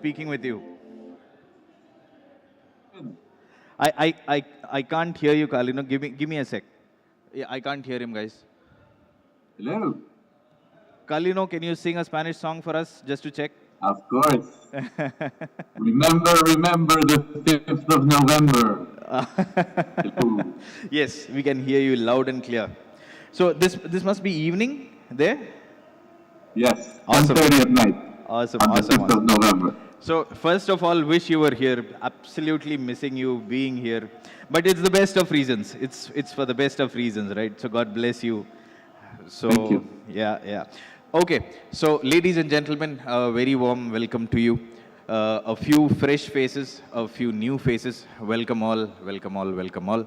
speaking with you. I can't hear you, Kalino. Give me a sec. Yeah, I can't hear him, guys. Hello. Kalino, can you sing a Spanish song for us, just to check? Of course. remember the 5th of November. Hello. Yes, we can hear you loud and clear. So this must be evening there? Yes, Awesome. 10:30 at night Awesome, on the awesome, 5th of November. So first of all, wish you were here. Absolutely missing you being here. But it's the best of reasons. It's for the best of reasons, right? So God bless you. So Thank you. yeah. Okay. So ladies and gentlemen, a very warm welcome to you. A few fresh faces, a few new faces. Welcome all, welcome all, welcome all.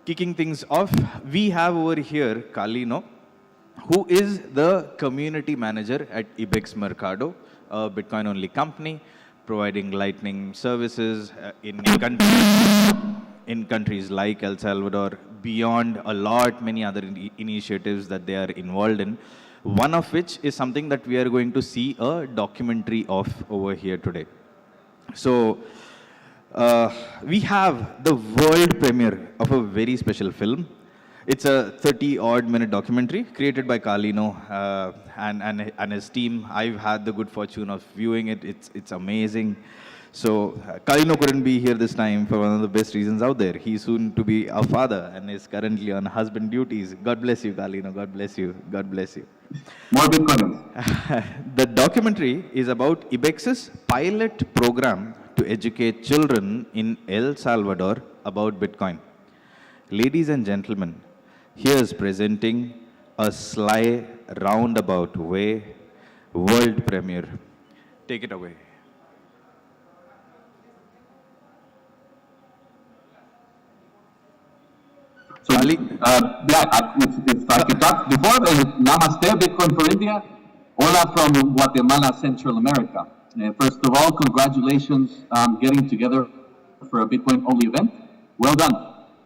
Kicking things off, we have over here Kalino, who is the community manager at Ibex Mercado, a Bitcoin-only company providing lightning services in countries like El Salvador, beyond many other initiatives that they are involved in, one of which is something that we are going to see a documentary of over here today. So, we have the world premiere of a very special film. It's a 30-odd minute documentary created by Kalino and his team. I've had the good fortune of viewing it. It's amazing. So Kalino couldn't be here this time for one of the best reasons out there. He's soon to be a father and is currently on husband duties. God bless you, Kalino. God bless you. God bless you. More Bitcoiners. The documentary is about Ibex's pilot program to educate children in El Salvador about Bitcoin. Ladies and gentlemen, here's presenting a sly, roundabout way world premiere. Take it away. So, if I could talk before, Namaste, Bitcoin4India. Hola from Guatemala, Central America. First of all, congratulations on getting together for a Bitcoin-only event. Well done.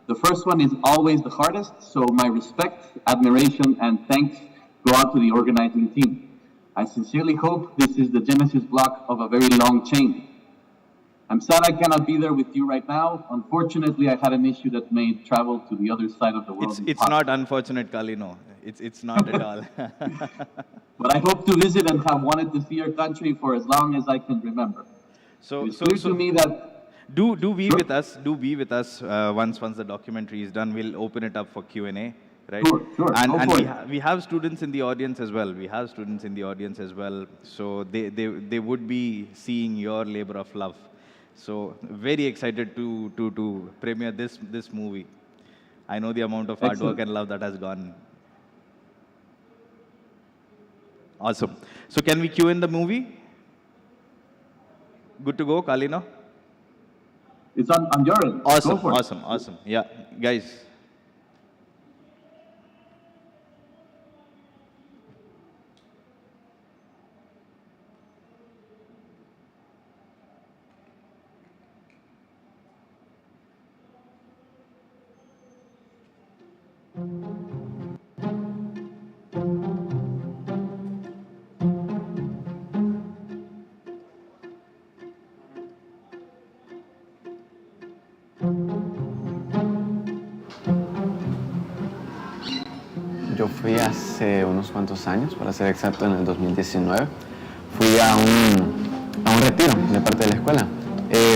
The first one is always the hardest, so my respect, admiration, and thanks go out to the organizing team. I sincerely hope this is the genesis block of a very long chain. I'm sad I cannot be there with you right now. Unfortunately, I had an issue that made travel to the other side of the world. It's not unfortunate, Kalino. It's not at all. But I hope to visit and have wanted to see your country for as long as I can remember. It's clear to me that Do be with us. Do be with us once the documentary is done. We'll open it up for Q&A, right? Sure. And we have students in the audience as well. So they would be seeing your labor of love. So very excited to premiere this movie. I know the amount of hard work and love that has gone. Awesome. So can we cue in the movie? Good to go, Kalino? It's on your end. Awesome. Yeah, guys. Yo fui hace unos cuantos años, para ser exacto, en el 2019. Fui a un retiro de parte de la escuela.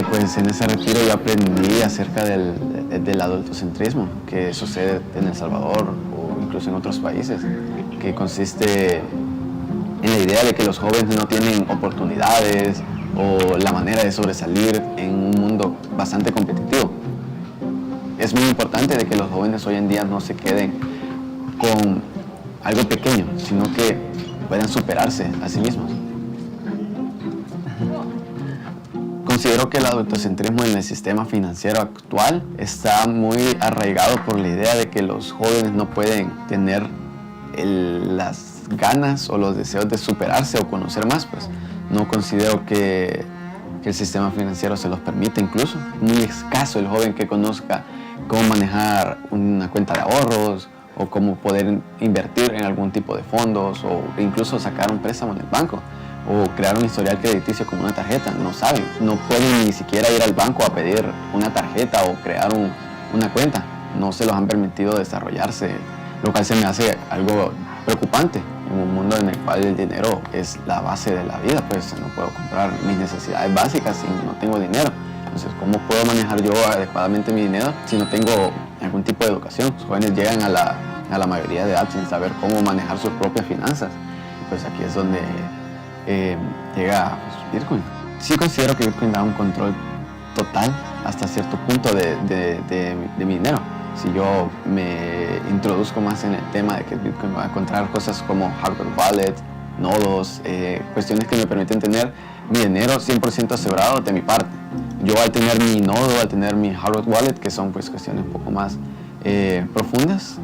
Pues en ese retiro yo aprendí acerca del adultocentrismo que sucede en El Salvador o incluso en otros países, que consiste en la idea de que los jóvenes no tienen oportunidades o la manera de sobresalir en un mundo bastante competitivo. Es muy importante de que los jóvenes hoy en día no se queden con algo pequeño, sino que puedan superarse a sí mismos. Considero que el adultocentrismo en el sistema financiero actual está muy arraigado por la idea de que los jóvenes no pueden tener las ganas o los deseos de superarse o conocer más. Pues no considero que el sistema financiero se los permite, incluso. Muy escaso el joven que conozca cómo manejar una cuenta de ahorros o cómo poder invertir en algún tipo de fondos o incluso sacar un préstamo en el banco. o crear un historial crediticio como una tarjeta, no saben, no pueden ni siquiera ir al banco a pedir una tarjeta o crear una cuenta, no se los han permitido desarrollarse, lo cual se me hace algo preocupante en un mundo en el cual el dinero es la base de la vida, pues no puedo comprar mis necesidades básicas si no tengo dinero. Entonces, ¿cómo puedo manejar yo adecuadamente mi dinero si no tengo algún tipo de educación? Los jóvenes llegan a la mayoría de edad sin saber cómo manejar sus propias finanzas. Pues aquí es donde llega pues, Bitcoin. Sí considero que Bitcoin da un control total hasta cierto punto de mi dinero. Si yo me introduzco más en el tema de que Bitcoin va a encontrar cosas como hardware wallet, nodos, cuestiones que me permiten tener mi dinero 100% asegurado de mi parte. Yo al tener mi nodo, al tener mi hardware wallet, que son pues cuestiones un poco más profundas,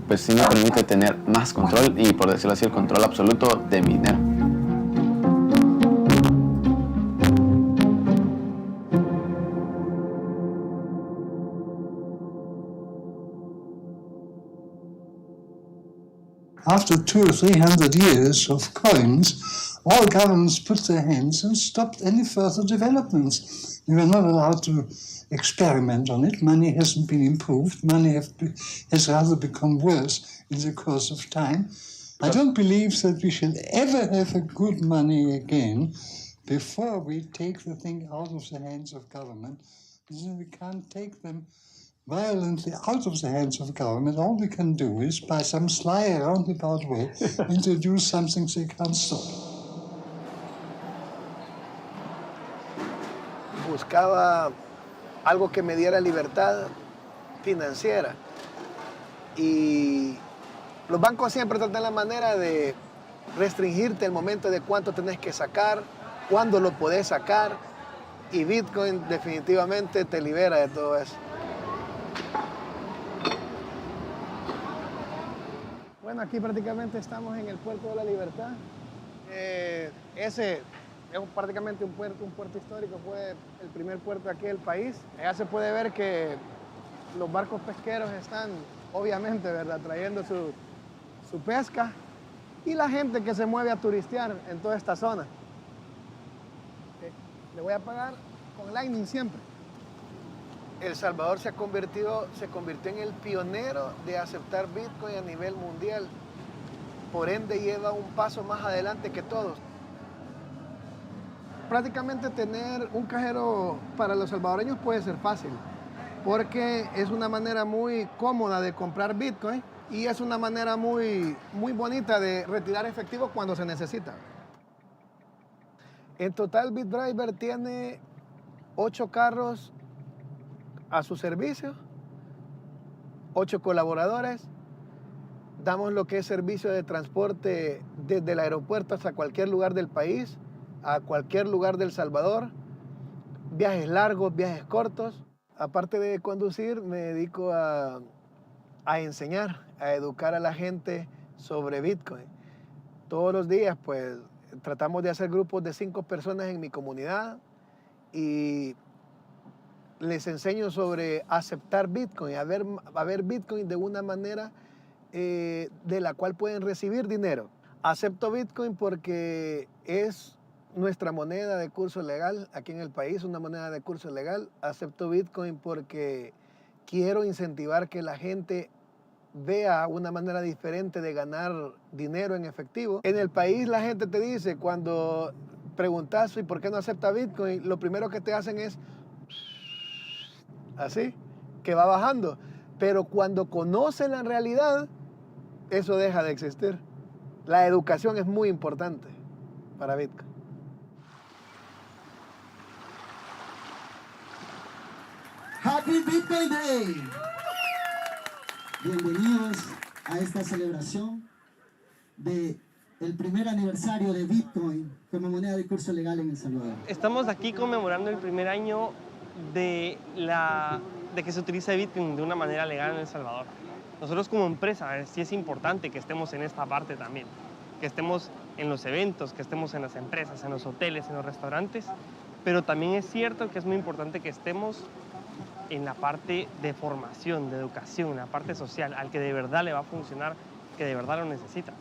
pues sí me permite tener más control y, por decirlo así, el control absoluto de mi dinero. After 200 or 300 years of coins, all governments put their hands and stopped any further developments. We were not allowed to experiment on it. Money hasn't been improved. Money has rather become worse in the course of time. I don't believe that we shall ever have a good money again before we take the thing out of the hands of government. We can't take them violently out of the hands of government. All we can do is, by some sly, roundabout way, introduce something they can't stop. Buscaba algo que me diera libertad financiera y los bancos siempre tratan la manera de restringirte el momento de cuánto tenés que sacar, cuándo lo podés sacar, y Bitcoin definitivamente te libera de todo eso. Bueno, aquí prácticamente estamos en el Puerto de la Libertad. Ese es prácticamente un puerto histórico, fue el primer puerto aquí del país. Allá se puede ver que los barcos pesqueros están, obviamente, ¿verdad?, trayendo su pesca, y la gente que se mueve a turistear en toda esta zona. Le voy a pagar con Lightning siempre. El Salvador se convirtió en el pionero de aceptar Bitcoin a nivel mundial. Por ende, lleva un paso más adelante que todos. Prácticamente tener un cajero para los salvadoreños puede ser fácil, porque es una manera muy cómoda de comprar Bitcoin y es una manera muy bonita de retirar efectivo cuando se necesita. En total, BitDriver tiene 8 carros a su servicio, 8 colaboradores. Damos lo que es servicio de transporte desde el aeropuerto hasta cualquier lugar del país, a cualquier lugar del Salvador, viajes largos, viajes cortos. Aparte de conducir, me dedico a enseñar, a educar a la gente sobre Bitcoin. Todos los días, pues, tratamos de hacer grupos de 5 personas en mi comunidad y les enseño sobre aceptar Bitcoin, a ver Bitcoin de una manera de la cual pueden recibir dinero. Acepto Bitcoin porque es nuestra moneda de curso legal aquí en el país, una moneda de curso legal. Acepto Bitcoin porque quiero incentivar que la gente vea una manera diferente de ganar dinero en efectivo. En el país la gente te dice, cuando preguntas ¿y por qué no acepta Bitcoin?, lo primero que te hacen es así, que va bajando. Pero cuando conocen la realidad, eso deja de existir. La educación es muy importante para Bitcoin. Happy Bitcoin Day. Bienvenidos a esta celebración del primer aniversario de Bitcoin como moneda de curso legal en El Salvador. Estamos aquí conmemorando el primer año de que se utilice Bitcoin de una manera legal en El Salvador. Nosotros como empresa sí es importante que estemos en esta parte también, que estemos en los eventos, que estemos en las empresas, en los hoteles, en los restaurantes, pero también es cierto que es muy importante que estemos en la parte de formación, de educación, en la parte social, al que de verdad le va a funcionar, que de verdad lo necesita.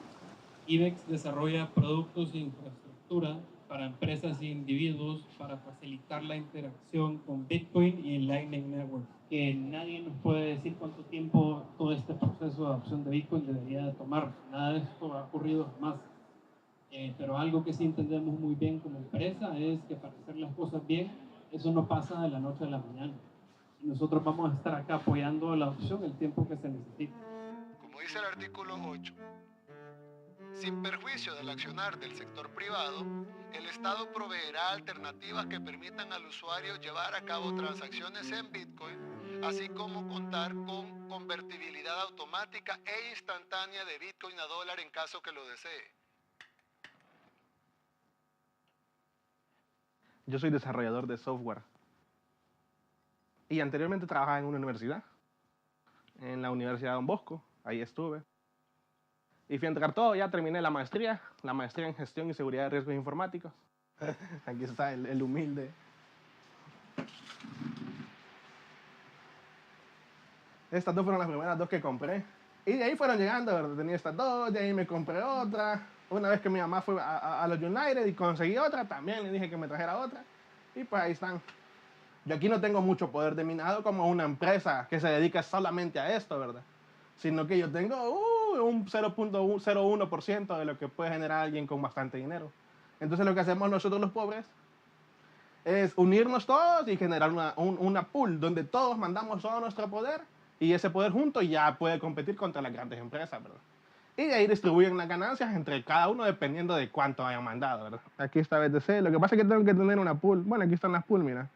IBEX desarrolla productos e infraestructura infraestructura para empresas e individuos para facilitar la interacción con Bitcoin y el Lightning Network. Que nadie nos puede decir cuánto tiempo todo este proceso de adopción de Bitcoin debería de tomar. Nada de esto ha ocurrido jamás. Pero algo que sí entendemos muy bien como empresa es que para hacer las cosas bien, eso no pasa de la noche a la mañana. Y nosotros vamos a estar acá apoyando la adopción el tiempo que se necesite. Como dice el artículo 8, sin perjuicio del accionar del sector privado, el Estado proveerá alternativas que permitan al usuario llevar a cabo transacciones en Bitcoin, así como contar con convertibilidad automática e instantánea de Bitcoin a dólar en caso que lo desee. Yo soy desarrollador de software y anteriormente trabajaba en una universidad, en la Universidad de Don Bosco, ahí estuve. Y fui a entregar todo, ya terminé la maestría en gestión y seguridad de riesgos informáticos. Aquí está el humilde. Estas dos fueron las primeras dos que compré. Y de ahí fueron llegando, ¿verdad? Tenía estas dos, de ahí me compré otra. Una vez que mi mamá fue a los United y conseguí otra, también le dije que me trajera otra. Y pues ahí están. Yo aquí no tengo mucho poder de minado como una empresa que se dedica solamente a esto, ¿verdad? Sino que yo tengo un 0.01% de lo que puede generar alguien con bastante dinero. Entonces lo que hacemos nosotros los pobres es unirnos todos y generar una pool donde todos mandamos todo nuestro poder y ese poder junto ya puede competir contra las grandes empresas, ¿verdad? Y de ahí distribuyen las ganancias entre cada uno dependiendo de cuánto hayan mandado, ¿verdad? Aquí está BTC, lo que pasa es que tengo que tener una pool. Bueno, aquí están las pool, mira.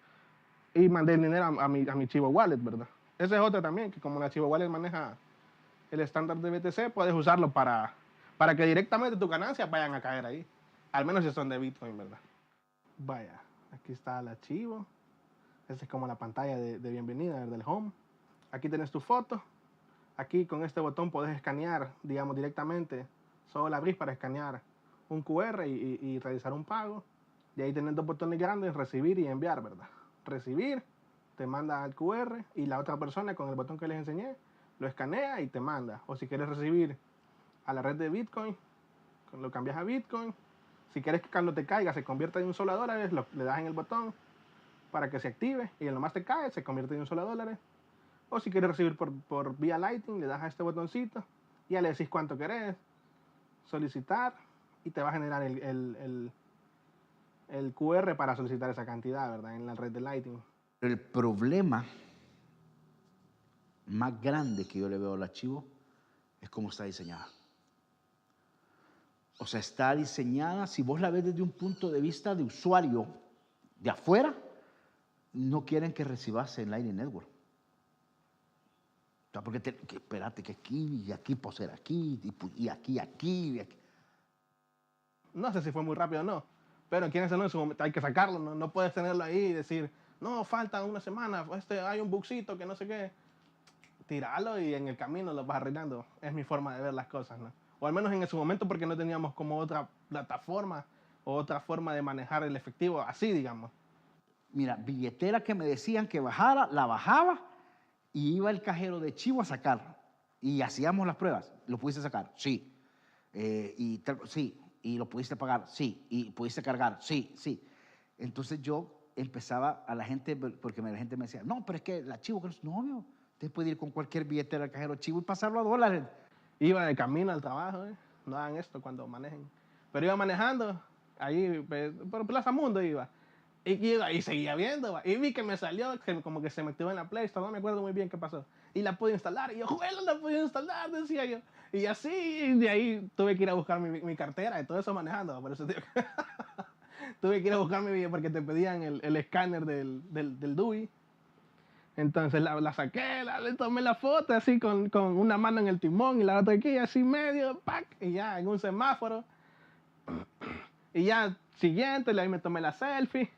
Y mandé el dinero a mi Chivo Wallet, ¿verdad? Ese es otro también, que como la Chivo Wallet maneja el estándar de BTC, puedes usarlo para que directamente tus ganancias vayan a caer ahí. Al menos si son de Bitcoin, ¿verdad? Vaya, aquí está el archivo. Esta es como la pantalla de bienvenida del home. Aquí tienes tu foto. Aquí con este botón puedes escanear, digamos, directamente. Solo la abrís para escanear un QR y realizar un pago. Y ahí tienes dos botones grandes, recibir y enviar, ¿verdad? Recibir, te manda al QR y la otra persona con el botón que les enseñé lo escanea y te manda. O si quieres recibir a la red de Bitcoin, lo cambias a Bitcoin. Si quieres que cuando te caiga se convierta en $1, le das en el botón para que se active y en lo más te cae se convierte en $1. O si quieres recibir por vía Lightning, le das a este botoncito y ya le decís cuánto querés, solicitar y te va a generar el QR para solicitar esa cantidad, ¿verdad? En la red de Lightning. El problema más grande que yo le veo al archivo es cómo está diseñada. O sea, está diseñada, si vos la ves desde un punto de vista de usuario de afuera, no quieren que recibas en Lightning Network. O sea, porque espérate que aquí y aquí puedo ser aquí y aquí. No sé si fue muy rápido o no, pero quieren hacerlo en su momento, hay que sacarlo, no puedes tenerlo ahí y decir, no, falta una semana, hay un bugcito que no sé qué. Tirarlo y en el camino lo vas arreglando. Es mi forma de ver las cosas, ¿no? O al menos en ese momento porque no teníamos como otra plataforma o otra forma de manejar el efectivo así, digamos. Mira, billetera que me decían que bajara, la bajaba y iba el cajero de Chivo a sacarla. Y hacíamos las pruebas. ¿Lo pudiste sacar? Sí. Sí. ¿Y lo pudiste pagar? Sí. ¿Y pudiste cargar? Sí, sí. Entonces yo empezaba a la gente, porque la gente me decía, no, pero es que la Chivo, no, usted puede ir con cualquier billetera al cajero Chivo y pasarlo a $. Iba de camino al trabajo, no hagan esto cuando manejen. Pero iba manejando, ahí, por Plaza Mundo iba. Y seguía viendo, y vi que me salió, como que se metió en la Play Store, no me acuerdo muy bien qué pasó. Y la pude instalar, y yo, juelo, la pude instalar, decía yo. Y así, y de ahí tuve que ir a buscar mi cartera y todo eso manejando, por eso digo. Tuve que ir a buscar mi video porque te pedían el escáner del DUI. Entonces la saqué, le tomé la foto así con una mano en el timón y la otra aquí, así medio, ¡pac! Y ya en un semáforo. Y ya siguiente, ahí me tomé la selfie.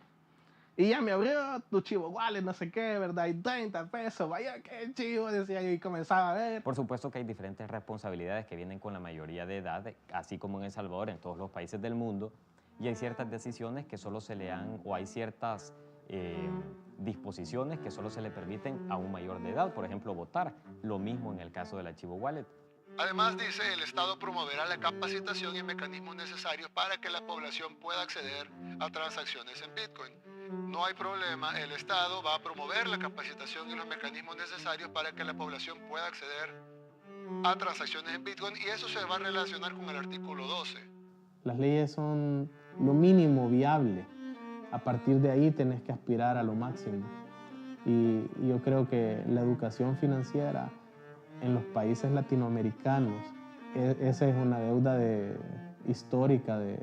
Y ya me abrió tu Chivo Wallet, no sé qué, ¿verdad? Y 30 pesos, vaya qué chivo, decía yo, y comenzaba a ver. Por supuesto que hay diferentes responsabilidades que vienen con la mayoría de edad, así como en El Salvador, en todos los países del mundo. Y hay ciertas decisiones que solo se le dan, o hay ciertas disposiciones que solo se le permiten a un mayor de edad. Por ejemplo, votar. Lo mismo en el caso del archivo wallet. Además, dice, el Estado promoverá la capacitación y mecanismos necesarios para que la población pueda acceder a transacciones en Bitcoin. No hay problema, el Estado va a promover la capacitación y los mecanismos necesarios para que la población pueda acceder a transacciones en Bitcoin, y eso se va a relacionar con el artículo 12. Las leyes son lo mínimo viable. A partir de ahí tenés que aspirar a lo máximo. Y yo creo que la educación financiera en los países latinoamericanos, esa es una deuda histórica de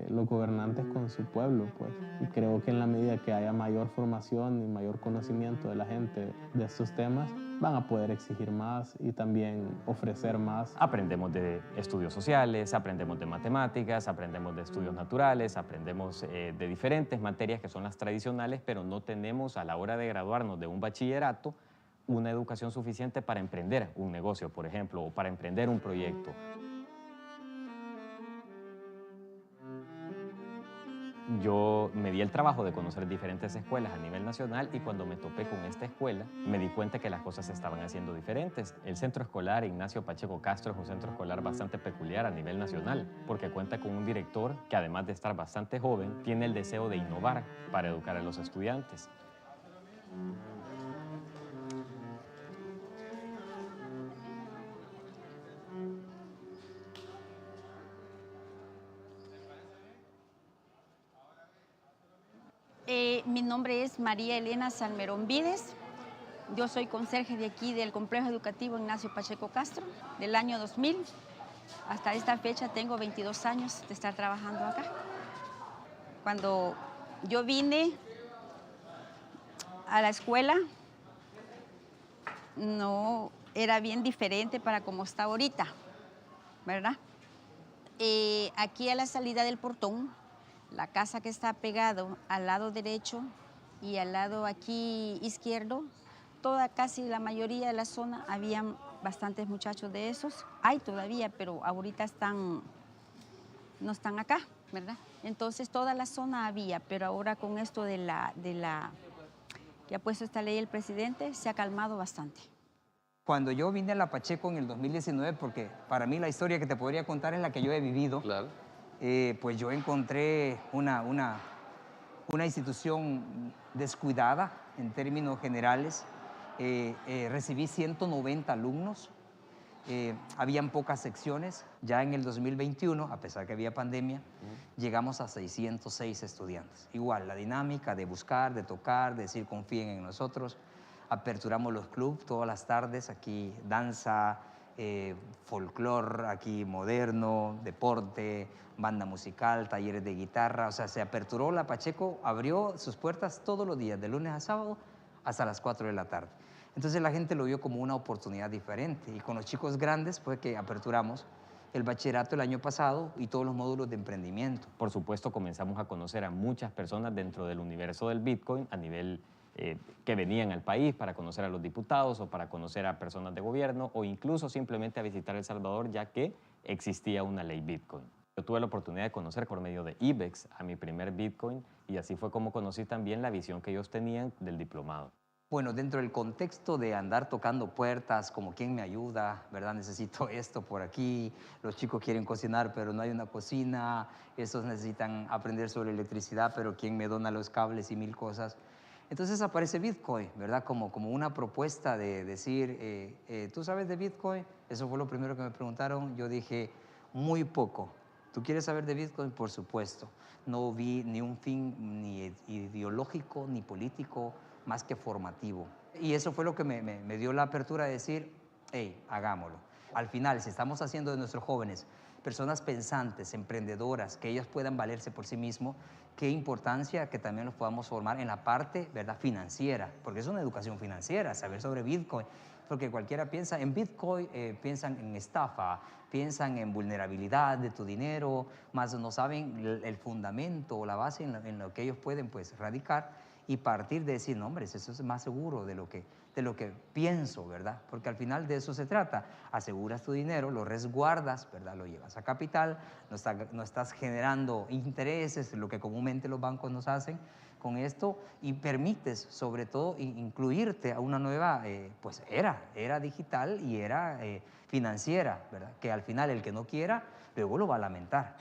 los gobernantes con su pueblo, pues. Y creo que en la medida que haya mayor formación y mayor conocimiento de la gente de estos temas, van a poder exigir más y también ofrecer más. Aprendemos de estudios sociales, aprendemos de matemáticas, aprendemos de estudios naturales, aprendemos de diferentes materias que son las tradicionales, pero no tenemos a la hora de graduarnos de un bachillerato una educación suficiente para emprender un negocio, por ejemplo, o para emprender un proyecto. Yo me di el trabajo de conocer diferentes escuelas a nivel nacional y cuando me topé con esta escuela me di cuenta que las cosas se estaban haciendo diferentes. El centro escolar Ignacio Pacheco Castro es un centro escolar bastante peculiar a nivel nacional porque cuenta con un director que, además de estar bastante joven, tiene el deseo de innovar para educar a los estudiantes. Mi nombre es María Elena Salmerón Vides. Yo soy conserje de aquí del Complejo Educativo Ignacio Pacheco Castro del año 2000. Hasta esta fecha tengo 22 años de estar trabajando acá. Cuando yo vine a la escuela, no era bien diferente para como está ahorita, ¿verdad? Aquí a la salida del portón, la casa que está pegado al lado derecho y al lado aquí izquierdo, casi la mayoría de la zona, habían bastantes muchachos de esos. Hay todavía, pero ahorita no están acá, ¿verdad? Entonces toda la zona había, pero ahora con esto de la que ha puesto esta ley el presidente, se ha calmado bastante. Cuando yo vine a la Pacheco en el 2019, porque para mí la historia que te podría contar es la que yo he vivido, claro. Pues yo encontré una institución descuidada en términos generales. Recibí 190 alumnos, habían pocas secciones. Ya en el 2021, a pesar que había pandemia, llegamos a 606 estudiantes. Igual, la dinámica de buscar, de tocar, de decir confíen en nosotros. Aperturamos los clubes todas las tardes, aquí danza, folclore, aquí moderno, deporte, banda musical, talleres de guitarra. O sea, se aperturó la Pacheco, abrió sus puertas todos los días, de lunes a sábado, hasta las 4 de la tarde. Entonces la gente lo vio como una oportunidad diferente. Y con los chicos grandes fue que aperturamos el bachillerato el año pasado y todos los módulos de emprendimiento. Por supuesto, comenzamos a conocer a muchas personas dentro del universo del Bitcoin a nivel que venían al país para conocer a los diputados o para conocer a personas de gobierno o incluso simplemente a visitar El Salvador, ya que existía una ley Bitcoin. Yo tuve la oportunidad de conocer por medio de IBEX a mi primer Bitcoin y así fue como conocí también la visión que ellos tenían del diplomado. Bueno, dentro del contexto de andar tocando puertas, como quién me ayuda, ¿verdad? Necesito esto por aquí, los chicos quieren cocinar pero no hay una cocina, estos necesitan aprender sobre electricidad pero quién me dona los cables y mil cosas. Entonces aparece Bitcoin, ¿verdad? Como una propuesta de decir, ¿tú sabes de Bitcoin? Eso fue lo primero que me preguntaron. Yo dije, muy poco. ¿Tú quieres saber de Bitcoin? Por supuesto. No vi ni un fin ni ideológico ni político, más que formativo. Y eso fue lo que me dio la apertura de decir, hey, hagámoslo. Al final, si estamos haciendo de nuestros jóvenes personas pensantes, emprendedoras, que ellos puedan valerse por sí mismos, qué importancia que también los podamos formar en la parte, ¿verdad?, financiera, porque es una educación financiera, saber sobre Bitcoin, porque cualquiera piensa en Bitcoin, piensan en estafa, piensan en vulnerabilidad de tu dinero, más no saben el fundamento o la base en lo que ellos pueden pues radicar y partir de decir, no, hombre, eso es más seguro de lo que pienso, ¿verdad? Porque al final de eso se trata. Aseguras tu dinero, lo resguardas, ¿verdad? Lo llevas a capital, no estás generando intereses, lo que comúnmente los bancos nos hacen. con esto y permites sobre todo incluirte a una nueva pues era digital y era financiera, ¿verdad? Que al final el que no quiera luego lo va a lamentar.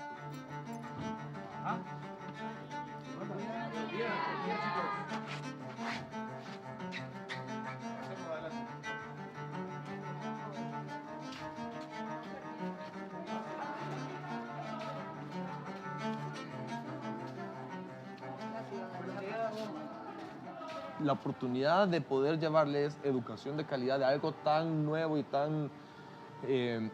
La oportunidad de poder llevarles educación de calidad de algo tan nuevo y tan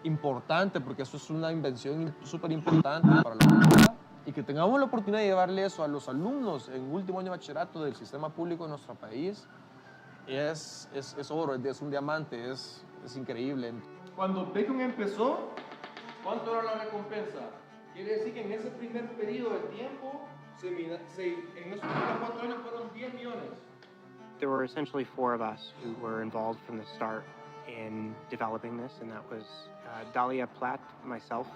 importante, porque eso es una invención súper importante para la comunidad, y que tengamos la oportunidad de llevarle eso a los alumnos en último año de bachillerato del sistema público de nuestro país, es oro, es un diamante, es increíble. Cuando Bitcoin empezó, ¿cuánto era la recompensa? Quiere decir que en ese primer periodo de tiempo, en esos primeros 4 años fueron 10 millones. There were essentially 4 of us who were involved from the start in developing this, and that was Dalia Platt, myself,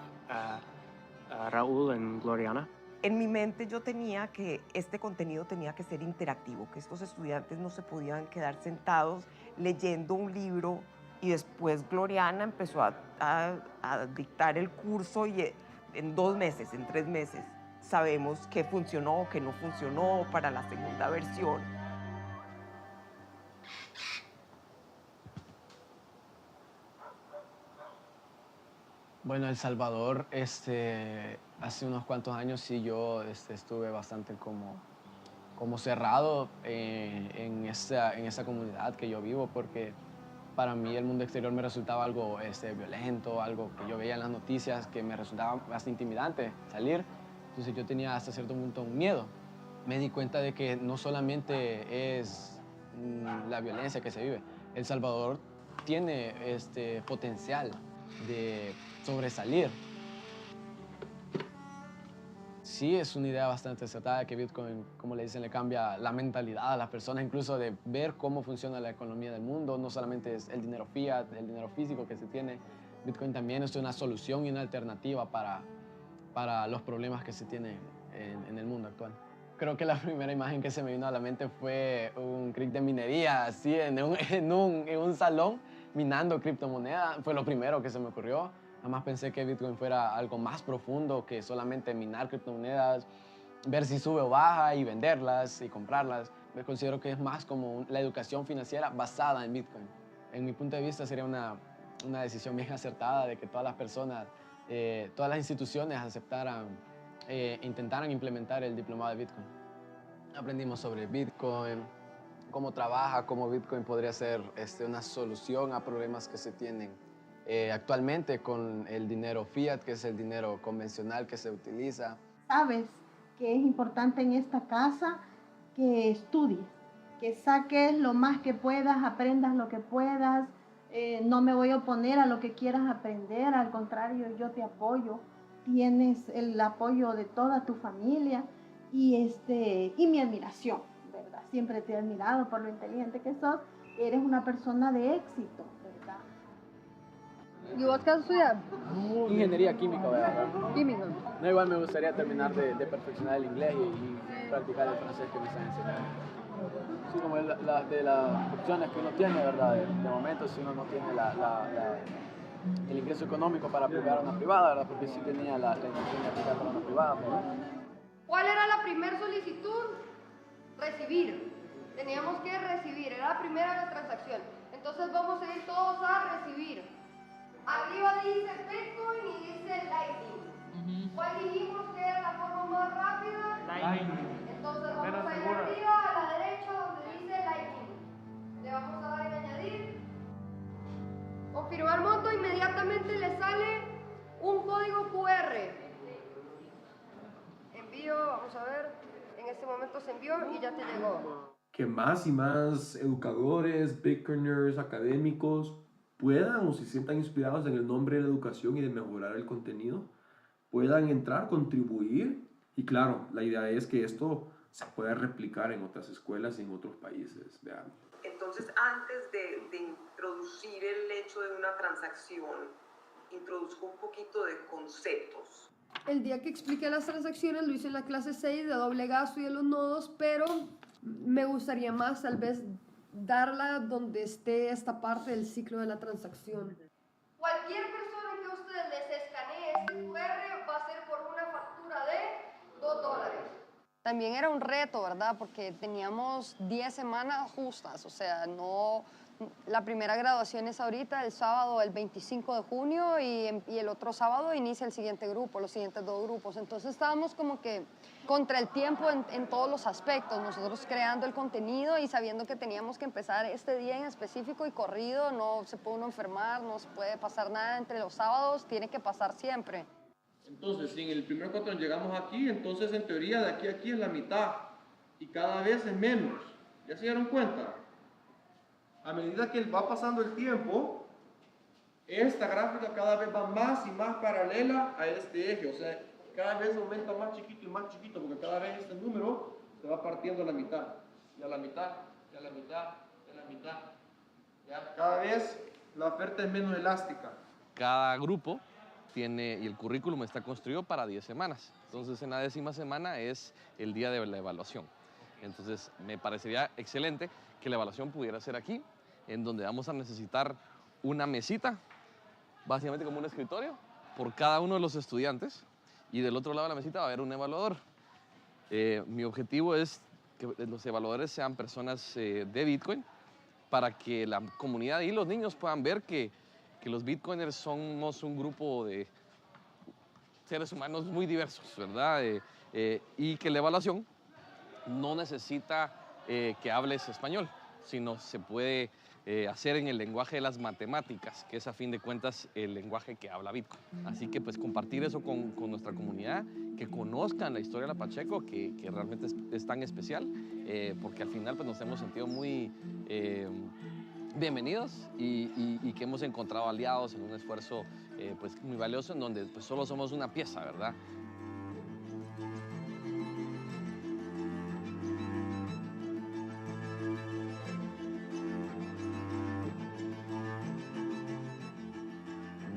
Raúl, and Gloriana. En mi mente yo tenía que este contenido tenía que ser interactivo, que estos estudiantes no se podían quedar sentados leyendo un libro y después Gloriana empezó a dictar el curso y en 2 meses, en 3 meses, sabemos qué funcionó, qué no funcionó para la segunda versión. Bueno, El Salvador, hace unos cuantos años sí yo estuve bastante como cerrado en esa comunidad que yo vivo, porque para mí el mundo exterior me resultaba algo violento, algo que yo veía en las noticias que me resultaba bastante intimidante salir. Entonces yo tenía hasta cierto punto un miedo. Me di cuenta de que no solamente es la violencia que se vive. El Salvador tiene potencial de sobresalir. Sí, es una idea bastante acertada que Bitcoin, como le dicen, le cambia la mentalidad a las personas, incluso de ver cómo funciona la economía del mundo. No solamente es el dinero fiat, el dinero físico que se tiene. Bitcoin también es una solución y una alternativa para los problemas que se tienen en el mundo actual. Creo que la primera imagen que se me vino a la mente fue un creek de minería, así en un salón, minando criptomonedas. Fue lo primero que se me ocurrió. Jamás pensé que Bitcoin fuera algo más profundo que solamente minar criptomonedas, ver si sube o baja y venderlas y comprarlas. Me considero que es más como la educación financiera basada en Bitcoin. En mi punto de vista sería una decisión bien acertada de que todas las personas, todas las instituciones aceptaran, intentaran implementar el diplomado de Bitcoin. Aprendimos sobre Bitcoin, cómo trabaja, cómo Bitcoin podría ser una solución a problemas que se tienen actualmente con el dinero fiat, que es el dinero convencional que se utiliza. Sabes que es importante en esta casa que estudies, que saques lo más que puedas, aprendas lo que puedas. No me voy a oponer a lo que quieras aprender, al contrario, yo te apoyo. Tienes el apoyo de toda tu familia y mi admiración, ¿verdad? Siempre te he admirado por lo inteligente que sos. Eres una persona de éxito, ¿verdad? ¿Y vos qué has estudiado? Ingeniería química, ¿verdad? Química. No, igual me gustaría terminar de perfeccionar el inglés y practicar el francés que me están enseñando. Sí, como de las opciones que uno tiene, ¿verdad? De momento, si uno no tiene el ingreso económico para aplicar a una privada, ¿verdad? Porque sí tenía la intención de aplicar para una privada, ¿verdad? ¿Cuál era la primera solicitud? Recibir. Teníamos que recibir, era la primera transacción. Entonces vamos a ir todos a recibir. Arriba dice Bitcoin y dice Lightning. ¿Cuál dijimos que era la forma más rápida? Lightning. Entonces vamos a ir arriba a la derecha donde dice Lightning. Le vamos a dar en añadir. Confirmar monto, inmediatamente le sale un código QR. Envío, vamos a ver, en este momento se envió y ya te llegó. Que más y más educadores, bitcoiners, académicos puedan o se sientan inspirados en el nombre de la educación y de mejorar el contenido, puedan entrar, contribuir y claro, la idea es que esto se pueda replicar en otras escuelas y en otros países. Vean. Entonces, antes de introducir el hecho de una transacción, introduzco un poquito de conceptos. El día que expliqué las transacciones lo hice en la clase 6 de doble gasto y de los nodos, pero me gustaría más tal vez darla donde esté esta parte del ciclo de la transacción. Cualquier persona que a ustedes les escanee este QR va a ser por una factura de $2. También era un reto, ¿verdad? Porque teníamos 10 semanas justas, o sea, no... La primera graduación es ahorita, el sábado, el 25 de junio, y el otro sábado inicia el siguiente grupo, los siguientes 2 grupos. Entonces estábamos como que contra el tiempo en todos los aspectos, nosotros creando el contenido y sabiendo que teníamos que empezar este día en específico y corrido, no se puede uno enfermar, no se puede pasar nada entre los sábados, tiene que pasar siempre. Entonces, si en el primer cuatro llegamos aquí, entonces en teoría de aquí a aquí es la mitad y cada vez es menos. ¿Ya se dieron cuenta? A medida que va pasando el tiempo, esta gráfica cada vez va más y más paralela a este eje, o sea, cada vez aumenta más chiquito y más chiquito, porque cada vez este número se va partiendo a la mitad, y a la mitad, y a la mitad, y a la mitad. ¿Ya? Cada vez la oferta es menos elástica. Cada grupo tiene, y el currículum está construido para 10 semanas. Entonces, en la 10ª semana es el día de la evaluación. Entonces, me parecería excelente que la evaluación pudiera ser aquí, en donde vamos a necesitar una mesita, básicamente como un escritorio, por cada uno de los estudiantes, y del otro lado de la mesita va a haber un evaluador. Mi objetivo es que los evaluadores sean personas de Bitcoin, para que la comunidad y los niños puedan ver que los Bitcoiners somos un grupo de seres humanos muy diversos, ¿verdad? Y que la evaluación no necesita que hables español, sino se puede hacer en el lenguaje de las matemáticas, que es a fin de cuentas el lenguaje que habla Bitcoin. Así que pues compartir eso con nuestra comunidad, que conozcan la historia de la Pacheco, que realmente es tan especial, porque al final pues nos hemos sentido muy bienvenidos y que hemos encontrado aliados en un esfuerzo pues muy valioso, en donde pues solo somos una pieza, ¿verdad?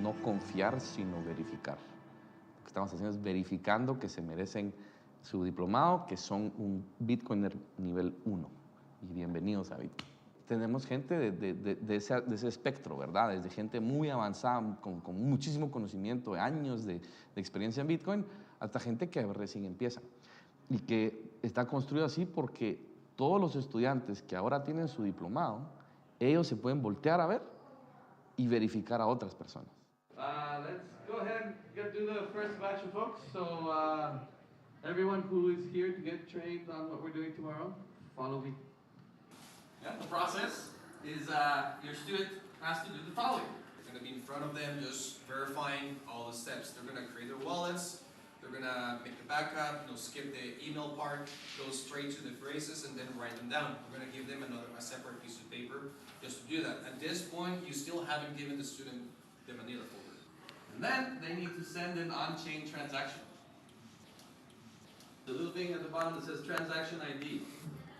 No confiar, sino verificar. Lo que estamos haciendo es verificando que se merecen su diplomado, que son un Bitcoiner nivel 1. Y bienvenidos a Bitcoin. Tenemos gente de ese espectro, ¿verdad? Desde gente muy avanzada, con muchísimo conocimiento, años de experiencia en Bitcoin, hasta gente que recién empieza. Y que está construido así porque todos los estudiantes que ahora tienen su diplomado, ellos se pueden voltear a ver y verificar a otras personas. Let's go ahead and do the first batch of folks. So everyone who is here to get trained on what we're doing tomorrow, follow me. Yeah, the process is your student has to do the following. They're going to be in front of them just verifying all the steps. They're going to create their wallets. They're going to make the backup, skip the email part, go straight to the phrases, and then write them down. We're going to give them a separate piece of paper just to do that. At this point, you still haven't given the student the Manila folder. And then they need to send an on-chain transaction. The little thing at the bottom that says transaction ID.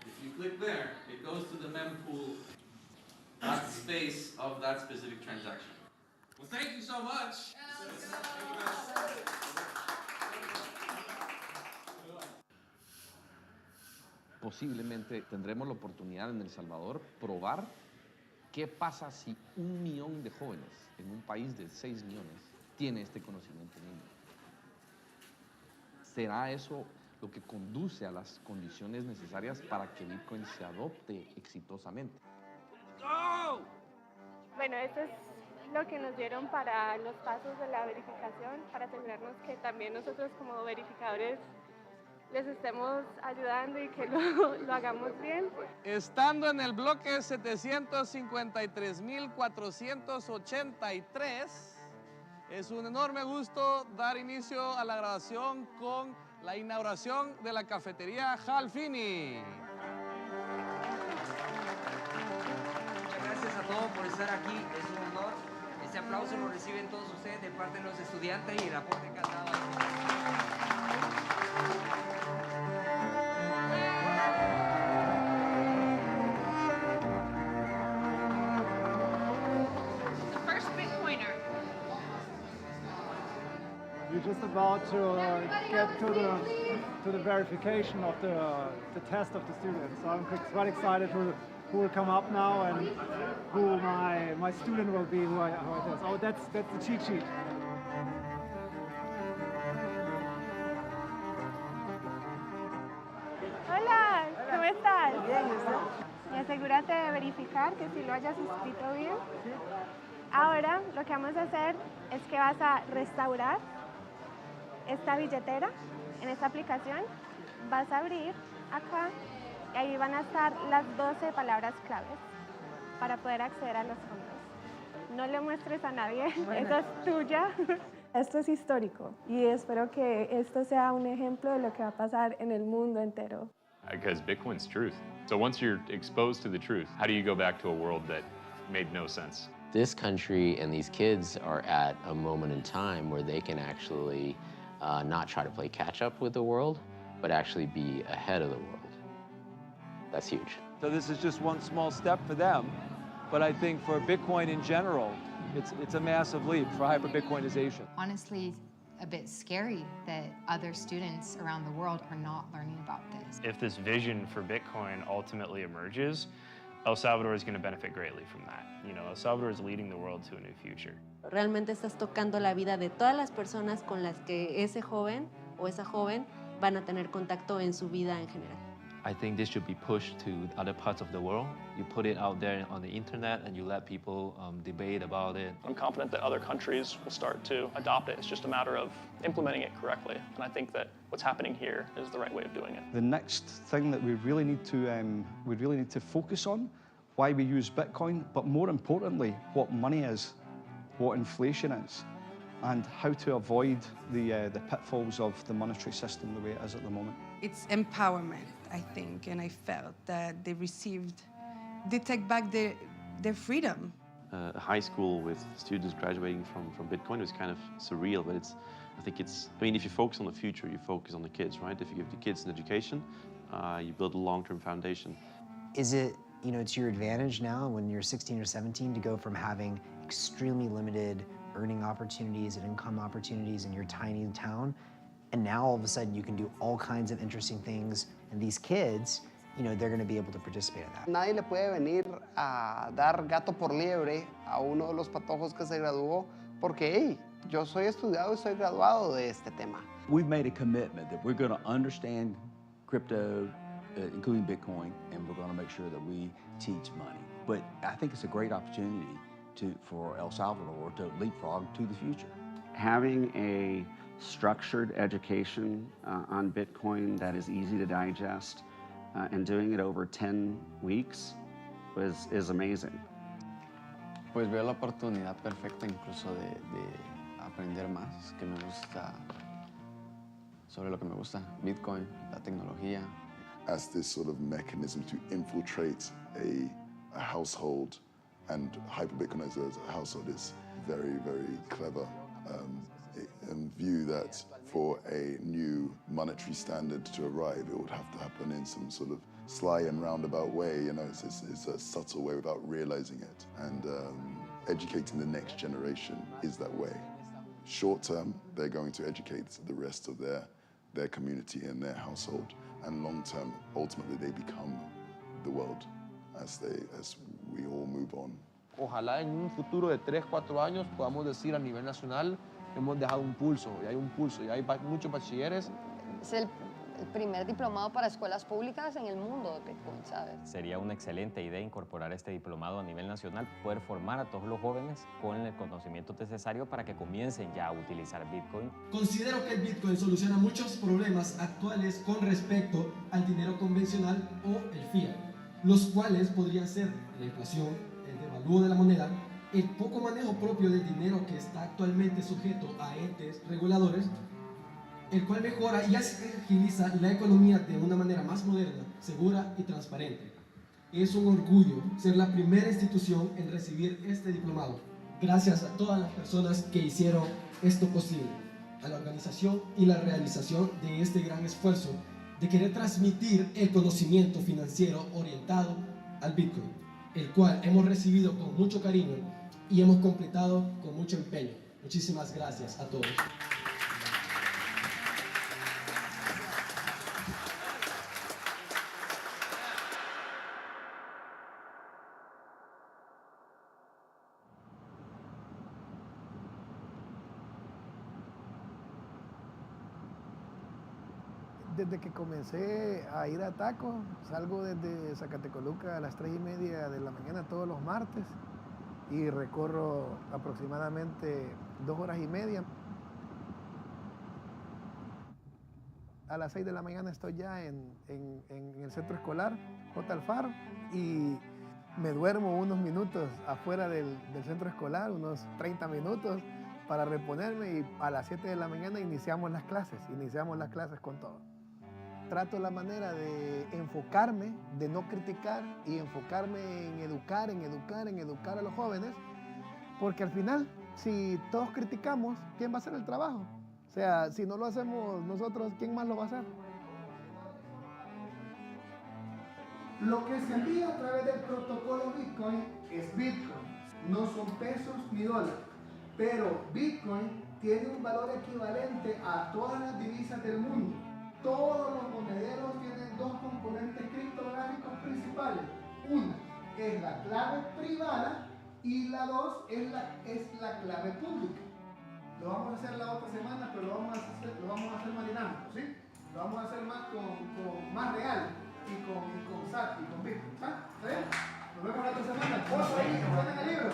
If you click there, it goes to the mempool space of that specific transaction. Well, thank you so much. Posiblemente tendremos la oportunidad en El Salvador probar qué pasa si 1 millón de jóvenes en un país de 6 millones tiene este conocimiento mínimo. ¿Será eso lo que conduce a las condiciones necesarias para que Bitcoin se adopte exitosamente? Bueno, esto es lo que nos dieron para los pasos de la verificación, para asegurarnos que también nosotros como verificadores les estemos ayudando y que lo hagamos bien. Estando en el bloque 753.483, es un enorme gusto dar inicio a la grabación con la inauguración de la cafetería Jalfini. Muchas gracias a todos por estar aquí, es un honor. Este aplauso lo reciben todos ustedes de parte de los estudiantes y el aporte que han dado. just about to get to the verification of the test of the students. So I'm quite excited who will come up now and who my student will be, who it is. Oh, that's the cheat sheet. Hola, ¿cómo estás? Bien, ¿y usted? Y asegúrate de verificar que si lo hayas escrito bien. Ahora lo que vamos a hacer es que vas a restaurar esta billetera en esta aplicación. Vas a abrir acá y ahí van a estar las 12 palabras claves para poder acceder a los fondos. No le muestres a nadie, eso es tuya. Esto es histórico y espero que esto sea un ejemplo de lo que va a pasar en el mundo entero. Because Bitcoin's truth. So once you're exposed to the truth, how do you go back to a world that made no sense? This country and these kids are at a moment in time where they can actually not try to play catch up with the world, but actually be ahead of the world. That's huge. So this is just one small step for them, but I think for Bitcoin in general, it's a massive leap for hyper-Bitcoinization. Honestly, a bit scary that other students around the world are not learning about this. If this vision for Bitcoin ultimately emerges, El Salvador is going to benefit greatly from that. You know, El Salvador is leading the world to a new future. Realmente estás tocando la vida de todas las personas con las que ese joven o esa joven van a tener contacto en su vida en general. I think this should be pushed to other parts of the world. You put it out there on the internet and you let people debate about it. I'm confident that other countries will start to adopt it. It's just a matter of implementing it correctly. And I think that what's happening here is the right way of doing it. The next thing that we really need to focus on, why we use Bitcoin, but more importantly, what money is, what inflation is, and how to avoid the pitfalls of the monetary system the way it is at the moment. It's empowerment, I think, and I felt that they take back their freedom. A high school with students graduating from Bitcoin was kind of surreal, but I mean, if you focus on the future, you focus on the kids, right? If you give the kids an education, you build a long-term foundation. Is it, to your advantage now when you're 16 or 17 to go from having extremely limited earning opportunities and income opportunities in your tiny town, and now all of a sudden you can do all kinds of interesting things, and these kids, they're going to be able to participate in that. Nadie le puede venir a dar gato por liebre a uno de los patojos que se graduó porque, hey, yo soy estudiado y soy graduado de este tema. We've made a commitment that we're going to understand crypto, including Bitcoin, and we're going to make sure that we teach money. But I think it's a great opportunity for El Salvador to leapfrog to the future. Having a structured education on Bitcoin that is easy to digest and doing it over 10 weeks is amazing. Pues veo la oportunidad perfecta incluso de aprender más, que me gusta, sobre lo que me gusta, Bitcoin, la tecnología. As this sort of mechanism to infiltrate a household, and hyper-Bitcoinize as a household is very, very clever. And view that for a new monetary standard to arrive, it would have to happen in some sort of sly and roundabout way. It's a subtle way without realizing it. And educating the next generation is that way. Short term, they're going to educate the rest of their community and their household. And long term, ultimately, they become the world as we all move on. Ojalá en un futuro de 3-4 años podamos decir a nivel nacional hemos dejado un pulso, y hay un pulso, y hay muchos bachilleres. Es el primer diplomado para escuelas públicas en el mundo de Bitcoin, ¿sabes? Sería una excelente idea incorporar este diplomado a nivel nacional, poder formar a todos los jóvenes con el conocimiento necesario para que comiencen ya a utilizar Bitcoin. Considero que el Bitcoin soluciona muchos problemas actuales con respecto al dinero convencional o el fiat, los cuales podrían ser la inflación, el devalúo de la moneda, el poco manejo propio del dinero que está actualmente sujeto a entes reguladores, el cual mejora y agiliza la economía de una manera más moderna, segura y transparente. Es un orgullo ser la primera institución en recibir este diplomado. Gracias a todas las personas que hicieron esto posible, a la organización y la realización de este gran esfuerzo de querer transmitir el conocimiento financiero orientado al Bitcoin, el cual hemos recibido con mucho cariño y hemos completado con mucho empeño. Muchísimas gracias a todos. Desde que comencé a ir a tacos, salgo desde Zacatecoluca a las 3:30 de la mañana todos los martes y recorro aproximadamente 2 horas y media. A las 6 de la mañana estoy ya en el centro escolar J. Alfaro y me duermo unos minutos afuera del centro escolar, unos 30 minutos para reponerme, y a las 7 de la mañana iniciamos las clases con todo. Trato la manera de enfocarme, de no criticar y enfocarme en educar a los jóvenes, porque al final, si todos criticamos, ¿quién va a hacer el trabajo? O sea, si no lo hacemos nosotros, ¿quién más lo va a hacer? Lo que se envía a través del protocolo Bitcoin es Bitcoin, no son pesos ni dólares, pero Bitcoin tiene un valor equivalente a todas las divisas del mundo. Todos los monederos tienen dos componentes criptográficos principales. Una es la clave privada y la dos es la clave pública. Lo vamos a hacer la otra semana, pero lo vamos a hacer más dinámico, ¿sí? Lo vamos a hacer más real y con SAT y con Bitcoin. ¿Está bien? Nos vemos la otra semana. Por ahí, que ponen el libro.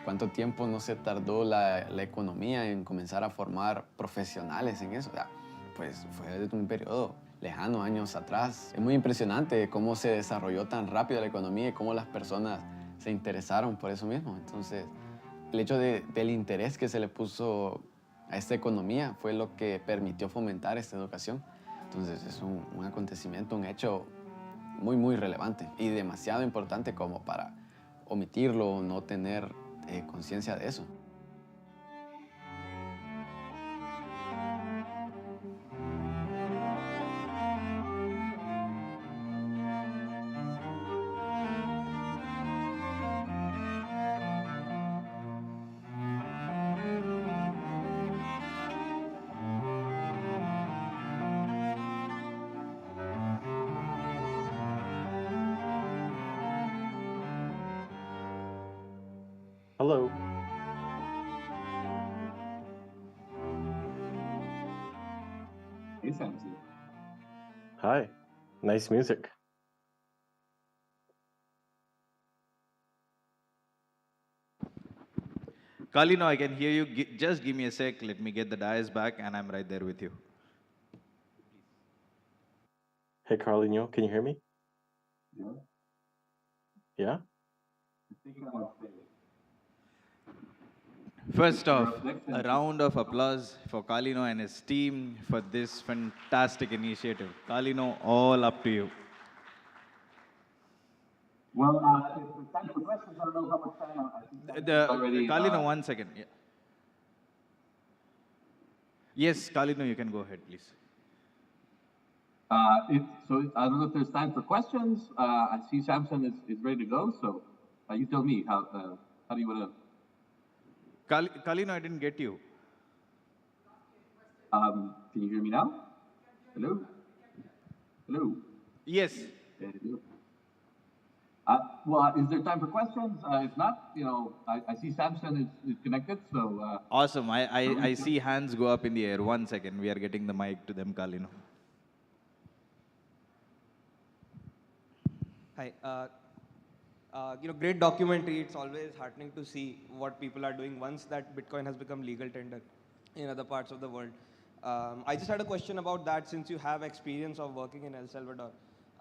¿Cuánto tiempo no se tardó la economía en comenzar a formar profesionales en eso? O sea, pues fue desde un periodo lejano, años atrás. Es muy impresionante cómo se desarrolló tan rápido la economía y cómo las personas se interesaron por eso mismo. Entonces, el hecho del interés que se le puso a esta economía fue lo que permitió fomentar esta educación. Entonces, es un acontecimiento, un hecho muy, muy relevante y demasiado importante como para omitirlo o no tener conciencia de eso. Hello. Hey, Samson. Hi. Nice music. Kalino, I can hear you. Just give me a sec. Let me get the dice back, and I'm right there with you. Hey, Carlino, can you hear me? Yeah. Yeah? I think I'm okay. First off, a round of applause for Kalino and his team for this fantastic initiative. Kalino, all up to you. Well, if there's time for questions, I don't know how much time I think already. Kalino, 1 second. Yeah. Yes, Kalino, you can go ahead, please. So I don't know if there's time for questions. I see Samson is ready to go, so you tell me how do you want to? Kalino, I didn't get you. Can you hear me now? Hello? Hello? Yes. Hello. Well, is there time for questions? If not, I see Samson is connected, so... Awesome. I see hands go up in the air. 1 second. We are getting the mic to them, Kalino. Hi. Great documentary. It's always heartening to see what people are doing once that Bitcoin has become legal tender in other parts of the world. I just had a question about that, since you have experience of working in El Salvador.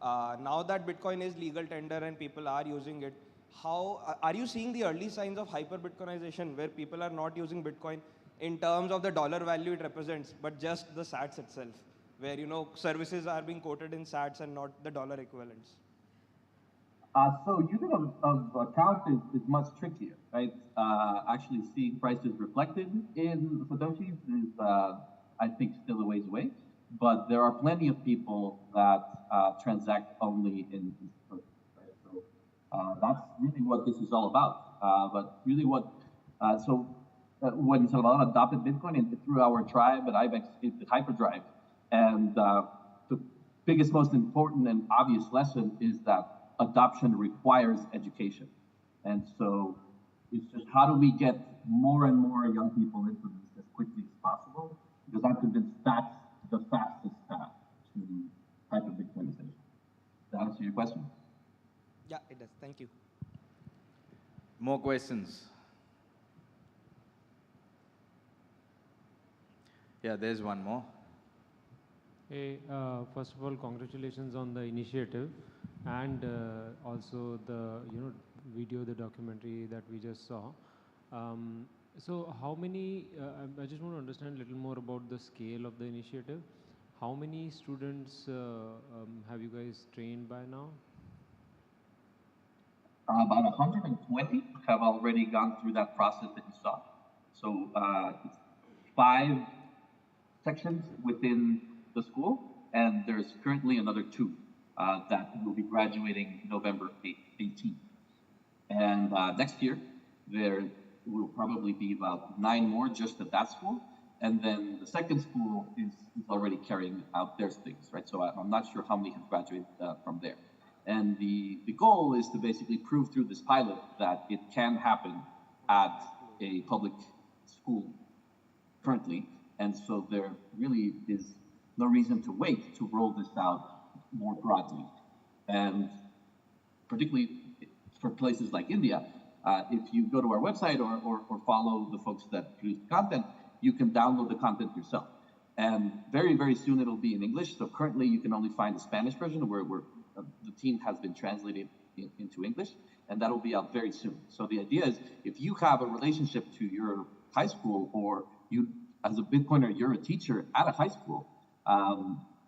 Now that Bitcoin is legal tender and people are using it, how are you seeing the early signs of hyper-Bitcoinization, where people are not using Bitcoin in terms of the dollar value it represents, but just the sats itself, where services are being quoted in sats and not the dollar equivalents? So using of account is much trickier, right? Actually seeing prices reflected in Satoshis is, I think, still a ways away. But there are plenty of people that transact only in Satoshis, right? So that's really what this is all about. But really when Salvador adopted Bitcoin and through our tribe at IBEX, it's the hyperdrive. And the biggest, most important and obvious lesson is that adoption requires education. And so, It's just how do we get more and more young people into this as quickly as possible? Because I'm convinced that's the fastest path to hyper-Bitcoinization. Does that answer your question? Yeah, it does. Thank you. More questions? Yeah, there's one more. Hey, first of all, congratulations on the initiative and also the video, the documentary that we just saw. So how many, I just want to understand a little more about the scale of the initiative. How many students have you guys trained by now? About 120 have already gone through that process that you saw. So it's 5 sections within the school, and there's currently another 2 that will be graduating November 18th. And next year, there will probably be about 9 more just at that school. And then the second school is already carrying out their things, right? So I'm not sure how many have graduated from there. And the goal is to basically prove through this pilot that it can happen at a public school currently. And so there really is no reason to wait to roll this out more broadly. And particularly for places like India, if you go to our website or follow the folks that produce the content, you can download the content yourself. And very, very soon it'll be in English. So currently you can only find the Spanish version where the team has been translated into English, and that'll be out very soon. So the idea is if you have a relationship to your high school, or you, as a Bitcoiner, you're a teacher at a high school,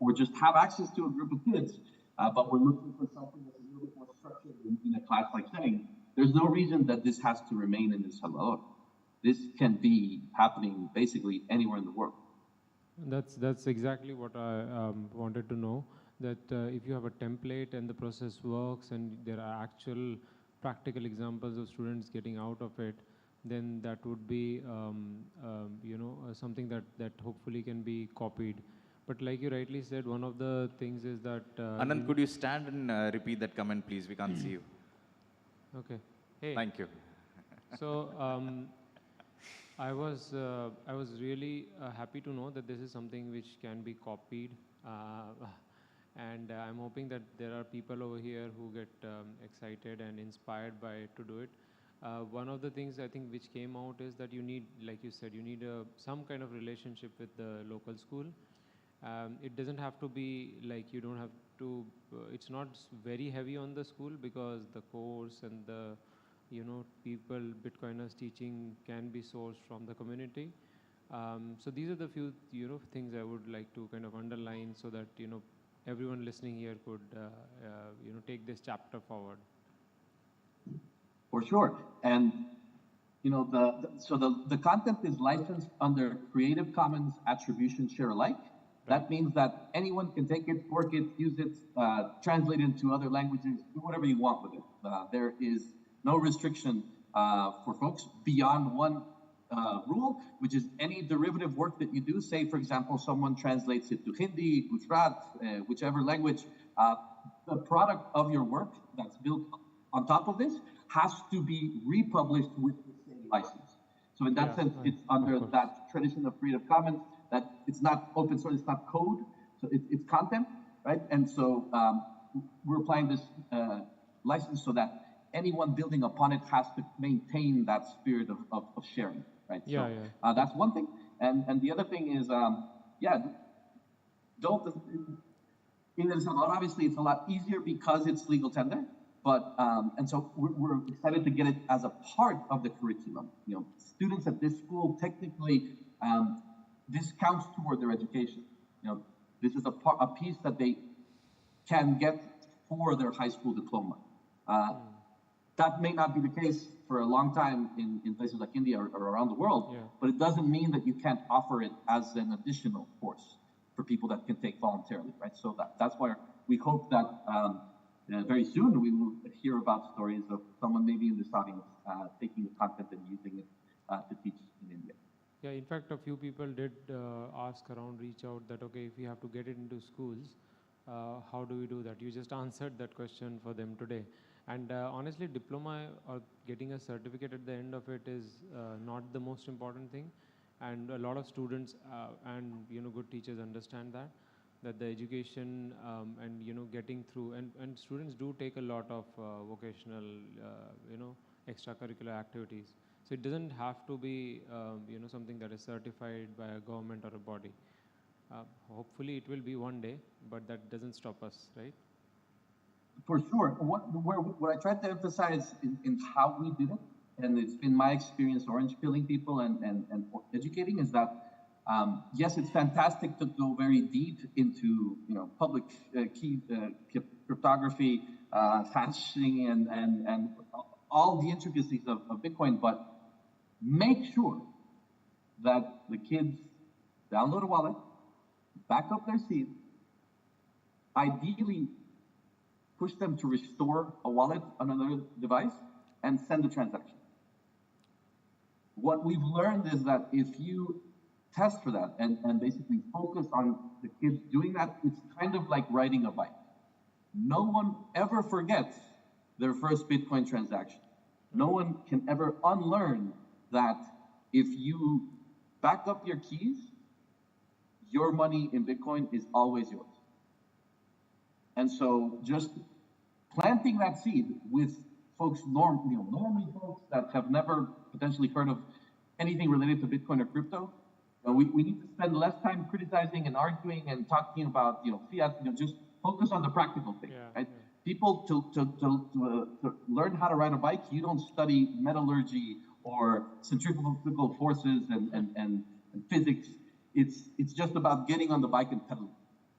or just have access to a group of kids, but we're looking for something that's a little bit more structured in a class-like setting, there's no reason that this has to remain in El Salvador. This can be happening basically anywhere in the world. That's exactly what I wanted to know, that if you have a template and the process works and there are actual practical examples of students getting out of it, then that would be something that hopefully can be copied. But like you rightly said, one of the things is that... Anand, could you stand and repeat that comment, please? We can't see you. Okay. Hey. Thank you. So I was really happy to know that this is something which can be copied, and I'm hoping that there are people over here who get excited and inspired by it to do it. One of the things I think which came out is that you need, like you said, you need some kind of relationship with the local school. It doesn't have to be like you don't have to, it's not very heavy on the school because the course and the people, Bitcoiners teaching can be sourced from the community. So these are the few things I would like to kind of underline so that everyone listening here could take this chapter forward. For sure. And the content is licensed under Creative Commons Attribution Share Alike. That means that anyone can take it, fork it, use it, translate it into other languages, do whatever you want with it. There is no restriction for folks beyond one rule, which is any derivative work that you do. Say, for example, someone translates it to Hindi, Gujarat, whichever language. The product of your work that's built on top of this has to be republished with the same license. So in that sense, it's under that tradition of Creative Commons, that it's not open source, it's not code, so it's content, right? And so we're applying this license so that anyone building upon it has to maintain that spirit of sharing, right? Yeah, so that's one thing. And the other thing is, don't, in El Salvador, obviously it's a lot easier because it's legal tender, but, and so we're excited to get it as a part of the curriculum. Students at this school, technically, this counts toward their education. This is a piece that they can get for their high school diploma. That may not be the case for a long time in places like India or around the world, but it doesn't mean that you can't offer it as an additional course for people that can take voluntarily, right? So that's why we hope that very soon we will hear about stories of someone maybe in this audience taking the content and using it to teach in India. Yeah, in fact, a few people did ask around, reach out that, okay, if we have to get it into schools, how do we do that? You just answered that question for them today. And honestly, diploma or getting a certificate at the end of it is not the most important thing. And a lot of students and good teachers understand that the education and getting through, and students do take a lot of vocational extracurricular activities. So it doesn't have to be something that is certified by a government or a body. Hopefully it will be one day, but that doesn't stop us, right? For sure. What I tried to emphasize in how we did it, and it's been my experience orange pilling people and educating, is that yes, it's fantastic to go very deep into public key cryptography, hashing, and all the intricacies of Bitcoin, but make sure that the kids download a wallet, back up their seed, ideally push them to restore a wallet on another device, and send a transaction. What we've learned is that if you test for that and basically focus on the kids doing that, it's kind of like riding a bike. No one ever forgets their first Bitcoin transaction. No one can ever unlearn that if you back up your keys, your money in Bitcoin is always yours. And so just planting that seed with folks, normally folks that have never potentially heard of anything related to Bitcoin or crypto, we need to spend less time criticizing and arguing and talking about fiat. Just focus on the practical thing, right? People to learn how to ride a bike, you don't study metallurgy or centrifugal forces and physics. It's just about getting on the bike and pedaling.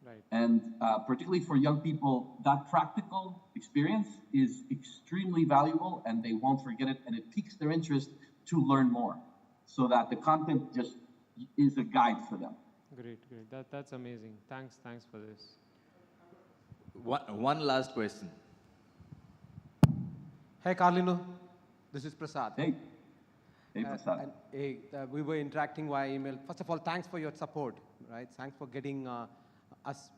Right. And particularly for young people, that practical experience is extremely valuable, and they won't forget it, and it piques their interest to learn more, so that the content just is a guide for them. Great. That's amazing. Thanks for this. One last question. Hey, Kalino. This is Prasad. Hey. Hey, Prasad. We were interacting via email. First of all, thanks for your support, right? Thanks for getting us,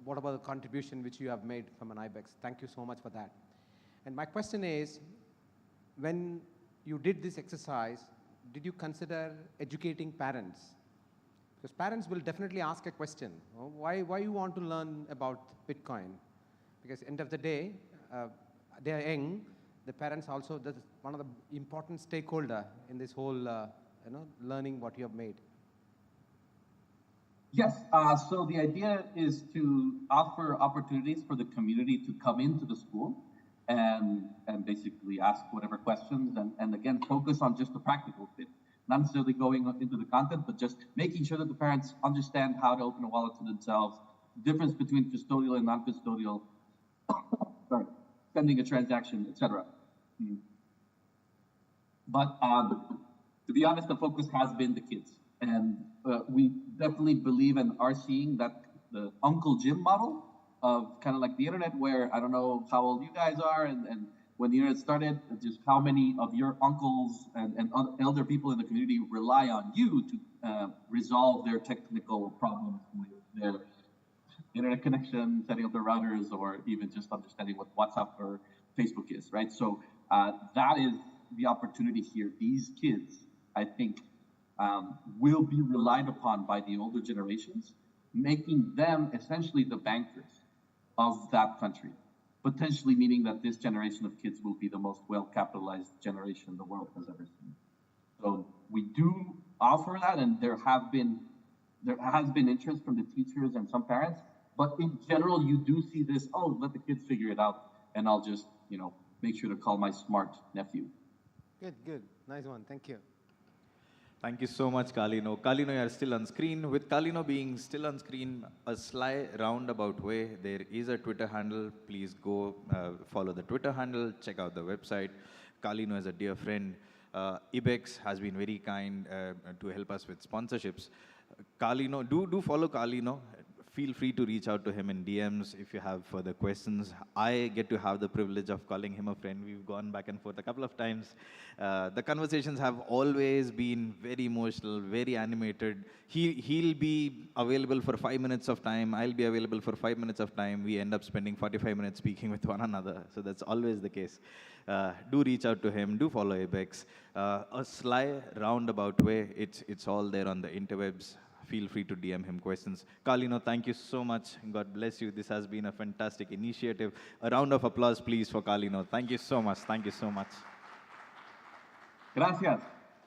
what about the contribution which you have made from an IBEX? Thank you so much for that. And my question is, when you did this exercise, did you consider educating parents? Because parents will definitely ask a question. Why you want to learn about Bitcoin? Because end of the day, they are young. The parents also, that's one of the important stakeholder in this whole, learning what you have made. Yes, so the idea is to offer opportunities for the community to come into the school and basically ask whatever questions and again, focus on just the practical bit. Not necessarily going into the content, but just making sure that the parents understand how to open a wallet to themselves, the difference between custodial and non-custodial, sending a transaction, etc. But to be honest, the focus has been the kids. And we definitely believe and are seeing that the Uncle Jim model of kind of like the internet, where I don't know how old you guys are and when the internet started, just how many of your uncles and elder people in the community rely on you to resolve their technical problems with their internet connection, setting up their routers, or even just understanding what WhatsApp or Facebook is, right? So that is the opportunity here. These kids, I think, will be relied upon by the older generations, making them essentially the bankers of that country, potentially meaning that this generation of kids will be the most well-capitalized generation the world has ever seen. So we do offer that, and there has been interest from the teachers and some parents, but in general, you do see this, let the kids figure it out, and I'll just, make sure to call my smart nephew. Good. Nice one. Thank you. Thank you so much, Kalino. Kalino, you are still on screen. With Kalino being still on screen, a sly roundabout way, there is a Twitter handle. Please go follow the Twitter handle, check out the website. Kalino is a dear friend. IBEX has been very kind to help us with sponsorships. Kalino, do follow Kalino. Feel free to reach out to him in DMs if you have further questions. I get to have the privilege of calling him a friend. We've gone back and forth a couple of times. The conversations have always been very emotional, very animated. He'll be available for 5 minutes of time. I'll be available for 5 minutes of time. We end up spending 45 minutes speaking with one another. So that's always the case. Do reach out to him. Do follow Apex. A sly, roundabout way. It's all there on the interwebs. Feel free to DM him questions. Kalino, thank you so much. God bless you. This has been a fantastic initiative. A round of applause, please, for Kalino. Thank you so much. Thank you so much. Gracias.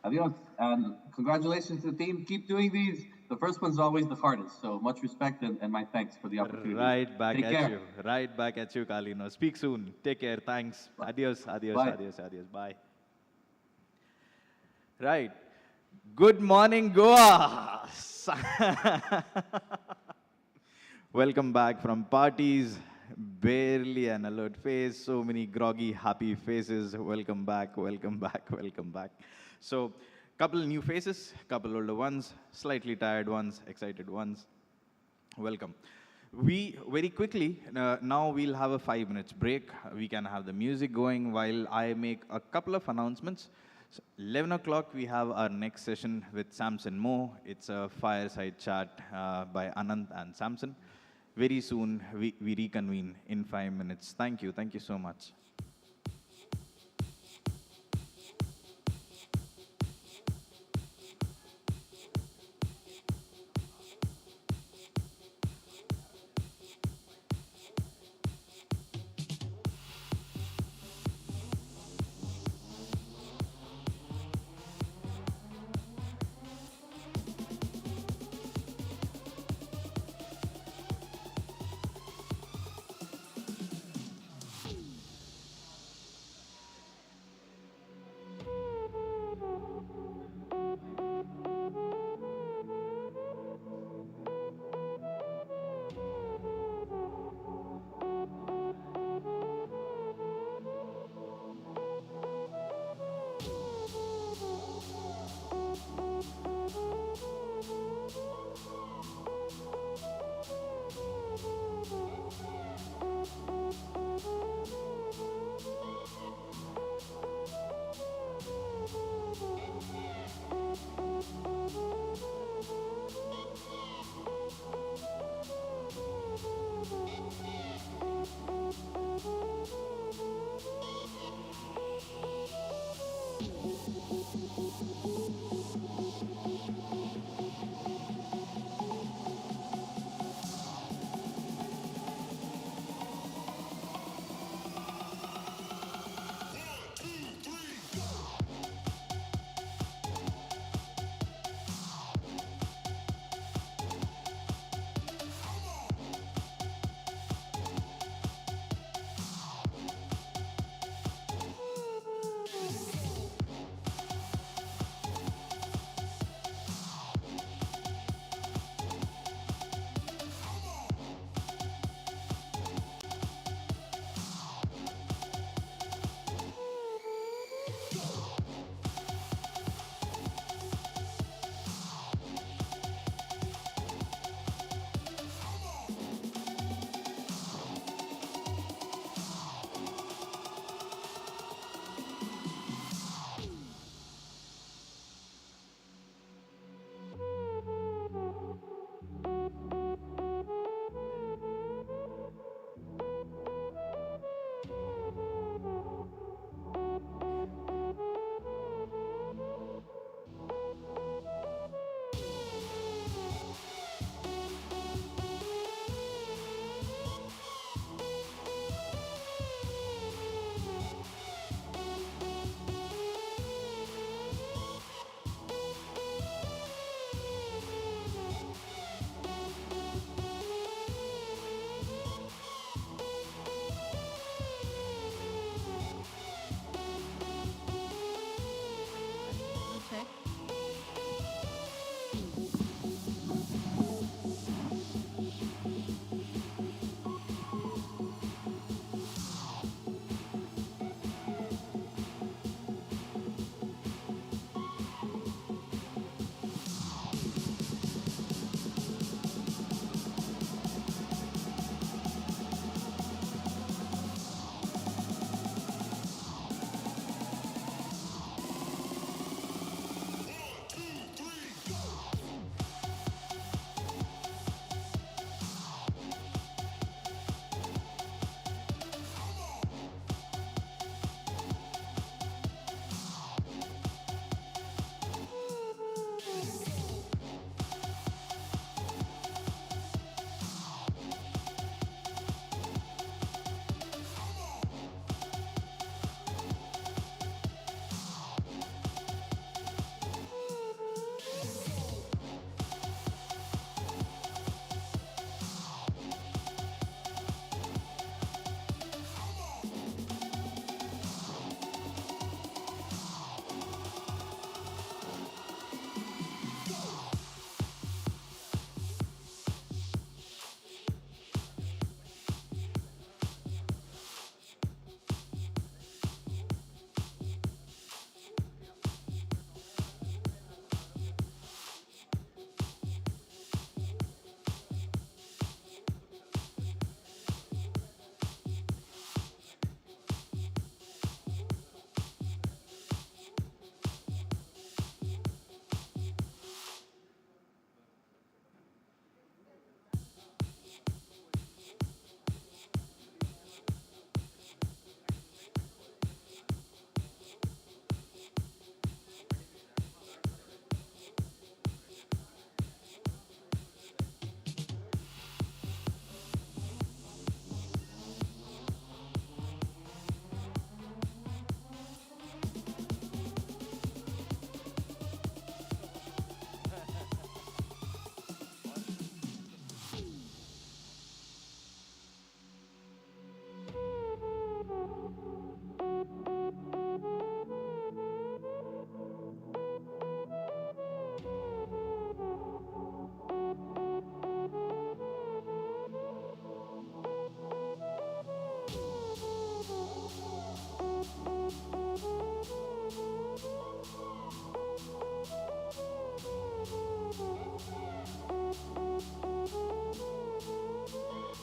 Adios. And congratulations to the team. Keep doing these. The first one's always the hardest. So much respect and my thanks for the opportunity. Right back Take at care. you. Right back at you, Kalino. Speak soon. Take care. Thanks. Adios. Adios. Bye. Adios. Adios. Bye. Right. Good morning, Goa. Welcome back from parties. Barely an alert face. So many groggy, happy faces. Welcome back. Welcome back. Welcome back. So, couple new faces, couple older ones, slightly tired ones, excited ones. Welcome. We, very quickly, now we'll have a 5 minutes break. We can have the music going while I make a couple of announcements. So 11 o'clock, we have our next session with Samson Mow. It's a fireside chat by Anand and Samson. Very soon, we reconvene in 5 minutes. Thank you. Thank you so much.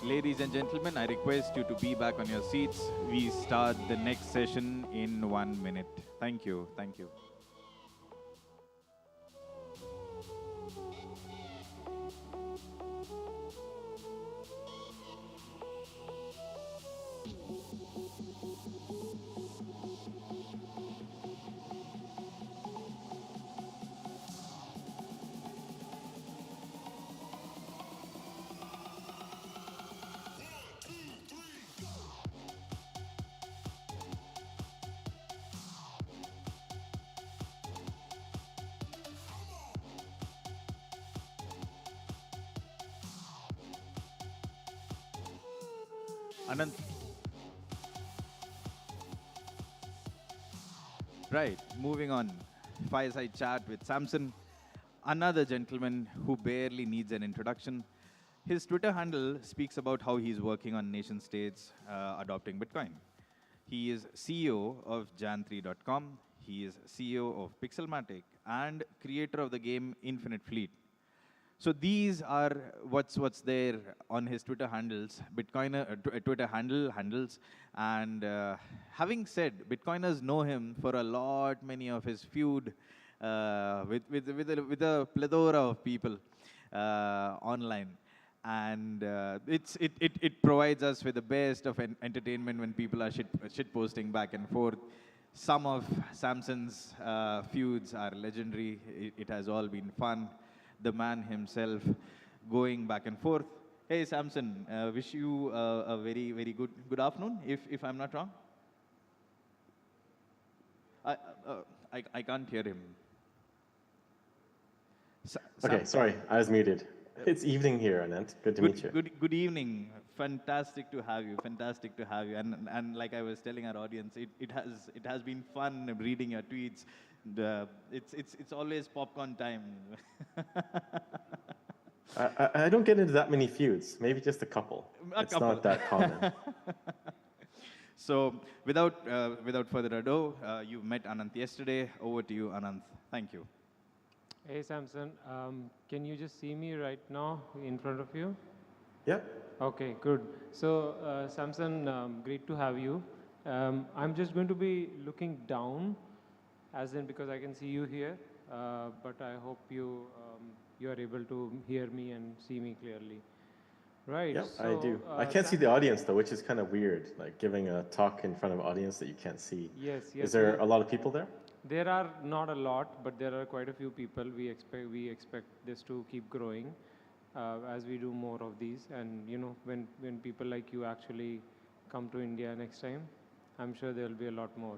Ladies and gentlemen, I request you to be back on your seats. We start the next session in 1 minute. Thank you. Thank you. Anand. Right, moving on. Fireside chat with Samson, another gentleman who barely needs an introduction. His Twitter handle speaks about how he's working on nation states adopting Bitcoin. He is CEO of Jan3.com. He is CEO of Pixelmatic and creator of the game Infinite Fleet. So these are what's there on his Twitter handles, Twitter handles. And having said, Bitcoiners know him for a lot, many of his feud with a plethora of people online. And it provides us with the best of entertainment when people are shit posting back and forth. Some of Samson's feuds are legendary. It has all been fun. The man himself going back and forth. Hey, Samson, wish you a very, very good afternoon, if I'm not wrong. I can't hear him. Okay, sorry, I was muted. It's evening here, Anant. Good to meet you. Good evening. Fantastic to have you. Fantastic to have you. And like I was telling our audience, it has been fun reading your tweets. It's always popcorn time. I don't get into that many feuds. Maybe just a couple. It's not that common. So without further ado, you met Anant yesterday. Over to you, Anant. Thank you. Hey, Samson. Can you just see me right now in front of you? Yeah. Okay, good. So, Samson, great to have you. I'm just going to be looking down, as in because I can see you here, but I hope you are able to hear me and see me clearly. Right. Yeah, so, I do. I can't see the audience though, which is kind of weird, like giving a talk in front of an audience that you can't see. Yes. Is there a lot of people there? There are not a lot, but there are quite a few people. We expect this to keep growing as we do more of these. And you know, when people like you actually come to India next time, I'm sure there will be a lot more.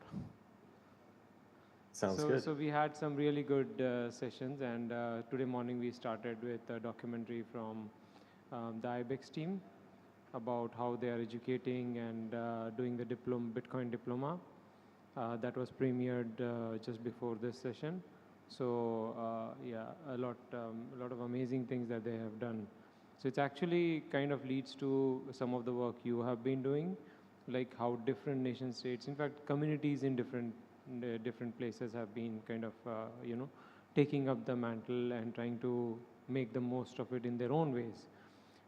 Sounds good. So we had some really good sessions, and today morning we started with a documentary from the IBEX team about how they are educating and doing the Bitcoin diploma. That was premiered just before this session. So yeah, a lot of amazing things that they have done. So it's actually kind of leads to some of the work you have been doing, like how different nation states, in fact, communities in different places have been kind of taking up the mantle and trying to make the most of it in their own ways.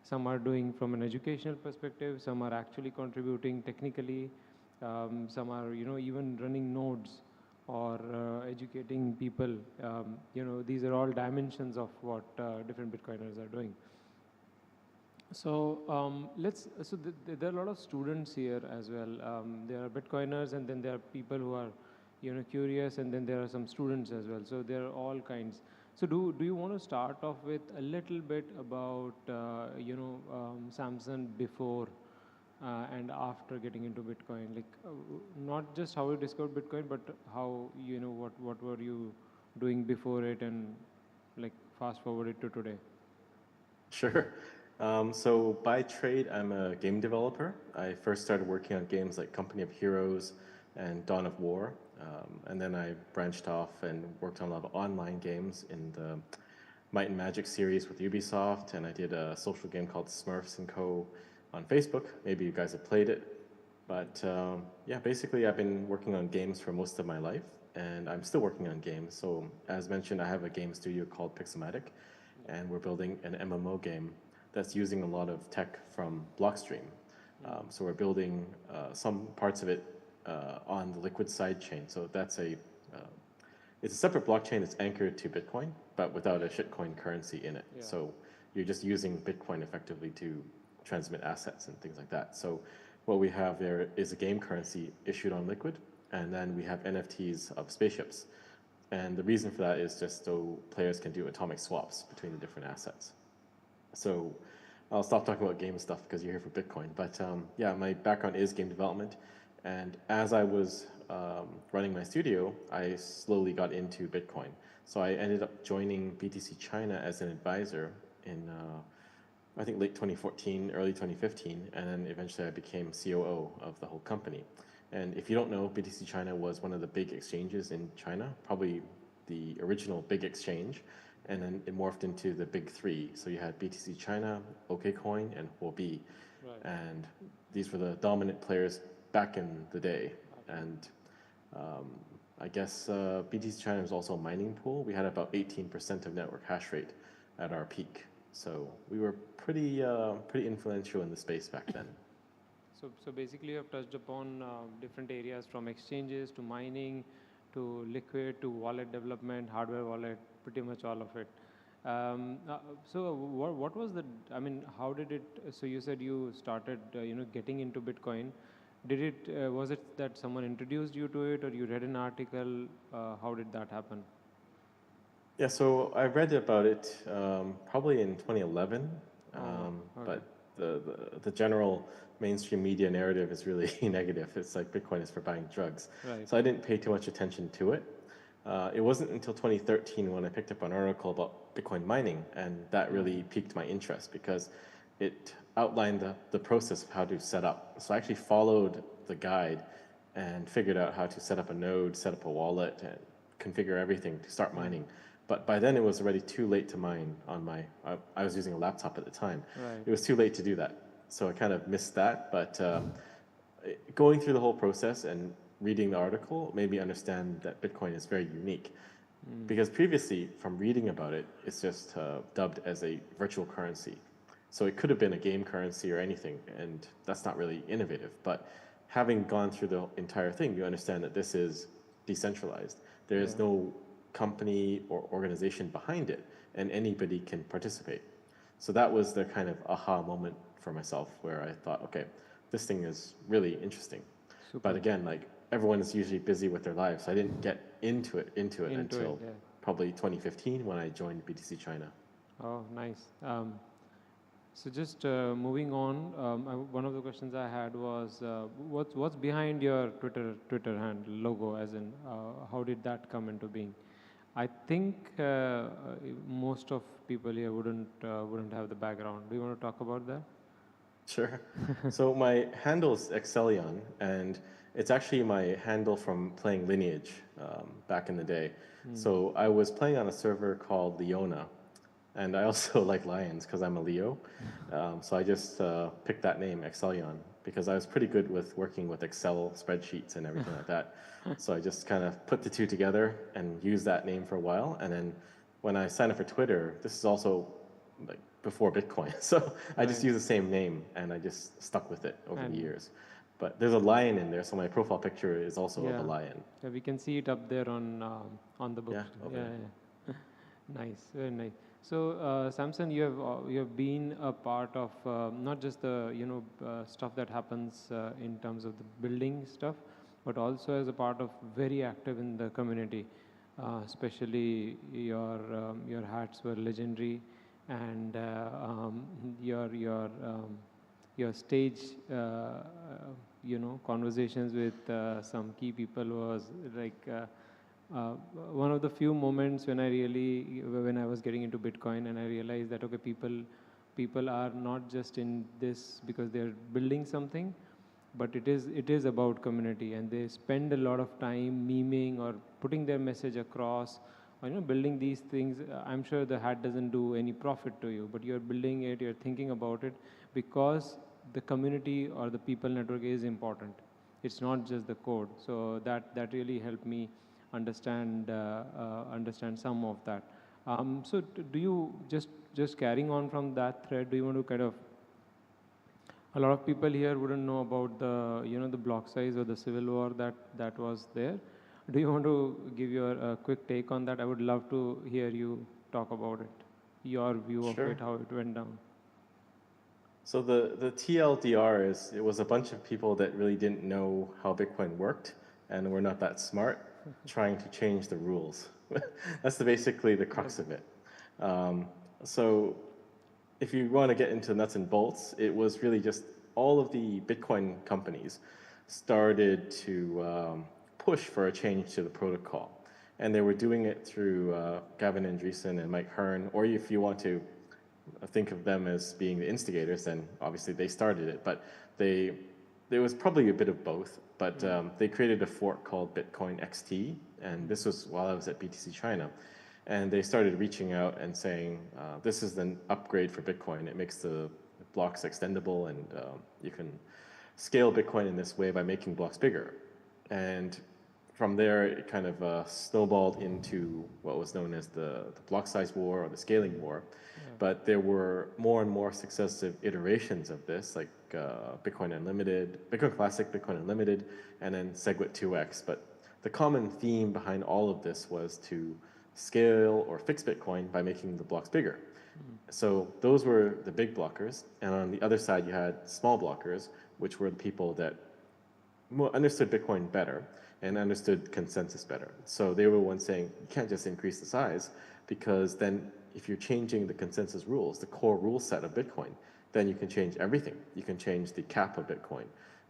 Some are doing from an educational perspective. Some are actually contributing technically. Some are, even running nodes or educating people. These are all dimensions of what different Bitcoiners are doing. So there are a lot of students here as well. There are Bitcoiners, and then there are people who are, curious, and then there are some students as well. So there are all kinds. So do you want to start off with a little bit about, Samson before and after getting into Bitcoin, like not just how you discovered Bitcoin, but how, what were you doing before it, and like fast forward it to today? Sure. So by trade, I'm a game developer. I first started working on games like Company of Heroes and Dawn of War. And then I branched off and worked on a lot of online games in the Might and Magic series with Ubisoft. And I did a social game called Smurfs & Co. on Facebook. Maybe you guys have played it. But yeah, basically I've been working on games for most of my life, and I'm still working on games. So as mentioned, I have a game studio called Pixelmatic, and we're building an MMO game that's using a lot of tech from Blockstream. So we're building some parts of it on the Liquid sidechain. So that's it's a separate blockchain that's anchored to Bitcoin, but without a shitcoin currency in it. Yeah. So you're just using Bitcoin effectively to transmit assets and things like that. So what we have there is a game currency issued on Liquid, and then we have NFTs of spaceships. And the reason for that is just so players can do atomic swaps between the different assets. So I'll stop talking about game stuff because you're here for Bitcoin. But yeah, my background is game development. And as I was running my studio, I slowly got into Bitcoin. So I ended up joining BTC China as an advisor in, I think, late 2014, early 2015. And then eventually I became COO of the whole company. And if you don't know, BTC China was one of the big exchanges in China, probably the original big exchange. And then it morphed into the big three. So you had BTC China, OKCoin, and Huobi. Right. And these were the dominant players back in the day. And I guess BTC China was also a mining pool. We had about 18% of network hash rate at our peak. So we were pretty influential in the space back then. So basically you have touched upon different areas from exchanges to mining to Liquid to wallet development, hardware wallet, pretty much all of it. So what was the, I mean, how did it, so you said you started, getting into Bitcoin. Did it, was it that someone introduced you to it or you read an article? How did that happen? Yeah, so I read about it probably in 2011, okay. but the general mainstream media narrative is really negative. It's like Bitcoin is for buying drugs. Right. So I didn't pay too much attention to it. It wasn't until 2013 when I picked up an article about Bitcoin mining, and that really piqued my interest because it outlined the process of how to set up. So I actually followed the guide and figured out how to set up a node, set up a wallet, and configure everything to start mining. But by then it was already too late to mine on my, I was using a laptop at the time. Right. It was too late to do that. So I kind of missed that, but going through the whole process and reading the article made me understand that Bitcoin is very unique. Because previously, from reading about it, it's just dubbed as a virtual currency. So it could have been a game currency or anything, and that's not really innovative. But having gone through the entire thing, you understand that this is decentralized. There is no company or organization behind it, and anybody can participate. So that was the kind of aha moment for myself where I thought, okay, this thing is really interesting. Super. But again, like everyone is usually busy with their lives. So I didn't get into it until probably 2015 when I joined BTC China. Oh, nice. So just moving on, one of the questions I had was, what's behind your Twitter handle logo? As in, how did that come into being? I think most of people here wouldn't have the background. Do you want to talk about that? Sure. So my handle is Excellion, and it's actually my handle from playing Lineage back in the day. So I was playing on a server called Leona, and I also like lions because I'm a Leo. So I just picked that name, Excellion, because I was pretty good with working with Excel spreadsheets and everything like that. So I just kind of put the two together and used that name for a while. And then when I signed up for Twitter, this is also like before Bitcoin. So I just used the same name and I just stuck with it over the years. But there's a lion in there, so my profile picture is also of a lion. Yeah, we can see it up there on the book. Yeah. Nice, very nice. So Samson, you have been a part of not just the stuff that happens in terms of the building stuff, but also as a part of very active in the community. Especially your hats were legendary, and your stage conversations with some key people was like one of the few moments when I was getting into Bitcoin, and I realized that okay, people are not just in this because they're building something, but it is about community, and they spend a lot of time memeing or putting their message across, or building these things. I'm sure the hat doesn't do any profit to you, but you're building it, you're thinking about it because the community or the people network is important. It's not just the code. So that really helped me understand some of that. So do you, just carrying on from that thread, do you want to kind of, a lot of people here wouldn't know about the, the block size or the civil war that was there. Do you want to give your quick take on that? I would love to hear you talk about it, your view of Sure. it, how it went down. So the TLDR is, it was a bunch of people that really didn't know how Bitcoin worked and were not that smart, trying to change the rules. That's basically the crux of it. So if you want to get into nuts and bolts, it was really just all of the Bitcoin companies started to push for a change to the protocol. And they were doing it through Gavin Andresen and Mike Hearn, or if you want to think of them as being the instigators, then obviously they started it. But there was probably a bit of both, but they created a fork called Bitcoin XT, and this was while I was at BTC China. And they started reaching out and saying, this is the upgrade for Bitcoin. It makes the blocks extendable, and you can scale Bitcoin in this way by making blocks bigger. And from there, it kind of snowballed into what was known as the block size war or the scaling war. But there were more and more successive iterations of this, like Bitcoin Unlimited, Bitcoin Classic, Bitcoin Unlimited, and then SegWit 2x. But the common theme behind all of this was to scale or fix Bitcoin by making the blocks bigger. So those were the big blockers. And on the other side, you had small blockers, which were the people that understood Bitcoin better and understood consensus better. So they were the ones saying, you can't just increase the size, because then if you're changing the consensus rules, the core rule set of Bitcoin, then you can change everything. You can change the cap of Bitcoin.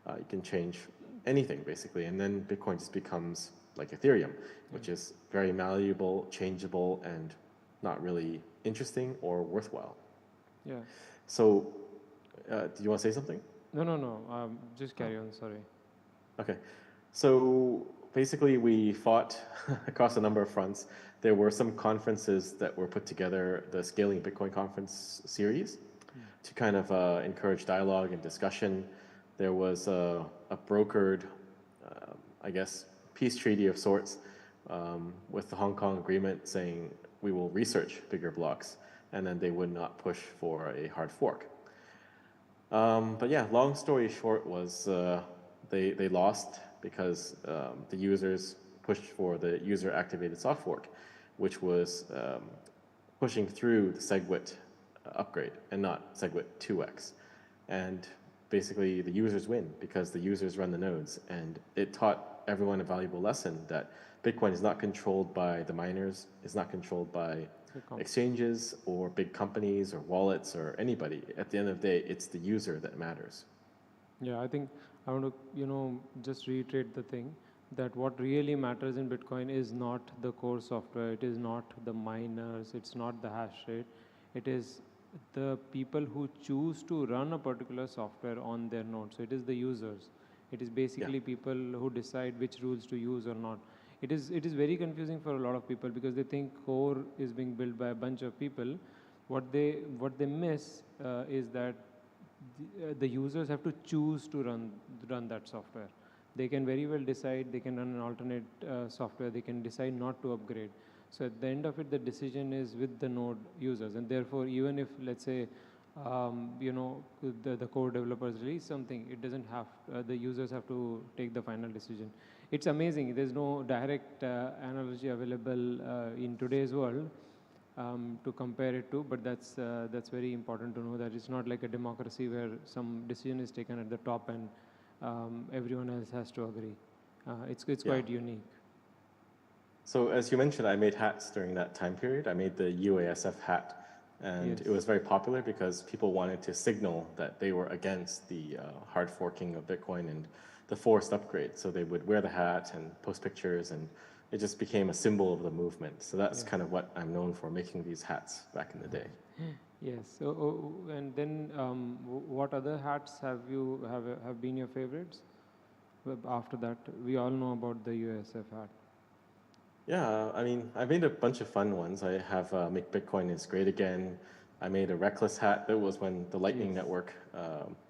You can change anything, basically. And then Bitcoin just becomes like Ethereum, which is very malleable, changeable, and not really interesting or worthwhile. Yeah. So do you want to say something? No. Just carry on, sorry. Okay. So basically, we fought across a number of fronts. There were some conferences that were put together, the Scaling Bitcoin Conference series, to kind of encourage dialogue and discussion. There was a brokered, I guess, peace treaty of sorts with the Hong Kong agreement saying we will research bigger blocks, and then they would not push for a hard fork. But yeah, long story short was they lost because the users pushed for the user-activated soft fork, which was pushing through the SegWit upgrade and not SegWit 2x. And basically, the users win because the users run the nodes. And it taught everyone a valuable lesson that Bitcoin is not controlled by the miners, it's not controlled by exchanges or big companies or wallets or anybody. At the end of the day, it's the user that matters. Yeah, I think I want to, just reiterate the thing that what really matters in Bitcoin is not the core software, it is not the miners, it's not the hash rate, it is the people who choose to run a particular software on their node. So it is the users. It is basically people who decide which rules to use or not. It is very confusing for a lot of people because they think core is being built by a bunch of people. What they miss is that the users have to choose to run that software. They can very well decide, they can run an alternate software, they can decide not to upgrade. So at the end of it, the decision is with the node users. And therefore, even if, let's say, the core developers release something, it doesn't have, the users have to take the final decision. It's amazing. There's no direct analogy available in today's world to compare it to, but that's very important to know that it's not like a democracy where some decision is taken at the top and everyone else has to agree. It's quite unique. So as you mentioned, I made hats during that time period. I made the UASF hat. And it was very popular because people wanted to signal that they were against the hard forking of Bitcoin and the forced upgrade. So they would wear the hat and post pictures, and it just became a symbol of the movement. So that's kind of what I'm known for, making these hats back in the day. Yes. So, and then what other hats have been your favorites? After that, we all know about the USF hat. Yeah, I mean, I made a bunch of fun ones. I have Make Bitcoin is Great Again. I made a Reckless hat. That was when the Lightning Network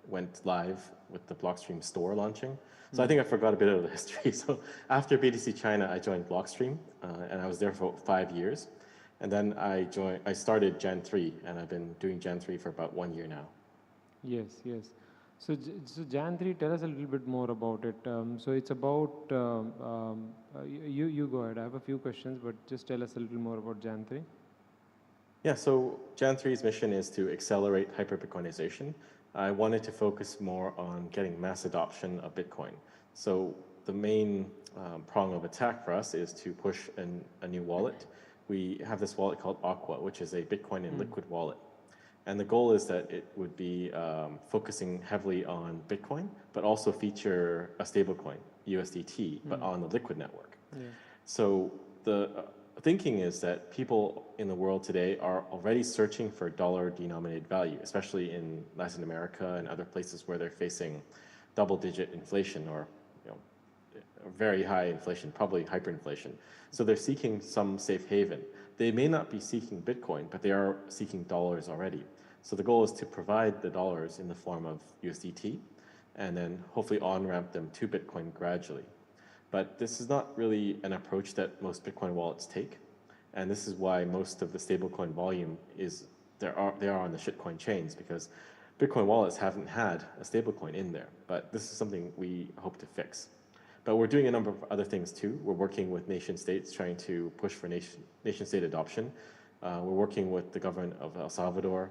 went live with the Blockstream store launching. So I think I forgot a bit of the history. So after BTC China, I joined Blockstream, and I was there for 5 years. And then I started Jan 3, and I've been doing Jan 3 for about 1 year now. Yes, yes. So, so Jan 3, tell us a little bit more about it. So it's about, you go ahead. I have a few questions, but just tell us a little more about Jan 3. Yeah, so Jan 3's mission is to accelerate hyper-Bitcoinization. I wanted to focus more on getting mass adoption of Bitcoin. So the main prong of attack for us is to push a new wallet. We have this wallet called Aqua, which is a Bitcoin in liquid wallet. And the goal is that it would be focusing heavily on Bitcoin, but also feature a stablecoin, USDT, but on the Liquid network. Yeah. So the thinking is that people in the world today are already searching for dollar-denominated value, especially in Latin America and other places where they're facing double-digit inflation or very high inflation, probably hyperinflation. So they're seeking some safe haven. They may not be seeking Bitcoin, but they are seeking dollars already. So the goal is to provide the dollars in the form of USDT and then hopefully on-ramp them to Bitcoin gradually. But this is not really an approach that most Bitcoin wallets take. And this is why most of the stablecoin volume is, they are on the shitcoin chains, because Bitcoin wallets haven't had a stablecoin in there. But this is something we hope to fix. But we're doing a number of other things too. We're working with nation states trying to push for nation state adoption. We're working with the government of El Salvador.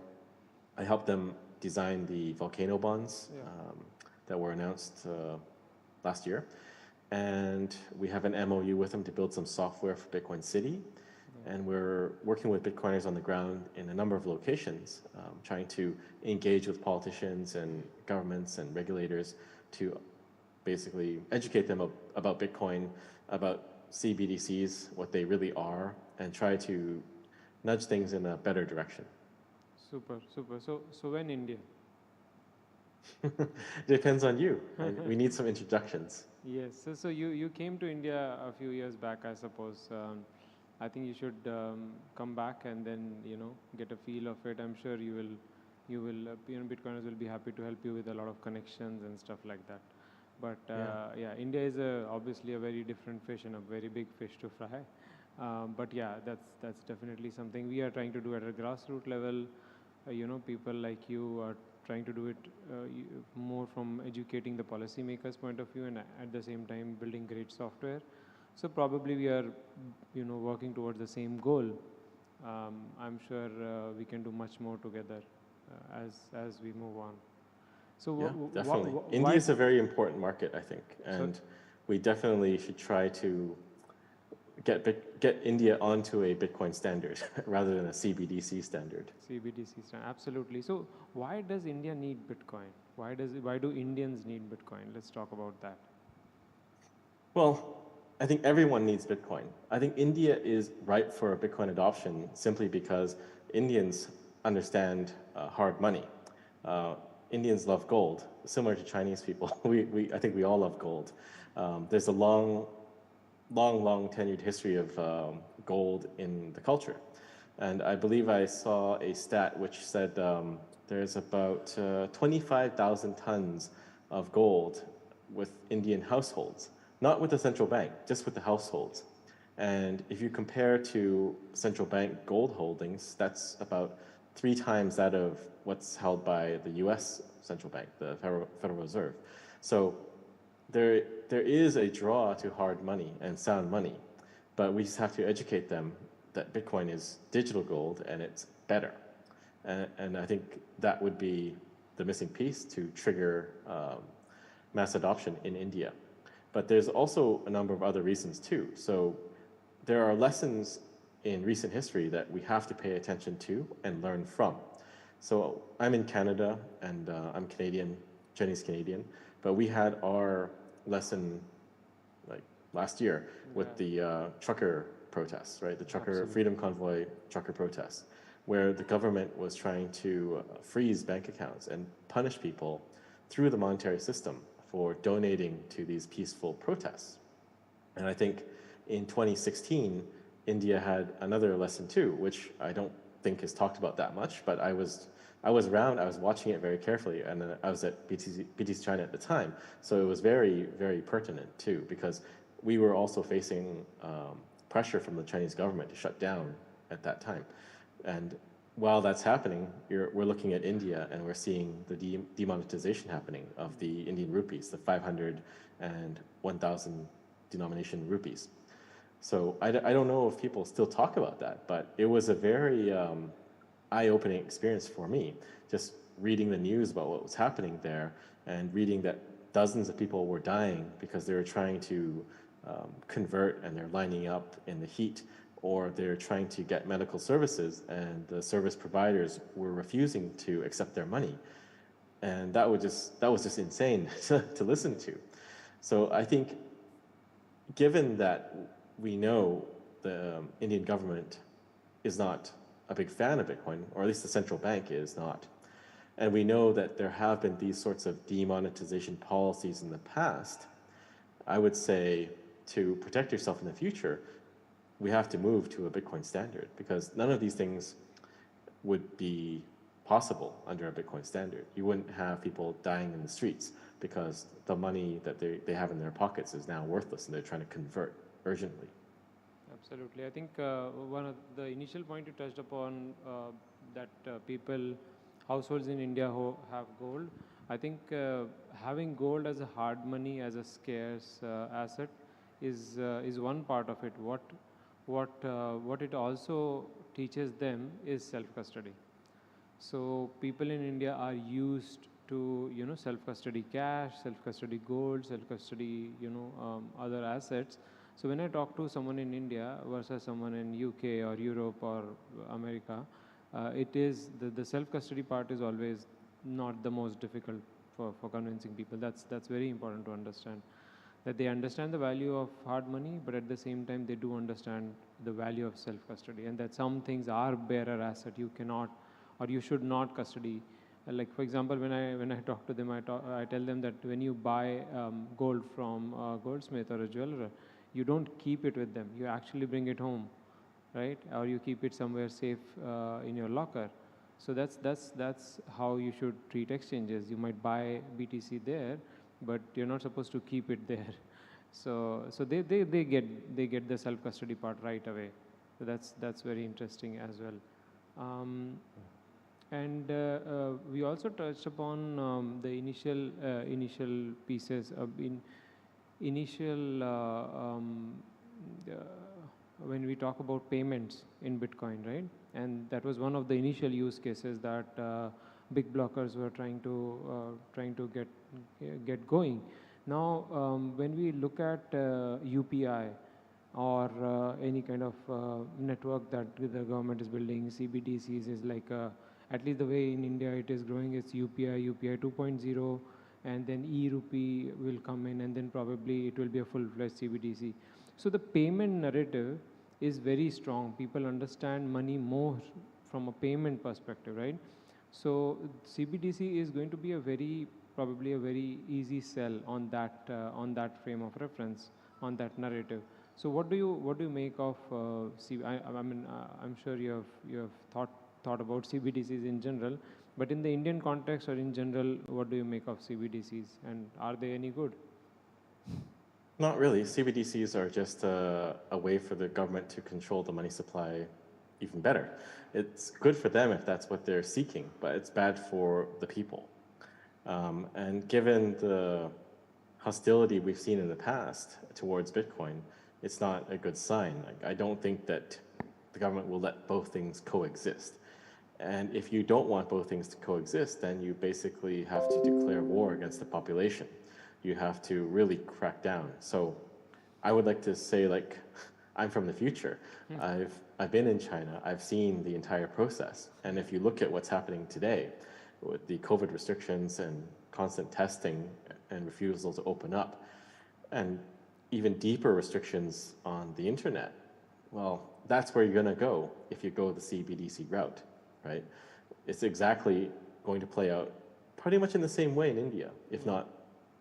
I helped them design the volcano bonds that were announced last year. And we have an MOU with them to build some software for Bitcoin City. And we're working with Bitcoiners on the ground in a number of locations, trying to engage with politicians and governments and regulators to basically educate them about Bitcoin, about CBDCs, what they really are, and try to nudge things in a better direction. Super, super. So when India? Depends on you. We need some introductions. Yes. So you came to India a few years back, I suppose. I think you should come back and then get a feel of it. I'm sure you will Bitcoiners will be happy to help you with a lot of connections and stuff like that. But yeah, India is obviously a very different fish and a very big fish to fry. But yeah, that's definitely something we are trying to do at a grassroots level. People like you are trying to do it more from educating the policymakers' point of view and at the same time building great software. So probably we are, working towards the same goal. I'm sure we can do much more together as we move on. So yeah, definitely. India is a very important market, I think, and we definitely should try to get India onto a Bitcoin standard rather than a CBDC standard. CBDC standard, absolutely. So why does India need Bitcoin? Why do Indians need Bitcoin? Let's talk about that. Well, I think everyone needs Bitcoin. I think India is ripe for Bitcoin adoption simply because Indians understand hard money. Indians love gold, similar to Chinese people. I think we all love gold. There's a long tenured history of gold in the culture. And I believe I saw a stat which said there's about 25,000 tons of gold with Indian households, not with the central bank, just with the households. And if you compare to central bank gold holdings, that's about 3 times that of what's held by the US central bank, the Federal Reserve. So there is a draw to hard money and sound money, but we just have to educate them that Bitcoin is digital gold and it's better. And I think that would be the missing piece to trigger mass adoption in India. But there's also a number of other reasons too. So there are lessons in recent history that we have to pay attention to and learn from. So I'm in Canada and I'm Canadian, Chinese Canadian, but we had our lesson like last year with the trucker protests, right? The trucker Freedom Convoy trucker protests, where the government was trying to freeze bank accounts and punish people through the monetary system for donating to these peaceful protests. And I think in 2016, India had another lesson too, which I don't think is talked about that much, but I was around, I was watching it very carefully, and I was at BTC China at the time, so it was very, very pertinent too, because we were also facing pressure from the Chinese government to shut down at that time. And while that's happening, we're looking at India and we're seeing the demonetization happening of the Indian rupees, the 500 and 1,000 denomination rupees. So I don't know if people still talk about that, but it was a very eye-opening experience for me, just reading the news about what was happening there and reading that dozens of people were dying because they were trying to convert and they're lining up in the heat, or they're trying to get medical services and the service providers were refusing to accept their money. And that was just insane to listen to. So I think, given that we know the Indian government is not a big fan of Bitcoin, or at least the central bank is not, and we know that there have been these sorts of demonetization policies in the past, I would say to protect yourself in the future, we have to move to a Bitcoin standard, because none of these things would be possible under a Bitcoin standard. You wouldn't have people dying in the streets because the money that they have in their pockets is now worthless and they're trying to convert urgently. Absolutely. I think one of the initial point you touched upon, that households in India who have gold, I think having gold as a hard money, as a scarce asset is one part of it. What it also teaches them is self-custody. So people in India are used to self-custody cash, self-custody gold, self-custody other assets. So when I talk to someone in India versus someone in UK or Europe or America, it is the self-custody part is always not the most difficult for convincing people. That's very important to understand. That they understand the value of hard money, but at the same time they do understand the value of self-custody, and that some things are bearer asset. You cannot or you should not custody. Like for example, when I talk to them, I tell them that when you buy gold from a goldsmith or a jeweler, you don't keep it with them. You actually bring it home, right? Or you keep it somewhere safe in your locker. So that's how you should treat exchanges. You might buy BTC there, but you're not supposed to keep it there. So they get the self-custody part right away. So that's very interesting as well. And we also touched upon the initial pieces of when we talk about payments in Bitcoin, right? And that was one of the initial use cases that big blockers were trying to get going. Now, when we look at UPI or any kind of network that the government is building, CBDCs is like at least the way in India it is growing, it's UPI 2.0, and then e-rupee will come in, and then probably it will be a full-fledged CBDC. So the payment narrative is very strong. People understand money more from a payment perspective, right? So CBDC is going to be probably a very easy sell on that frame of reference, on that narrative. So what do you make of I mean, I'm sure you have thought about CBDCs in general, but in the Indian context or in general, what do you make of CBDCs, and are they any good? Not really. CBDCs are just a way for the government to control the money supply even better. It's good for them if that's what they're seeking, but it's bad for the people. And given the hostility we've seen in the past towards Bitcoin, it's not a good sign. I don't think that the government will let both things coexist. And if you don't want both things to coexist, then you basically have to declare war against the population. You have to really crack down. So I would like to say, like, I'm from the future. I've been in China. I've seen the entire process. And if you look at what's happening today with the COVID restrictions and constant testing and refusal to open up, and even deeper restrictions on the internet, well, that's where you're going to go if you go the CBDC route, right? It's exactly going to play out pretty much in the same way in India. If not,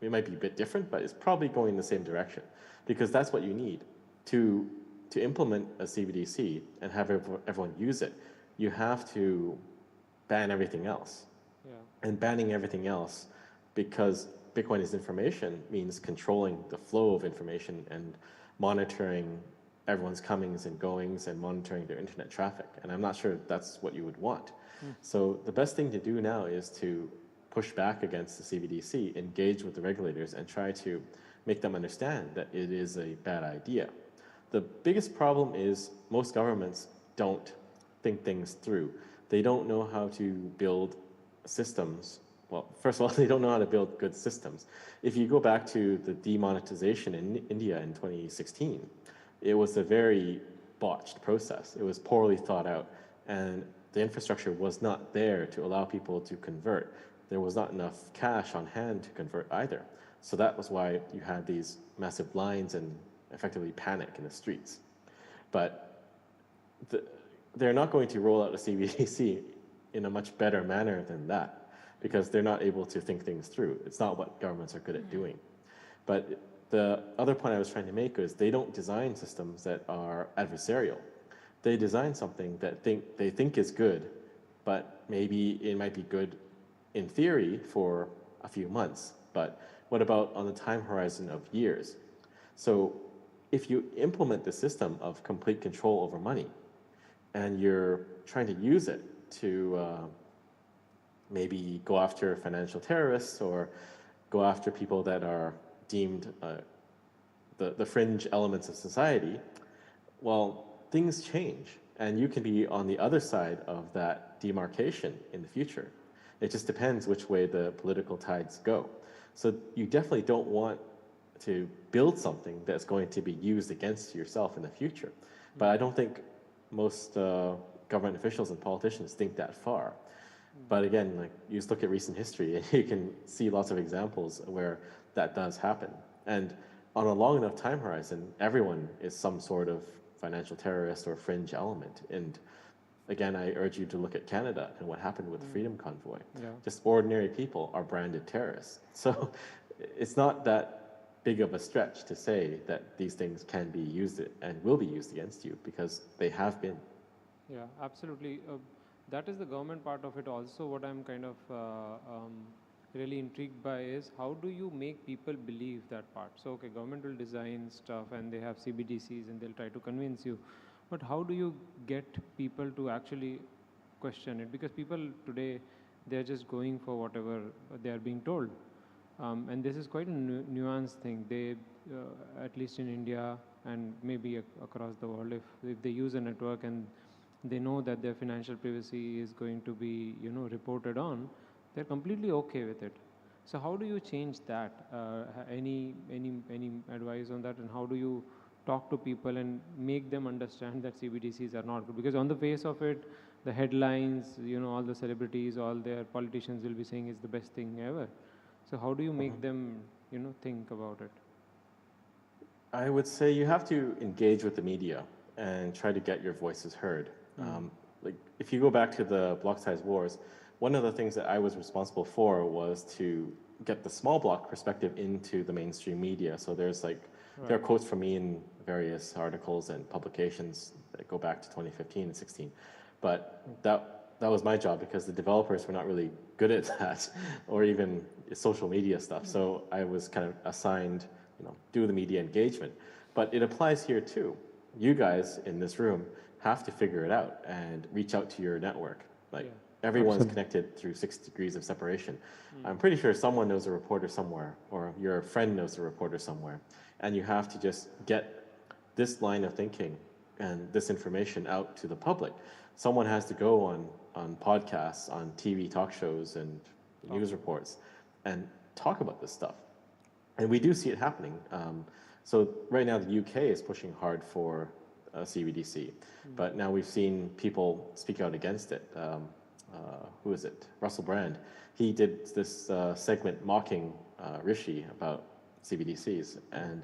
it might be a bit different, but it's probably going in the same direction, because that's what you need to implement a CBDC and have everyone use it. You have to ban everything else. Yeah. And banning everything else, because Bitcoin is information, means controlling the flow of information and monitoring everyone's comings and goings and monitoring their internet traffic. And I'm not sure that's what you would want. So the best thing to do now is to push back against the CBDC, engage with the regulators, and try to make them understand that it is a bad idea. The biggest problem is most governments don't think things through. They don't know how to build systems. Well, first of all, they don't know how to build good systems. If you go back to the demonetization in India in 2016, it was a very botched process. It was poorly thought out, and the infrastructure was not there to allow people to convert. There was not enough cash on hand to convert either. So that was why you had these massive lines and effectively panic in the streets. But they're not going to roll out a CBDC in a much better manner than that, because they're not able to think things through. It's not what governments are good at doing. But the other point I was trying to make is they don't design systems that are adversarial. They design something that they think is good, but maybe it might be good in theory for a few months, but what about on the time horizon of years? So if you implement the system of complete control over money, and you're trying to use it to maybe go after financial terrorists or go after people that are deemed the fringe elements of society, well, things change, and you can be on the other side of that demarcation in the future. It just depends which way the political tides go. So you definitely don't want to build something that's going to be used against yourself in the future. But I don't think most government officials and politicians think that far. But again, like, you just look at recent history and you can see lots of examples where that does happen. And on a long enough time horizon, everyone is some sort of financial terrorist or fringe element. And again, I urge you to look at Canada and what happened with the Freedom Convoy. Yeah. Just ordinary people are branded terrorists. So it's not that big of a stretch to say that these things can be used and will be used against you, because they have been. Yeah, absolutely. That is the government part of it also. What I'm kind of really intrigued by is how do you make people believe that part? So, okay, government will design stuff and they have CBDCs and they'll try to convince you. But how do you get people to actually question it? Because people today, they're just going for whatever they are being told. And this is quite a nuanced thing. They, at least in India and maybe across the world, if they use a network and they know that their financial privacy is going to be, reported on, they're completely okay with it. So how do you change that? Any advice on that? And how do you talk to people and make them understand that CBDCs are not good? Because on the face of it, the headlines, all the celebrities, all their politicians will be saying it's the best thing ever. So how do you make them, think about it? I would say you have to engage with the media and try to get your voices heard. Like, if you go back to the block size wars, one of the things that I was responsible for was to get the small block perspective into the mainstream media. So there's there are quotes from me in various articles and publications that go back to 2015 and 16. But that was my job, because the developers were not really good at that, or even social media stuff. So I was kind of assigned, do the media engagement. But it applies here too. You guys in this room have to figure it out and reach out to your network. Everyone's connected through 6 degrees of separation. I'm pretty sure someone knows a reporter somewhere, or your friend knows a reporter somewhere. And you have to just get this line of thinking and this information out to the public. Someone has to go on podcasts, on TV talk shows and news reports and talk about this stuff. And we do see it happening. So right now the UK is pushing hard for CBDC, but now we've seen people speak out against it. Who is it? Russell Brand. He did this segment mocking Rishi about CBDCs, and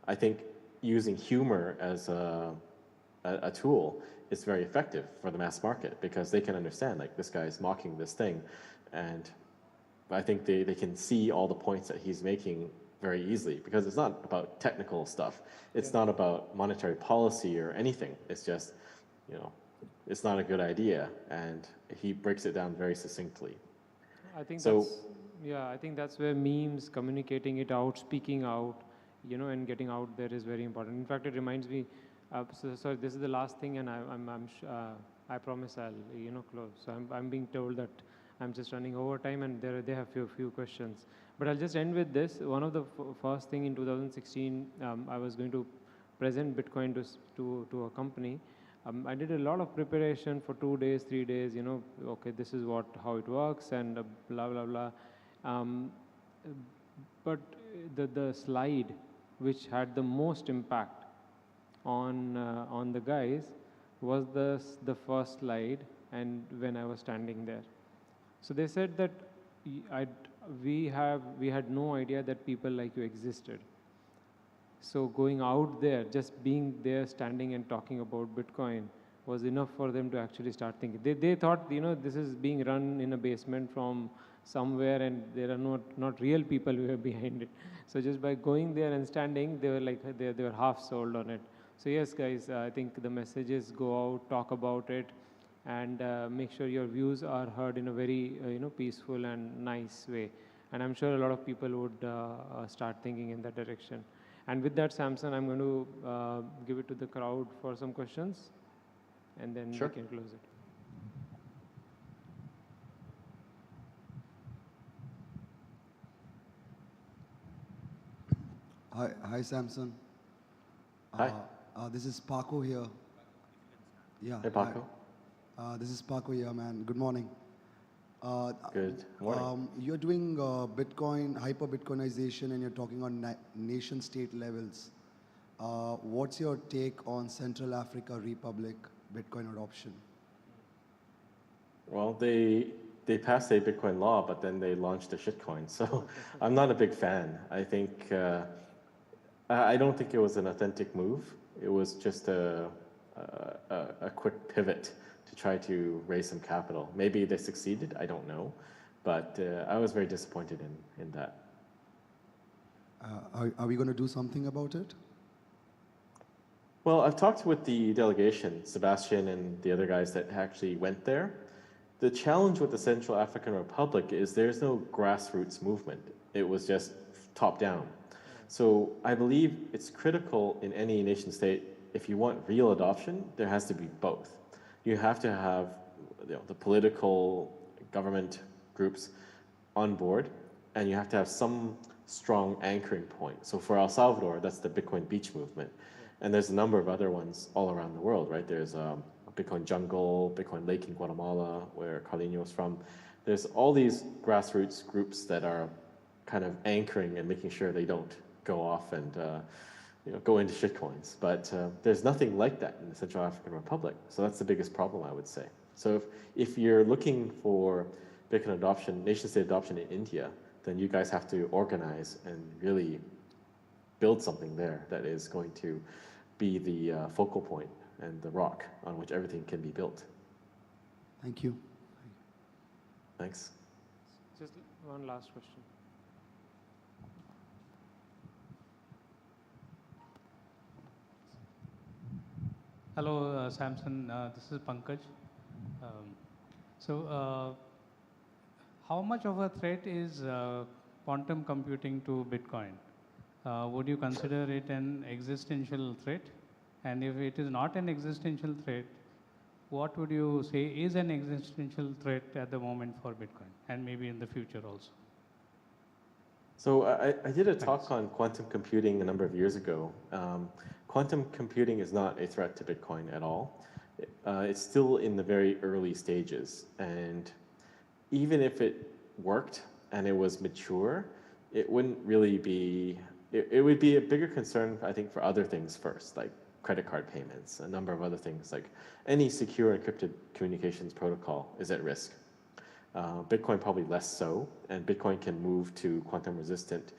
I think using humor as a tool is very effective for the mass market, because they can understand, like, this guy is mocking this thing, and I think they can see all the points that he's making very easily, because it's not about technical stuff. It's not about monetary policy or anything. It's just, it's not a good idea, and he breaks it down very succinctly. I think that's where memes, communicating it out, speaking out, and getting out there is very important. In fact, it reminds me, So this is the last thing, and I promise I'll close. So I'm being told that I'm just running overtime, and they have few questions. But I'll just end with this. One of the first thing in 2016, I was going to present Bitcoin to a company. I did a lot of preparation for 2 days, 3 days. Okay, this is how it works, and blah blah blah. But the slide which had the most impact on the guys was the first slide, and when I was standing there. So they said that we had no idea that people like you existed. So going out there, just being there, standing and talking about Bitcoin was enough for them to actually start thinking. They thought, this is being run in a basement from somewhere, and there are not real people who are behind it. So just by going there and standing, they were like, they were half sold on it. So yes, guys, I think the messages go out, talk about it, and make sure your views are heard in a very peaceful and nice way. And I'm sure a lot of people would start thinking in that direction. And with that, Samson, I'm going to give it to the crowd for some questions, and then we can close it. Hi, Samson. Hi. This is Paco here. Yeah. Hey, Paco. This is Paco here, man. Good morning. Good morning. You're doing Bitcoin, hyper-Bitcoinization, and you're talking on nation-state levels. What's your take on Central Africa Republic Bitcoin adoption? Well, they passed a Bitcoin law, but then they launched a shitcoin. So I'm not a big fan. I think I don't think it was an authentic move. It was just a quick pivot to try to raise some capital. Maybe they succeeded, I don't know. But I was very disappointed in that. Are we going to do something about it? Well, I've talked with the delegation, Sebastian and the other guys that actually went there. The challenge with the Central African Republic is there's no grassroots movement. It was just top down. So I believe it's critical in any nation state, if you want real adoption, there has to be both. You have to have the political government groups on board, and you have to have some strong anchoring point. So for El Salvador, that's the Bitcoin Beach movement. And there's a number of other ones all around the world, right? There's a Bitcoin Jungle, Bitcoin Lake in Guatemala, where Kalino is from. There's all these grassroots groups that are kind of anchoring and making sure they don't go off and go into shitcoins. But there's nothing like that in the Central African Republic. So that's the biggest problem, I would say. So if you're looking for Bitcoin adoption, nation-state adoption in India, then you guys have to organize and really build something there that is going to be the focal point and the rock on which everything can be built. Thank you. Thanks. Just one last question. Hello, Samson. This is Pankaj. How much of a threat is quantum computing to Bitcoin? Would you consider it an existential threat? And if it is not an existential threat, what would you say is an existential threat at the moment for Bitcoin, and maybe in the future also? So I did a talk on quantum computing a number of years ago. Quantum computing is not a threat to Bitcoin at all. It's still in the very early stages. And even if it worked and it was mature, it wouldn't really be, it would be a bigger concern, I think, for other things first, like credit card payments, a number of other things, like any secure encrypted communications protocol is at risk. Bitcoin probably less so, and Bitcoin can move to quantum resistant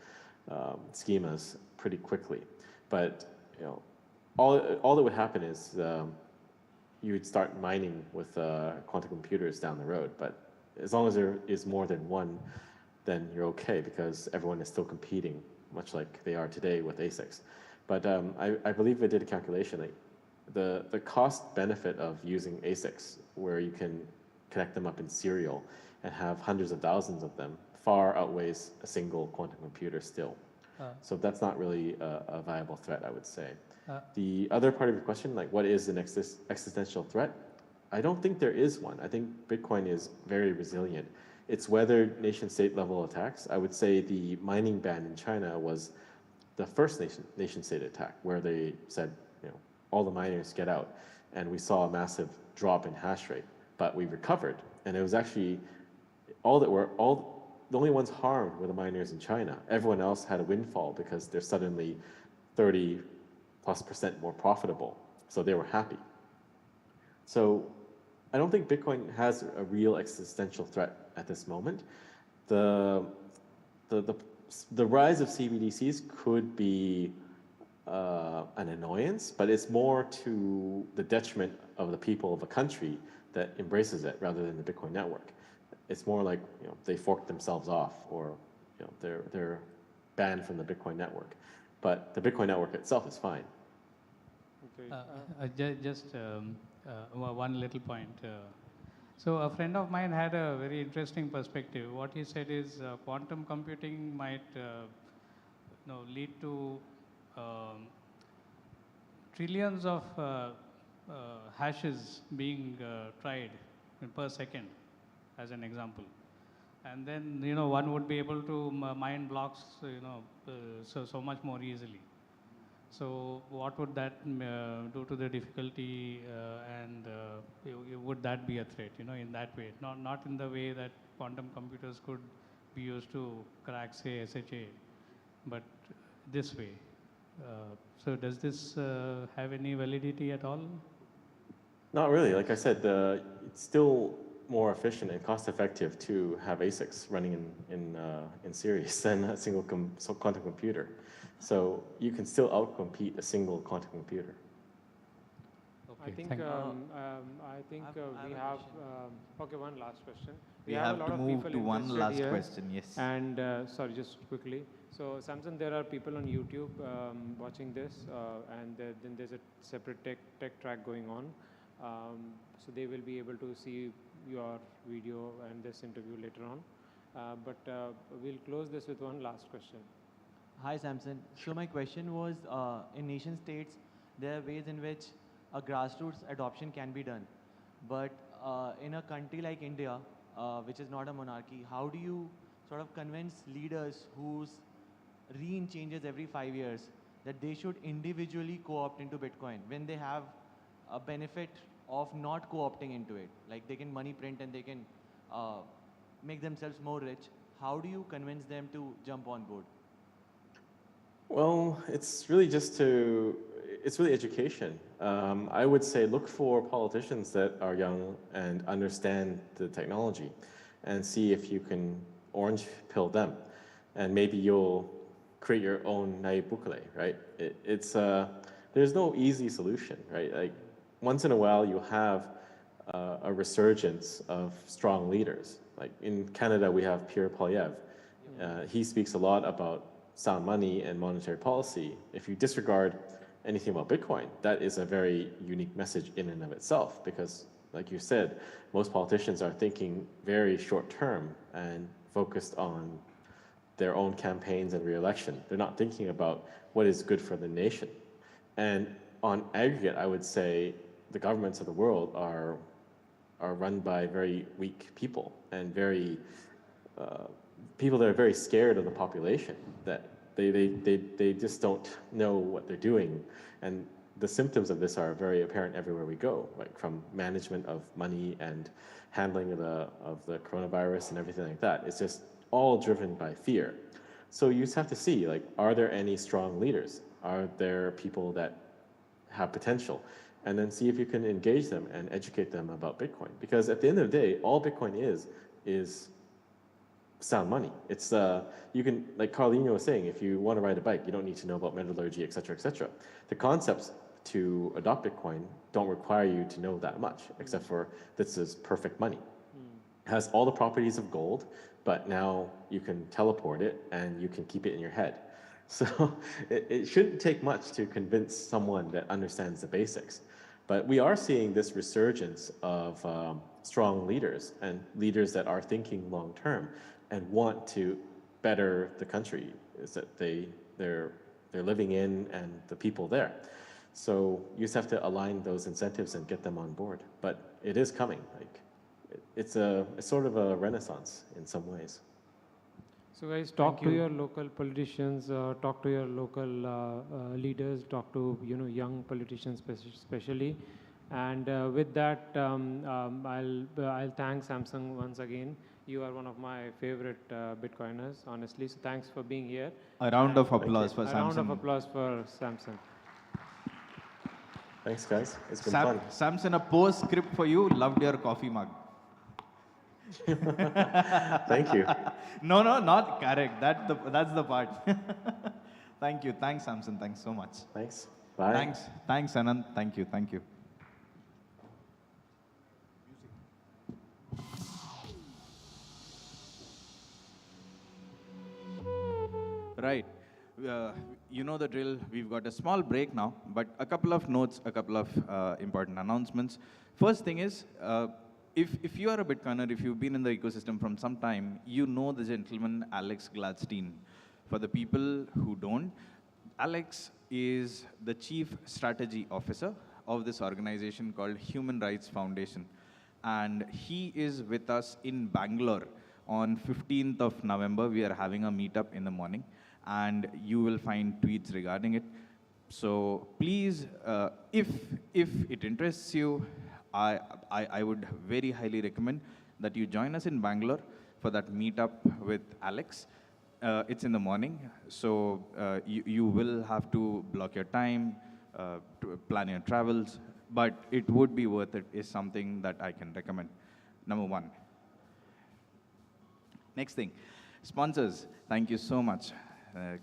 schemas pretty quickly. But all that would happen is you would start mining with quantum computers down the road. But as long as there is more than one, then you're okay, because everyone is still competing, much like they are today with ASICs. But I believe I did a calculation. Like the cost benefit of using ASICs, where you can connect them up in serial and have hundreds of thousands of them, far outweighs a single quantum computer still. So that's not really a viable threat, I would say. Uh, The other part of your question, like what is an existential threat? I don't think there is one. I think Bitcoin is very resilient. It's weathered nation-state level attacks. I would say the mining ban in China was the first nation-state attack, where they said, you know, all the miners get out, and we saw a massive drop in hash rate. But we recovered, and it was actually the only ones harmed were the miners in China. Everyone else had a windfall because they're suddenly 30+% more profitable, so they were happy. So I don't think Bitcoin has a real existential threat at this moment. The rise of CBDCs could be an annoyance, but it's more to the detriment of the people of a country that embraces it rather than the Bitcoin network. It's more like, you know, they forked themselves off, or, you know, they're banned from the Bitcoin network. But the Bitcoin network itself is fine. Okay. Just one little point. So a friend of mine had a very interesting perspective. What he said is quantum computing might lead to trillions of hashes being tried per second, as an example. And then, you know, one would be able to mine blocks, so much more easily. So what would that do to the difficulty, and would that be a threat, you know, in that way? Not in the way that quantum computers could be used to crack, say, SHA, but this way. So does this have any validity at all? Not really. Like I said, it's still more efficient and cost-effective to have ASICs running in series than a single quantum computer. So you can still outcompete a single quantum computer. I think we have okay, one last question. We have to move to one last question. Yes. And sorry, just quickly. So Samson, there are people on YouTube watching this, and then there's a separate tech track going on. So they will be able to see your video and this interview later on. But we'll close this with one last question. Hi, Samson. So my question was, in nation states, there are ways in which a grassroots adoption can be done. But in a country like India, which is not a monarchy, how do you sort of convince leaders whose reign changes every 5 years that they should individually co-opt into Bitcoin when they have a benefit of not co-opting into it? Like they can money print and they can make themselves more rich. How do you convince them to jump on board? Well, it's really it's really education. I would say look for politicians that are young and understand the technology, and see if you can orange pill them, and maybe you'll create your own naibukle, right? There's no easy solution, right? Like once in a while you'll have a resurgence of strong leaders. Like in Canada, we have Pierre Poilievre. He speaks a lot about sound money and monetary policy. If you disregard anything about Bitcoin, that is a very unique message in and of itself, because like you said, most politicians are thinking very short term and focused on their own campaigns and re-election. They're not thinking about what is good for the nation. And on aggregate, I would say the governments of the world are run by very weak people, and very people that are very scared of the population, that they just don't know what they're doing. And the symptoms of this are very apparent everywhere we go, like from management of money and handling of the coronavirus and everything like that. It's just all driven by fear. So you just have to see, like, are there any strong leaders? Are there people that have potential? And then see if you can engage them and educate them about Bitcoin. Because at the end of the day, all Bitcoin is sound money. It's you can, like Kalino was saying, if you want to ride a bike, you don't need to know about metallurgy, et cetera, et cetera. The concepts to adopt Bitcoin don't require you to know that much, except for this is perfect money. It has all the properties of gold, but now you can teleport it and you can keep it in your head. So it shouldn't take much to convince someone that understands the basics. But we are seeing this resurgence of strong leaders, and leaders that are thinking long term and want to better the country, is that they they're living in and the people there. So you just have to align those incentives and get them on board. But it is coming. Like it's sort of a renaissance in some ways. So guys, talk to your local politicians, talk to your local leaders, talk to young politicians especially. And with that, I'll thank Samsung once again. You are one of my favorite Bitcoiners, honestly. So thanks for being here. A round of applause for Samsung. A round of applause for Samsung. Thanks, guys. It's been fun. Samson, a postscript for you. Loved your coffee mug. Thank you. No, not correct. That's the part. Thank you. Thanks, Samson. Thanks so much. Thanks. Bye. Thanks, Anand. Thank you. Right. You know the drill. We've got a small break now, but a couple of notes, a couple of important announcements. First thing is, if you are a Bitcoiner, if you've been in the ecosystem from some time, you know the gentleman Alex Gladstein. For the people who don't, Alex is the Chief Strategy Officer of this organization called Human Rights Foundation. And he is with us in Bangalore on 15th of November. We are having a meetup in the morning, and you will find tweets regarding it. So please, if it interests you, I would very highly recommend that you join us in Bangalore for that meetup with Alex. It's in the morning, so you will have to block your time, to plan your travels, but it would be worth it, is something that I can recommend. Number one. Next thing, sponsors, thank you so much.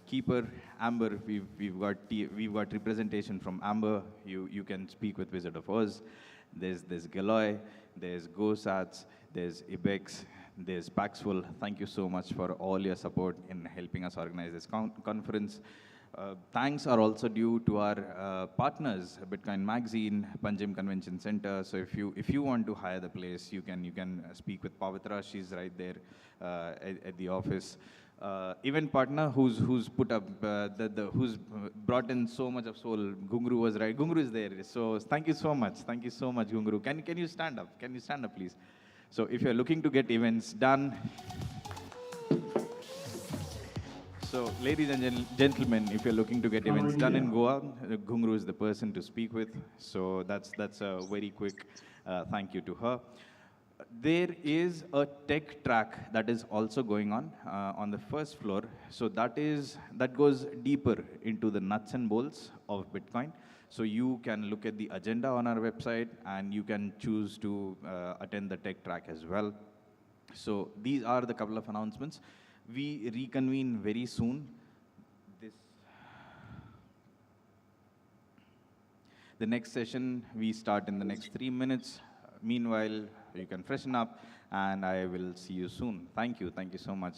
Keeper, Amber, we've got representation from Amber. You can speak with Wizard of Oz. There's Galoy, there's GoSats, there's Ibex, there's Paxful. Thank you so much for all your support in helping us organize this conference. Thanks are also due to our partners, Bitcoin Magazine, Panjim Convention Center. So if you want to hire the place, you can speak with Pavitra. She's right there at the office. Event partner who's put up who's brought in so much of soul. Gungru was right. Gungru is there. So thank you so much. Thank you so much, Gungru. Can you stand up? Can you stand up, please? So if you're looking to get events done. So ladies and gentlemen, if you're looking to get events done in Goa, Gungru is the person to speak with. So that's a very quick thank you to her. There is a tech track that is also going on the first floor. So that goes deeper into the nuts and bolts of Bitcoin. So you can look at the agenda on our website, and you can choose to attend the tech track as well. So these are the couple of announcements. We reconvene very soon. The next session, we start in the next 3 minutes. Meanwhile, you can freshen up, and I will see you soon. Thank you. Thank you so much.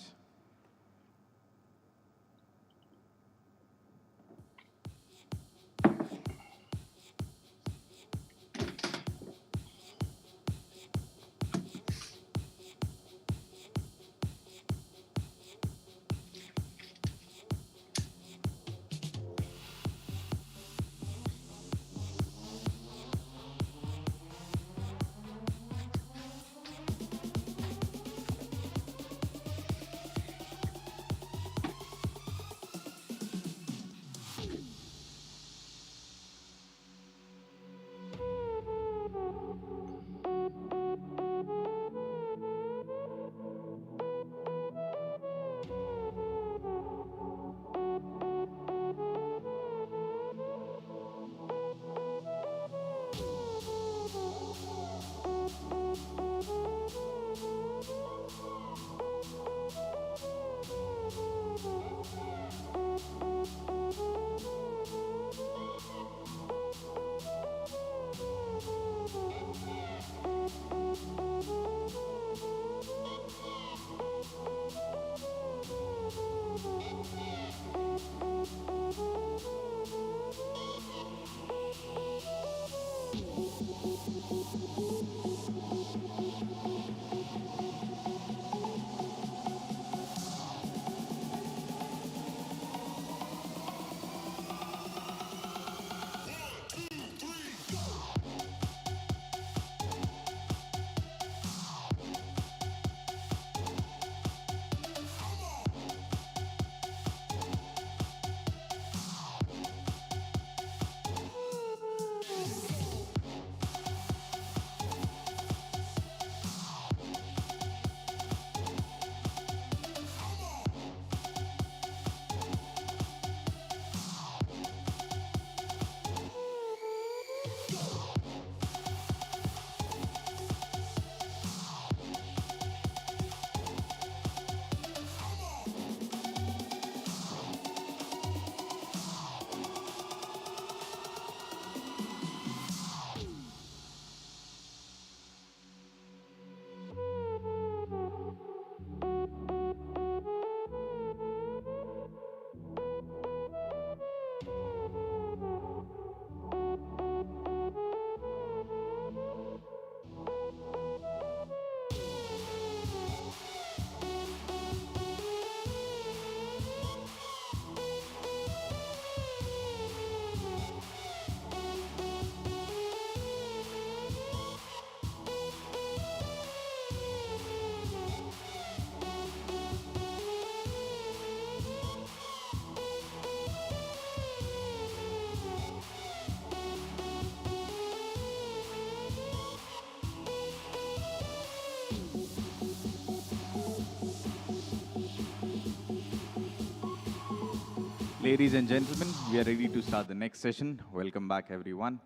Ladies and gentlemen, we are ready to start the next session. Welcome back, everyone.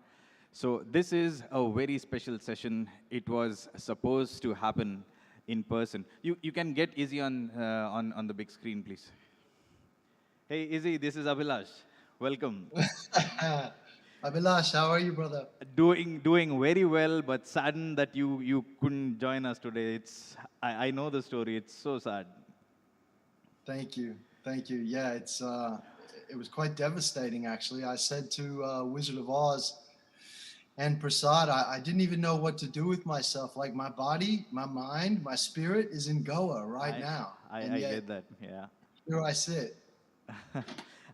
So this is a very special session. It was supposed to happen in person. You can get Izzy on the big screen, please. Hey, Izzy, this is Abhilash. Welcome. Abhilash, how are you, brother? Doing very well, but saddened that you couldn't join us today. I know the story. It's so sad. Thank you. Yeah, it was quite devastating, actually. I said to Wizard of Oz and Prasad, I didn't even know what to do with myself. Like my body, my mind, my spirit is in Goa right now. I get that. Yeah. Here I sit.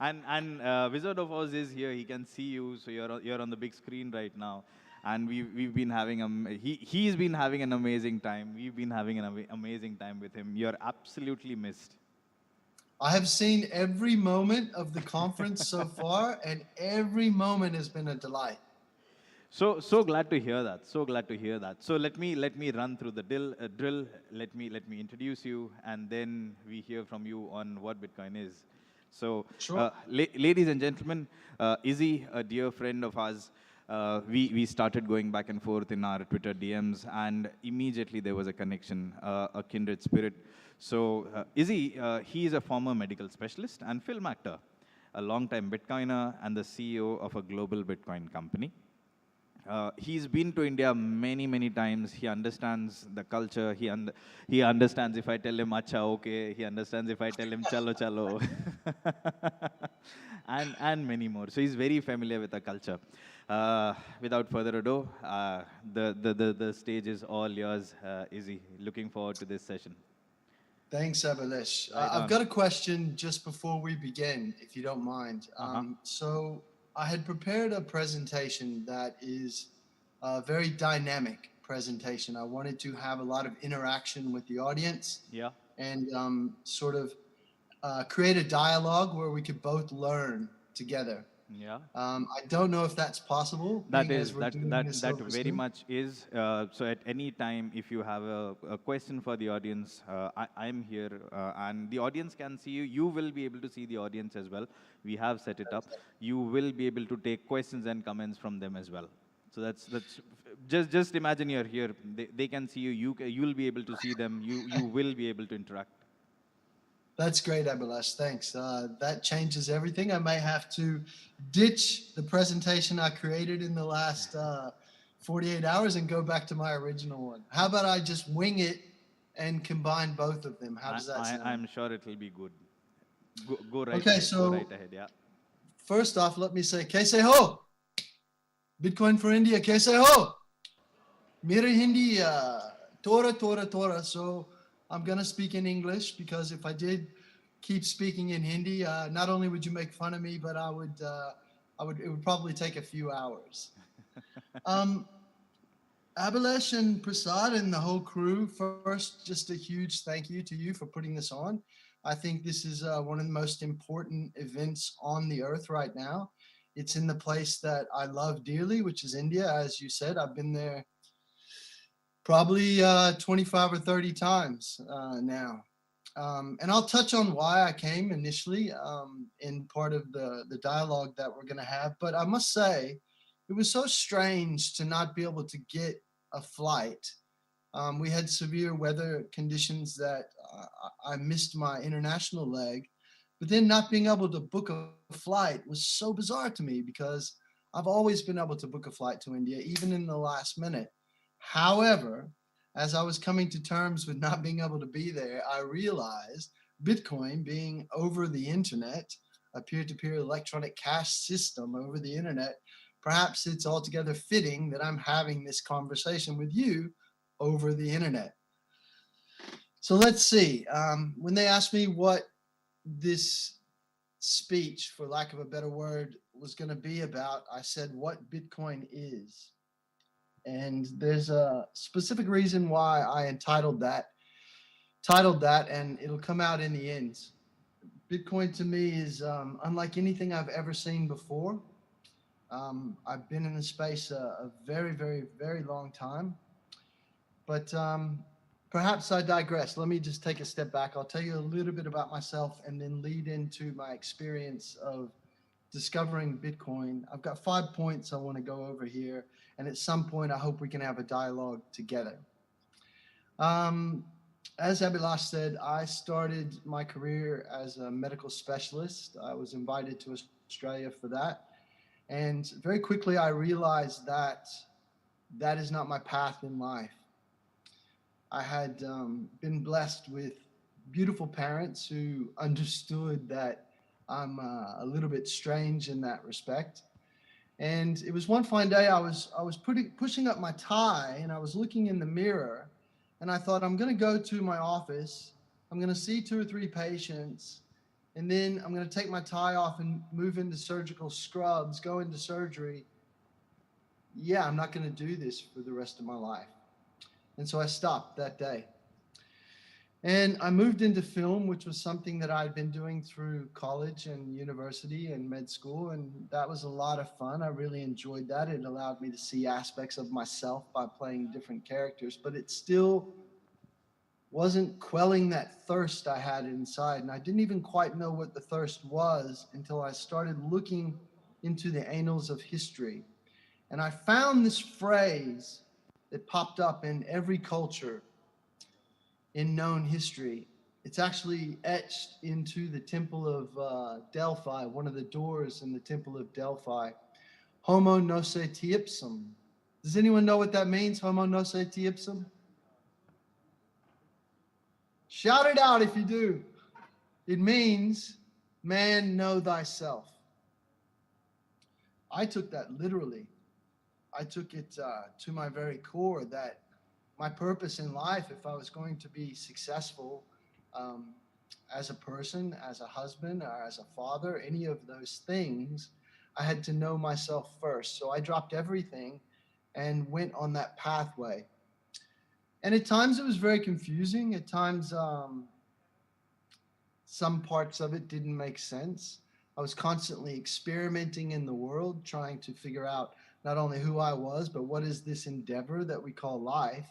And Wizard of Oz is here. He can see you, so you're on the big screen right now. And we've been having he's been having an amazing time. We've been having an amazing time with him. You're absolutely missed. I have seen every moment of the conference so far, and every moment has been a delight. So glad to hear that. So glad to hear that. So let me run through the drill. Let me introduce you, and then we hear from you on what Bitcoin is. So, sure. Ladies and gentlemen, Izzy, a dear friend of ours, we started going back and forth in our Twitter DMs, and immediately there was a connection, a kindred spirit. So Izzy, he is a former medical specialist and film actor, a longtime Bitcoiner, and the CEO of a global Bitcoin company. He's been to India many times. He understands the culture. He understands if I tell him acha okay. He understands if I tell him chalo chalo, and many more. So he's very familiar with the culture. Without further ado, the stage is all yours, Izzy. Looking forward to this session. Thanks, Abhilash. Right I've got a question just before we begin, if you don't mind. So I had prepared a presentation that is a very dynamic presentation. I wanted to have a lot of interaction with the audience. Yeah. And sort of create a dialogue where we could both learn together. Yeah. I don't know if that's possible. That very much is. So at any time, if you have a question for the audience, I'm here, and the audience can see you. You will be able to see the audience as well. We have set it up. You will be able to take questions and comments from them as well. So that's just imagine you're here. They can see you. You'll be able to see them. You will be able to interact. That's great, Abhilash. Thanks. That changes everything. I may have to ditch the presentation I created in the last 48 hours and go back to my original one. How about I just wing it and combine both of them? How does that sound? I'm sure it will be good. Go right okay, ahead. so go right ahead. Yeah. First off, let me say, Kaise ho? Bitcoin4India, Kaise ho? Mera Hindi, Tora. So I'm going to speak in English, because if I did keep speaking in Hindi, not only would you make fun of me, but it would probably take a few hours. Abhilash and Prasad and the whole crew, first, just a huge thank you to you for putting this on. I think this is one of the most important events on the earth right now. It's in the place that I love dearly, which is India. As you said, I've been there probably 25 or 30 times now. And I'll touch on why I came initially in part of the dialogue that we're going to have. But I must say, it was so strange to not be able to get a flight. We had severe weather conditions that I missed my international leg. But then not being able to book a flight was so bizarre to me, because I've always been able to book a flight to India, even in the last minute. However, as I was coming to terms with not being able to be there, I realized Bitcoin being over the internet, a peer-to-peer electronic cash system over the internet, perhaps it's altogether fitting that I'm having this conversation with you over the internet. So let's see. When they asked me what this speech, for lack of a better word, was going to be about, I said what Bitcoin is. And there's a specific reason why I titled that, and it'll come out in the end. Bitcoin to me is unlike anything I've ever seen before. I've been in the space a very long time. But perhaps I digress. Let me just take a step back. I'll tell you a little bit about myself and then lead into my experience of discovering Bitcoin. I've got 5 points I want to go over here, and at some point I hope we can have a dialogue together. As Abhilash said, I started my career as a medical specialist. I was invited to Australia for that. And very quickly I realized that that is not my path in life. I had been blessed with beautiful parents who understood that I'm a little bit strange in that respect. And it was one fine day I was pushing up my tie and I was looking in the mirror and I thought, I'm going to go to my office, I'm going to see 2 or 3 patients, and then I'm going to take my tie off and move into surgical scrubs, go into surgery. Yeah, I'm not going to do this for the rest of my life. And so I stopped that day. And I moved into film, which was something that I'd been doing through college and university and med school. And that was a lot of fun. I really enjoyed that. It allowed me to see aspects of myself by playing different characters, but it still wasn't quelling that thirst I had inside. And I didn't even quite know what the thirst was until I started looking into the annals of history. And I found this phrase that popped up in every culture in known history. It's actually etched into the Temple of Delphi, one of the doors in the Temple of Delphi. Homo nose teipsum. Does anyone know what that means, homo nose teipsum? Shout it out if you do. It means, man, know thyself. I took that literally. I took it to my very core that my purpose in life, if I was going to be successful as a person, as a husband, or as a father, any of those things, I had to know myself first. So I dropped everything and went on that pathway. And at times it was very confusing. At times, some parts of it didn't make sense. I was constantly experimenting in the world, trying to figure out not only who I was, but what is this endeavor that we call life.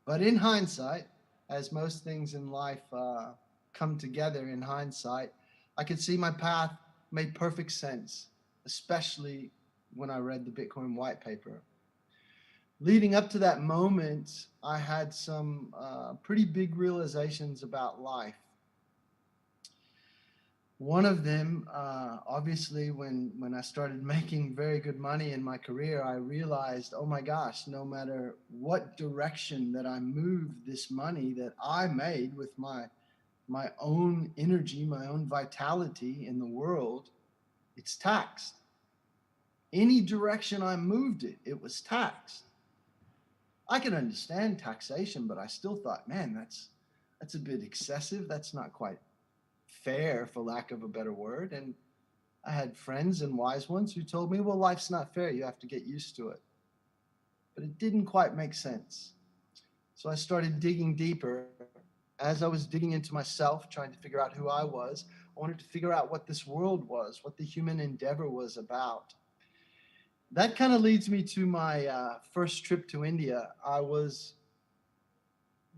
But in hindsight, as most things in life come together in hindsight, I could see my path made perfect sense, especially when I read the Bitcoin white paper. Leading up to that moment, I had some pretty big realizations about life. One of them, obviously, when I started making very good money in my career, I realized, oh my gosh, no matter what direction that I moved this money that I made with my own energy, my own vitality in the world, it's taxed. Any direction I moved it, it was taxed. I can understand taxation, but I still thought, man, that's a bit excessive. That's not quite fair, for lack of a better word. And I had friends and wise ones who told me, well, life's not fair. You have to get used to it. But it didn't quite make sense. So I started digging deeper. As I was digging into myself, trying to figure out who I was, I wanted to figure out what this world was, what the human endeavor was about. That kind of leads me to my first trip to India. I was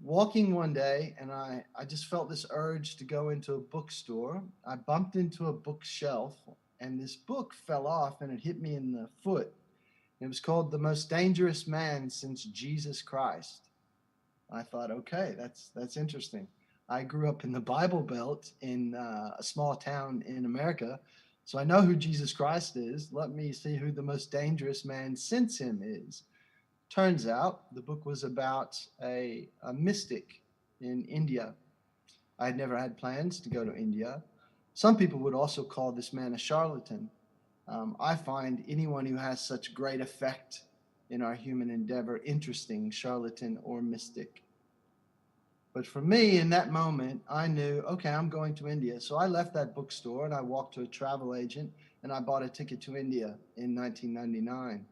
walking one day and I just felt this urge to go into a bookstore. I bumped into a bookshelf and this book fell off and it hit me in the foot. It was called The Most Dangerous Man Since Jesus Christ. I thought, okay, that's interesting. I grew up in the Bible Belt in a small town in America, so I know who Jesus Christ is. Let me see who the most dangerous man since him is. Turns out the book was about a mystic in India. I had never had plans to go to India. Some people would also call this man a charlatan. I find anyone who has such great effect in our human endeavor interesting, charlatan or mystic. But for me, in that moment, I knew, okay, I'm going to India. So I left that bookstore and I walked to a travel agent and I bought a ticket to India in 1999.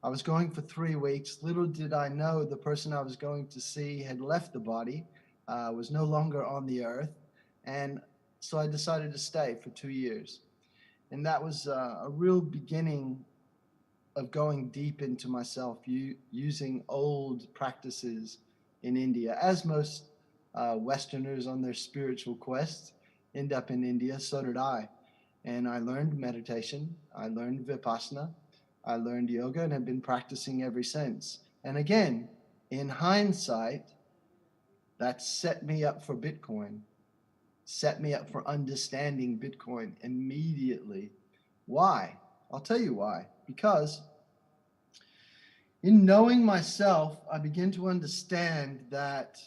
I was going for 3 weeks. Little did I know the person I was going to see had left the body, was no longer on the earth. And so I decided to stay for 2 years. And that was a real beginning of going deep into myself, using old practices in India, as most Westerners on their spiritual quest end up in India. So did I. And I learned meditation, I learned Vipassana, I learned yoga, and have been practicing ever since. And again, in hindsight, that set me up for Bitcoin, set me up for understanding Bitcoin immediately. Why? I'll tell you why. Because in knowing myself, I begin to understand that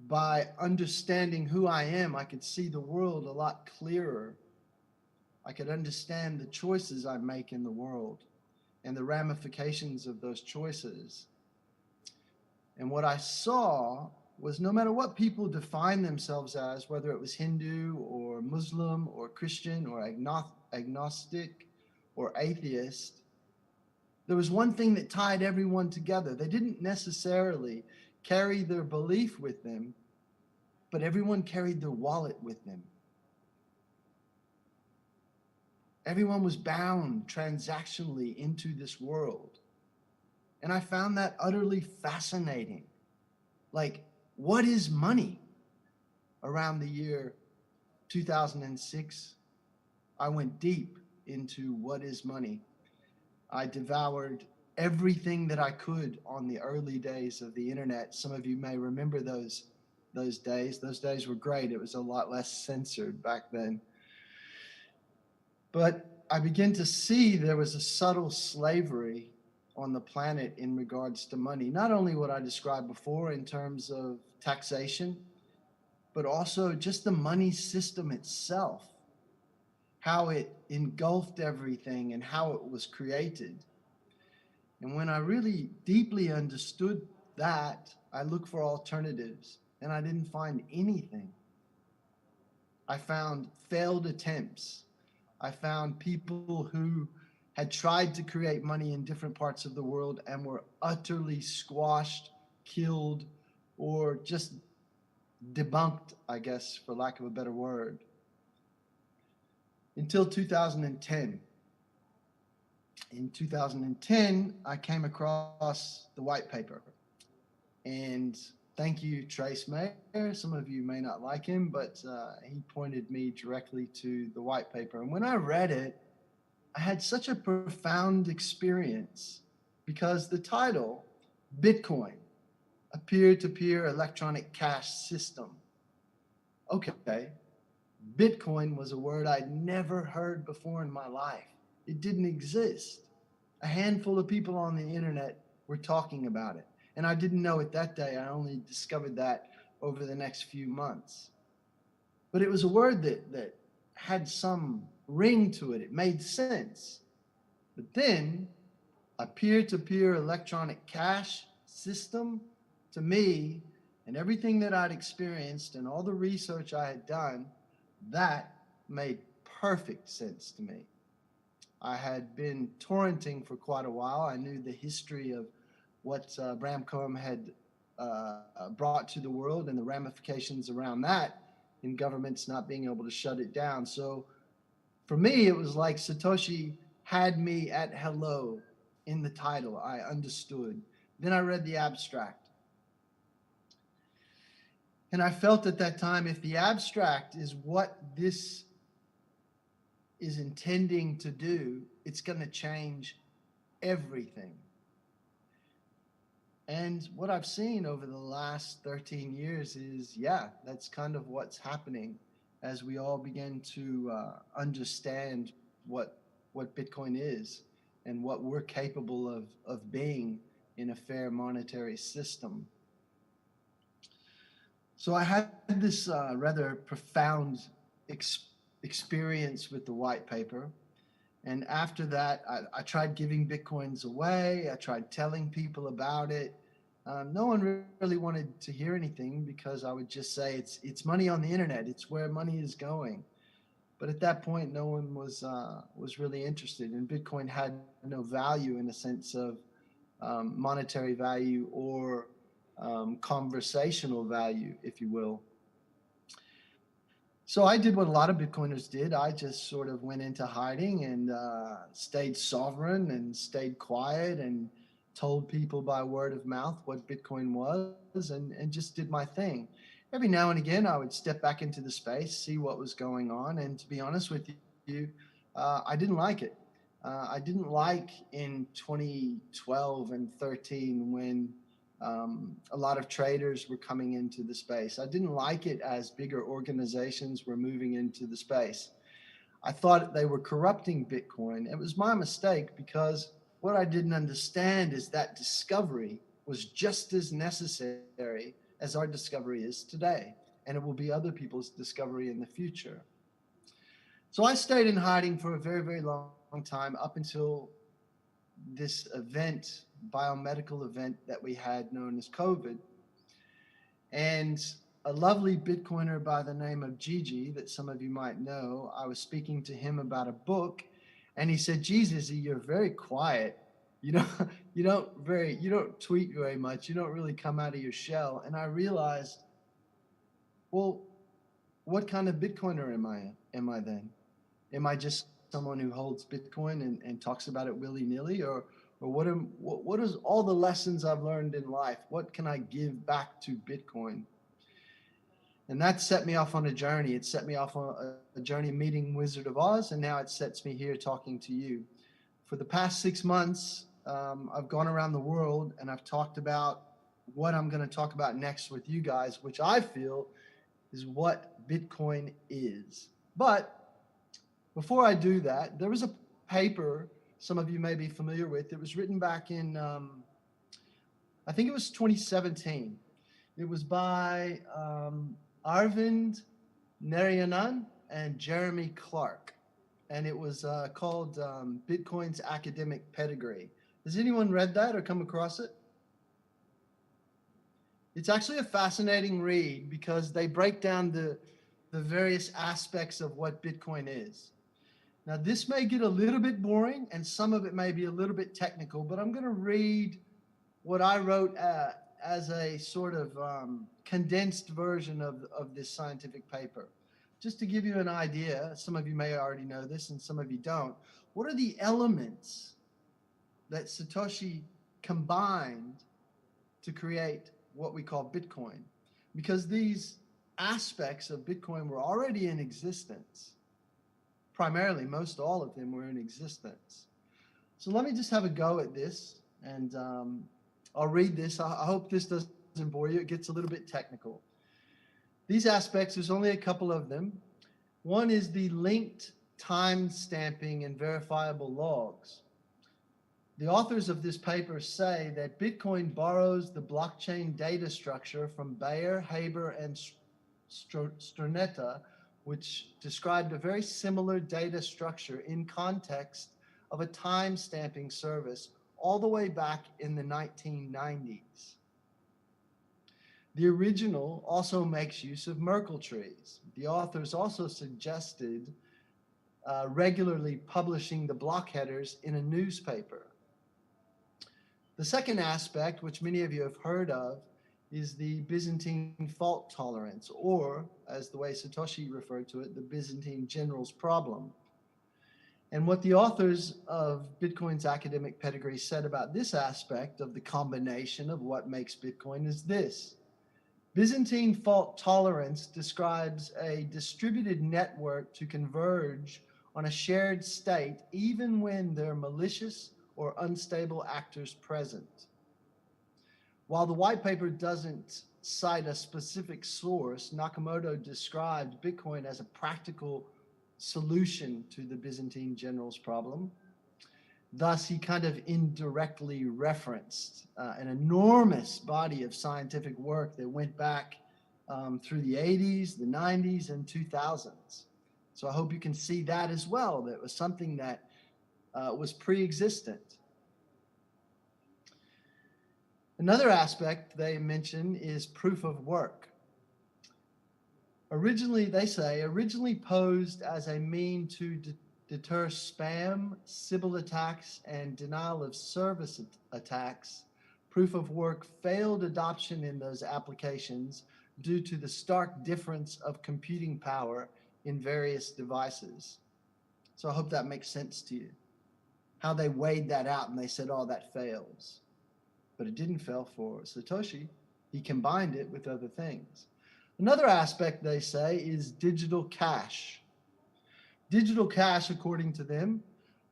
by understanding who I am, I could see the world a lot clearer. I could understand the choices I make in the world and the ramifications of those choices. And what I saw was no matter what people define themselves as, whether it was Hindu or Muslim or Christian or agnostic or atheist, there was one thing that tied everyone together. They didn't necessarily carry their belief with them, but everyone carried their wallet with them. Everyone was bound transactionally into this world. And I found that utterly fascinating. Like, what is money? Around the year 2006, I went deep into what is money. I devoured everything that I could on the early days of the internet. Some of you may remember those days. Those days were great. It was a lot less censored back then. But I began to see there was a subtle slavery on the planet in regards to money. Not only what I described before in terms of taxation, but also just the money system itself, how it engulfed everything and how it was created. And when I really deeply understood that, I looked for alternatives and I didn't find anything. I found failed attempts. I found people who had tried to create money in different parts of the world and were utterly squashed, killed, or just debunked, I guess, for lack of a better word. Until 2010. In 2010, I came across the white paper. And thank you, Trace Mayer. Some of you may not like him, but he pointed me directly to the white paper. And when I read it, I had such a profound experience because the title, Bitcoin, a peer-to-peer electronic cash system. Okay, Bitcoin was a word I'd never heard before in my life. It didn't exist. A handful of people on the internet were talking about it. And I didn't know it that day. I only discovered that over the next few months. But it was a word that had some ring to it. It made sense. But then a peer-to-peer electronic cash system, to me, and everything that I'd experienced and all the research I had done, that made perfect sense to me. I had been torrenting for quite a while. I knew the history of what Bram Cohen had brought to the world and the ramifications around that in governments not being able to shut it down. So for me, it was like Satoshi had me at hello in the title. I understood. Then I read the abstract. And I felt at that time, if the abstract is what this is intending to do, it's going to change everything. And what I've seen over the last 13 years is, yeah, that's kind of what's happening as we all begin to understand what Bitcoin is and what we're capable of being in a fair monetary system. So I had this rather profound experience with the white paper. And after that, I tried giving Bitcoins away. I tried telling people about it. No one really wanted to hear anything because I would just say it's money on the internet. It's where money is going. But at that point, no one was really interested. And Bitcoin had no value in the sense of monetary value or conversational value, if you will. So I did what a lot of Bitcoiners did. I just sort of went into hiding and stayed sovereign and stayed quiet and told people by word of mouth what Bitcoin was, and just did my thing. Every now and again, I would step back into the space, see what was going on, and to be honest with you, I didn't like it. I didn't like in 2012 and 13 when a lot of traders were coming into the space. I didn't like it as bigger organizations were moving into the space. I thought they were corrupting Bitcoin. It was my mistake because what I didn't understand is that discovery was just as necessary as our discovery is today, and it will be other people's discovery in the future. So I stayed in hiding for a very, very long time up until this event, biomedical event that we had known as COVID. And a lovely Bitcoiner by the name of Gigi, that some of you might know, I was speaking to him about a book, and he said, "Geez, Izzy, you're very quiet. You know, you don't tweet very much. You don't really come out of your shell." And I realized, well, what kind of Bitcoiner am I then? Am I just someone who holds Bitcoin and talks about it willy-nilly, or what is all the lessons I've learned in life? What can I give back to Bitcoin? And that set me off on a journey. It set me off on a journey meeting Wizard of Oz, and now it sets me here talking to you. For the past 6 months, I've gone around the world and I've talked about what I'm going to talk about next with you guys, which I feel is what Bitcoin is. But before I do that, there was a paper some of you may be familiar with. It was written back in, I think it was 2017. It was by Arvind Narayanan and Jeremy Clark. And it was called Bitcoin's Academic Pedigree. Has anyone read that or come across it? It's actually a fascinating read because they break down the various aspects of what Bitcoin is. Now, this may get a little bit boring and some of it may be a little bit technical, but I'm going to read what I wrote as a sort of condensed version of this scientific paper. Just to give you an idea, some of you may already know this and some of you don't. What are the elements that Satoshi combined to create what we call Bitcoin? Because these aspects of Bitcoin were already in existence. Primarily, most all of them were in existence. So let me just have a go at this, and I'll read this. I hope this doesn't bore you. It gets a little bit technical. These aspects, there's only a couple of them. One is the linked time stamping and verifiable logs. The authors of this paper say that Bitcoin borrows the blockchain data structure from Bayer, Haber, and Struneta, which described a very similar data structure in context of a time stamping service all the way back in the 1990s. The original also makes use of Merkle trees. The authors also suggested regularly publishing the block headers in a newspaper. The second aspect, which many of you have heard of, is the Byzantine fault tolerance, or as the way Satoshi referred to it, the Byzantine general's problem. And what the authors of Bitcoin's Academic Pedigree said about this aspect of the combination of what makes Bitcoin is this. Byzantine fault tolerance describes a distributed network to converge on a shared state even when there are malicious or unstable actors present. While the white paper doesn't cite a specific source, Nakamoto described Bitcoin as a practical solution to the Byzantine general's problem. Thus, he kind of indirectly referenced an enormous body of scientific work that went back through the 80s, the 90s, and 2000s. So I hope you can see that as well. That was something that was pre-existent. Another aspect they mention is proof of work. Originally, they say, posed as a mean to deter spam, Sybil attacks, and denial of service attacks, proof of work failed adoption in those applications due to the stark difference of computing power in various devices. So I hope that makes sense to you. How they weighed that out and they said, oh, that fails. but it didn't fail for Satoshi. He combined it with other things. Another aspect, they say, is digital cash. Digital cash, according to them,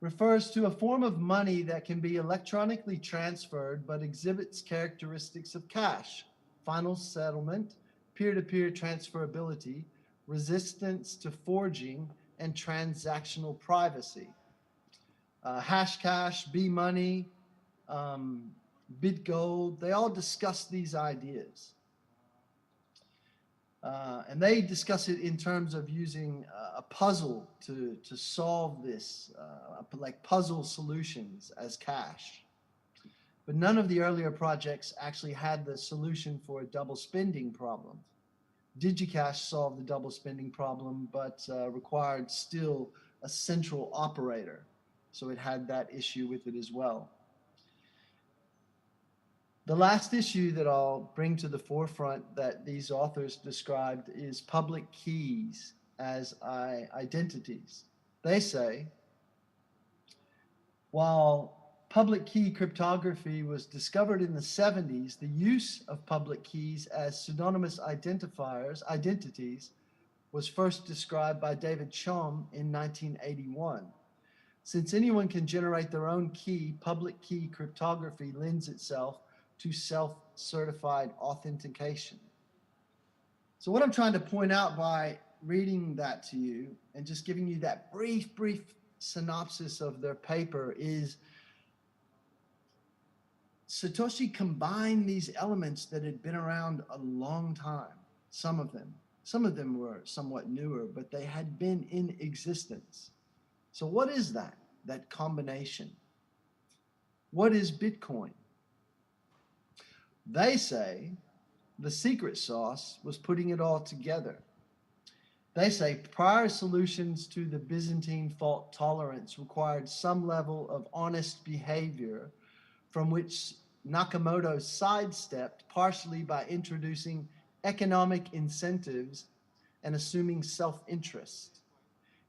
refers to a form of money that can be electronically transferred but exhibits characteristics of cash: final settlement, peer-to-peer transferability, resistance to forging, and transactional privacy. Hashcash, B-Money, BitGold, they all discuss these ideas. And they discuss it in terms of using a puzzle to solve this, like puzzle solutions as cash. But none of the earlier projects actually had the solution for a double spending problem. DigiCash solved the double spending problem, but required still a central operator. So it had that issue with it as well. The last issue that I'll bring to the forefront that these authors described is public keys as identities. They say, while public key cryptography was discovered in the 70s, the use of public keys as pseudonymous identities, was first described by David Chom in 1981. Since anyone can generate their own key, public key cryptography lends itself to self-certified authentication. So what I'm trying to point out by reading that to you and just giving you that brief synopsis of their paper is Satoshi combined these elements that had been around a long time, some of them were somewhat newer, but they had been in existence. So what is that combination? What is Bitcoin? They say the secret sauce was putting it all together. They say prior solutions to the Byzantine fault tolerance required some level of honest behavior, from which Nakamoto sidestepped partially by introducing economic incentives and assuming self-interest.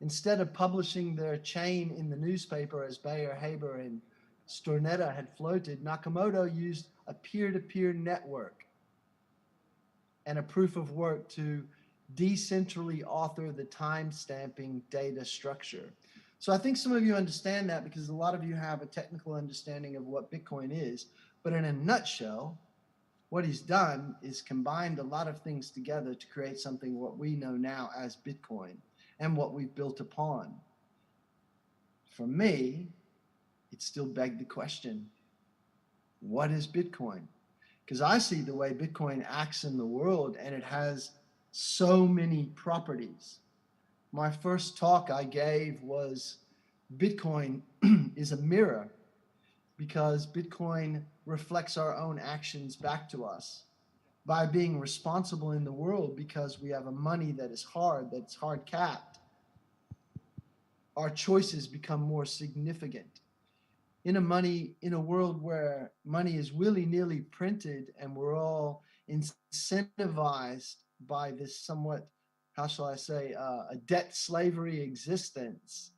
Instead of publishing their chain in the newspaper as Bayer, Haber, and Stornetta had floated, Nakamoto used a peer-to-peer network and a proof of work to decentrally author the time-stamping data structure. So I think some of you understand that because a lot of you have a technical understanding of what Bitcoin is, but in a nutshell, what he's done is combined a lot of things together to create something what we know now as Bitcoin and what we've built upon. For me, it still begged the question, what is Bitcoin? Because I see the way Bitcoin acts in the world and it has so many properties. My first talk I gave was Bitcoin is a mirror because Bitcoin reflects our own actions back to us by being responsible in the world because we have a money that is hard, that's hard capped. Our choices become more significant. In a world where money is willy-nilly printed and we're all incentivized by this somewhat, how shall I say, a debt slavery existence,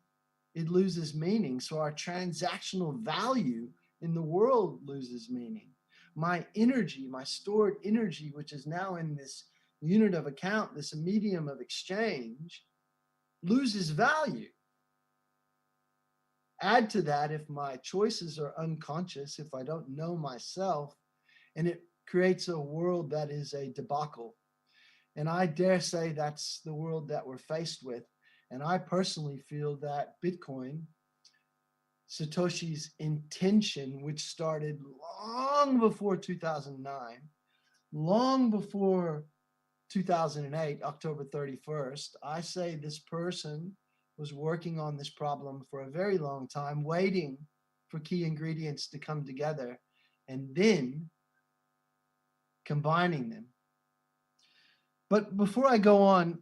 it loses meaning. So our transactional value in the world loses meaning. My energy, my stored energy, which is now in this unit of account, this medium of exchange, loses value. Add to that, if my choices are unconscious, if I don't know myself, and it creates a world that is a debacle. And I dare say that's the world that we're faced with. And I personally feel that Bitcoin, Satoshi's intention, which started long before 2009, long before 2008, October 31st, I say this person was working on this problem for a very long time, waiting for key ingredients to come together and then combining them. But before I go on,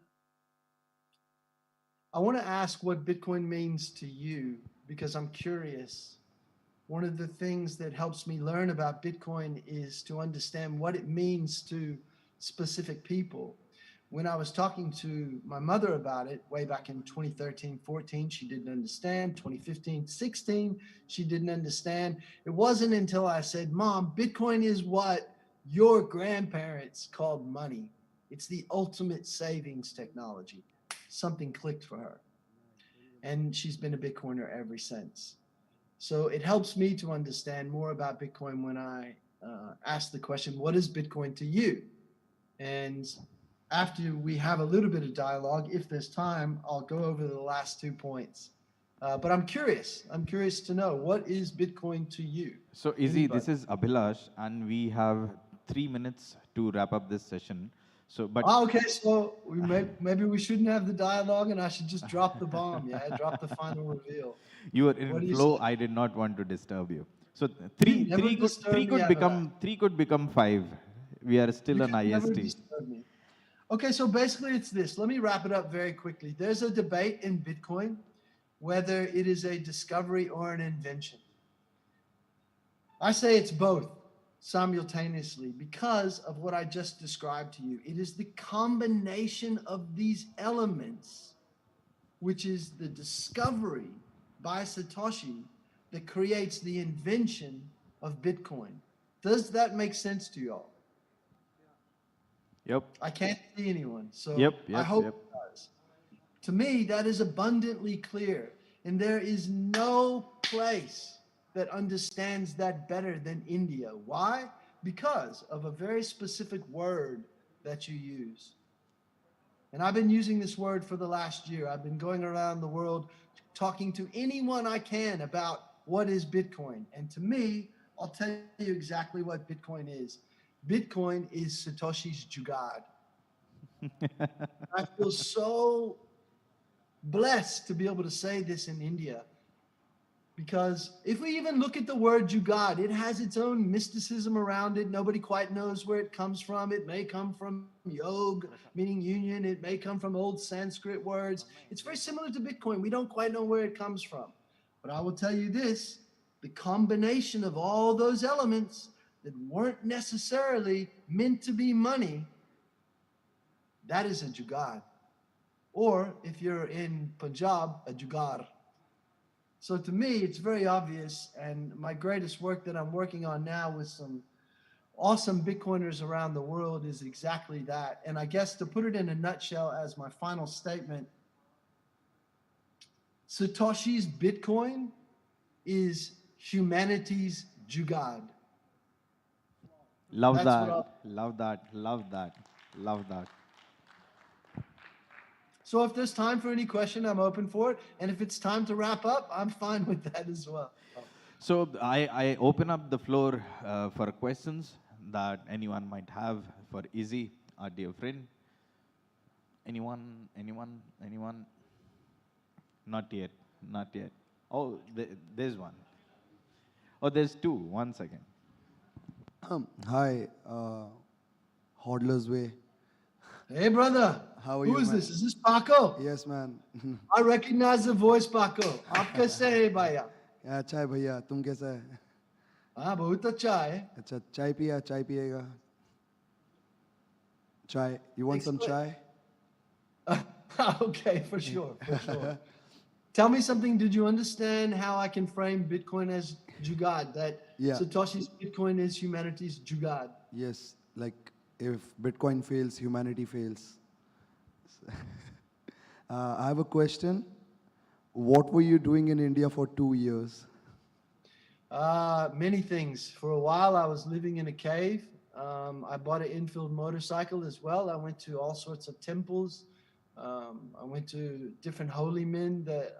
I want to ask what Bitcoin means to you because I'm curious. One of the things that helps me learn about Bitcoin is to understand what it means to specific people. when I was talking to my mother about it way back in 2013, 14, she didn't understand. 2015, 16, she didn't understand. It wasn't until I said, Mom, Bitcoin is what your grandparents called money. It's the ultimate savings technology. Something clicked for her. And she's been a Bitcoiner ever since. So it helps me to understand more about Bitcoin when I ask the question, what is Bitcoin to you? And after we have a little bit of dialogue, if there's time, I'll go over the last 2 points. But I'm curious to know, what is Bitcoin to you? So Izzy, this is Abhilash, and we have 3 minutes to wrap up this session. So, but okay, so maybe we shouldn't have the dialogue, and I should just drop the bomb. Yeah, drop the final reveal. You are in What do you flow. say? I did not want to disturb you. So You never disturb me out of that. three could become 5. We are still You an can never IST. disturb me. Okay, so basically it's this. Let me wrap it up very quickly. There's a debate in Bitcoin whether it is a discovery or an invention. I say it's both simultaneously because of what I just described to you. It is the combination of these elements, which is the discovery by Satoshi, that creates the invention of Bitcoin. Does that make sense to y'all? Yep. I can't see anyone, so Yep, I yep, hope yep. it does. To me, that is abundantly clear, and there is no place that understands that better than India. Why? Because of a very specific word that you use. And I've been using this word for the last year. I've been going around the world talking to anyone I can about what is Bitcoin. And to me, I'll tell you exactly what Bitcoin is. Bitcoin is Satoshi's Jugad. I feel so blessed to be able to say this in India, because if we even look at the word Jugad, it has its own mysticism around it. Nobody quite knows where it comes from. It may come from yog, meaning union. It may come from old Sanskrit words. It's very similar to Bitcoin. We don't quite know where it comes from. But I will tell you this, the combination of all those elements that weren't necessarily meant to be money, that is a Jugad. Or if you're in Punjab, a Jugar. So to me, it's very obvious, and my greatest work that I'm working on now with some awesome Bitcoiners around the world is exactly that. And I guess to put it in a nutshell as my final statement, Satoshi's Bitcoin is humanity's Jugad. Love That's that. what Love that. Love that. Love that. So if there's time for any question, I'm open for it. And if it's time to wrap up, I'm fine with that as well. So I open up the floor for questions that anyone might have for Izzy, our dear friend. Anyone? Not yet. Not yet. Oh, there's one. Oh, there's 2. 1 second. Hi, Hodler's Way. Hey, brother. How are Who you, is man? this? Is this Paco? Yes, man. I recognize the voice, Paco. आप कैसे हैं भैया? अच्छा है भैया, तुम कैसा है? हाँ, बहुत अच्छा है. अच्छा, चाय पिएगा? Chai. You want some chai? Okay, for sure. Tell me something. Did you understand how I can frame Bitcoin as Jugad? That Yeah. Satoshi's Bitcoin is humanity's Jugad. Yes, like if Bitcoin fails, humanity fails. I have a question. What were you doing in India for 2 years? Many things. For a while, I was living in a cave. I bought an infield motorcycle as well. I went to all sorts of temples. I went to different holy men that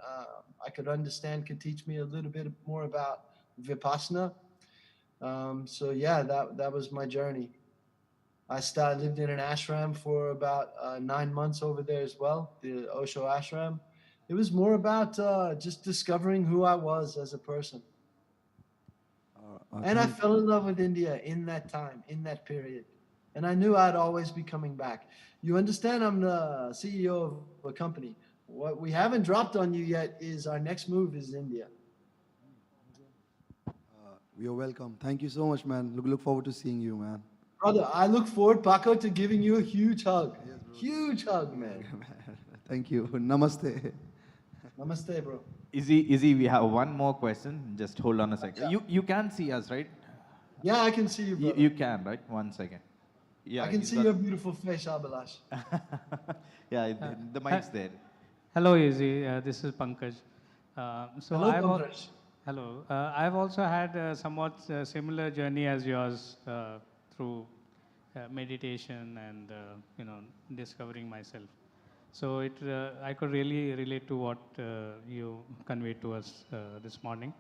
I could understand could teach me a little bit more about Vipassana. So yeah, that was my journey. I lived in an ashram for about 9 months over there as well, the Osho ashram. It was more about just discovering who I was as a person. And I fell in love with India in that time, in that period. And I knew I'd always be coming back. You understand, I'm the CEO of a company. What we haven't dropped on you yet is our next move is India. You're welcome. Thank you so much, man. Look forward to seeing you, man. Brother, I look forward, Paco, to giving you a huge hug. Yes, bro. Huge hug, man. Thank you. Namaste. Namaste, bro. Izzy, we have one more question. Just hold on a second. You can see us, right? Yeah, I can see you, brother. You can, right? 1 second. Yeah, I can he's see got- your beautiful face, Abhilash. Yeah, the mic's there. Hello, Izzy. This is Pankaj. Hello, I've Pankaj. hello. I've also had a somewhat similar journey as yours through meditation and discovering myself. So I could really relate to what you conveyed to us this morning.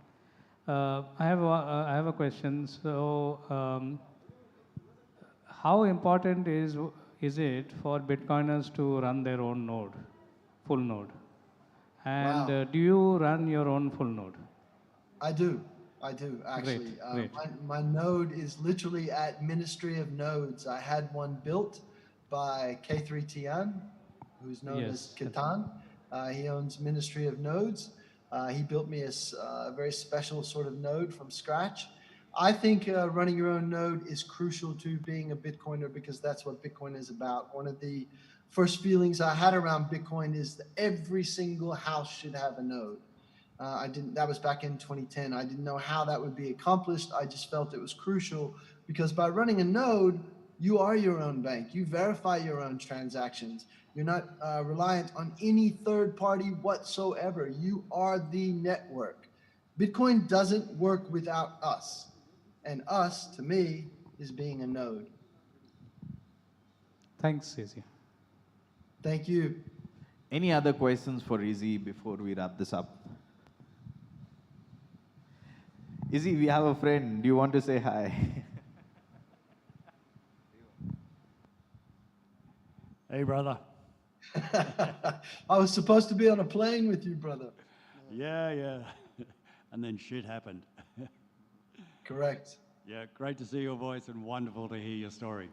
I have a question. So, how important is it for Bitcoiners to run their own node, full node? And Wow. do you run your own full node? I do actually. Great. My node is literally at Ministry of Nodes. I had one built by K3 Tian, who's known as Yes. Kitan. He owns Ministry of Nodes. He built me a very special sort of node from scratch. I think running your own node is crucial to being a Bitcoiner because that's what Bitcoin is about. One of the first feelings I had around Bitcoin is that every single house should have a node. That was back in 2010. I didn't know how that would be accomplished. I just felt it was crucial because by running a node, you are your own bank. You verify your own transactions. You're not reliant on any third party whatsoever. You are the network. Bitcoin doesn't work without us. And us, to me, is being a node. Thanks, Izzy. Thank you. Any other questions for Izzy before we wrap this up? Izzy, we have a friend. Do you want to say hi? Hey, brother. I was supposed to be on a plane with you, brother. Yeah. And then shit happened. Correct. Yeah, great to see your voice and wonderful to hear your story.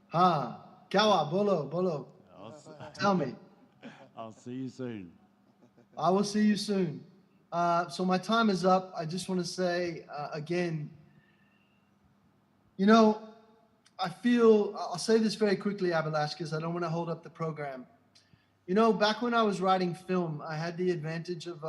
Kawa, bolo. Tell me. I'll see you soon. I will see you soon. So my time is up. I just want to say again, I'll say this very quickly, Abhilash, because I don't want to hold up the program. Back when I was writing film, I had the advantage of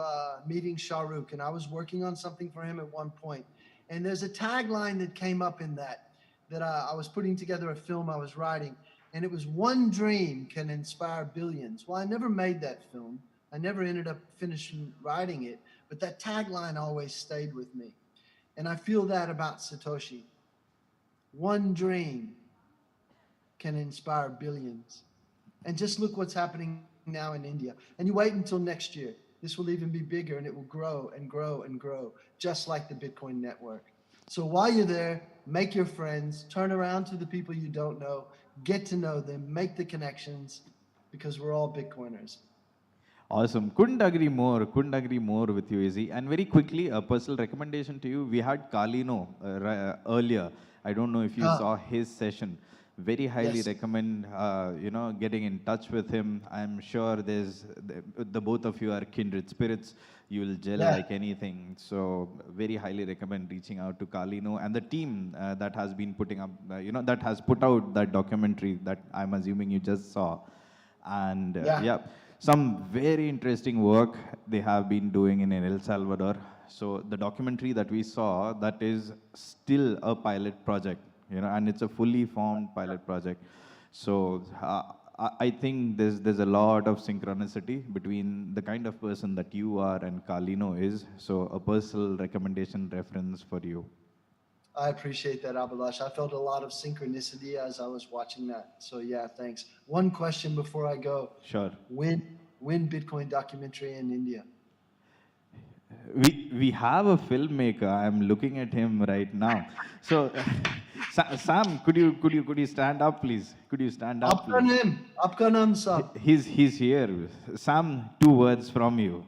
meeting Shah Rukh, and I was working on something for him at one point. And there's a tagline that came up in that I was putting together a film I was writing, and it was "One dream can inspire billions." Well, I never made that film. I never ended up finishing writing it, but that tagline always stayed with me. And I feel that about Satoshi. One dream can inspire billions. And just look what's happening now in India. And you wait until next year. This will even be bigger and it will grow and grow and grow, just like the Bitcoin network. So while you're there, make your friends, turn around to the people you don't know, get to know them, make the connections, because we're all Bitcoiners. Awesome. Couldn't agree more with you, Izzy. And very quickly, a personal recommendation to you. We had Kalino earlier. I don't know if you saw his session. Very highly recommend, getting in touch with him. I'm sure the both of you are kindred spirits. You will gel like anything. So very highly recommend reaching out to Kalino and the team that has been putting up, that has put out that documentary that I'm assuming you just saw. And some very interesting work they have been doing in El Salvador. So the documentary that we saw, that is still a pilot project, and it's a fully formed pilot project. So I think there's a lot of synchronicity between the kind of person that you are and Kalino is. So a personal recommendation reference for you. I appreciate that, Abhilash. I felt a lot of synchronicity as I was watching that. So yeah, thanks. One question before I go. Sure. When Bitcoin documentary in India? We have a filmmaker. I'm looking at him right now. So, Sam, could you stand up, please? Could you stand up, please? Aapka naam sab. He's here. Sam, 2 words from you.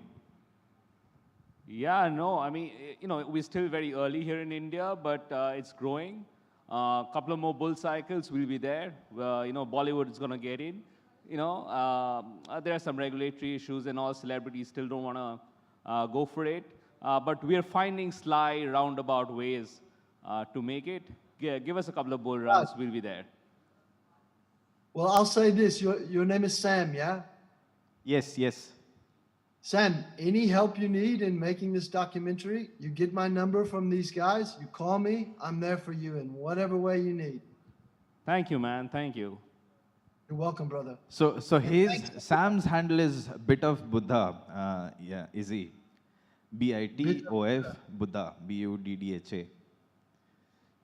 Yeah, no, I mean, we're still very early here in India, but it's growing. A couple of more bull cycles will be there. Bollywood is going to get in. There are some regulatory issues and all. Celebrities still don't want to go for it. But we are finding sly, roundabout ways to make it. Give us a couple of bull runs, we'll be there. Well, I'll say this. Your name is Sam, yeah? Yes, yes. Sam, any help you need in making this documentary, you get my number from these guys, you call me, I'm there for you in whatever way you need. Thank you, man. Thank you. You're welcome, brother. So Sam's handle is Bit of Buddha. Yeah, Izzy. BITOF Buddha. BUDDHA.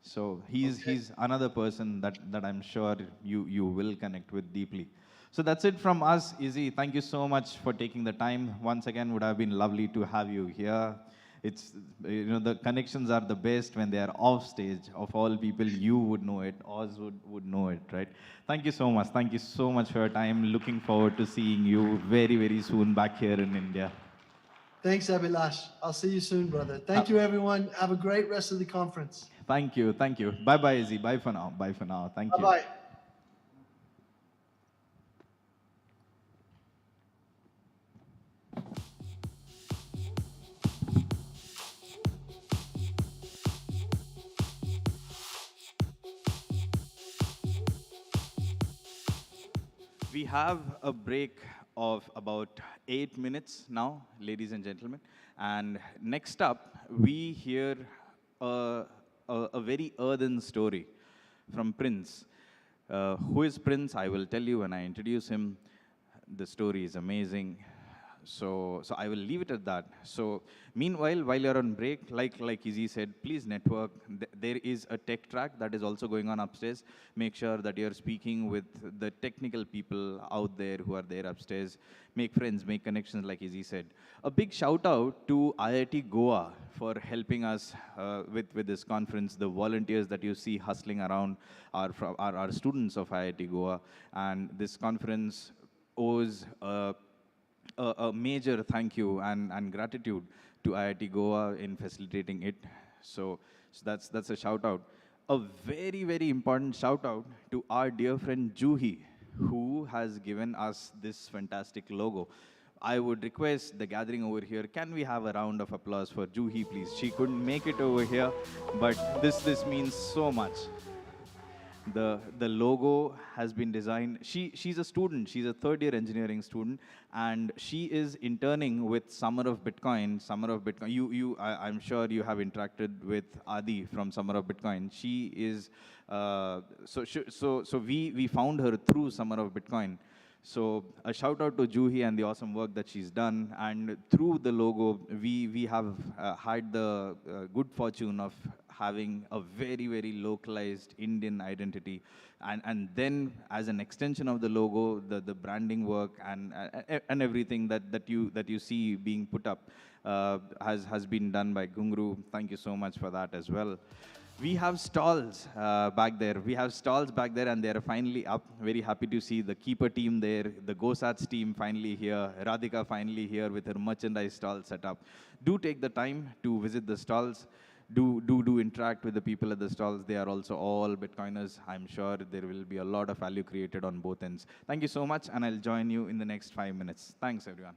So he's another person that I'm sure you will connect with deeply. So that's it from us, Izzy. Thank you so much for taking the time. Once again, would have been lovely to have you here. It's, the connections are the best when they are off stage. Of all people, you would know it, Oz would know it, right? Thank you so much. Thank you so much for your time. Looking forward to seeing you very, very soon back here in India. Thanks, Abhilash. I'll see you soon, brother. Thank you, everyone. Have a great rest of the conference. Thank you. Thank you. Bye-bye, Izzy. Bye for now. Bye for now. Thank you. Bye-bye. We have a break of about 8 minutes now, ladies and gentlemen. And next up, we hear a very earthen story from Prince. Who is Prince? I will tell you when I introduce him. The story is amazing. So I will leave it at that. So meanwhile, while you're on break, like Izzy said, please network. There is a tech track that is also going on upstairs. Make sure that you're speaking with the technical people out there who are there upstairs. Make friends, make connections, like Izzy said. A big shout out to IIT Goa for helping us with this conference. The volunteers that you see hustling around are students of IIT Goa. And this conference owes a major thank you and gratitude to IIT Goa in facilitating it. So that's a shout out. A very, very important shout out to our dear friend Juhi, who has given us this fantastic logo. I would request the gathering over here, can we have a round of applause for Juhi, please? She couldn't make it over here, but this means so much. The logo has been designed. She's a student. She's a third-year engineering student, and she is interning with Summer of Bitcoin. Summer of Bitcoin. I'm sure you have interacted with Adi from Summer of Bitcoin. She is so we found her through Summer of Bitcoin. So a shout out to Juhi and the awesome work that she's done. And through the logo, we have had the good fortune of having a very, very localized Indian identity. And then as an extension of the logo, the branding work and everything that you see being put up has been done by Gungru. Thank you so much for that as well. We have stalls back there. We have stalls back there, and they are finally up. Very happy to see the Keeper team there, the GoSats team finally here, Radhika finally here with her merchandise stall set up. Do take the time to visit the stalls. Do interact with the people at the stalls. They are also all Bitcoiners. I'm sure there will be a lot of value created on both ends. Thank you so much, and I'll join you in the next 5 minutes. Thanks, everyone.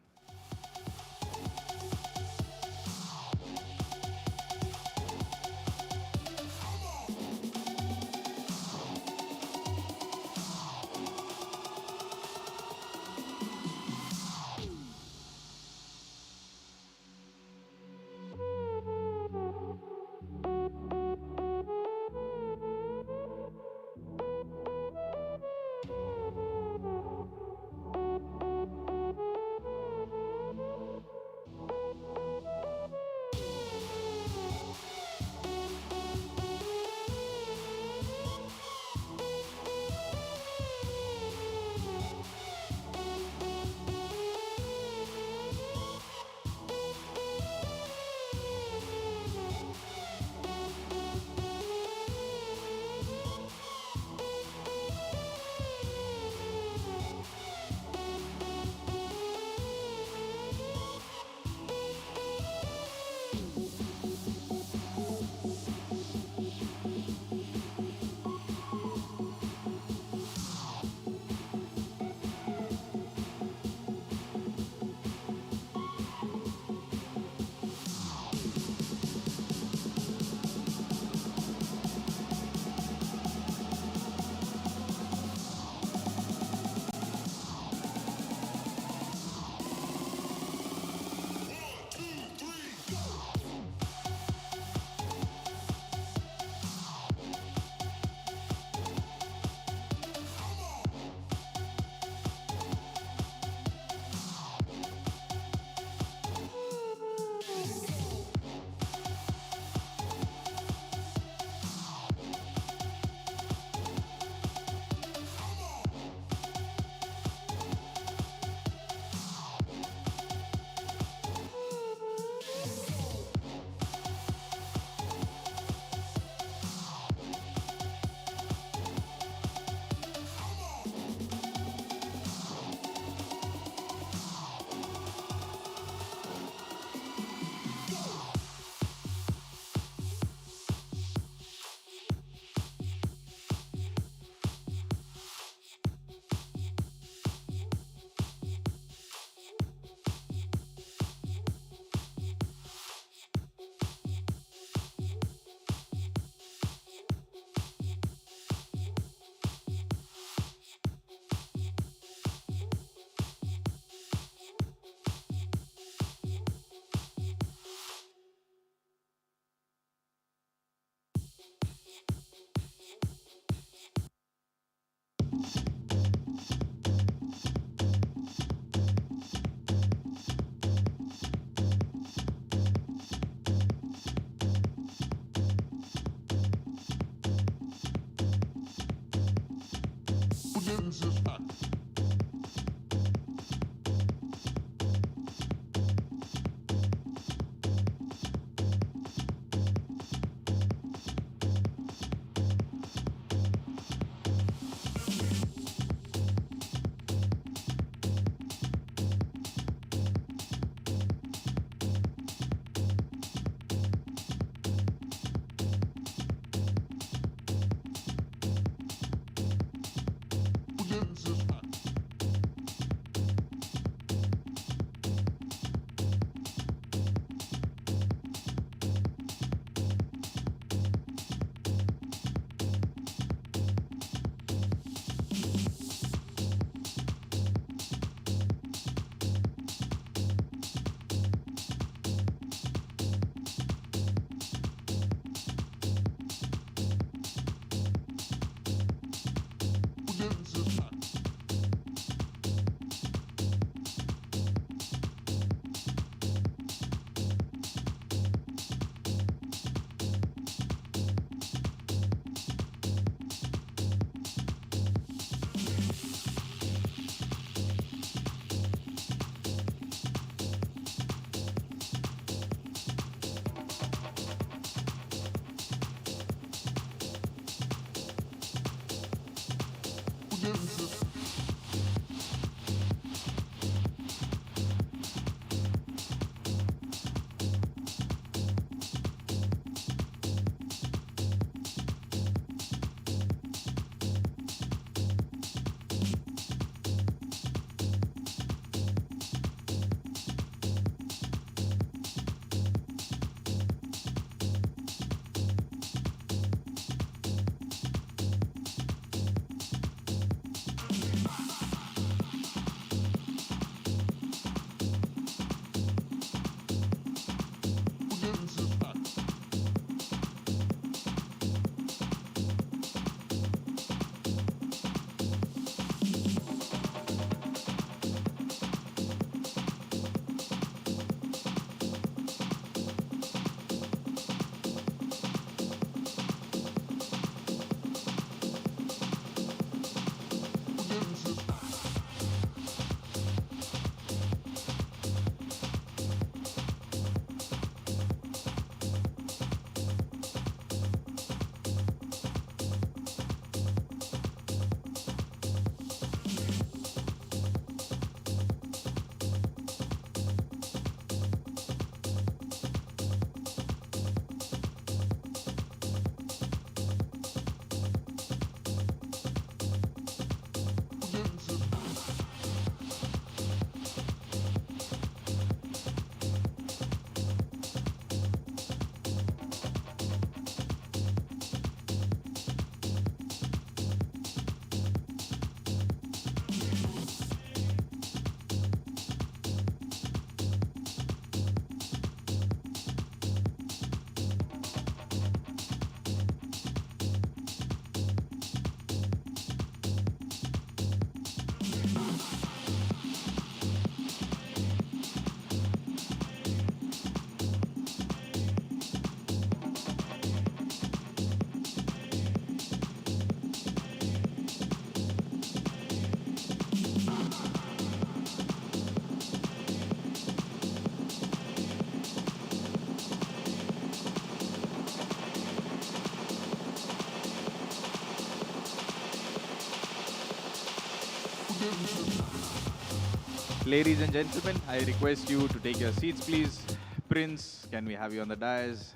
Ladies and gentlemen, I request you to take your seats, please. Prince, can we have you on the dais?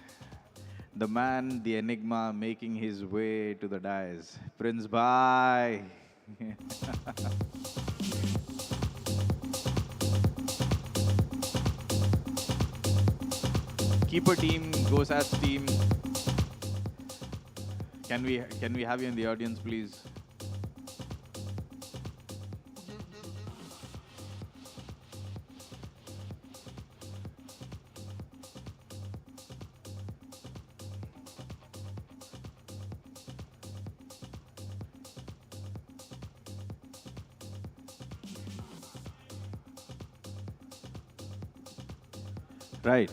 The man, the enigma, making his way to the dais. Prince, bye. Keeper team, Gosat's team. Can we have you in the audience, please? Right.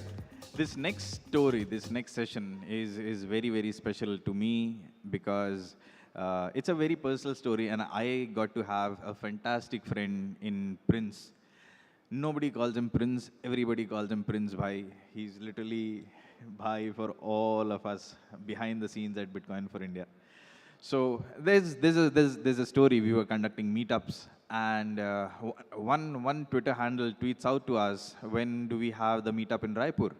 This next story, this next session is very, very special to me because It's a very personal story, and I got to have a fantastic friend in Prince. Nobody calls him Prince, everybody calls him Prince Bhai. He's literally Bhai for all of us behind the scenes at Bitcoin4India. So there's a story. We were conducting meetups, and one Twitter handle tweets out to us, when do we have the meetup in Raipur?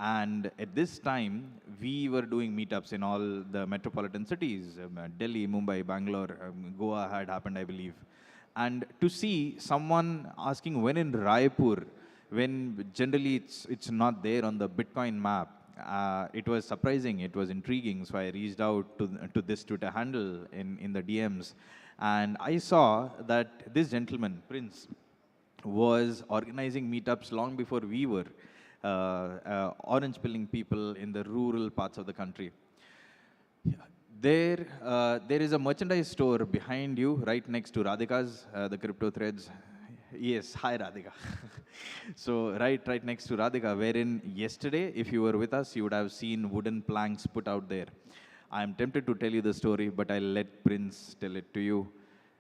And at this time, we were doing meetups in all the metropolitan cities, Delhi, Mumbai, Bangalore, Goa had happened, I believe. And to see someone asking when in Raipur, when generally it's not there on the Bitcoin map, it was surprising, it was intriguing. So I reached out to this Twitter handle in the DMs, and I saw that this gentleman, Prince, was organizing meetups long before we were, orange pilling people in the rural parts of the country. There is a merchandise store behind you, right next to Radhika's, the crypto threads. Yes, hi Radhika. So right next to Radhika, wherein yesterday, if you were with us, you would have seen wooden planks put out there. I am tempted to tell you the story, but I'll let Prince tell it to you.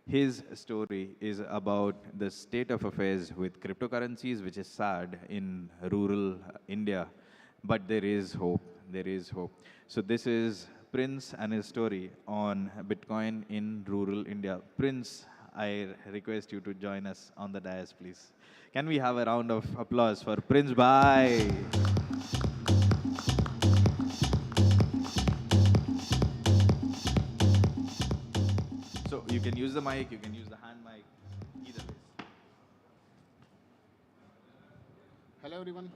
His story is about the state of affairs with cryptocurrencies, which is sad in rural India, but there is hope. There is hope. So this is Prince and his story on Bitcoin in rural India. Prince, I request you to join us on the dais, please. Can we have a round of applause for Prince Bhai? So you can use the mic, you can use the hand mic, either way. Hello everyone.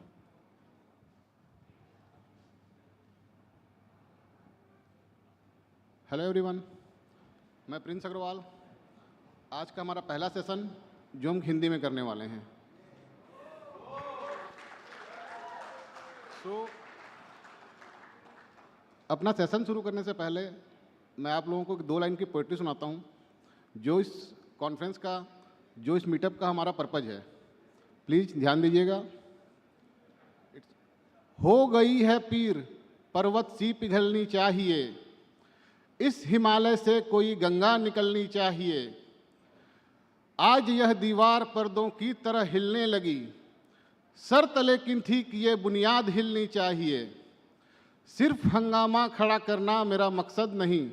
Hello everyone, मैं Prince Agarwal. आज का हमारा पहला session जो हम हिंदी में करने वाले हैं। अपना सेशन शुरू करने से पहले मैं आप लोगों को 2 लाइन की पोएट्री सुनाता हूँ, जो इस कॉन्फ्रेंस का, जो इस मीटअप का हमारा पर्पज है। प्लीज़ ध्यान दीजिएगा। हो गई है पीर, पर्वत सी पिघलनी चाहिए, इस हिमालय से कोई गंगा निकलनी चाहिए। आज यह दीवार पर्दों की तरह हिलने लगी, सर तले किन्थी की ये बुनियाद हिलनी चाहिए। सिर्फ हंगामा खड़ा करना मेरा मकसद नहीं,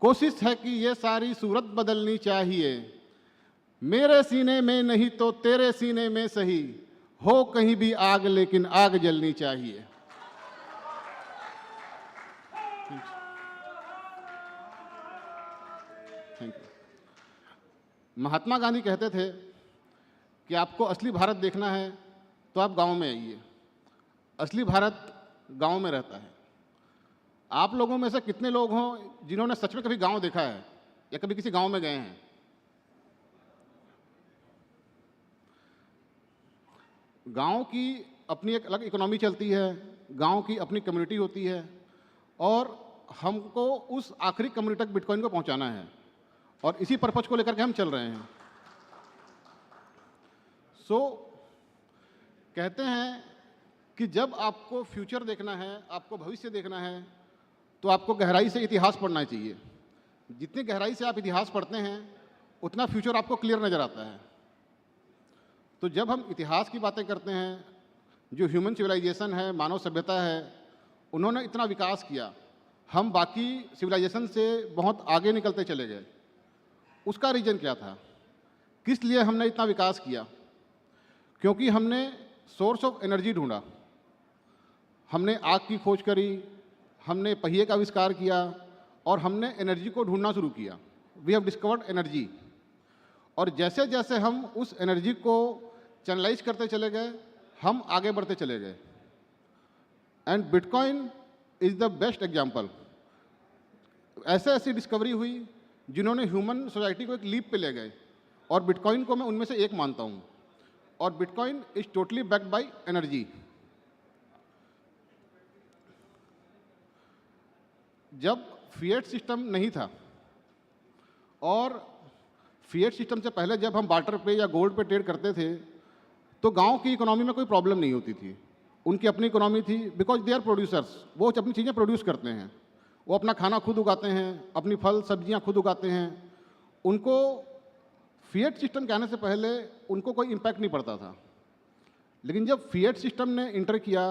कोशिश है कि ये सारी सूरत बदलनी चाहिए। मेरे सीने में नहीं तो तेरे सीने में सही, हो कहीं भी आग लेकिन आग जलनी चाहिए। महात्मा गांधी कहते थे कि आपको असली भारत देखना है तो आप गांव में आइए। असली भारत गांव में रहता है। आप लोगों में से कितने लोग हों जिन्होंने सच में कभी गांव देखा है या कभी किसी गांव में गए हैं? गांव की अपनी एक अलग इकोनॉमी चलती है, गांव की अपनी कम्युनिटी होती है, और हमको उस आखिरी कम्युनिटी तक बिटकॉइन को पहुंचाना है, और इसी पर्पज को लेकर के हम चल रहे हैं। कहते हैं कि जब आपको फ्यूचर देखना है, आपको भविष्य देखना है, तो आपको गहराई से इतिहास पढ़ना चाहिए। जितनी गहराई से आप इतिहास पढ़ते हैं उतना फ्यूचर आपको क्लियर नज़र आता है। तो जब हम इतिहास की बातें करते हैं, जो ह्यूमन सिविलाइजेशन है, मानव सभ्यता है, उन्होंने इतना विकास किया, हम बाकी सिविलाइजेशन से बहुत आगे निकलते चले गए। उसका रीज़न क्या था? किस लिए हमने इतना विकास किया? क्योंकि हमने सोर्स ऑफ एनर्जी ढूंढा। हमने आग की खोज करी, हमने पहिए का आविष्कार किया, और हमने एनर्जी को ढूंढना शुरू किया। We have discovered energy. और जैसे जैसे हम उस एनर्जी को चैनलाइज करते चले गए, हम आगे बढ़ते चले गए। And bitcoin is the best example. ऐसे ऐसी डिस्कवरी हुई जिन्होंने ह्यूमन सोसाइटी को एक लीप पे ले गए, और बिटकॉइन को मैं उनमें से एक मानता हूँ। और bitcoin is totally backed by energy. जब फिएट सिस्टम नहीं था, और फिएट सिस्टम से पहले जब हम बार्टर पे या गोल्ड पे ट्रेड करते थे, तो गांव की इकोनॉमी में कोई प्रॉब्लम नहीं होती थी। उनकी अपनी इकोनॉमी थी, बिकॉज दे आर प्रोड्यूसर्स। वो अपनी चीज़ें प्रोड्यूस करते हैं, वो अपना खाना खुद उगाते हैं, अपनी फल सब्जियां खुद उगाते हैं। उनको फिएट सिस्टम के आने से पहले उनको कोई इम्पैक्ट नहीं पड़ता था, लेकिन जब फिएट सिस्टम ने इंटर किया,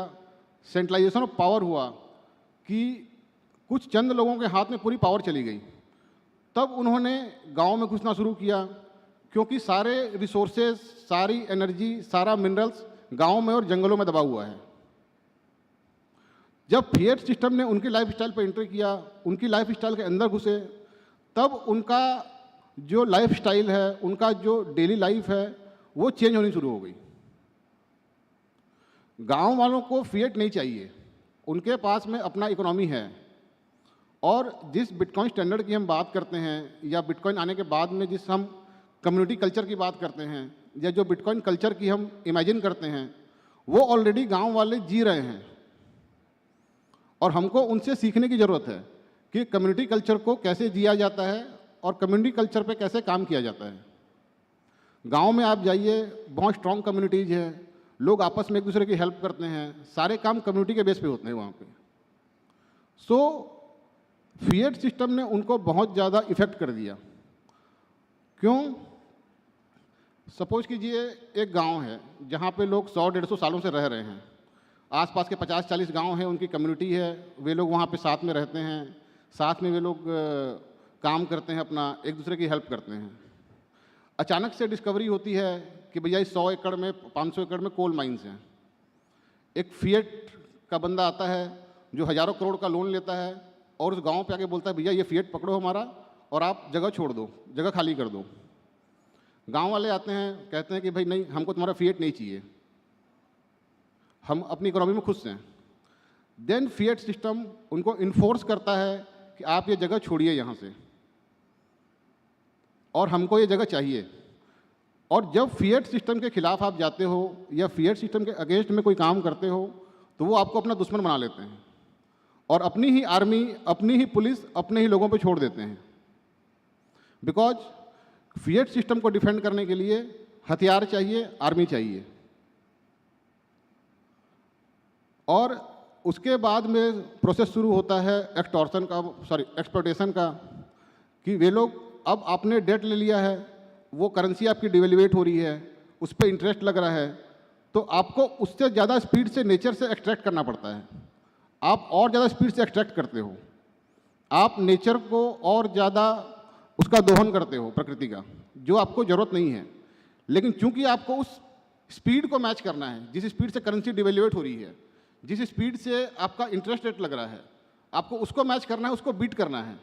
सेंट्रलाइजेशन ऑफ पावर हुआ कि कुछ चंद लोगों के हाथ में पूरी पावर चली गई, तब उन्होंने गांव में घुसना शुरू किया, क्योंकि सारे रिसोर्सेज, सारी एनर्जी, सारा मिनरल्स गांव में और जंगलों में दबा हुआ है। जब फिएट सिस्टम ने उनकी लाइफस्टाइल पर एंटर किया, उनकी लाइफस्टाइल के अंदर घुसे, तब उनका जो लाइफस्टाइल है, उनका जो डेली लाइफ है, वो चेंज होनी शुरू हो गई। गांव वालों को फिएट नहीं चाहिए, उनके पास में अपना इकोनॉमी है। और जिस बिटकॉइन स्टैंडर्ड की हम बात करते हैं, या बिटकॉइन आने के बाद में जिस हम कम्युनिटी कल्चर की बात करते हैं, या जो बिटकॉइन कल्चर की हम इमेजिन करते हैं, वो ऑलरेडी गांव वाले जी रहे हैं। और हमको उनसे सीखने की ज़रूरत है कि कम्युनिटी कल्चर को कैसे जिया जाता है और कम्युनिटी कल्चर पे कैसे काम किया जाता है। गांव में आप जाइए, बहुत स्ट्रॉन्ग कम्युनिटीज़ हैं, लोग आपस में एक दूसरे की हेल्प करते हैं, सारे काम कम्युनिटी के बेस पे होते हैं वहाँ पे। सो फिएट सिस्टम ने उनको बहुत ज़्यादा इफ़ेक्ट कर दिया। क्यों? सपोज कीजिए एक गांव है जहाँ पे लोग 100-150 सालों से रह रहे हैं, आसपास के 50-40 गांव हैं, उनकी कम्युनिटी है, वे लोग वहाँ पे साथ में रहते हैं, साथ में वे लोग काम करते हैं, अपना एक दूसरे की हेल्प करते हैं। अचानक से डिस्कवरी होती है कि भैया इस 100 एकड़ में, 500 एकड़ में कोल माइंस हैं। एक फिएट का बंदा आता है जो हज़ारों करोड़ का लोन लेता है और उस गांव पे आके बोलता है भैया ये फिएट पकड़ो हमारा और आप जगह छोड़ दो, जगह खाली कर दो। गांव वाले आते हैं, कहते हैं कि भाई नहीं, हमको तुम्हारा फिएट नहीं चाहिए, हम अपनी इकोनॉमी में खुश हैं। देन फिएट सिस्टम उनको इन्फोर्स करता है कि आप ये जगह छोड़िए यहाँ से, और हमको ये जगह चाहिए। और जब फिएट सिस्टम के खिलाफ आप जाते हो या फिएट सिस्टम के अगेंस्ट में कोई काम करते हो, तो वो आपको अपना दुश्मन बना लेते हैं और अपनी ही आर्मी, अपनी ही पुलिस, अपने ही लोगों पे छोड़ देते हैं। बिकॉज फिएट सिस्टम को डिफेंड करने के लिए हथियार चाहिए, आर्मी चाहिए। और उसके बाद में प्रोसेस शुरू होता है एक्सटॉर्शन का, एक्सप्लॉयटेशन का, कि वे लोग, अब आपने डेट ले लिया है, वो करेंसी आपकी डिवेल्युएट हो रही है, उस पर इंटरेस्ट लग रहा है, तो आपको उससे ज़्यादा स्पीड से नेचर से एक्सट्रैक्ट करना पड़ता है। आप और ज़्यादा स्पीड से एक्सट्रैक्ट करते हो, आप नेचर को और ज़्यादा उसका दोहन करते हो, प्रकृति का, जो आपको ज़रूरत नहीं है। लेकिन चूंकि आपको उस स्पीड को मैच करना है, जिस स्पीड से करेंसी डिवेल्युएट हो रही है, जिस स्पीड से आपका इंटरेस्ट रेट लग रहा है, आपको उसको मैच करना है, उसको बीट करना है।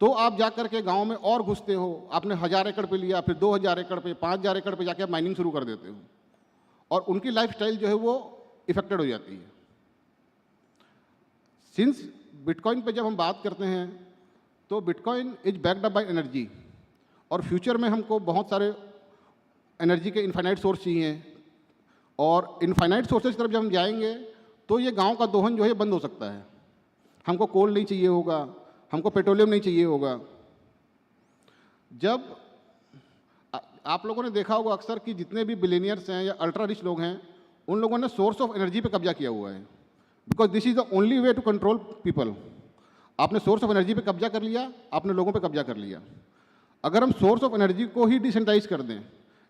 तो आप जा कर के गाँव में और घुसते हो, आपने 1000 एकड़ पे लिया, फिर 2000 एकड़ पे, 5000 एकड़ पे जाके आप माइनिंग शुरू कर देते हो, और उनकी लाइफस्टाइल जो है वो इफेक्टेड हो जाती है। सिंस बिटकॉइन पे जब हम बात करते हैं, तो bitcoin is backed up by energy, और फ्यूचर में हमको बहुत सारे एनर्जी के इनफाइनाइट सोर्स चाहिए, और इनफाइनाइट सोर्सेज की तरफ जब हम जाएंगे तो ये गांव का दोहन जो है बंद हो सकता है। हमको कोल नहीं चाहिए होगा, हमको पेट्रोलियम नहीं चाहिए होगा। जब आप लोगों ने देखा होगा अक्सर कि जितने भी बिलियनियर्स हैं या अल्ट्रा रिच लोग हैं, उन लोगों ने सोर्स ऑफ एनर्जी पे कब्जा किया हुआ है, because this is the only way to control people. आपने सोर्स ऑफ एनर्जी पे कब्जा कर लिया, आपने लोगों पे कब्जा कर लिया। अगर हम सोर्स ऑफ एनर्जी को ही डिसेंट्रलाइज कर दें,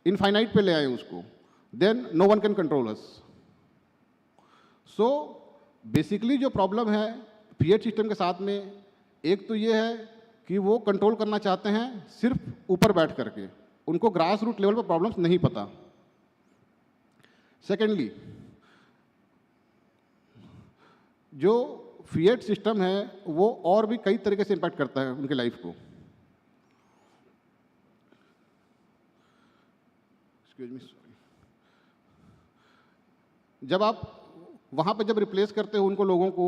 इनफाइनाइट पे ले आए उसको, then no one can control us. So basically जो प्रॉब्लम है फिएट सिस्टम के साथ में, एक तो ये है कि वो कंट्रोल करना चाहते हैं सिर्फ ऊपर बैठ करके, उनको ग्रास रूट लेवल पर प्रॉब्लम्स नहीं पता। सेकेंडली, जो फिएट सिस्टम है वो और भी कई तरीके से इम्पैक्ट करता है उनकी लाइफ को। Excuse me, sorry. जब आप वहाँ पे जब रिप्लेस करते हो उनको, लोगों को,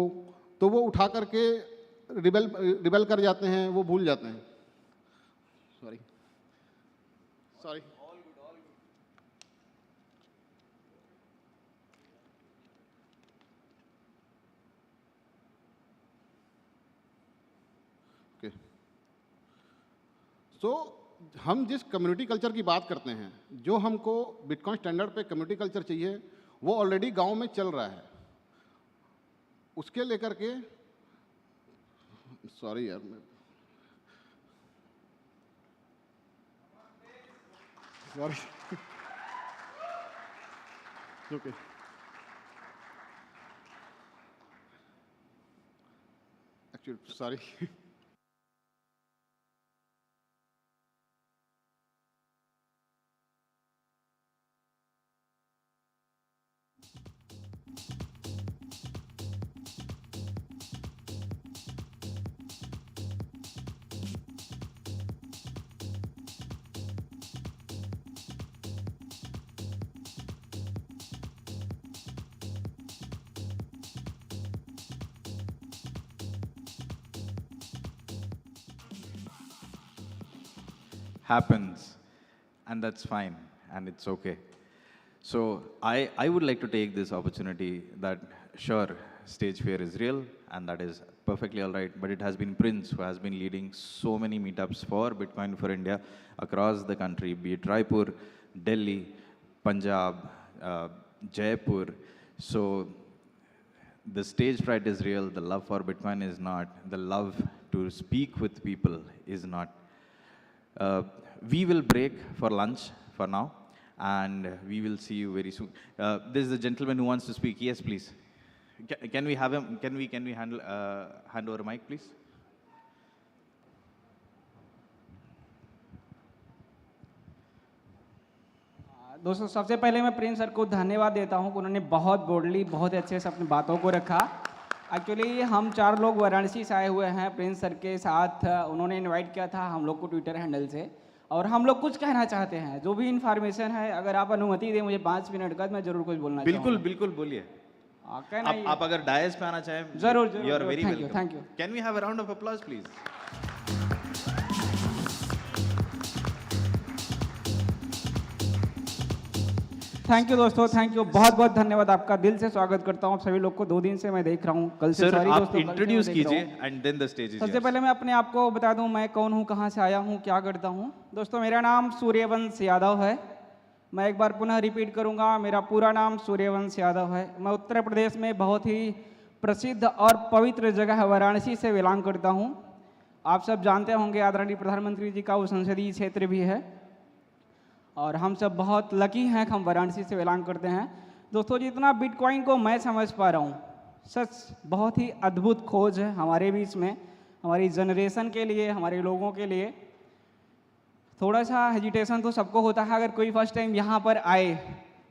तो वो उठा करके रिबेल कर जाते हैं, वो भूल जाते हैं। Sorry sorry okay. सो हम जिस कम्युनिटी कल्चर की बात करते हैं, जो हमको बिटकॉइन स्टैंडर्ड पे कम्युनिटी कल्चर चाहिए, वो ऑलरेडी गांव में चल रहा है। उसके लेकर के सॉरी यार, sorry, okay. Actually sorry. Happens, and that's fine, and it's okay. So I would like to take this opportunity that, sure, stage fear is real, and that is perfectly all right, but it has been Prince who has been leading so many meetups for Bitcoin for India across the country, be it Raipur, Delhi, Punjab, Jaipur. So the stage fright is real, the love for Bitcoin is not, the love to speak with people is not. We will break for lunch for now, and we will see you very soon. There's a gentleman who wants to speak. Yes, please. Can we have him? Can we handle hand over mic, please? दोस्तों, सबसे पहले मैं Prince sir को धन्यवाद देता हूं कि उन्होंने बहुत बोल्डली, बहुत अच्छे से अपनी बातों को रखा। एक्चुअली हम 4 लोग वाराणसी से आए हुए हैं प्रिंस सर के साथ। उन्होंने इनवाइट किया था हम लोग को ट्विटर हैंडल से, और हम लोग कुछ कहना चाहते हैं। जो भी इन्फॉर्मेशन है, अगर आप अनुमति दें मुझे 5 मिनट का, मैं जरूर कुछ बोलना चाहूँगा। बिल्कुल बिल्कुल बोलिए। आप अगर डायस पे आना चाहें, जरूर you are very welcome. Thank you. Can we have a round of applause please? Thank you दोस्तों, थैंक यू, बहुत बहुत धन्यवाद आपका। दिल से स्वागत करता हूँ आप सभी लोग को। 2 दिन से मैं देख रहा हूँ, कल से सर सॉरी आप दोस्तों, इंट्रोड्यूस कीजिए and then the stage is सबसे पहले मैं अपने आप को बता दूं, मैं कौन हूं, कहां से आया हूं, क्या करता हूं। दोस्तों, मेरा नाम सूर्यवंश यादव है। मैं एक बार पुनः रिपीट करूंगा, मेरा पूरा नाम सूर्यवंश यादव है। मैं उत्तर प्रदेश में बहुत ही प्रसिद्ध और पवित्र जगह वाराणसी से बिलोंग करता हूं। आप सब जानते होंगे आदरणीय प्रधानमंत्री जी का वो संसदीय क्षेत्र भी है, और हम सब बहुत लकी हैं कि हम वाराणसी से बिलोंग करते हैं। दोस्तों, जितना बिटकॉइन को मैं समझ पा रहा हूँ, सच बहुत ही अद्भुत खोज है हमारे बीच में, हमारी जनरेशन के लिए, हमारे लोगों के लिए। थोड़ा सा हेजिटेशन तो सबको होता है अगर कोई फर्स्ट टाइम यहाँ पर आए,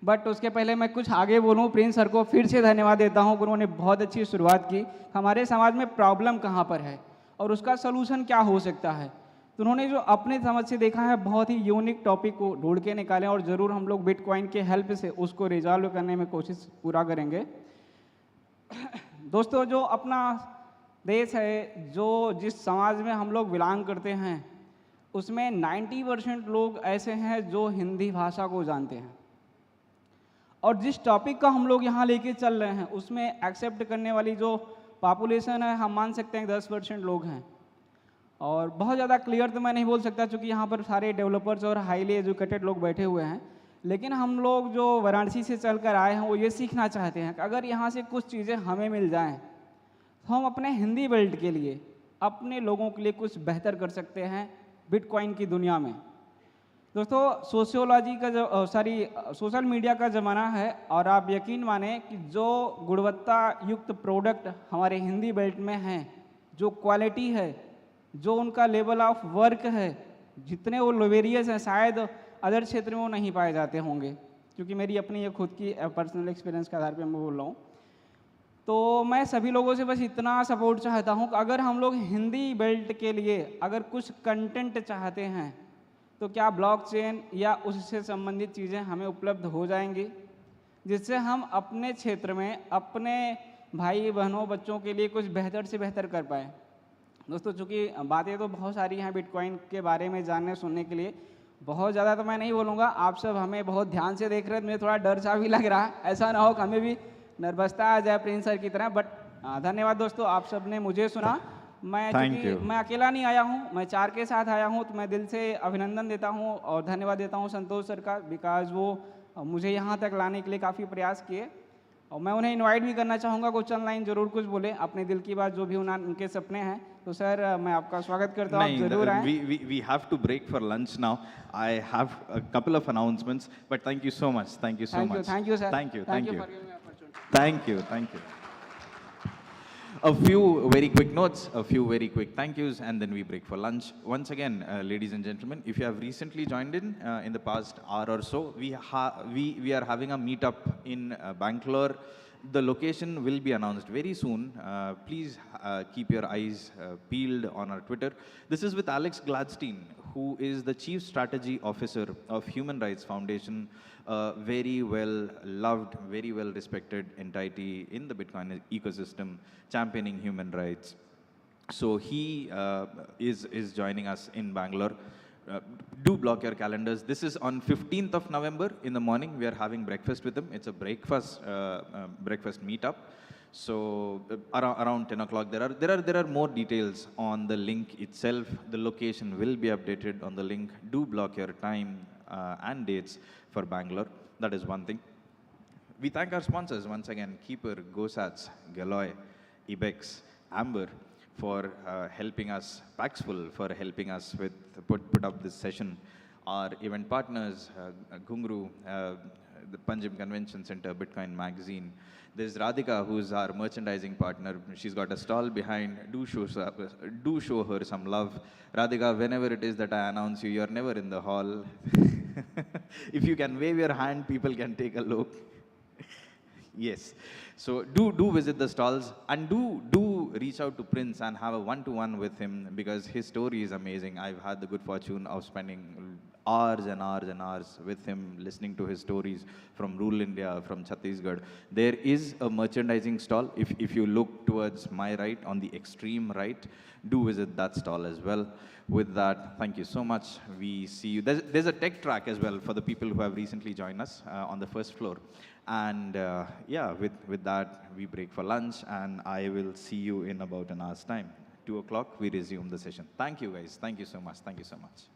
बट उसके पहले मैं कुछ आगे बोलूँ, प्रिंस सर को फिर से धन्यवाद देता हूँ कि उन्होंने बहुत अच्छी शुरुआत की। हमारे समाज में प्रॉब्लम कहाँ पर है और उसका सलूशन क्या हो सकता है, तो उन्होंने जो अपने समझ से देखा है, बहुत ही यूनिक टॉपिक को ढूंढ के निकाले, और ज़रूर हम लोग बिटकॉइन के हेल्प से उसको रिजॉल्व करने में कोशिश पूरा करेंगे। दोस्तों, जो अपना देश है, जो जिस समाज में हम लोग बिलोंग करते हैं, उसमें 90% लोग ऐसे हैं जो हिंदी भाषा को जानते हैं, और जिस टॉपिक का हम लोग यहाँ लेके चल रहे हैं उसमें एक्सेप्ट करने वाली जो पॉपुलेशन है, हम मान सकते हैं 10% लोग हैं। और बहुत ज़्यादा क्लियर तो मैं नहीं बोल सकता क्योंकि यहाँ पर सारे डेवलपर्स और हाईली एजुकेटेड लोग बैठे हुए हैं, लेकिन हम लोग जो वाराणसी से चल कर आए हैं वो ये सीखना चाहते हैं कि अगर यहाँ से कुछ चीज़ें हमें मिल जाएं तो हम अपने हिंदी बेल्ट के लिए, अपने लोगों के लिए कुछ बेहतर कर सकते हैं बिटकॉइन की दुनिया में। दोस्तों, सोशियोलॉजी का सोशल मीडिया का ज़माना है, और आप यकीन माने कि जो गुणवत्ता युक्त प्रोडक्ट हमारे हिंदी बेल्ट में हैं, जो क्वालिटी है, जो उनका लेवल ऑफ वर्क है, जितने वो लोवेरियस हैं, शायद अदर क्षेत्र में वो नहीं पाए जाते होंगे, क्योंकि मेरी अपनी ये खुद की पर्सनल एक्सपीरियंस के आधार पे मैं बोल रहा हूँ। तो मैं सभी लोगों से बस इतना सपोर्ट चाहता हूँ कि अगर हम लोग हिंदी बेल्ट के लिए अगर कुछ कंटेंट चाहते हैं तो क्या ब्लॉकचेन या उससे संबंधित चीज़ें हमें उपलब्ध हो जाएंगी, जिससे हम अपने क्षेत्र में अपने भाई बहनों बच्चों के लिए कुछ बेहतर से बेहतर कर पाएँ। दोस्तों, चूँकि बातें तो बहुत सारी हैं बिटकॉइन के बारे में जानने सुनने के लिए, बहुत ज़्यादा तो मैं नहीं बोलूँगा। आप सब हमें बहुत ध्यान से देख रहे हैं, मुझे थोड़ा डर सा भी लग रहा है, ऐसा ना हो कि हमें भी नर्वसता आ जाए प्रिंस सर की तरह। बट धन्यवाद दोस्तों, आप सब ने मुझे सुना। मैं अकेला नहीं आया हूँ, मैं 4 के साथ आया हूँ, तो मैं दिल से अभिनंदन देता हूँ और धन्यवाद देता हूँ संतोष सर का, बिकॉज वो मुझे यहाँ तक लाने के लिए काफ़ी प्रयास किए। और मैं उन्हें इनवाइट भी करना चाहूँगा, कुछ चंद लाइन ज़रूर कुछ बोले, अपने दिल की बात जो भी उनके सपने हैं। तो सर मैं आपका स्वागत करता हूँ, आप ज़रूर आएँ। We have to break for lunch now. I have a couple of announcements, but thank you so much. Thank you so much. Thank you, sir. Thank you. Thank Thank you you. for giving me opportunity. Thank you. Thank you. A few very quick notes, a few very quick thank yous, and then we break for lunch. Once again, ladies and gentlemen, if you have recently joined in the past hour or so, we are having a meetup in Bangalore. The location will be announced very soon. Please keep your eyes peeled on our Twitter. This is with Alex Gladstein, who is the Chief Strategy Officer of Human Rights Foundation, a very well loved, very well respected entity in the Bitcoin ecosystem, championing human rights. So he is joining us in Bangalore. Do block your calendars. This is on 15th of November in the morning. We are having breakfast with him. It's a breakfast meetup. So around 10 o'clock, there are more details on the link itself. The location will be updated on the link. Do block your time and dates for Bangalore. That is one thing. We thank our sponsors once again: Keeper, GoSats, Galoy, Ibex, Amber, for helping us, Paxful for helping us with put up this session. Our event partners, Gungru, the Punjab Convention Center, Bitcoin Magazine. There's Radhika, who's our merchandising partner. She's got a stall behind. Do show her some love. Radhika, whenever it is that I announce you, you're never in the hall. If you can wave your hand, people can take a look. Yes. So do visit the stalls, and do reach out to Prince and have a one-to-one with him, because his story is amazing. I've had the good fortune of spending hours and hours and hours with him, listening to his stories from rural India, from Chhattisgarh. There is a merchandising stall. If you look towards my right, on the extreme right, do visit that stall as well. With that, thank you so much. We see you. There's a tech track as well for the people who have recently joined us on the first floor. And yeah, with that, we break for lunch, and I will see you in about an hour's time. 2 o'clock, we resume the session. Thank you, guys. Thank you so much. Thank you so much.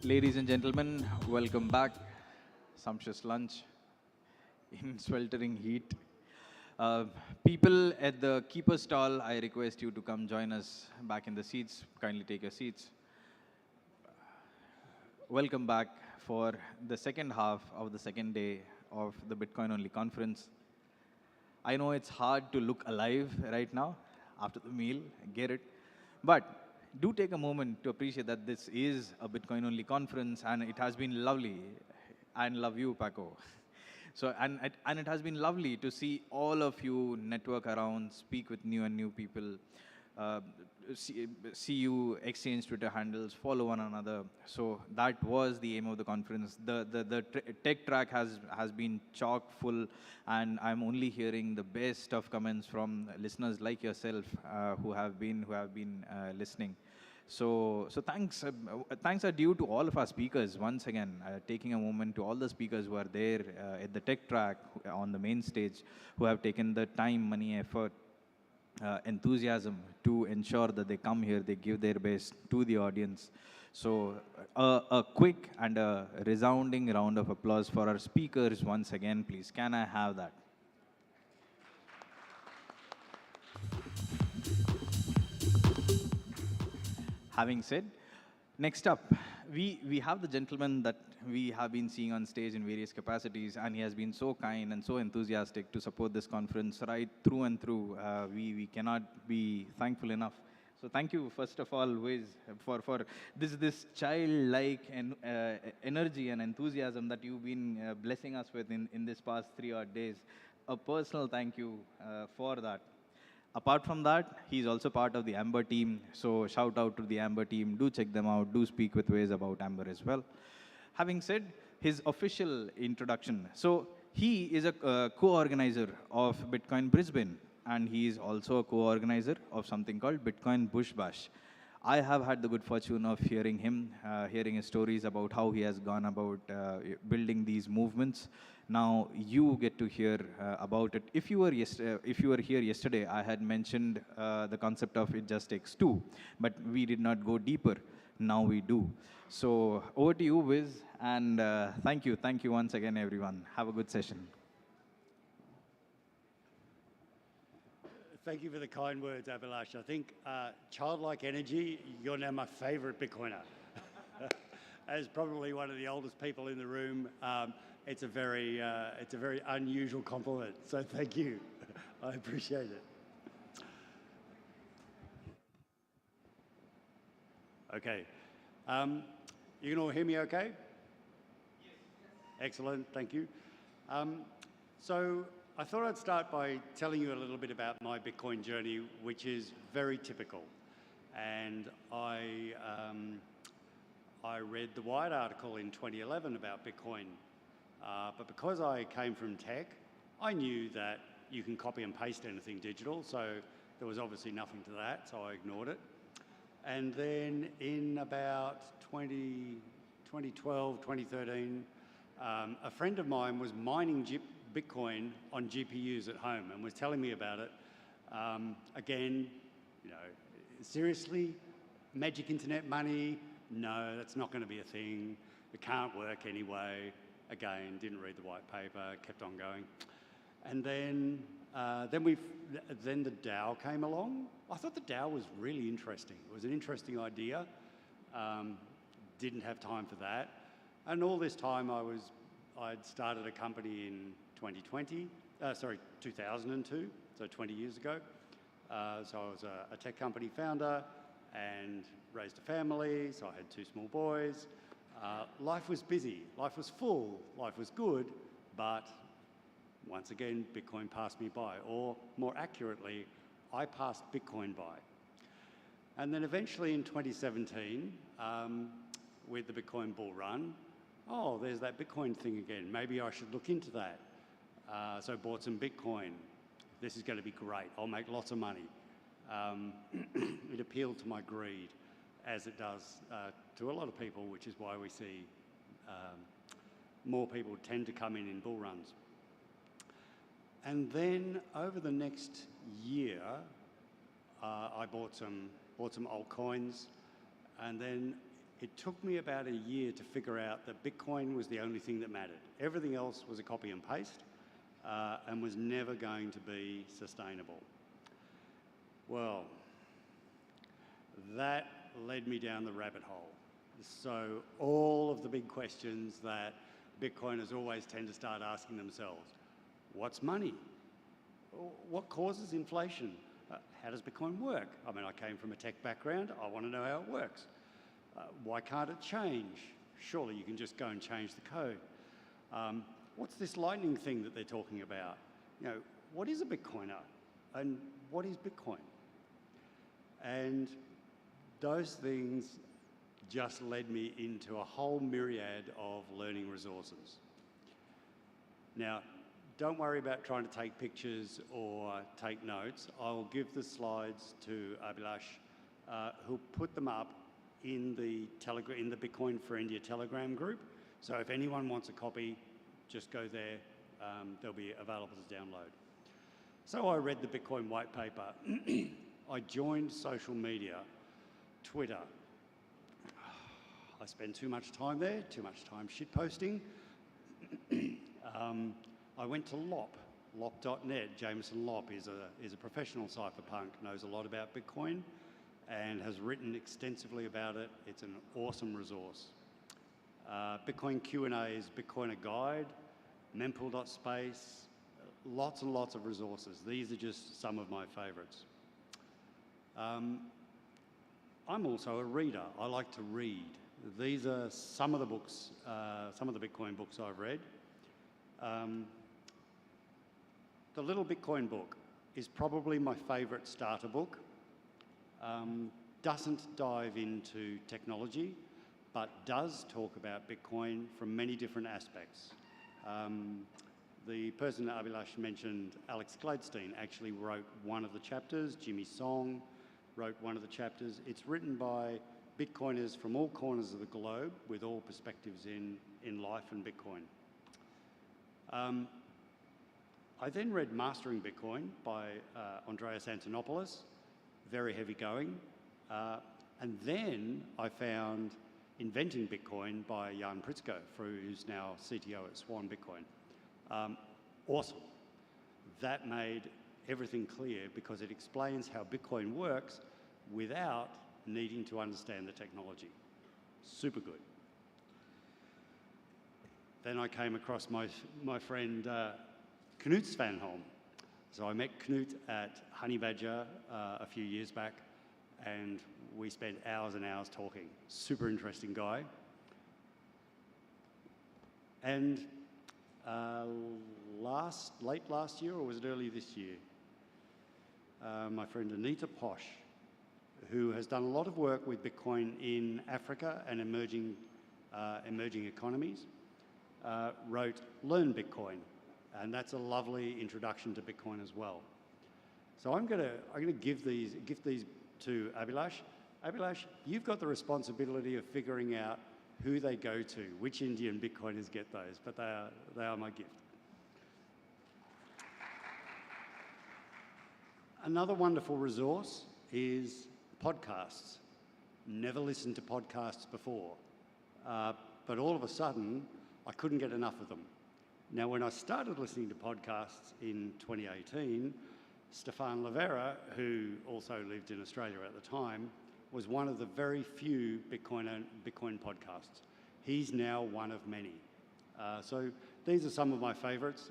Ladies and gentlemen, welcome back. Sumptuous lunch in sweltering heat. People at the keeper stall, I request you to come join us back in the seats. Kindly take your seats. Welcome back for the second half of the second day of the Bitcoin Only conference. I know it's hard to look alive right now after the meal, I get it. But do take a moment to appreciate that this is a Bitcoin Only conference and it has been lovely. And love you, Paco. So, and it has been lovely to see all of you network around, speak with new people, see you exchange Twitter handles, follow one another. So that was the aim of the conference. The tech track has been chock full, and I'm only hearing the best of comments from listeners like yourself who have been listening. So thanks are due to all of our speakers once again, taking a moment to all the speakers who are there at the tech track on the main stage, who have taken the time, money, effort, enthusiasm to ensure that they come here, they give their best to the audience. So a quick and a resounding round of applause for our speakers once again, please. Can I have that? Having said, next up, we have the gentleman that we have been seeing on stage in various capacities, and he has been so kind and so enthusiastic to support this conference right through and through. We cannot be thankful enough. So thank you, first of all, Wiz, for this childlike energy and enthusiasm that you've been blessing us with in this past 3 odd days. A personal thank you for that. Apart from that, he's also part of the Amber team. So shout out to the Amber team. Do check them out. Do speak with Wiz about Amber as well. Having said his official introduction, so he is a co-organizer of Bitcoin Brisbane, and he is also a co-organizer of something called Bitcoin Bush Bash. I have had the good fortune of hearing him, hearing his stories about how he has gone about building these movements. Now you get to hear about it. If you were here yesterday, I had mentioned the concept of it just takes two, but we did not go deeper. Now we do. So over to you, Wiz, and thank you once again, everyone. Have a good session. Thank you for the kind words, Abhilash. I think childlike energy, you're now my favorite Bitcoiner. As probably one of the oldest people in the room, it's a very unusual compliment. So thank you. I appreciate it. Okay. You can all hear me okay? Yes. Excellent, thank you. So I thought I'd start by telling you a little bit about my Bitcoin journey, which is very typical. And I read the Wired article in 2011 about Bitcoin. But because I came from tech, I knew that you can copy and paste anything digital. So there was obviously nothing to that, so I ignored it. And then in about 2012, 2013, a friend of mine was mining Bitcoin on GPUs at home and was telling me about it. Again, you know, seriously, magic internet money? No, that's not going to be a thing. It can't work anyway. Again, didn't read the white paper, kept on going. And then the DAO came along. I thought the DAO was really interesting. It was an interesting idea. Didn't have time for that. And all this time I'd started a company in 2002, so 20 years ago. So I was a tech company founder and raised a family, so I had 2 small boys. Life was busy, life was full, life was good, but once again, Bitcoin passed me by, or more accurately, I passed Bitcoin by. And then eventually in 2017, with the Bitcoin bull run, oh, there's that Bitcoin thing again. Maybe I should look into that. So I bought some Bitcoin. This is going to be great. I'll make lots of money. It appealed to my greed, as it does to a lot of people, which is why we see more people tend to come in bull runs. And then over the next year, I bought some altcoins, and then It took me about a year to figure out that Bitcoin was the only thing that mattered. Everything else was a copy and paste and was never going to be sustainable. Well, that led me down the rabbit hole. So all of the big questions that Bitcoiners always tend to start asking themselves: what's money? What causes inflation? How does Bitcoin work? I mean, I came from a tech background. I want to know how it works. Why can't it change? Surely you can just go and change the code. What's this lightning thing that they're talking about? You know, what is a Bitcoiner? And what is Bitcoin? And those things just led me into a whole myriad of learning resources. Now, don't worry about trying to take pictures or take notes. I'll give the slides to Abhilash, who'll put them up in the Bitcoin4India Telegram group. So if anyone wants a copy, just go there. They'll be available to download. So I read the Bitcoin white paper. I joined social media, Twitter. I spend too much time there, too much time shitposting. I went to lop.net. Jameson Lop is a professional cypherpunk, knows a lot about Bitcoin and has written extensively about it. It's an awesome resource. Bitcoin Q&A is Bitcoiner Guide, mempool.space, lots and lots of resources. These are just some of my favorites. I'm also a reader. I like to read. These are some of the books, some of the Bitcoin books I've read. The Little Bitcoin book is probably my favorite starter book. Doesn't dive into technology, but does talk about Bitcoin from many different aspects. The person that Abhilash mentioned, Alex Gladstein, actually wrote one of the chapters. Jimmy Song wrote one of the chapters. It's written by Bitcoiners from all corners of the globe with all perspectives in life and Bitcoin. I then read Mastering Bitcoin by Andreas Antonopoulos, very heavy going. And then I found Inventing Bitcoin by Jan Pritzko, who's now CTO at Swan Bitcoin. Awesome. That made everything clear because it explains how Bitcoin works without needing to understand the technology. Super good. Then I came across my friend Knut Svanholm. So I met Knut at Honey Badger a few years back, and we spent hours and hours talking. Super interesting guy. And late last year, or was it early this year, my friend Anita Posh, who has done a lot of work with Bitcoin in Africa and emerging economies, wrote Learn Bitcoin, and that's a lovely introduction to Bitcoin as well. So I'm gonna give these to Abhilash. Abhilash, you've got the responsibility of figuring out who they go to, which Indian Bitcoiners get those, but they are my gift. Another wonderful resource is podcasts. Never listened to podcasts before, but all of a sudden, I couldn't get enough of them. Now, when I started listening to podcasts in 2018, Stefan Livera, who also lived in Australia at the time, was one of the very few Bitcoin podcasts. He's now one of many. So these are some of my favorites.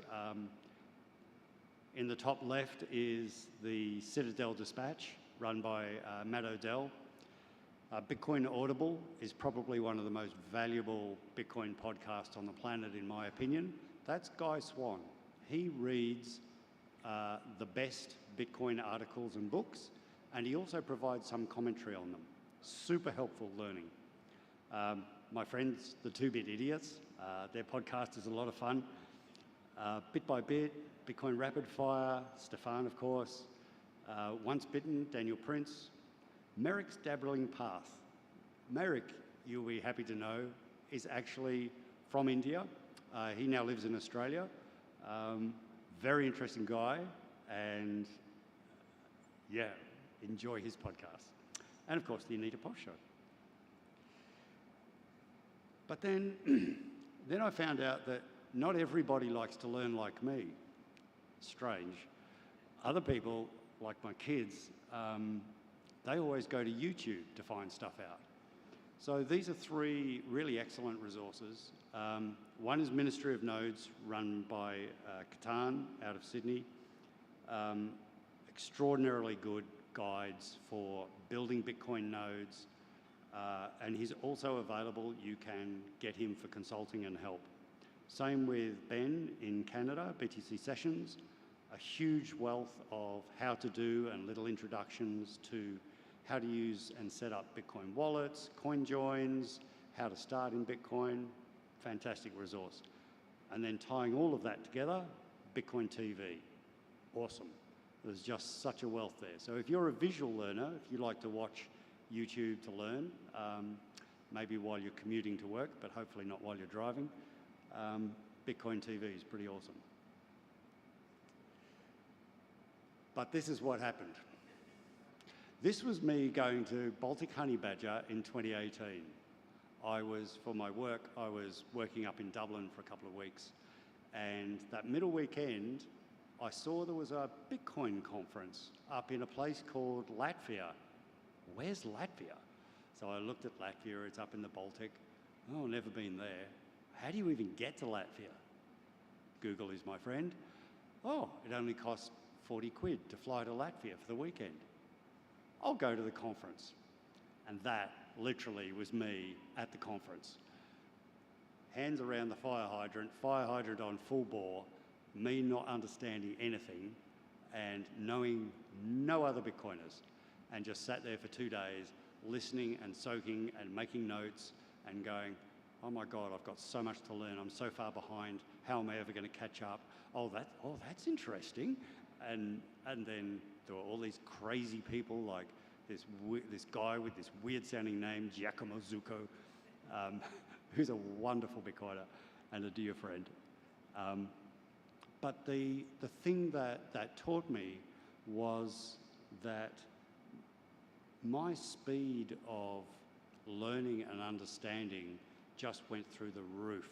In the top left is the Citadel Dispatch, run by Matt Odell. Bitcoin Audible is probably one of the most valuable Bitcoin podcasts on the planet, in my opinion. That's Guy Swan. He reads the best Bitcoin articles and books, and he also provides some commentary on them. Super helpful learning. My friends, the 2-Bit Idiots, their podcast is a lot of fun. Bit by Bit, Bitcoin Rapid Fire, Stefan, of course. Once Bitten, Daniel Prince. Merrick's Dabbling Path. Merrick, you'll be happy to know, is actually from India. He now lives in Australia. Very interesting guy, and yeah, enjoy his podcast. And of course, the Anita Posh Show. But then, then I found out that not everybody likes to learn like me. Strange. Other people, like my kids, they always go to YouTube to find stuff out. So these are three really excellent resources. One is Ministry of Nodes, run by Katan out of Sydney. Extraordinarily good guides for building Bitcoin nodes. And he's also available. You can get him for consulting and help. Same with Ben in Canada, BTC Sessions. A huge wealth of how to do and little introductions to how to use and set up Bitcoin wallets, coin joins, how to start in Bitcoin. Fantastic resource. And then tying all of that together, Bitcoin TV. Awesome. There's just such a wealth there. So if you're a visual learner, if you like to watch YouTube to learn, maybe while you're commuting to work, but hopefully not while you're driving, Bitcoin TV is pretty awesome. But this is what happened. This was me going to Baltic Honey Badger in 2018. For my work, I was working up in Dublin for a couple of weeks. And that middle weekend, I saw there was a Bitcoin conference up in a place called Latvia. Where's Latvia? So I looked at Latvia, it's up in the Baltic. Oh, never been there. How do you even get to Latvia? Google is my friend. Oh, it only costs 40 quid to fly to Latvia for the weekend. I'll go to the conference. And that literally was me at the conference. Hands around the fire hydrant on full bore, me not understanding anything and knowing no other Bitcoiners, and just sat there for 2 days listening and soaking and making notes and going, oh my God, I've got so much to learn. I'm so far behind. How am I ever going to catch up? Oh, that's interesting. And then there were all these crazy people, like this guy with this weird sounding name, Giacomo Zucco, who's a wonderful Bitcoiner and a dear friend. But the thing that taught me was that my speed of learning and understanding just went through the roof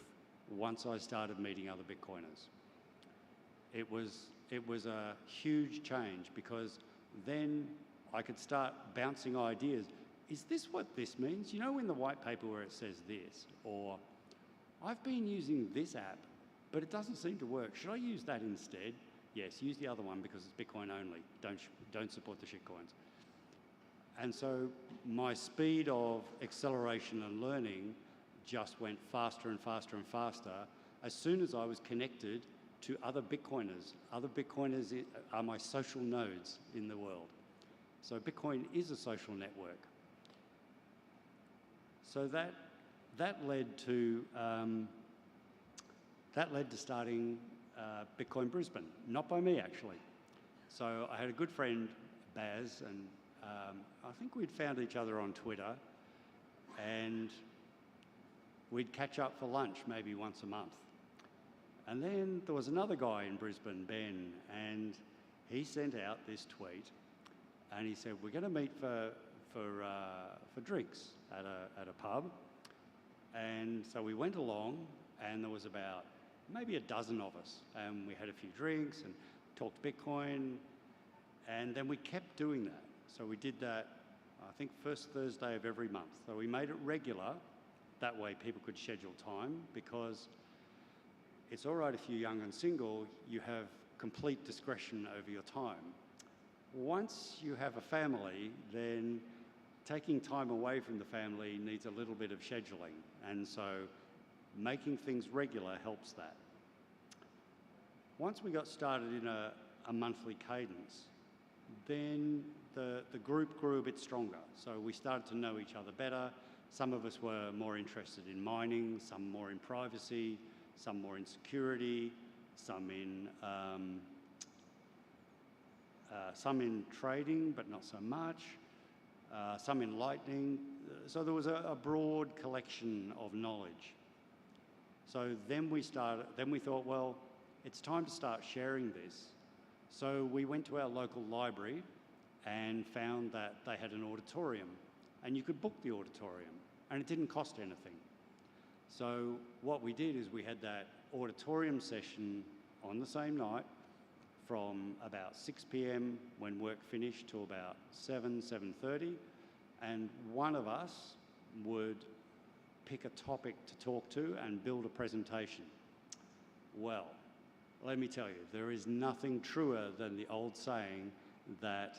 once I started meeting other Bitcoiners. It was a huge change, because then I could start bouncing ideas. Is this what this means? You know, in the white paper where it says this, or I've been using this app, but it doesn't seem to work. Should I use that instead? Yes, use the other one because it's Bitcoin only. Don't support the shitcoins. And so my speed of acceleration and learning just went faster and faster and faster as soon as I was connected to other Bitcoiners. Other Bitcoiners are my social nodes in the world. So Bitcoin is a social network. So that led to starting Bitcoin Brisbane, not by me actually. So I had a good friend, Baz, and I think we'd found each other on Twitter, and we'd catch up for lunch maybe once a month. And then there was another guy in Brisbane, Ben, and he sent out this tweet, and he said, we're going to meet for drinks at a pub. And so we went along, and there was about maybe a dozen of us, and we had a few drinks and talked Bitcoin, and then we kept doing that. So we did that, I think, first Thursday of every month. So we made it regular. That way people could schedule time, because it's all right if you're young and single, you have complete discretion over your time. Once you have a family, then taking time away from the family needs a little bit of scheduling. And so making things regular helps that. Once we got started in a monthly cadence, then the group grew a bit stronger. So we started to know each other better. Some of us were more interested in mining, some more in privacy, some more in security, some in trading, but not so much, some in lightning. So there was a broad collection of knowledge. So then we thought, well, it's time to start sharing this. So we went to our local library and found that they had an auditorium, and you could book the auditorium, and it didn't cost anything. So what we did is we had that auditorium session on the same night from about 6 p.m. when work finished to about 7:30, and one of us would pick a topic to talk to and build a presentation. Well, let me tell you, there is nothing truer than the old saying that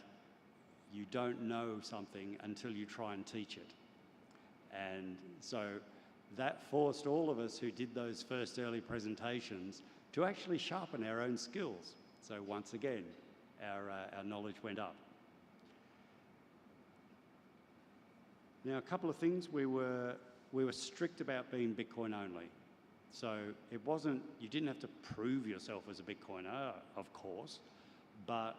you don't know something until you try and teach it. And so that forced all of us who did those first early presentations to actually sharpen our own skills. So once again, our knowledge went up. Now, a couple of things, we were strict about being Bitcoin only. So it wasn't, you didn't have to prove yourself as a Bitcoiner, of course, but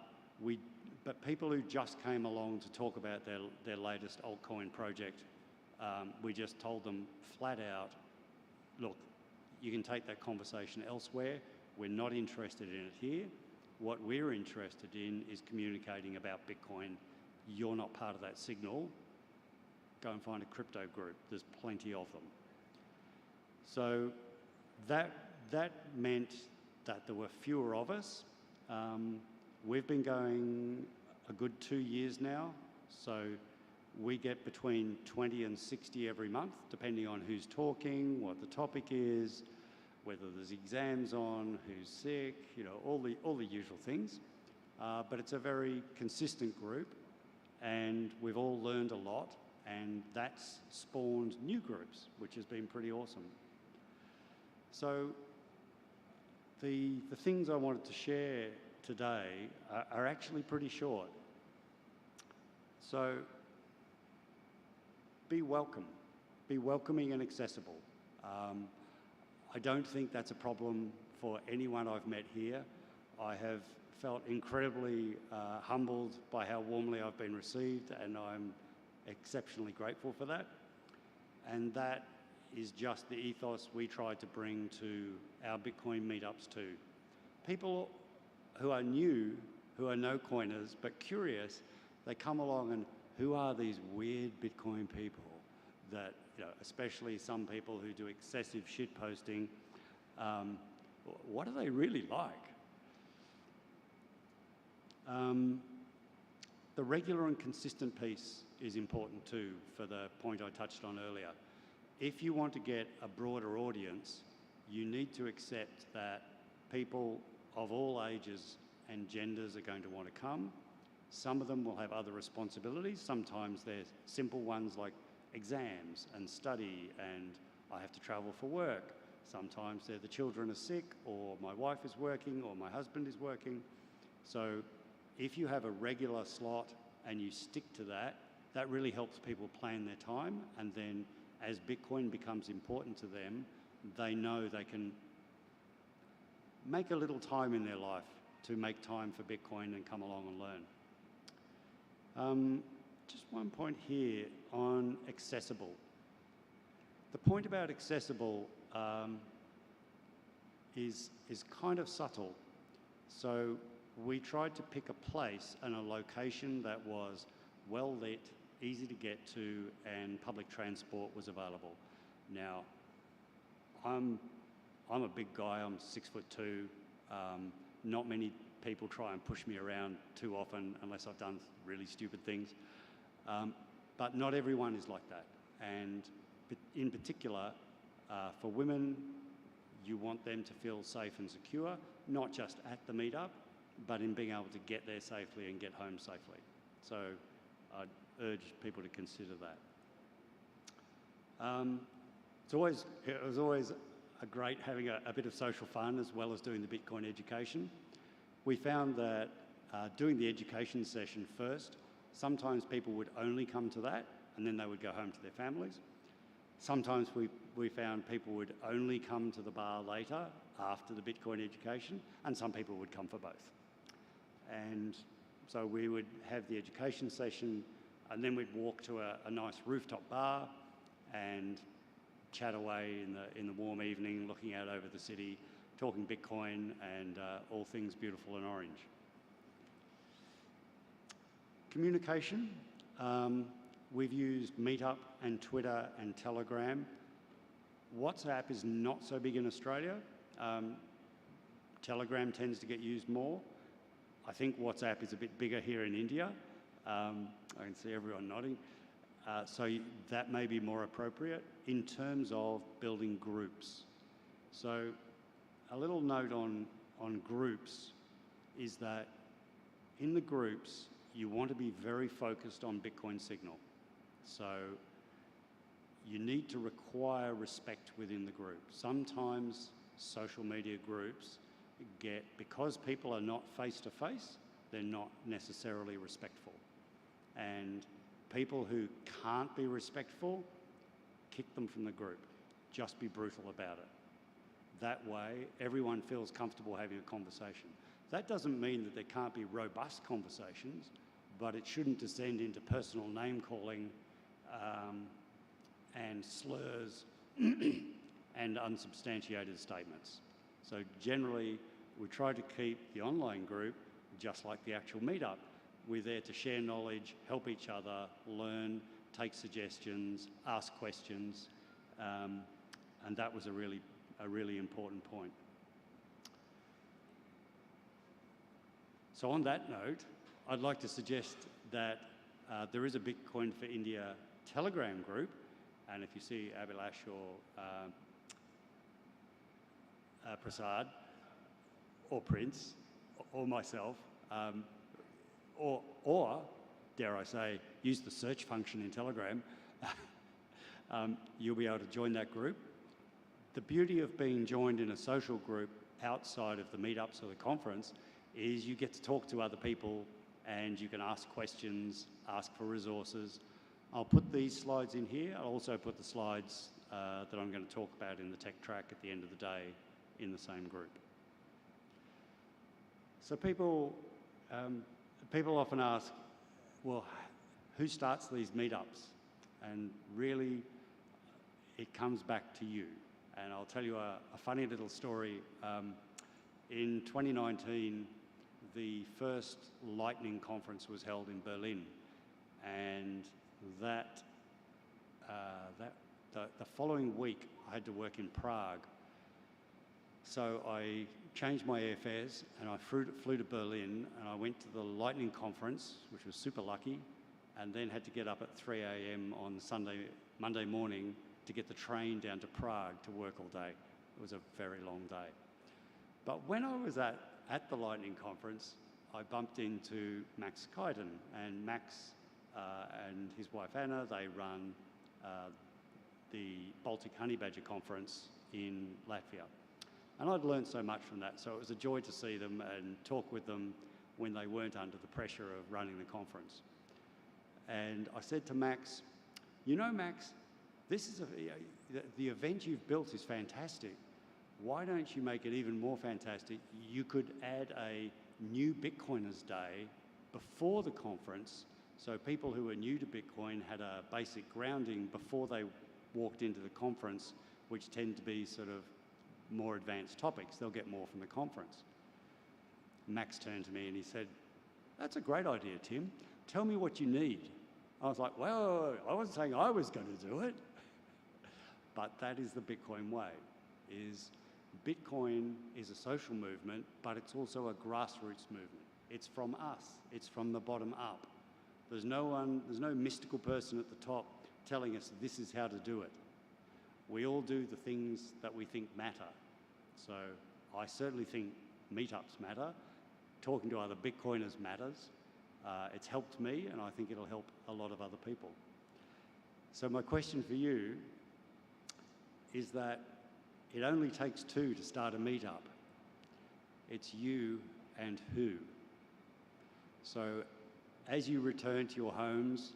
people who just came along to talk about their latest altcoin project, we just told them flat out, look, you can take that conversation elsewhere. We're not interested in it here. What we're interested in is communicating about Bitcoin. You're not part of that signal. Go and find a crypto group. There's plenty of them. So that meant that there were fewer of us. We've been going a good 2 years now. So we get between 20 and 60 every month, depending on who's talking, what the topic is, whether there's exams on, who's sick, you know, all the usual things. But it's a very consistent group, and we've all learned a lot, and that's spawned new groups, which has been pretty awesome. So the things I wanted to share today are actually pretty short. So be welcome. Be welcoming and accessible. I don't think that's a problem for anyone I've met here. I have felt incredibly humbled by how warmly I've been received, and I'm exceptionally grateful for that. And that is just the ethos we try to bring to our Bitcoin meetups too. People who are new, who are no coiners, but curious, they come along and who are these weird Bitcoin people that, you know, especially some people who do excessive shit posting, what are they really like? The regular and consistent piece is important too, for the point I touched on earlier. If you want to get a broader audience, you need to accept that people of all ages and genders are going to want to come. Some of them will have other responsibilities. Sometimes they're simple ones like exams and study, and I have to travel for work. Sometimes the children are sick, or my wife is working, or my husband is working. So if you have a regular slot and you stick to that, that really helps people plan their time, and then as Bitcoin becomes important to them, they know they can make a little time in their life to make time for Bitcoin and come along and learn. Just one point here on accessible. The point about accessible is kind of subtle. So we tried to pick a place and a location that was well lit, easy to get to, and public transport was available. Now, I'm a big guy, I'm 6'2". Not many people try and push me around too often unless I've done really stupid things. But not everyone is like that. And in particular, for women, you want them to feel safe and secure, not just at the meetup, but in being able to get there safely and get home safely. So I'd urge people to consider that. It was always great having a bit of social fun as well as doing the Bitcoin education. We found that doing the education session first, sometimes people would only come to that and then they would go home to their families. Sometimes we found people would only come to the bar later after the Bitcoin education, and some people would come for both. And so we would have the education session, and then we'd walk to a nice rooftop bar and chat away in the warm evening, looking out over the city, talking Bitcoin and all things beautiful and orange. Communication. We've used Meetup and Twitter and Telegram. WhatsApp is not so big in Australia. Telegram tends to get used more. I think WhatsApp is a bit bigger here in India. I can see everyone nodding. So that may be more appropriate in terms of building groups. So a little note on groups is that in the groups, you want to be very focused on Bitcoin Signal. So you need to require respect within the group. Sometimes social media groups because people are not face-to-face, they're not necessarily respectful. And people who can't be respectful, kick them from the group. Just be brutal about it. That way, everyone feels comfortable having a conversation. That doesn't mean that there can't be robust conversations, but it shouldn't descend into personal name-calling and slurs and unsubstantiated statements. So generally, we try to keep the online group just like the actual meetup. We're there to share knowledge, help each other, learn, take suggestions, ask questions, and that was a really important point. So on that note, I'd like to suggest that there is a Bitcoin4India Telegram group, and if you see Abhilash or Prasad, or Prince, or myself, or dare I say, use the search function in Telegram, you'll be able to join that group. The beauty of being joined in a social group outside of the meetups or the conference is you get to talk to other people and you can ask questions, ask for resources. I'll put these slides in here. I'll also put the slides that I'm going to talk about in the tech track at the end of the day in the same group. So people often ask, well, who starts these meetups? And really, it comes back to you. And I'll tell you a funny little story. In 2019, the first Lightning conference was held in Berlin. And the following week, I had to work in Prague. So I changed my airfares and I flew to Berlin and I went to the Lightning conference, which was super lucky, and then had to get up at 3 a.m. on Monday morning to get the train down to Prague to work all day. It was a very long day. But when I was at the Lightning conference, I bumped into Max Kaiden, and Max and his wife Anna, they run the Baltic Honey Badger conference in Latvia. And I'd learned so much from that, so it was a joy to see them and talk with them when they weren't under the pressure of running the conference. And I said to Max, you know, Max, this is the event you've built is fantastic. Why don't you make it even more fantastic? You could add a new Bitcoiners Day before the conference, so people who are new to Bitcoin had a basic grounding before they walked into the conference, which tend to be sort of more advanced topics. They'll get more from the conference. Max turned to me and he said, that's a great idea, Tim. Tell me what you need. I was like, well, I wasn't saying I was going to do it. But that is the Bitcoin way, is Bitcoin is a social movement, but it's also a grassroots movement. It's from us. It's from the bottom up. There's no mystical person at the top telling us this is how to do it. We all do the things that we think matter. So I certainly think meetups matter. Talking to other Bitcoiners matters. It's helped me, and I think it'll help a lot of other people. So my question for you is that it only takes two to start a meetup. It's you and who. So as you return to your homes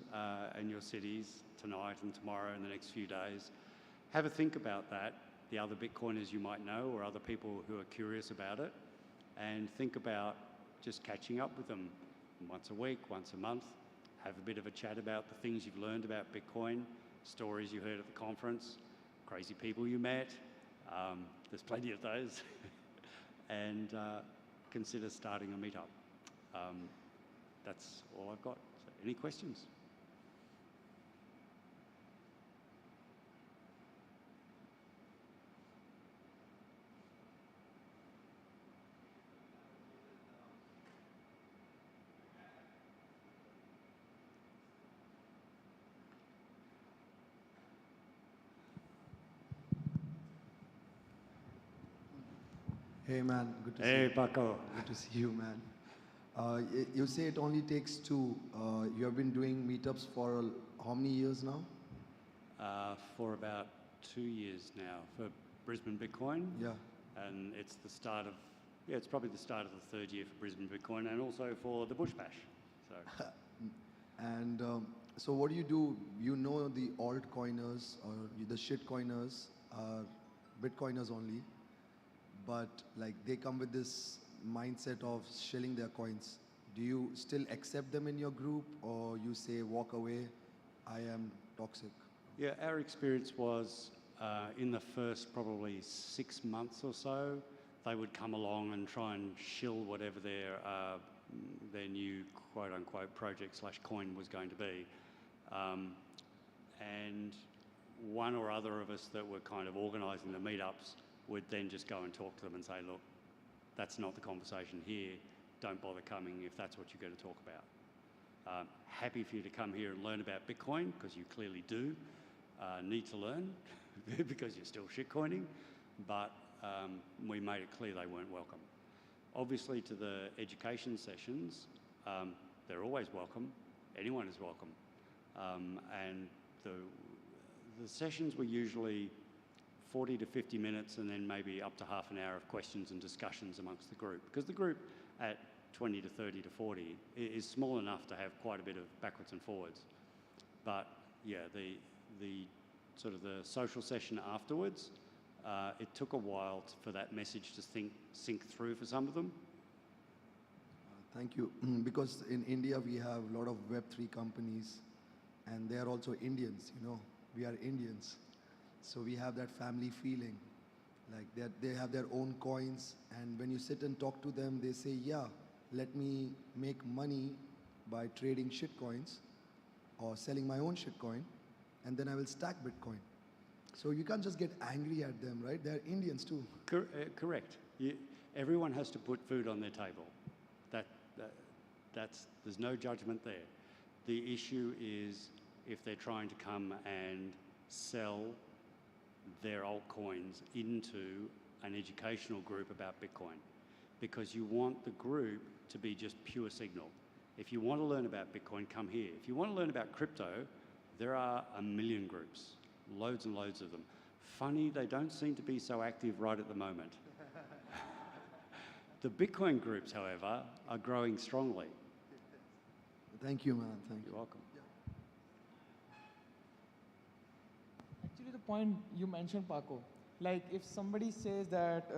and your cities tonight and tomorrow and the next few days, have a think about that, the other Bitcoiners you might know or other people who are curious about it, and think about just catching up with them once a week, once a month. Have a bit of a chat about the things you've learned about Bitcoin, stories you heard at the conference, crazy people you met. There's plenty of those. And consider starting a meetup. That's all I've got. So any questions? Hey man, good to see Hey, you. Paco. Good to see you, man. You say it only takes two. You have been doing meetups for how many years now? For about 2 years now for Brisbane Bitcoin. Yeah. And it's the start of, yeah, it's probably the start of the third year for Brisbane Bitcoin and also for the Bush Bash. So. And so what do? You know the altcoiners or the shitcoiners are Bitcoiners only, but like they come with this mindset of shilling their coins. Do you still accept them in your group or you say walk away, I am toxic? Yeah, our experience was in the first probably 6 months or so, they would come along and try and shill whatever their new quote-unquote project/coin was going to be. And one or other of us that were kind of organising the meetups would then just go and talk to them and say, look, that's not the conversation here. Don't bother coming if that's what you're going to talk about. Happy for you to come here and learn about Bitcoin, because you clearly do need to learn because you're still shitcoining, but we made it clear they weren't welcome. Obviously to the education sessions, they're always welcome. Anyone is welcome. And the sessions were usually 40 to 50 minutes and then maybe up to half an hour of questions and discussions amongst the group, because the group at 20 to 30 to 40 is small enough to have quite a bit of backwards and forwards. But yeah, the sort of the social session afterwards, it took a while for that message to sink through for some of them. Thank you. Because in India we have a lot of Web3 companies and they are also Indians, you know. We are Indians. So we have that family feeling. Like they have their own coins, and when you sit and talk to them, they say, yeah, let me make money by trading shit coins or selling my own shit coin, and then I will stack Bitcoin. So you can't just get angry at them, right? They're Indians too. Correct. Everyone has to put food on their table. There's no judgment there. The issue is if they're trying to come and sell their altcoins into an educational group about Bitcoin, because you want the group to be just pure signal. If you want to learn about Bitcoin, come here. If you want to learn about crypto, there are a million groups, loads and loads of them. Funny, they don't seem to be so active right at the moment. The Bitcoin groups, however, are growing strongly. Thank you, man. Thank you. You're welcome. Actually, the point you mentioned, Paco, like if somebody says that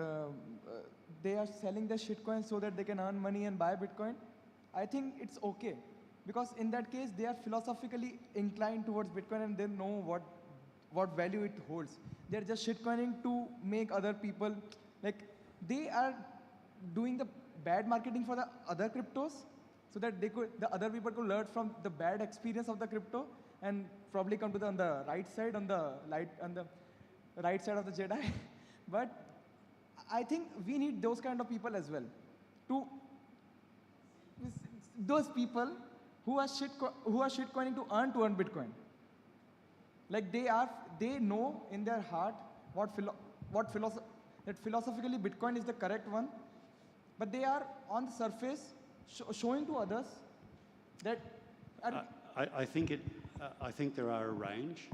they are selling their shitcoin so that they can earn money and buy Bitcoin, I think it's okay. Because in that case, they are philosophically inclined towards Bitcoin and they know what value it holds. They're just shitcoining to make other people, like they are doing the bad marketing for the other cryptos so that the other people could learn from the bad experience of the crypto and probably come to on the right side, on the right side of the Jedi. But I think we need those kind of people as well. Those people who are shitcoining to earn Bitcoin. Like they know in their heart that philosophically Bitcoin is the correct one, but they are on the surface showing to others that. I think there are a range,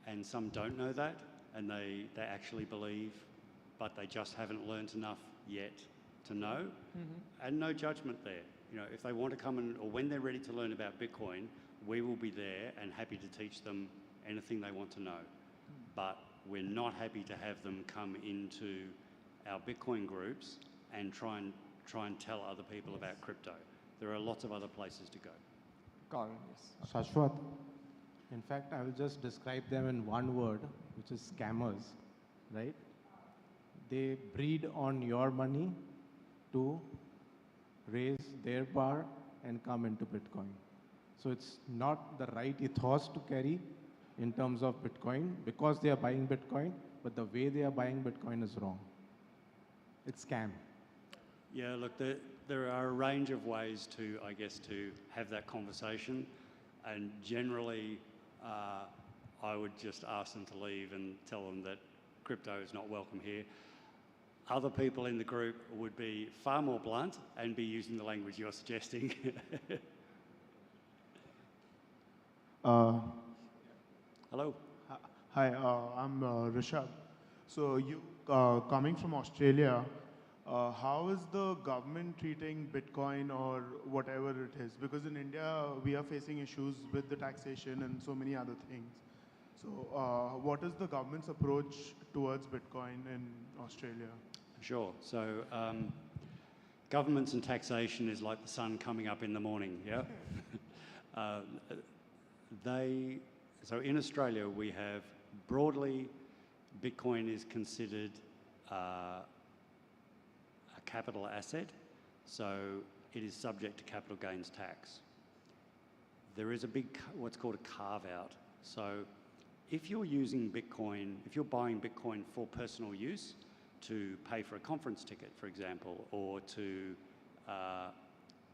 and some don't know that, and they actually believe, but they just haven't learned enough yet to know, and no judgment there. You know, if they want to come or when they're ready to learn about Bitcoin, we will be there and happy to teach them anything they want to know. But we're not happy to have them come into our Bitcoin groups and try and tell other people about crypto. There are lots of other places to go. Colin, yes. Shashwat, in fact, I will just describe them in one word, which is scammers, right? They breed on your money to raise their bar and come into Bitcoin. So it's not the right ethos to carry in terms of Bitcoin because they are buying Bitcoin, but the way they are buying Bitcoin is wrong. It's scam. Yeah, look, there are a range of ways to, I guess, to have that conversation, and generally I would just ask them to leave and tell them that crypto is not welcome here. other people in the group would be far more blunt and be using the language you're suggesting. Hello. Hi, I'm Rishabh. So you coming from Australia, how is the government treating Bitcoin or whatever it is? Because in India, we are facing issues with the taxation and so many other things. So what is the government's approach towards Bitcoin in Australia? Sure. So governments and taxation is like the sun coming up in the morning, yeah? So in Australia, we have broadly, Bitcoin is considered a capital asset, so it is subject to capital gains tax. There is a big, what's called a carve-out. So if you're using Bitcoin, if you're buying Bitcoin for personal use, to pay for a conference ticket, for example, or to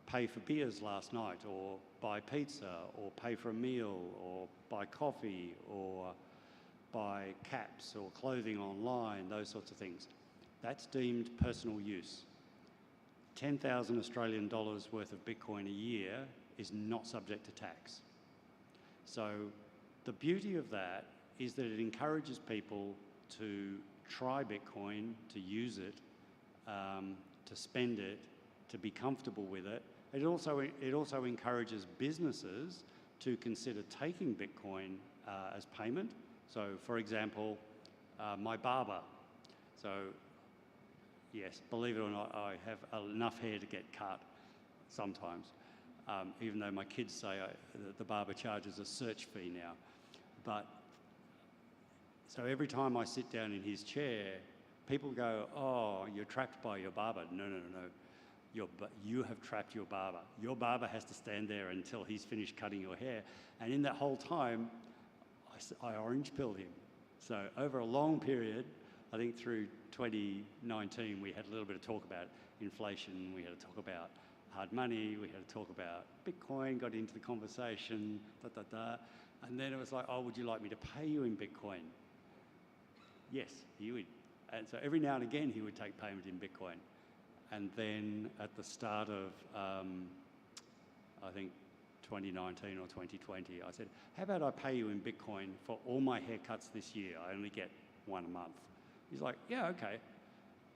pay for beers last night, or buy pizza, or pay for a meal, or buy coffee, or buy caps or clothing online, those sorts of things. That's deemed personal use. 10,000 Australian dollars worth of Bitcoin a year is not subject to tax. So the beauty of that is that it encourages people to try Bitcoin, to use it, to spend it, to be comfortable with it. It also encourages businesses to consider taking Bitcoin as payment. So, for example, my barber. So, yes, believe it or not, I have enough hair to get cut sometimes, even though my kids say the barber charges a search fee now. But so every time I sit down in his chair, people go, "Oh, you're trapped by your barber." No. You have trapped your barber. Your barber has to stand there until he's finished cutting your hair. And in that whole time, I orange pilled him. So over a long period, I think through 2019, we had a little bit of talk about inflation. We had to talk about hard money. We had to talk about Bitcoin, got into the conversation, And then it was like, "Oh, would you like me to pay you in Bitcoin?" Yes, he would. And so every now and again, he would take payment in Bitcoin. And then at the start of, I think, 2019 or 2020, I said, "How about I pay you in Bitcoin for all my haircuts this year? I only get one a month." He's like, "Yeah, okay."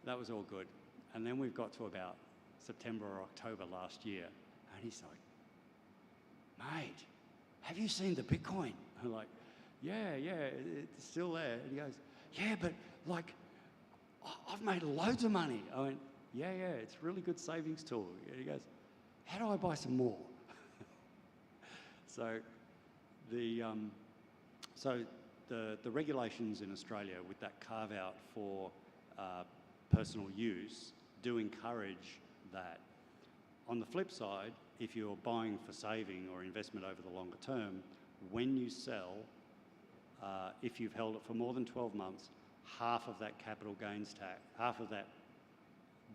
That was all good. And then we've got to about September or October last year, and he's like, "Mate, have you seen the Bitcoin?" I'm like, yeah, it's still there." And he goes, "Yeah, but like, I've made loads of money." I went, yeah, it's a really good savings tool. And he goes, "How do I buy some more?" So the regulations in Australia with that carve out for personal use do encourage that. On the flip side, if you're buying for saving or investment over the longer term, when you sell, if you've held it for more than 12 months, half of that capital gains tax, half of that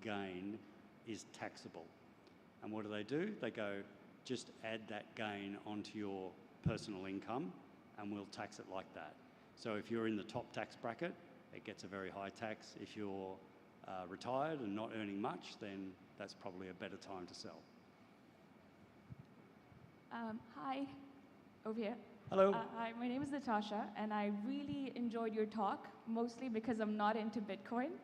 gain is taxable. And what do? They go, "Just add that gain onto your personal income and we'll tax it like that." So if you're in the top tax bracket, it gets a very high tax. If you're retired and not earning much, then that's probably a better time to sell. Hi, over here. Hello. Hi, my name is Natasha, and I really enjoyed your talk, mostly because I'm not into Bitcoin,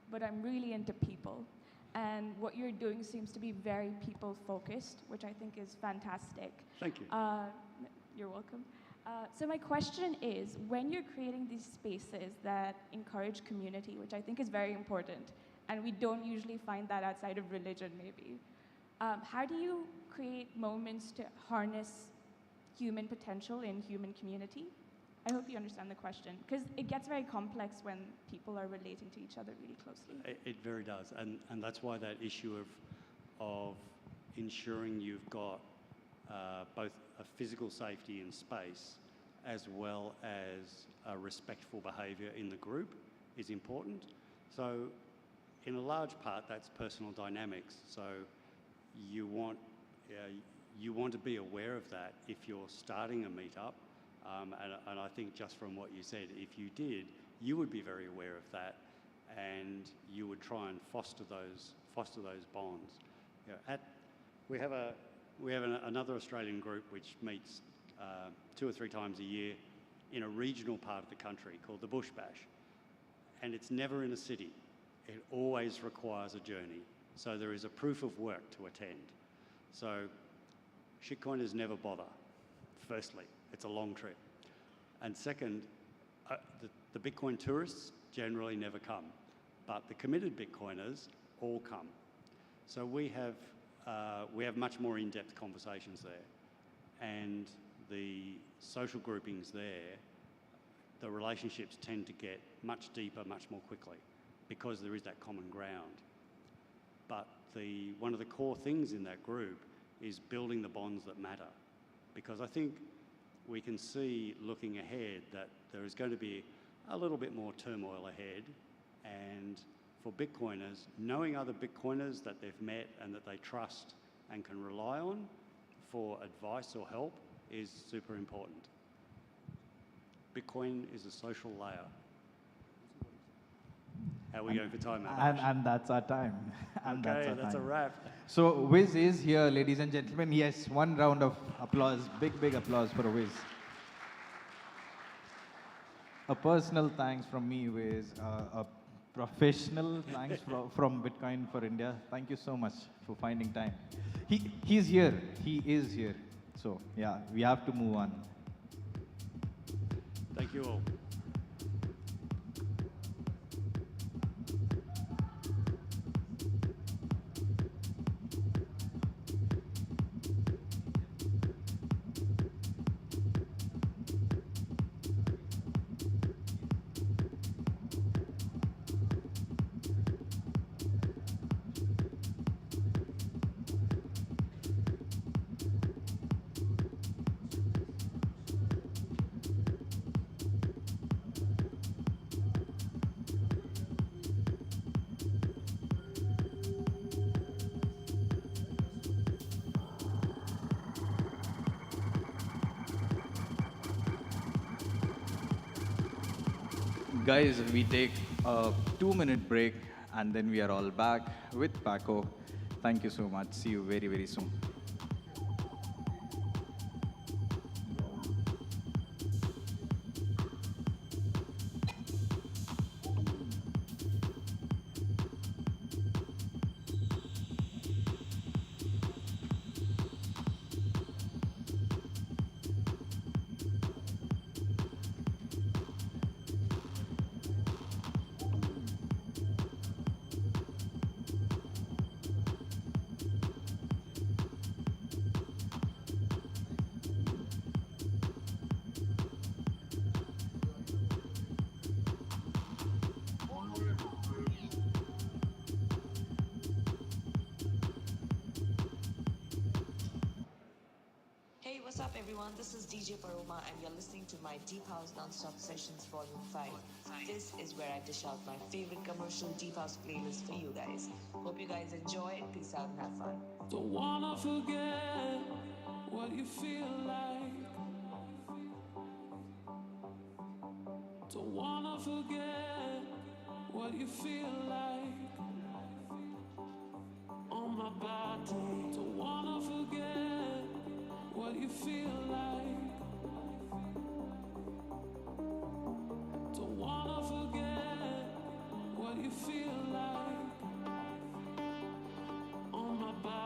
but I'm really into people. And what you're doing seems to be very people-focused, which I think is fantastic. Thank you. You're welcome. So my question is, when you're creating these spaces that encourage community, which I think is very important, and we don't usually find that outside of religion maybe, how do you create moments to harness human potential in human community? I hope you understand the question, because it gets very complex when people are relating to each other really closely. It very does, and that's why that issue of ensuring you've got both a physical safety in space as well as a respectful behaviour in the group is important. So in a large part, that's personal dynamics. So you want to be aware of that if you're starting a meetup. And I think just from what you said, if you did, you would be very aware of that. and you would try and foster those bonds. You know, we have another Australian group which meets 2 or 3 times a year in a regional part of the country called the Bush Bash, and it's never in a city. It always requires a journey. So there is a proof of work to attend. So shitcoiners never bother. Firstly, it's a long trip. And second, the Bitcoin tourists generally never come, but the committed Bitcoiners all come. So we have much more in-depth conversations there. And the social groupings there, the relationships tend to get much deeper, much more quickly, because there is that common ground. But one of the core things in that group is building the bonds that matter. Because I think we can see, looking ahead, that there is going to be a little bit more turmoil ahead. And for Bitcoiners, knowing other Bitcoiners that they've met and that they trust and can rely on for advice or help is super important. Bitcoin is a social layer. How are we going for time, And that's our time. And okay, that's a wrap. So Wiz is here, ladies and gentlemen. Yes, one round of applause, big applause for Wiz. A personal thanks from me, Wiz. A professional thanks from Bitcoin4India. Thank you so much for finding time. He's here. He is here. So yeah, we have to move on. Thank you all. Guys, we take a 2-minute break and then we are all back with Paco. Thank you so much. See you very, very soon. Hey, what's up everyone? This is DJ Paroma and you're listening to my Deep House Non-Stop Sessions Volume 5. This is where I dish out my favorite commercial Deep House playlist for you guys. Hope you guys enjoy. Peace out and have fun. Don't wanna forget what you feel like. Don't wanna forget what you feel like on my body. Don't wanna forget what you feel like. Don't wanna forget what you feel like on my body.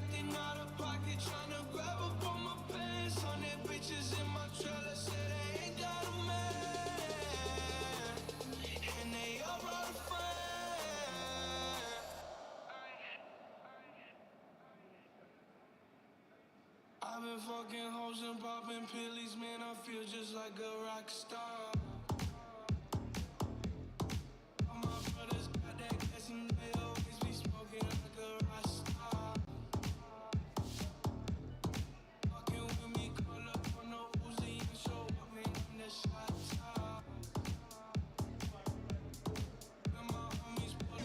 acting out of pocket, trying to grab up on my pants. 100 bitches in my trailer say they ain't got a man, and they all brought a friend. I've been fucking hoes and popping pillies, man, I feel just like a rock star. All my brothers got that gas and they always be smoking like a rock star. Fucking with me, call up on the Uzi and show up, man, I'm the shot top. And my homies pull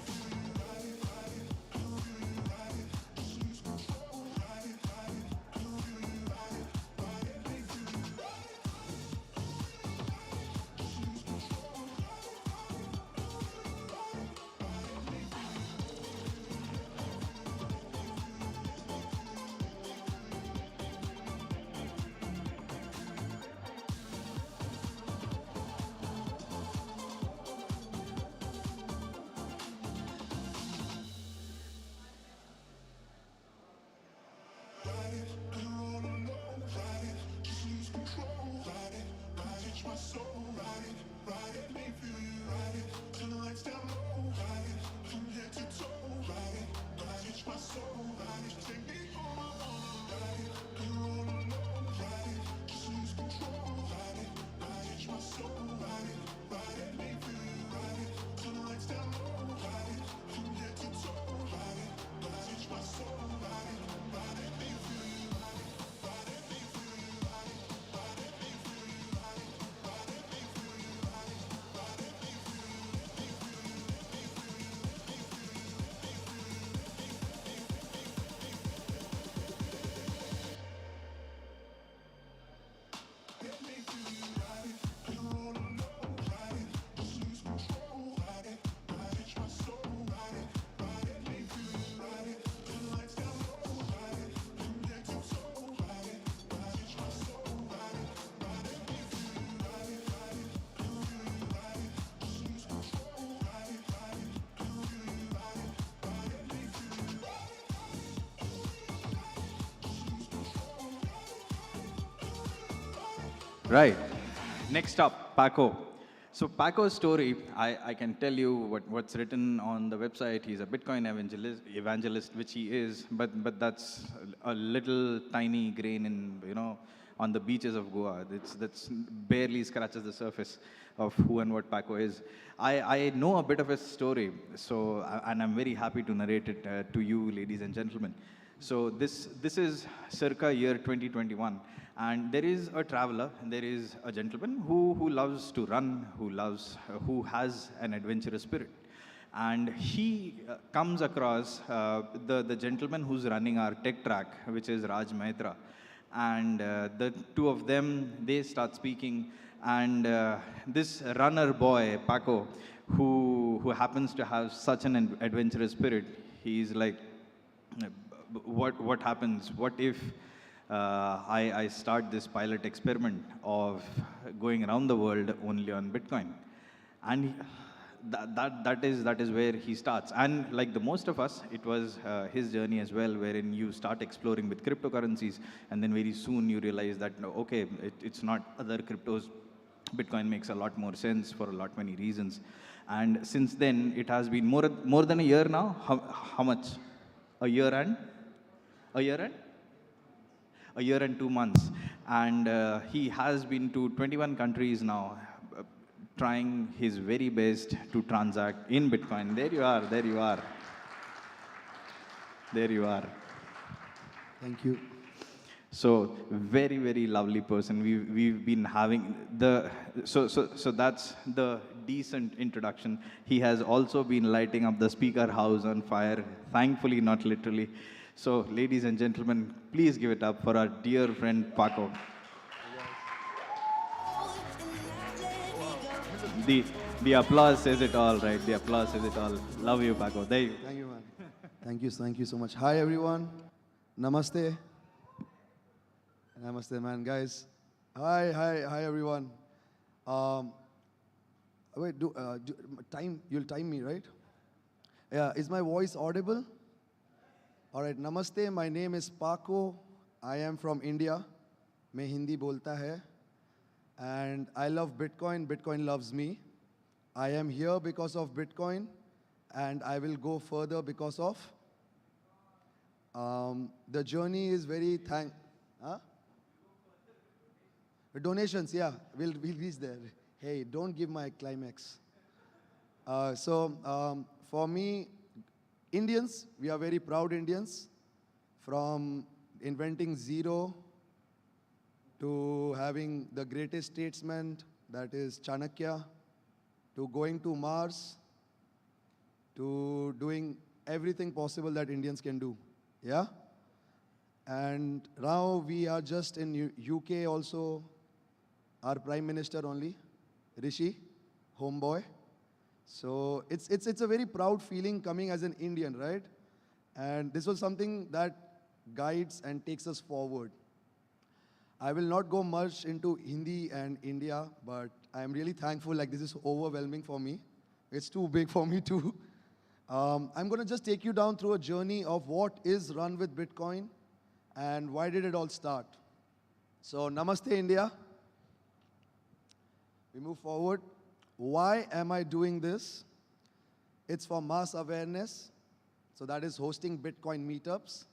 Right. Next up, Paco. So Paco's story, I can tell you what's written on the website. He's a Bitcoin evangelist, which he is, but that's a little tiny grain in, on the beaches of Goa. That's barely scratches the surface of who and what Paco is. I know a bit of his story, and I'm very happy to narrate it to you, ladies and gentlemen. So this is circa year 2021. And there is a traveler, there is a gentleman who loves to run, who has an adventurous spirit. And he comes across the gentleman who's running our tech track, which is Raj Maitra. And the two of them, they start speaking. And this runner boy, Paco, who happens to have such an adventurous spirit, he's like, what happens? What if I start this pilot experiment of going around the world only on Bitcoin? And that is where he starts. And like the most of us, it was his journey as well, wherein you start exploring with cryptocurrencies, and then very soon you realize that, okay, it's not other cryptos. Bitcoin makes a lot more sense for a lot many reasons. And since then, it has been more than a year now. How much? A year and? A year and 2 months. And he has been to 21 countries now, trying his very best to transact in Bitcoin. There you are. Thank you. So very, very lovely person. We've been having so that's the decent introduction. He has also been lighting up the speaker house on fire. Thankfully, not literally. So, ladies and gentlemen, please give it up for our dear friend Paco. The applause says it all, right? The applause says it all. Love you, Paco. There you go. Thank you, man. Thank you so much. Hi, everyone. Namaste. Namaste, man, guys. Hi, everyone. Wait, you'll time me, right? Yeah, is my voice audible? All right, namaste. My name is Paco. I am from India. मैं हिंदी बोलता है. And I love Bitcoin. Bitcoin loves me. I am here because of Bitcoin, and I will go further because of. The journey is very Huh? Donations, yeah, we'll reach there. Hey, don't give my climax. For me, Indians, we are very proud Indians. From inventing zero to having the greatest statesman, that is Chanakya, to going to Mars, to doing everything possible that Indians can do. Yeah? And now we are just in UK also, our Prime Minister only, Rishi, homeboy. So it's a very proud feeling coming as an Indian, right? And this was something that guides and takes us forward. I will not go much into Hindi and India, but I'm really thankful, like this is overwhelming for me. It's too big for me too. I'm gonna just take you down through a journey of what is Run with Bitcoin and why did it all start. So Namaste India. We move forward. Why am I doing this? It's for mass awareness. So that is hosting Bitcoin meetups.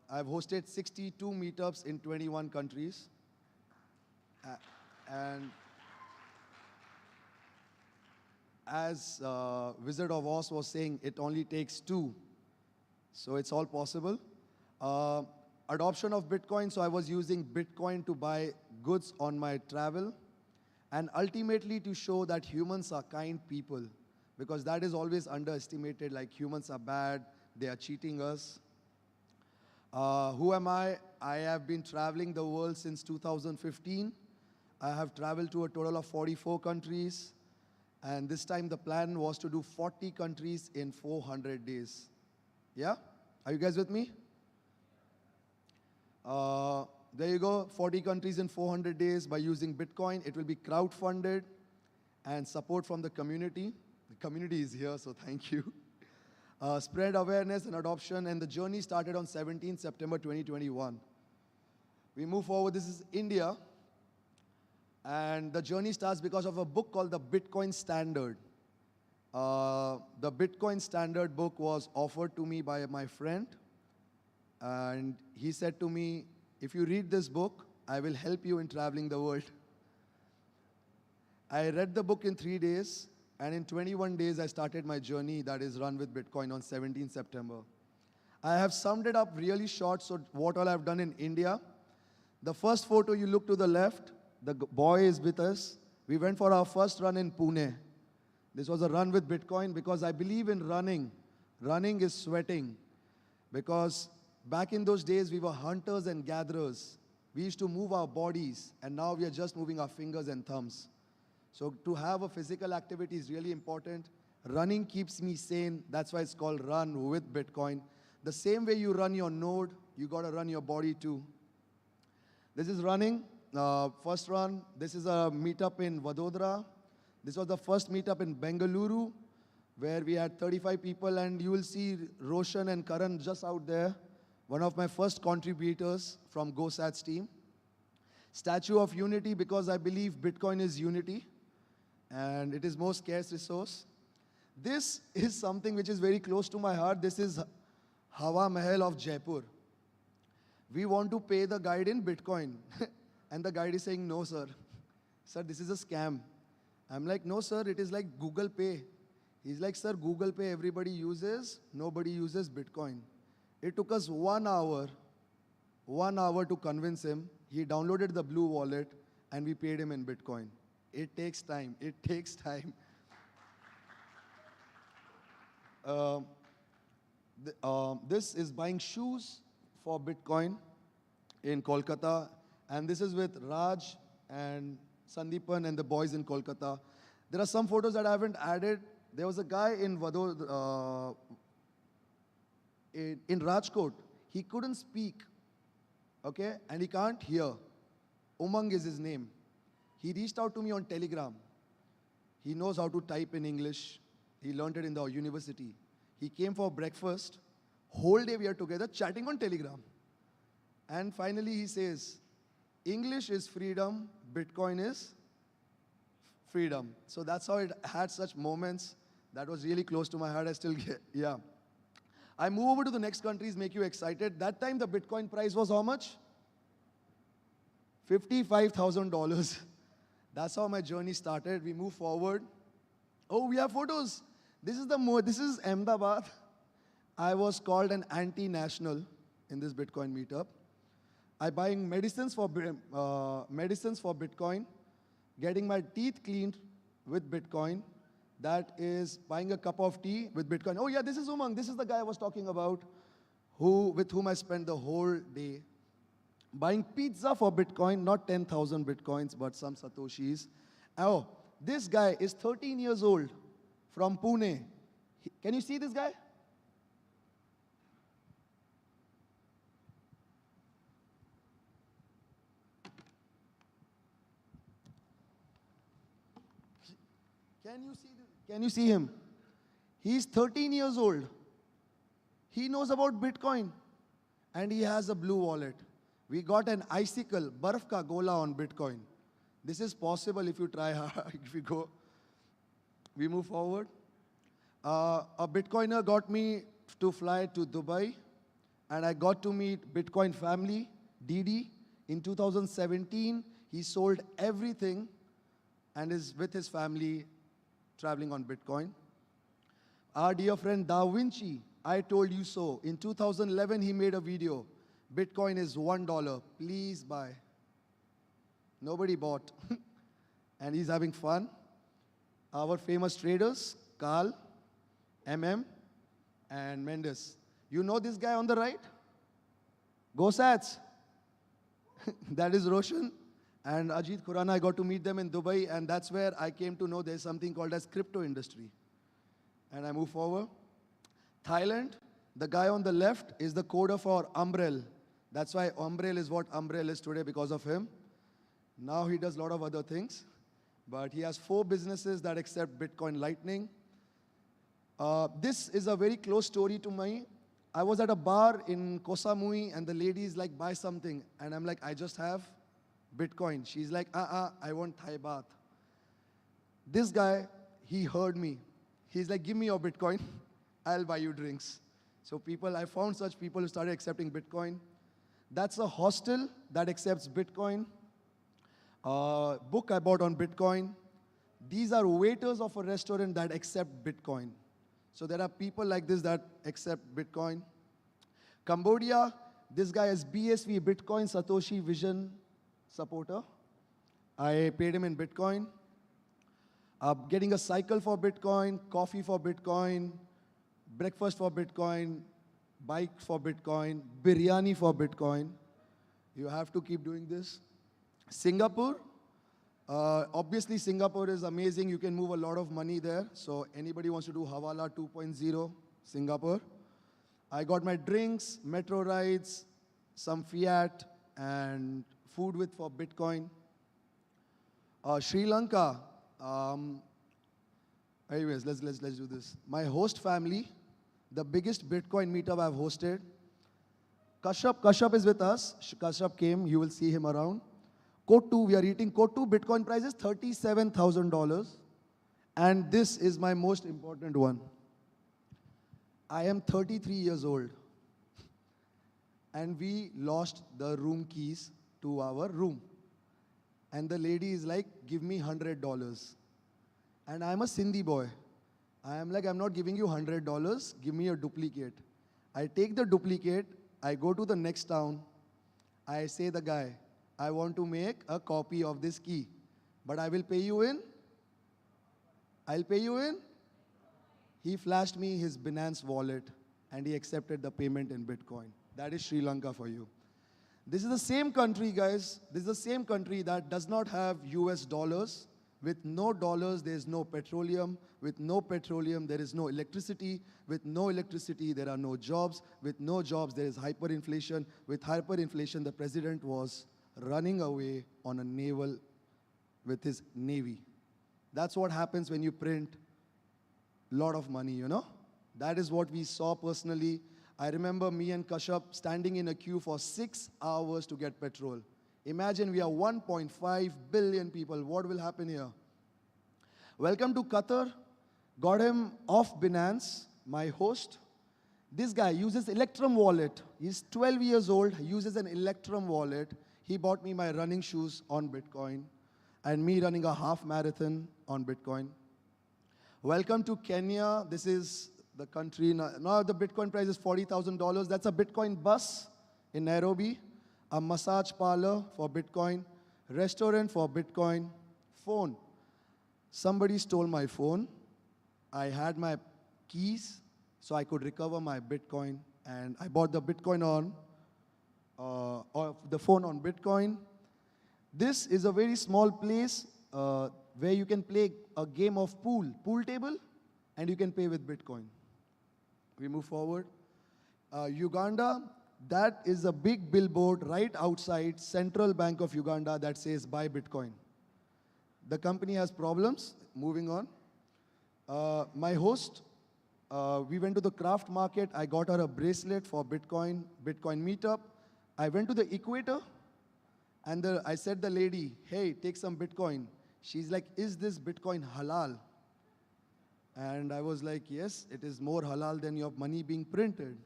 I've hosted 62 meetups in 21 countries. And as Wizard of Oz was saying, it only takes 2. So it's all possible. Adoption of Bitcoin, so I was using Bitcoin to buy goods on my travel. And ultimately to show that humans are kind people, because that is always underestimated, like humans are bad, they are cheating us. Who am I? I have been traveling the world since 2015. I have traveled to a total of 44 countries. And this time the plan was to do 40 countries in 400 days. Yeah? Are you guys with me? There you go, 40 countries in 400 days by using Bitcoin. It will be crowdfunded and support from the community. The community is here, so thank you. Spread awareness and adoption, and the journey started on 17 September 2021. We move forward. This is India. And the journey starts because of a book called the Bitcoin Standard. The Bitcoin Standard book was offered to me by my friend. And he said to me, if you read this book, I will help you in traveling the world. I read the book in 3 days, and in 21 days, I started my journey that is Run with Bitcoin on 17 September. I have summed it up really short, so what all I've done in India. The first photo you look to the left, the boy is with us. We went for our first run in Pune. This was a Run with Bitcoin because I believe in running. Running is sweating because back in those days, we were hunters and gatherers. We used to move our bodies, and now we are just moving our fingers and thumbs. So to have a physical activity is really important. Running keeps me sane. That's why it's called Run with Bitcoin. The same way you run your node, you got to run your body too. This is running. First run. This is a meetup in Vadodara. This was the first meetup in Bengaluru, where we had 35 people, and you will see Roshan and Karan just out there. One of my first contributors from GoSat's team. Statue of Unity, because I believe Bitcoin is unity and it is most scarce resource. This is something which is very close to my heart. This is Hawa Mahal of Jaipur. We want to pay the guide in Bitcoin. And the guide is saying, no, sir. Sir, this is a scam. I'm like, no, sir, it is like Google Pay. He's like, sir, Google Pay everybody uses, nobody uses Bitcoin. It took us 1 hour to convince him. He downloaded the Blue Wallet, and we paid him in Bitcoin. It takes time. It takes time. This is buying shoes for Bitcoin in Kolkata. And this is with Raj and Sandeepan and the boys in Kolkata. There are some photos that I haven't added. There was a guy in in Rajkot. He couldn't speak, okay, and he can't hear. Umang is his name. He reached out to me on Telegram. He knows how to type in English. He learned it in the university. He came for breakfast. Whole day we are together chatting on Telegram. And finally he says, English is freedom, Bitcoin is freedom. So that's how it had such moments. That was really close to my heart. I still get, yeah. I move over to the next countries, make you excited. That time the Bitcoin price was how much? $55,000. That's how my journey started. We move forward. Oh, we have photos. This is Ahmedabad. I was called an anti-national in this Bitcoin meetup. I buying medicines for Bitcoin, getting my teeth cleaned with Bitcoin. That is buying a cup of tea with Bitcoin. Oh yeah, this is Umang. This is the guy I was talking about, with whom I spent the whole day. Buying pizza for Bitcoin, not 10,000 Bitcoins, but some Satoshis. Oh, this guy is 13 years old from Pune. Can you see this guy? Can you see him? He's 13 years old. He knows about Bitcoin. And he has a blue wallet. We got an icicle, barf ka gola on Bitcoin. This is possible if you try hard, if you go. We move forward. A Bitcoiner got me to fly to Dubai. And I got to meet Bitcoin family, Didi. In 2017, he sold everything and is with his family traveling on Bitcoin. Our dear friend Da Vinci, I told you so. In 2011, he made a video. Bitcoin is $1. Please buy. Nobody bought. And he's having fun. Our famous traders, Carl, MM, and Mendes. You know this guy on the right? Go Sats. That is Roshan. And Ajit Khurana, I got to meet them in Dubai, and that's where I came to know there's something called as crypto industry. And I move forward. Thailand, the guy on the left is the coder for Umbrel. That's why Umbrel is what Umbrel is today because of him. Now he does a lot of other things. But he has 4 businesses that accept Bitcoin Lightning. This is a very close story to me. I was at a bar in Koh Samui, and the lady is like, buy something. And I'm like, I just have Bitcoin. She's like, I want Thai baht. This guy, he heard me. He's like, give me your Bitcoin. I'll buy you drinks. So I found such people who started accepting Bitcoin. That's a hostel that accepts Bitcoin. Book I bought on Bitcoin. These are waiters of a restaurant that accept Bitcoin. So there are people like this that accept Bitcoin. Cambodia, this guy is BSV, Bitcoin Satoshi Vision supporter. I paid him in Bitcoin. Getting a cycle for Bitcoin, coffee for Bitcoin, breakfast for Bitcoin, bike for Bitcoin, biryani for Bitcoin. You have to keep doing this. Singapore, obviously Singapore is amazing. You can move a lot of money there. So anybody wants to do Hawala 2.0, Singapore. I got my drinks, metro rides, some fiat, and food for Bitcoin. Sri Lanka. Anyways, let's do this. My host family, the biggest Bitcoin meetup I've hosted. Kashyap is with us. Kashyap came. You will see him around. Kotu, we are eating Kotu. Bitcoin price is $37,000. And this is my most important one. I am 33 years old. And we lost the room keys to our room. And the lady is like, give me $100. And I'm a Sindhi boy. I am like, I'm not giving you $100. Give me a duplicate. I take the duplicate. I go to the next town. I say the guy, I want to make a copy of this key. But I will pay you in. I'll pay you in. He flashed me his Binance wallet. And he accepted the payment in Bitcoin. That is Sri Lanka for you. This is the same country, guys. This is the same country that does not have US dollars. With no dollars, there is no petroleum. With no petroleum, there is no electricity. With no electricity, there are no jobs. With no jobs, there is hyperinflation. With hyperinflation, the president was running away on a naval with his navy. That's what happens when you print a lot of money, you know? That is what we saw personally. I remember me and Kashyap standing in a queue for 6 hours to get petrol. Imagine we are 1.5 billion people. What will happen here? Welcome to Qatar. Got him off Binance, my host. This guy uses Electrum wallet. He's 12 years old, he uses an Electrum wallet. He bought me my running shoes on Bitcoin and me running a half marathon on Bitcoin. Welcome to Kenya. This is the country. Now the Bitcoin price is $40,000. That's a Bitcoin bus in Nairobi, a massage parlor for Bitcoin, restaurant for Bitcoin, phone. Somebody stole my phone. I had my keys, so I could recover my Bitcoin, and I bought the Bitcoin or the phone on Bitcoin. This is a very small place where you can play a game of pool table, and you can pay with Bitcoin. We move forward. Uganda, that is a big billboard right outside Central Bank of Uganda that says buy Bitcoin. The company has problems. Moving on. My host, we went to the craft market. I got her a bracelet for Bitcoin meetup. I went to the equator, and I said the lady, hey, take some Bitcoin. She's like, is this Bitcoin halal? And I was like, yes, it is more halal than your money being printed.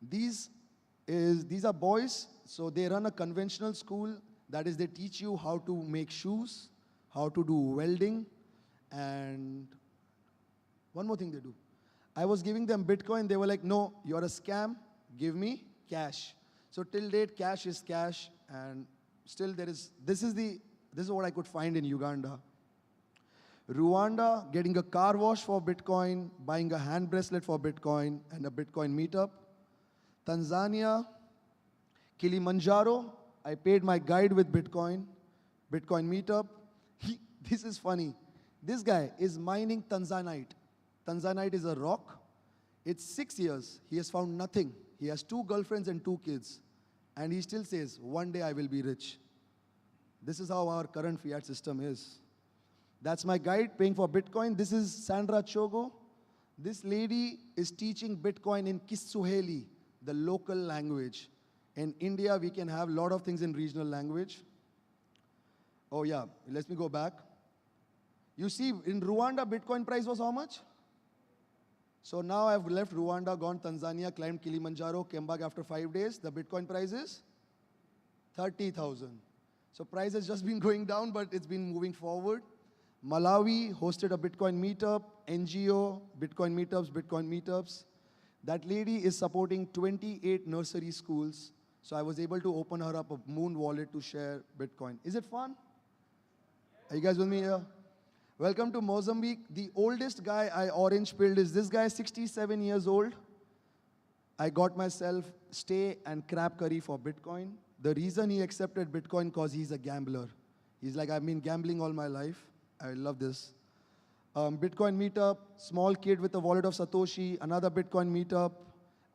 These are boys, so they run a conventional school. That is, they teach you how to make shoes, how to do welding, and one more thing they do. I was giving them Bitcoin. They were like, no, you're a scam. Give me cash. So till date, cash is cash, and still this is what I could find in Uganda. Rwanda, getting a car wash for Bitcoin, buying a hand bracelet for Bitcoin, and a Bitcoin meetup. Tanzania, Kilimanjaro, I paid my guide with Bitcoin meetup. This is funny. This guy is mining Tanzanite. Tanzanite is a rock. It's 6 years. He has found nothing. He has 2 girlfriends and 2 kids. And he still says, one day I will be rich. This is how our current fiat system is. That's my guide paying for Bitcoin. This is Sandra Chogo. This lady is teaching Bitcoin in Kiswahili, the local language. In India, we can have a lot of things in regional language. Oh yeah, let me go back. You see, in Rwanda, Bitcoin price was how much? So now I've left Rwanda, gone Tanzania, climbed Kilimanjaro, came back after 5 days. The Bitcoin price is 30,000. So price has just been going down, but it's been moving forward. Malawi hosted a Bitcoin meetup, NGO, Bitcoin meetups. That lady is supporting 28 nursery schools. So I was able to open her up a Moon wallet to share Bitcoin. Is it fun? Are you guys with me here? Welcome to Mozambique. The oldest guy I orange pilled is this guy, 67 years old. I got myself stay and crab curry for Bitcoin. The reason he accepted Bitcoin because he's a gambler. He's like, I've been gambling all my life. I love this. Bitcoin meetup, small kid with a wallet of Satoshi, another Bitcoin meetup,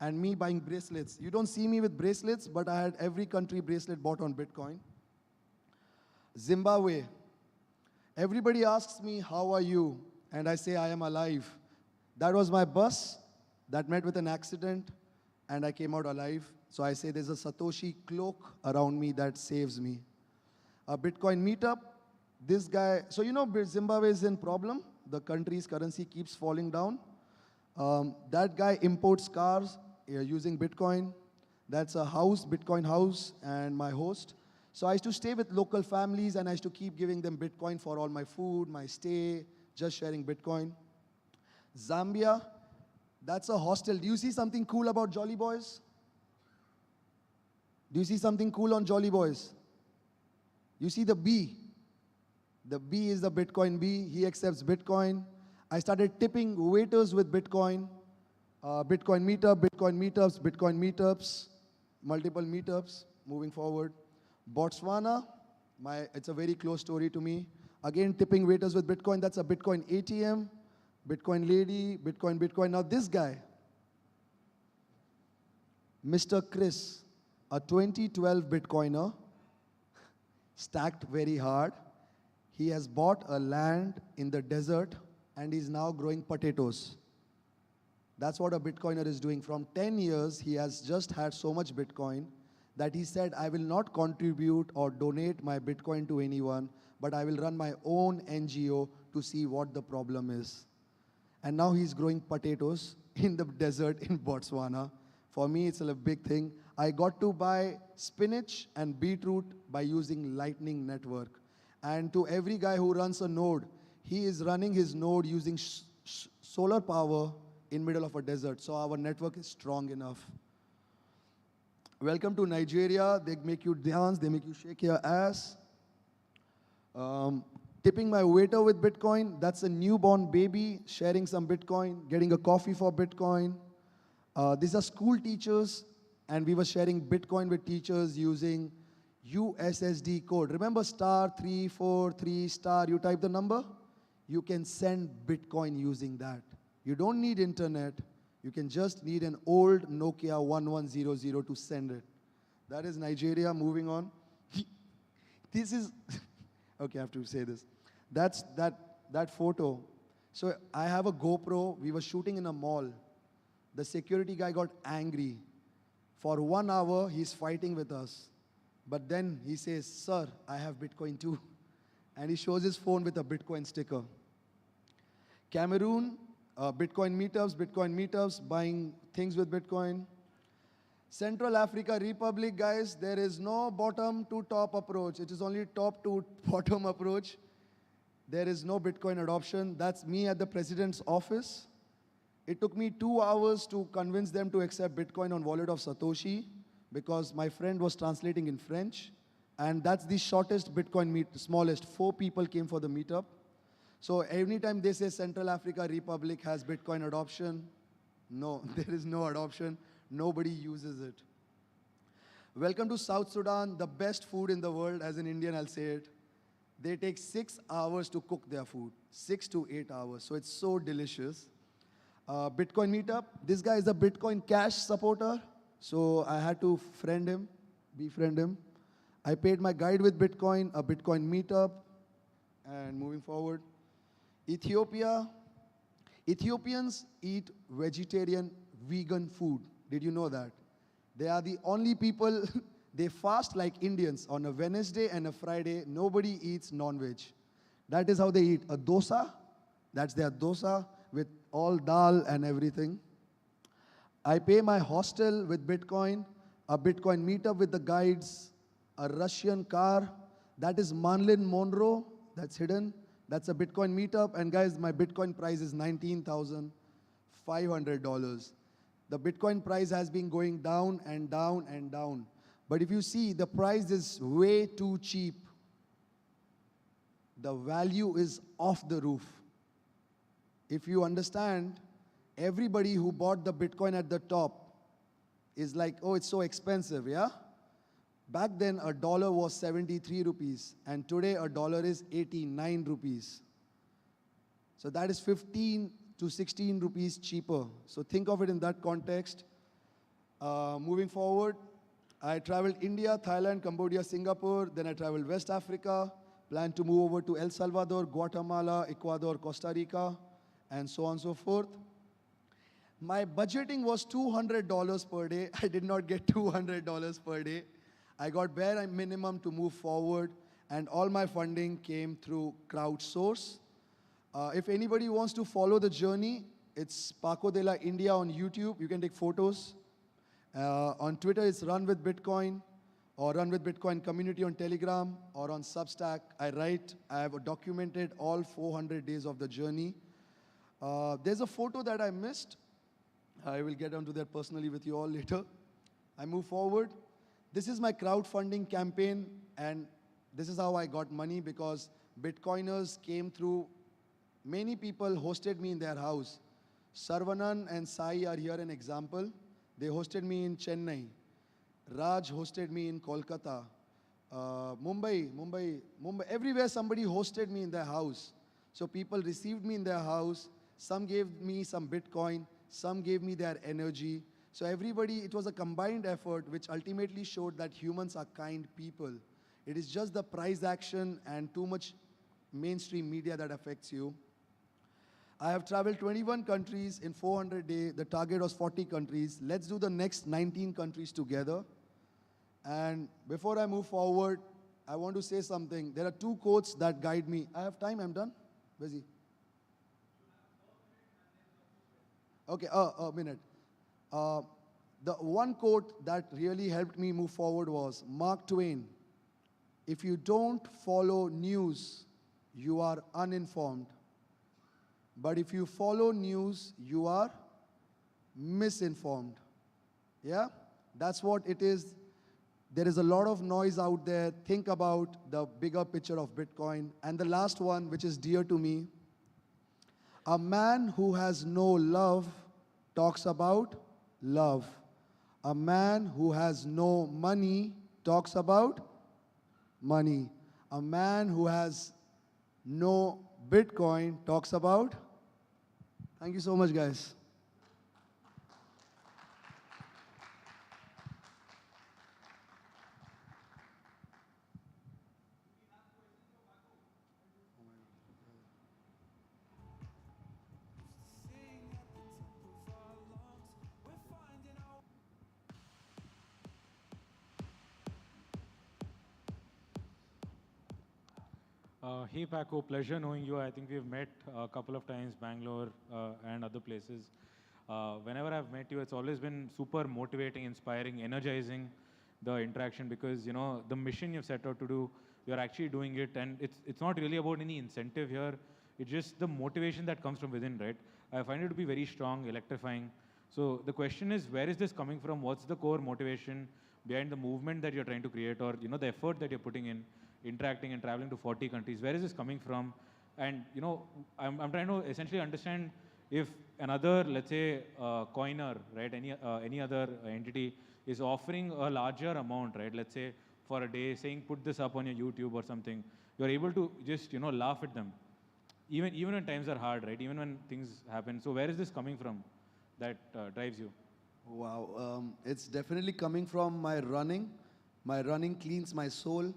and me buying bracelets. You don't see me with bracelets, but I had every country bracelet bought on Bitcoin. Zimbabwe. Everybody asks me, how are you? And I say, I am alive. That was my bus that met with an accident, and I came out alive. So I say there's a Satoshi cloak around me that saves me. A Bitcoin meetup. This guy, so you know Zimbabwe is in problem. The country's currency keeps falling down. That guy imports cars using Bitcoin. That's a house, Bitcoin house, and my host. So I used to stay with local families, and I used to keep giving them Bitcoin for all my food, my stay, just sharing Bitcoin. Zambia, that's a hostel. Do you see something cool about Jolly Boys? Do you see something cool on Jolly Boys? You see the bee. The bee is the Bitcoin bee. He accepts Bitcoin. I started tipping waiters with Bitcoin. Bitcoin meetups, multiple meetups, moving forward. Botswana, it's a very close story to me. Again, tipping waiters with Bitcoin. That's a Bitcoin ATM, Bitcoin lady, Bitcoin. Now this guy, Mr. Chris, a 2012 Bitcoiner, stacked very hard. He has bought a land in the desert and is now growing potatoes. That's what a Bitcoiner is doing. From 10 years, he has just had so much Bitcoin that he said, I will not contribute or donate my Bitcoin to anyone, but I will run my own NGO to see what the problem is. And now he's growing potatoes in the desert in Botswana. For me, it's a big thing. I got to buy spinach and beetroot by using Lightning Network. And to every guy who runs a node, he is running his node using solar power in middle of a desert. So our network is strong enough. Welcome to Nigeria. They make you dance, they make you shake your ass. Tipping my waiter with Bitcoin, that's a newborn baby sharing some Bitcoin, getting a coffee for Bitcoin. These are school teachers, and we were sharing Bitcoin with teachers using USSD code. Remember *343*, you type the number, you can send Bitcoin using that. You don't need internet, you can just need an old Nokia 1100 to send it. That is Nigeria. Moving on. This is, okay, I have to say this. That's that photo. So I have a GoPro, we were shooting in a mall. The security guy got angry. For 1 hour, he's fighting with us. But then he says, sir, I have Bitcoin too. And he shows his phone with a Bitcoin sticker. Cameroon, Bitcoin meetups, buying things with Bitcoin. Central Africa Republic, guys, there is no bottom to top approach. It is only top to bottom approach. There is no Bitcoin adoption. That's me at the president's office. It took me 2 hours to convince them to accept Bitcoin on wallet of Satoshi because my friend was translating in French. And that's the shortest Bitcoin meet, smallest. 4 people came for the meetup. So anytime they say Central Africa Republic has Bitcoin adoption, no, there is no adoption. Nobody uses it. Welcome to South Sudan, the best food in the world. As an Indian, I'll say it. They take 6 hours to cook their food, 6 to 8 hours. So it's so delicious. Bitcoin meetup. This guy is a Bitcoin Cash supporter. So I had to befriend him. I paid my guide with Bitcoin, a Bitcoin meetup. And moving forward. Ethiopia. Ethiopians eat vegetarian, vegan food. Did you know that? They are the only people, they fast like Indians. On a Wednesday and a Friday, nobody eats non-veg. That is how they eat. A dosa, that's their dosa with all dal and everything. I pay my hostel with Bitcoin, a Bitcoin meetup with the guides, a Russian car. That is Marilyn Monroe, that's hidden. That's a Bitcoin meetup. And guys, my Bitcoin price is $19,500. The Bitcoin price has been going down and down and down. But if you see, the price is way too cheap. The value is off the roof. If you understand, everybody who bought the Bitcoin at the top is like, oh, it's so expensive, yeah? Back then, a dollar was 73 rupees, and today a dollar is 89 rupees. So that is 15 to 16 rupees cheaper. So think of it in that context. Moving forward, I traveled India, Thailand, Cambodia, Singapore. Then I traveled West Africa. Plan to move over to El Salvador, Guatemala, Ecuador, Costa Rica, and so on and so forth. My budgeting was $200 per day. I did not get $200 per day. I got bare minimum to move forward, and all my funding came through crowdsource. If anybody wants to follow the journey, it's Paco de la India on YouTube. You can take photos. On Twitter, it's Run with Bitcoin, or Run with Bitcoin community on Telegram, or on Substack. I have documented all 400 days of the journey. There's a photo that I missed. I will get onto that personally with you all later. I move forward. This is my crowdfunding campaign, and this is how I got money, because Bitcoiners came through. Many people hosted me in their house. Sarvanan and Sai are here an example. They hosted me in Chennai. Raj hosted me in Kolkata. Mumbai, everywhere somebody hosted me in their house. So people received me in their house. Some gave me some Bitcoin. Some gave me their energy. So everybody, it was a combined effort which ultimately showed that humans are kind people. It is just the price action and too much mainstream media that affects you. I have traveled 21 countries in 400 days. The target was 40 countries. Let's do the next 19 countries together. And before I move forward, I want to say something. There are two quotes that guide me. I have time, I'm done? Busy. Okay, a minute. The one quote that really helped me move forward was Mark Twain. If you don't follow news, you are uninformed. But if you follow news, you are misinformed. Yeah? That's what it is. There is a lot of noise out there. Think about the bigger picture of Bitcoin. And the last one, which is dear to me, a man who has no love talks about love. A man who has no money talks about money. A man who has no Bitcoin talks about. Thank you so much, guys. Hey Paco, pleasure knowing you. I think we've met a couple of times, Bangalore and other places. Whenever I've met you, it's always been super motivating, inspiring, energizing the interaction because, you know, the mission you've set out to do, you're actually doing it. And it's not really about any incentive here. It's just the motivation that comes from within, right? I find it to be very strong, electrifying. So the question is, where is this coming from? What's the core motivation behind the movement that you're trying to create or, you know, the effort that you're putting in? Interacting and traveling to 40 countries. Where is this coming from? And, you know, I'm trying to essentially understand if another, let's say, coiner, right, any other entity is offering a larger amount, right, let's say for a day, saying put this up on your YouTube or something, you're able to just, you know, laugh at them. Even when times are hard, right, even when things happen. So where is this coming from that drives you? Wow, it's definitely coming from my running. My running cleans my soul.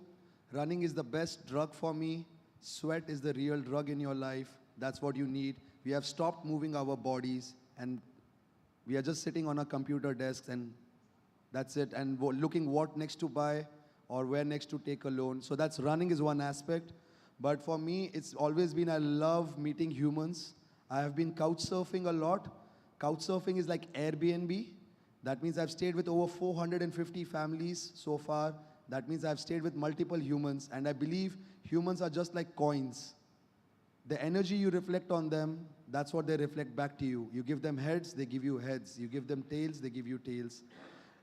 Running is the best drug for me. Sweat is the real drug in your life. That's what you need. We have stopped moving our bodies and we are just sitting on our computer desks and that's it. And looking what next to buy or where next to take a loan. So that's running is one aspect. But for me, it's always been, I love meeting humans. I have been couch surfing a lot. Couch surfing is like Airbnb. That means I've stayed with over 450 families so far. That means I've stayed with multiple humans, and I believe humans are just like coins. The energy you reflect on them, that's what they reflect back to you. You give them heads, they give you heads. You give them tails, they give you tails.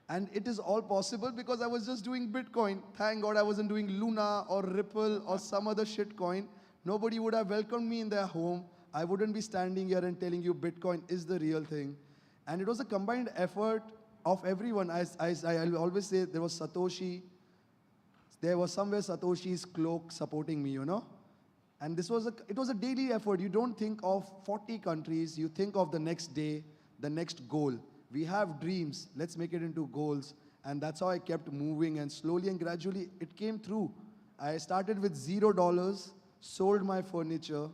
And it is all possible because I was just doing Bitcoin. Thank God I wasn't doing Luna or Ripple or some other shit coin. Nobody would have welcomed me in their home. I wouldn't be standing here and telling you Bitcoin is the real thing. And it was a combined effort of everyone. I always say there was Satoshi. There was somewhere Satoshi's cloak supporting me, you know. And it was a daily effort. You don't think of 40 countries. You think of the next day, the next goal. We have dreams. Let's make it into goals. And that's how I kept moving. And slowly and gradually, it came through. I started with $0, sold my furniture,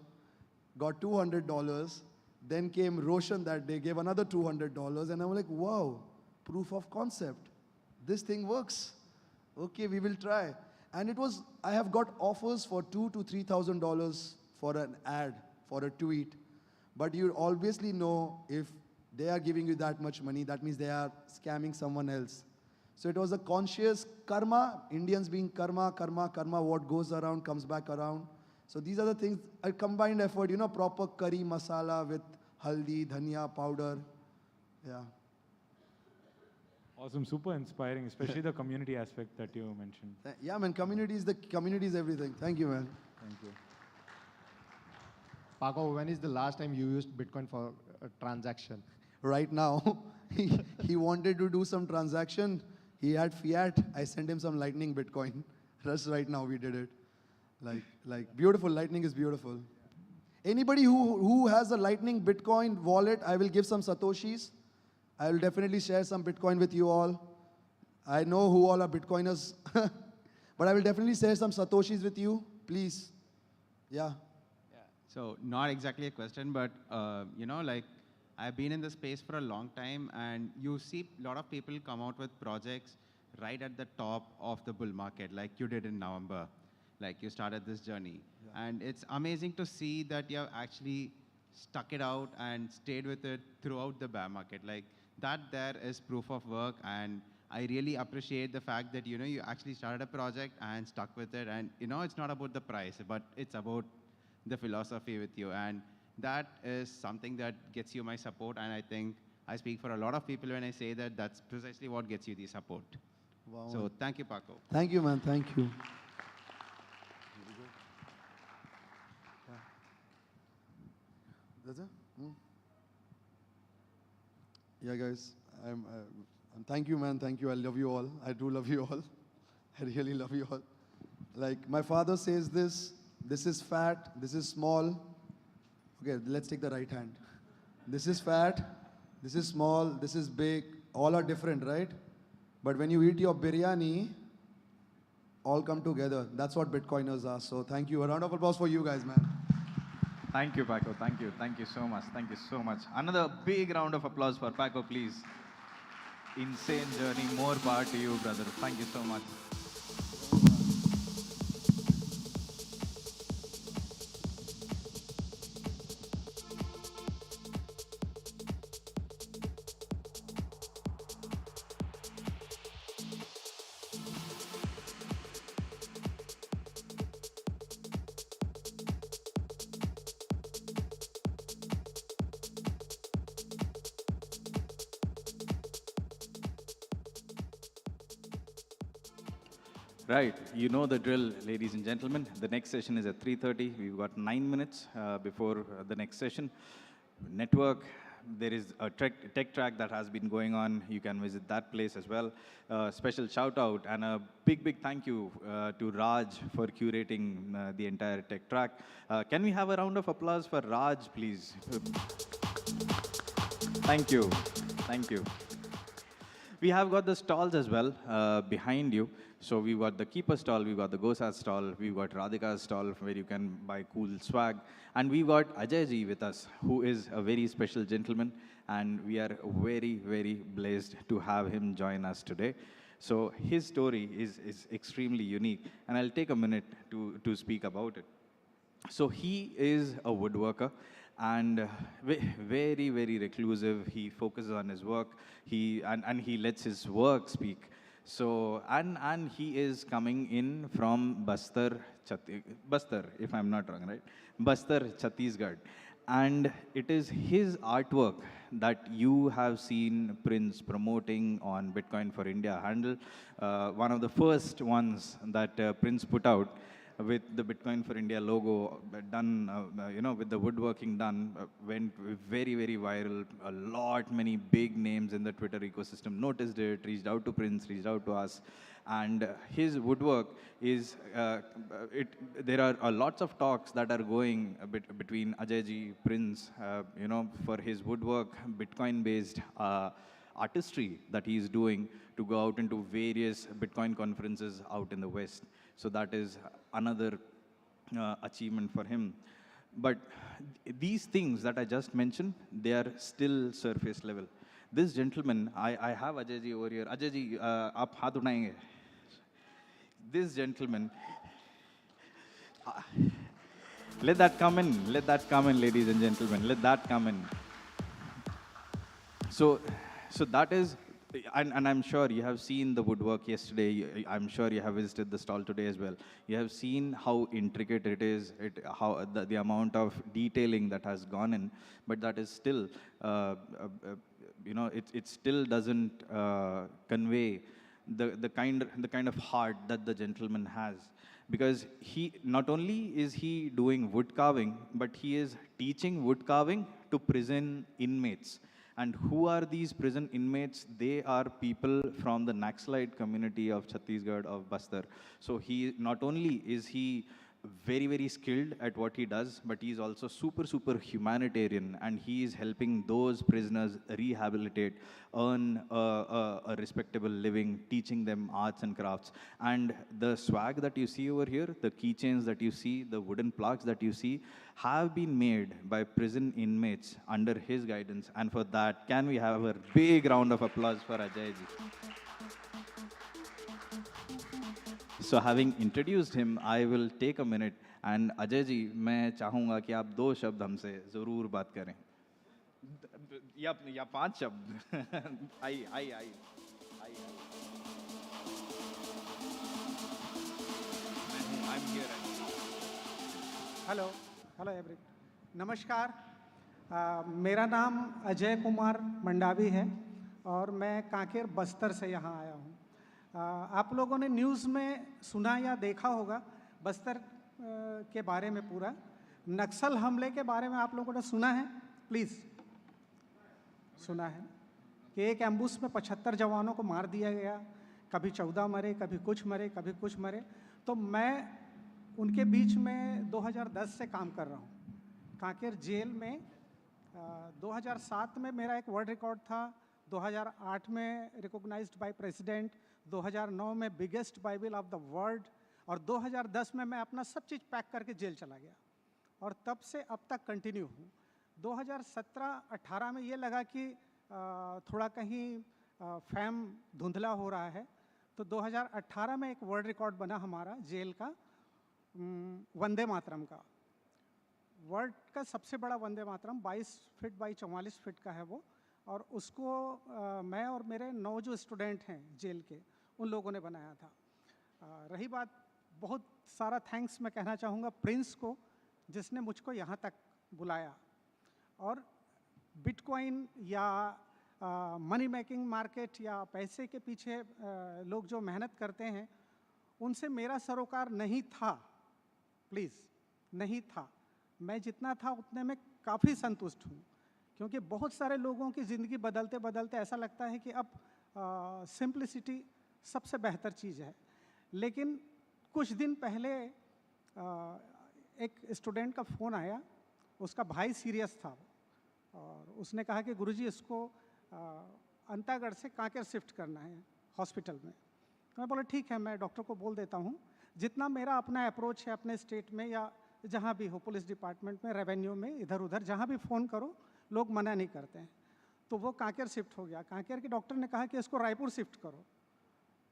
got $200. Then came Roshan that day, gave another $200. And I'm like, wow, proof of concept. This thing works. Okay, we will try. And I have got offers for $2,000 to $3,000 for an ad, for a tweet. But you obviously know if they are giving you that much money, that means they are scamming someone else. So it was a conscious karma, Indians being karma, what goes around comes back around. So these are the things, a combined effort, you know, proper curry masala with haldi, dhania powder. Yeah. Awesome, super inspiring, especially the community aspect that you mentioned. Yeah, man, community is everything. Thank you, man. Thank you. Paco, when is the last time you used Bitcoin for a transaction? Right now, he wanted to do some transaction. He had fiat. I sent him some lightning Bitcoin. Just right now we did it. Like beautiful, lightning is beautiful. Anybody who has a lightning Bitcoin wallet, I will give some Satoshis. I will definitely share some Bitcoin with you all. I know who all are Bitcoiners. But I will definitely share some Satoshis with you, please. Yeah. So not exactly a question, but you know, like I've been in the space for a long time, and you see a lot of people come out with projects right at the top of the bull market, like you did in November, like you started this journey. And it's amazing to see that you have actually stuck it out and stayed with it throughout the bear market. Like that there is proof of work, and I really appreciate the fact that, you know, you actually started a project and stuck with it. And, you know, it's not about the price, but it's about the philosophy with you. And that is something that gets you my support. And I think I speak for a lot of people when I say that that's precisely what gets you the support. Wow. So thank you, Paco. Thank you, man. Thank you. That's it? Yeah, guys. Thank you, man. Thank you. I love you all. I do love you all. I really love you all. Like my father says this is fat, this is small. Okay, let's take the right hand. This is fat, this is small, this is big. All are different, right? But when you eat your biryani, all come together. That's what Bitcoiners are. So thank you. A round of applause for you guys, man. Thank you, Paco. Thank you. Thank you so much. Thank you so much. Another big round of applause for Paco, please. Insane journey. More power to you, brother. Thank you so much. Right, you know the drill, ladies and gentlemen. The next session is at 3:30. We've got 9 minutes before the next session. Network, there is a tech track that has been going on. You can visit that place as well. Special shout out and a big thank you to Raj for curating the entire tech track. Can we have a round of applause for Raj, please? Thank you. Thank you. We have got the stalls as well behind you. So we've got the Keeper stall, we've got the Gosat stall, we've got Radhika's stall where you can buy cool swag. And we've got Ajay ji with us, who is a very special gentleman. And we are very blessed to have him join us today. So his story is extremely unique. And I'll take a minute to speak about it. So he is a woodworker and very reclusive. He focuses on his work. He lets his work speak. So and he is coming in from Bastar, if I'm not wrong, right? Bastar, Chhattisgarh. And it is his artwork that you have seen Prince promoting on Bitcoin4India handle. One of the first ones that Prince put out with the Bitcoin4India logo done, with the woodworking done, went very viral. Many big names in the Twitter ecosystem noticed it, reached out to Prince, reached out to us. And his woodwork is, there are lots of talks that are going between Ajay ji, Prince, for his woodwork, Bitcoin-based artistry that he is doing to go out into various Bitcoin conferences out in the West. So that is another achievement for him. But these things that I just mentioned, they are still surface level. This gentleman, I have Ajay ji over here. Ajay ji, aap haath uthayenge. This gentleman, let that come in, ladies and gentlemen, let that come in. So that is, and I'm sure you have seen the woodwork yesterday. I'm sure you have visited the stall today as well. You have seen how intricate it is, how the amount of detailing that has gone in, but that is still, it still doesn't convey the kind of heart that the gentleman has. Because he, not only is he doing wood carving, but he is teaching wood carving to prison inmates. And who are these prison inmates? They are people from the Naxalite community of Chhattisgarh, of Bastar. So he, not only is he very, very skilled at what he does, but he's also super, super humanitarian, and he is helping those prisoners rehabilitate, earn a respectable living, teaching them arts and crafts. And the swag that you see over here, the keychains that you see, the wooden plaques that you see, have been made by prison inmates under his guidance. And for that, can we have a big round of applause for Ajay ji? So having introduced him, I will take a minute, and Ajay ji, मैं चाहूँगा कि आप 2 शब्द हमसे ज़रूर बात करें, या 5 शब्द. आई. I'm here. हेलो एवरी, नमस्कार. मेरा नाम अजय कुमार मंडावी है और मैं कांकेर बस्तर से यहाँ आया हूँ. आप लोगों ने न्यूज़ में सुना या देखा होगा बस्तर के बारे में, पूरा नक्सल हमले के बारे में आप लोगों ने सुना है? प्लीज़ सुना है कि एक एम्बुश में 75 जवानों को मार दिया गया, कभी 14 मरे, कभी कुछ मरे. तो मैं उनके बीच में 2010 से काम कर रहा हूँ कांकेर जेल में. 2007 में मेरा एक वर्ल्ड रिकॉर्ड था, 2008 में रिकॉग्नाइज्ड बाय प्रेसिडेंट, 2009 में biggest Bible of the world, और 2010 में मैं अपना सब चीज़ पैक करके जेल चला गया और तब से अब तक कंटिन्यू हूँ. 2017-18 में ये लगा कि थोड़ा कहीं फैम धुंधला हो रहा है, तो 2018 में एक वर्ल्ड रिकॉर्ड बना हमारा जेल का, वंदे मातरम का. वर्ल्ड का सबसे बड़ा Vande Mataram 22 feet by 44 feet का है वो, और उसको मैं और मेरे 9 जो स्टूडेंट हैं जेल के, उन लोगों ने बनाया था. रही बात, बहुत सारा थैंक्स मैं कहना चाहूँगा प्रिंस को, जिसने मुझको यहाँ तक बुलाया. और बिटकॉइन या मनी मेकिंग मार्केट या पैसे के पीछे लोग जो मेहनत करते हैं, उनसे मेरा सरोकार नहीं था, प्लीज़ नहीं था. मैं जितना था उतने में काफ़ी संतुष्ट हूँ, क्योंकि बहुत सारे लोगों की ज़िंदगी बदलते बदलते ऐसा लगता है कि अब सिंप्लिसिटी सबसे बेहतर चीज़ है. लेकिन कुछ दिन पहले एक स्टूडेंट का फ़ोन आया, उसका भाई सीरियस था और उसने कहा कि गुरुजी इसको अंतागढ़ से कांकेर शिफ्ट करना है हॉस्पिटल में. तो मैं बोला ठीक है, मैं डॉक्टर को बोल देता हूँ. जितना मेरा अपना अप्रोच है अपने स्टेट में या जहाँ भी हो, पुलिस डिपार्टमेंट में, रेवेन्यू में, इधर उधर जहाँ भी फ़ोन करो लोग मना नहीं करते हैं. तो वो कांकेर शिफ्ट हो गया. कांकेर के डॉक्टर ने कहा कि इसको रायपुर शिफ्ट करो.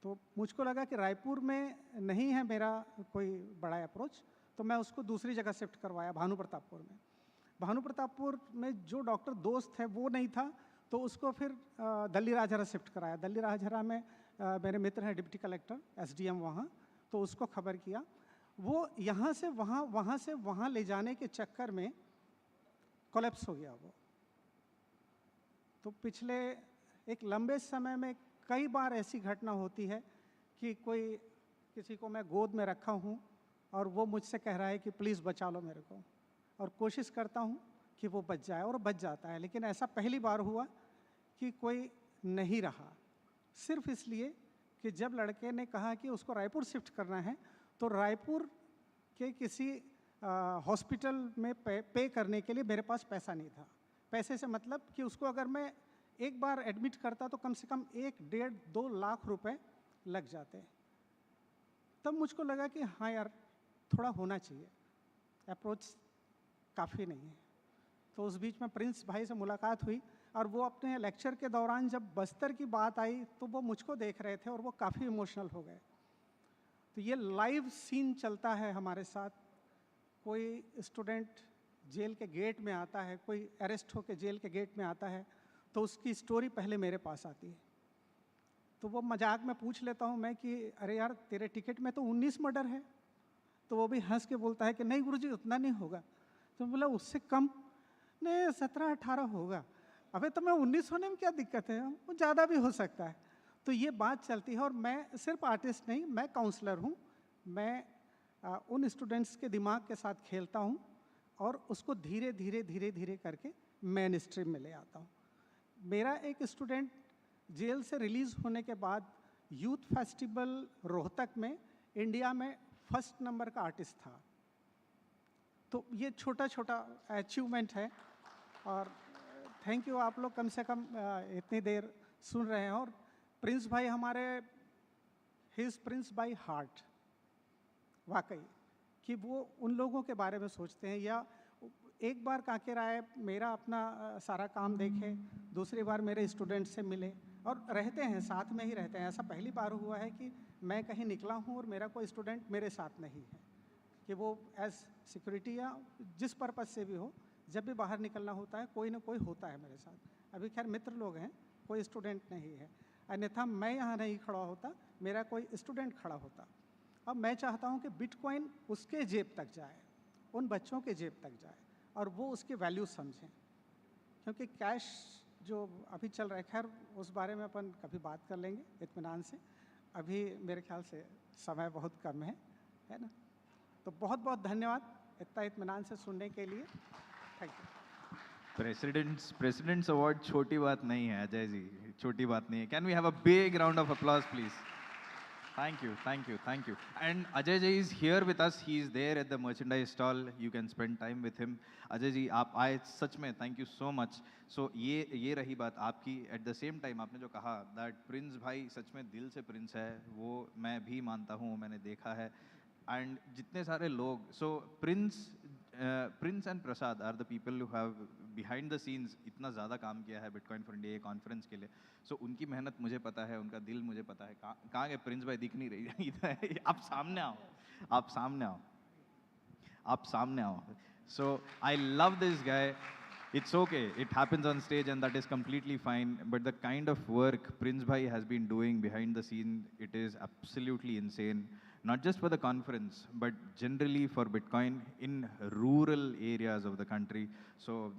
तो मुझको लगा कि रायपुर में नहीं है मेरा कोई बड़ा अप्रोच, तो मैं उसको दूसरी जगह शिफ्ट करवाया, भानु प्रतापपुर में. भानु प्रतापपुर में जो डॉक्टर दोस्त है वो नहीं था, तो उसको फिर दल्ली राजहरा शिफ्ट कराया. दल्ली राजहरा में मेरे मित्र हैं डिप्टी कलेक्टर, SDM वहाँ, तो उसको खबर किया. वो यहाँ से वहाँ, वहाँ से वहाँ ले जाने के चक्कर में कोलैप्स हो गया वो. तो पिछले एक लंबे समय में कई बार ऐसी घटना होती है कि किसी को मैं गोद में रखा हूँ और वो मुझसे कह रहा है कि प्लीज़ बचा लो मेरे को, और कोशिश करता हूँ कि वो बच जाए और बच जाता है. लेकिन ऐसा पहली बार हुआ कि कोई नहीं रहा, सिर्फ इसलिए कि जब लड़के ने कहा कि उसको रायपुर शिफ्ट करना है, तो रायपुर के किसी हॉस्पिटल में पे करने के लिए मेरे पास पैसा नहीं था. पैसे से मतलब कि उसको अगर मैं एक बार एडमिट करता तो कम से कम 1-1.5-2 लाख रुपए लग जाते. तब मुझको लगा कि हाँ यार, थोड़ा होना चाहिए, अप्रोच काफ़ी नहीं है. तो उस बीच में प्रिंस भाई से मुलाकात हुई और वो अपने लेक्चर के दौरान जब बस्तर की बात आई तो वो मुझको देख रहे थे और वो काफ़ी इमोशनल हो गए. तो ये लाइव सीन चलता है हमारे साथ. कोई स्टूडेंट जेल के गेट में आता है, कोई अरेस्ट होकर जेल के गेट में आता है, तो उसकी स्टोरी पहले मेरे पास आती है. तो वो मजाक में पूछ लेता हूँ मैं कि अरे यार, तेरे टिकट में तो 19 मर्डर है. तो वो भी हंस के बोलता है कि नहीं गुरुजी, उतना नहीं होगा. तो बोला उससे कम? नहीं, 17-18 होगा. अबे तो मैं 19 होने में क्या दिक्कत है, वो ज़्यादा भी हो सकता है. तो ये बात चलती है. और मैं सिर्फ आर्टिस्ट नहीं, मैं काउंसलर हूँ. मैं उन स्टूडेंट्स के दिमाग के साथ खेलता हूँ और उसको धीरे धीरे धीरे धीरे करके मेन स्ट्रीम में ले आता हूँ. मेरा एक स्टूडेंट जेल से रिलीज़ होने के बाद यूथ फेस्टिवल रोहतक में इंडिया में फर्स्ट नंबर का आर्टिस्ट था. तो ये छोटा छोटा अचीवमेंट है, और थैंक यू आप लोग कम से कम इतनी देर सुन रहे हैं। और प्रिंस भाई हमारे, he is Prince by heart, वाकई कि वो उन लोगों के बारे में सोचते हैं, या एक बार कांकेर आए, मेरा अपना सारा काम देखे, दूसरी बार मेरे स्टूडेंट से मिले, और रहते हैं, साथ में ही रहते हैं। ऐसा पहली बार हुआ है कि मैं कहीं निकला हूँ और मेरा कोई स्टूडेंट मेरे साथ नहीं है, कि वो एज सिक्योरिटी या जिस पर्पज़ से भी हो, जब भी बाहर निकलना होता है कोई ना कोई होता है मेरे साथ। अभी खैर मित्र लोग हैं, कोई स्टूडेंट नहीं है, अन्यथा मैं यहाँ नहीं खड़ा होता, मेरा कोई स्टूडेंट खड़ा होता। अब मैं चाहता हूँ कि बिटकॉइन उसके जेब तक जाए, उन बच्चों के जेब तक जाए, और वो उसकी वैल्यू समझें, क्योंकि कैश जो अभी चल रहा है, खैर उस बारे में अपन कभी बात कर लेंगे इत्मीनान से, अभी मेरे ख्याल से समय बहुत कम है ना। तो बहुत बहुत धन्यवाद इतना इत्मीनान से सुनने के लिए, थैंक यू। प्रेसिडेंट्स अवार्ड छोटी बात नहीं है अजय जी, छोटी बात नहीं है। Can we have a big round of applause please? Thank you, thank you, thank you. And Ajay ji is here with us. He is there at the merchandise stall. You can spend time with him. Ajay ji, आप आए सच में, thank you so much. So ये रही बात आपकी. At the same time आपने जो कहा that प्रिंस भाई सच में दिल से प्रिंस है, वो मैं भी मानता हूँ, मैंने देखा है. And जितने सारे लोग, so Prince and Prasad are the people who have behind the scenes इतना ज़्यादा काम किया है Bitcoin for India कॉन्फ्रेंस के लिए. So उनकी मेहनत मुझे पता है, उनका दिल मुझे पता है. कहाँ गए प्रिंस भाई? दिख नहीं रही इधर. आप सामने आओ, आप सामने आओ, आप सामने आओ. So I love this guy. It's okay, it happens on stage and that is completely fine, but the kind of work Prince Bhai has been doing behind the scene, it is absolutely insane. Not just for the conference, but generally for Bitcoin in rural areas of the country. So,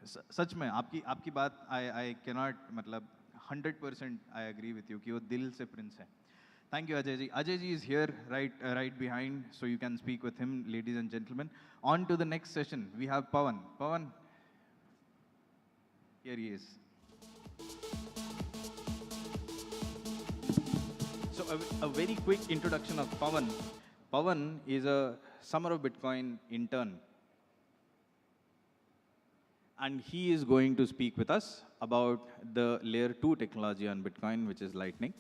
सच में आपकी बात I cannot, मतलब 100% I agree with you कि वो दिल से Prince है. Thank you, Ajay ji. Ajay ji is here, right behind, so you can speak with him, ladies and gentlemen. On to the next session, we have Pavan. Pavan, here he is. So a very quick introduction of Pavan. Pavan is a Summer of Bitcoin intern. And he is going to speak with us about the layer 2 technology on Bitcoin, which is Lightning.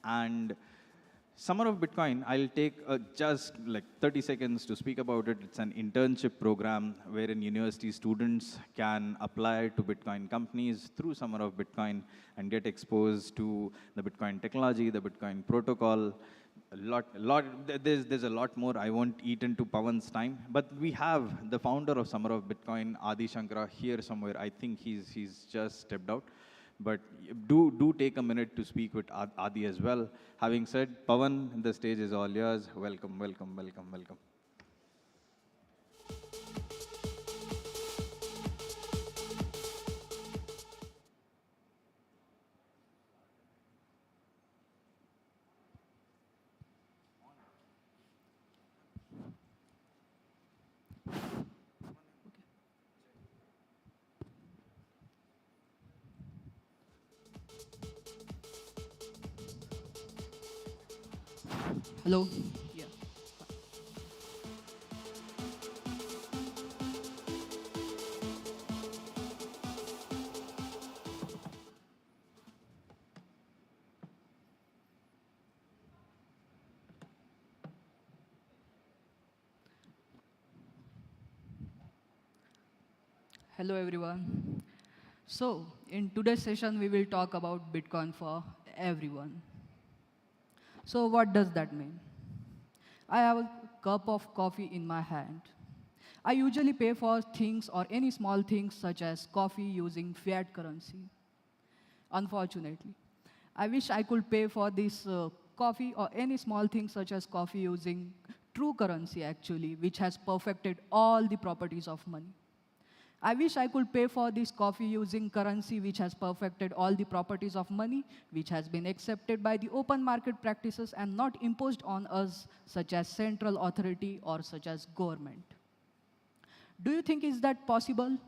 And Summer of Bitcoin, I'll take just like 30 seconds to speak about it. It's an internship program wherein university students can apply to Bitcoin companies through Summer of Bitcoin and get exposed to the Bitcoin technology, the Bitcoin protocol. There's a lot more. I won't eat into Pavan's time, but we have the founder of Summer of Bitcoin, Adi Shankara, here somewhere. I think he's just stepped out. But do take a minute to speak with Adi as well. Having said, Pavan, the stage is all yours. Welcome, welcome, welcome, welcome. Hello. Yeah. Hello everyone. So in today's session we will talk about Bitcoin for everyone. So what does that mean? I have a cup of coffee in my hand. I usually pay for things or any small things such as coffee using fiat currency. Unfortunately, I wish I could pay for this coffee or any small thing such as coffee using true currency actually, which has perfected all the properties of money. I wish I could pay for this coffee using currency which has perfected all the properties of money, which has been accepted by the open market practices and not imposed on us, such as central authority or such as government. Do you think is that possible?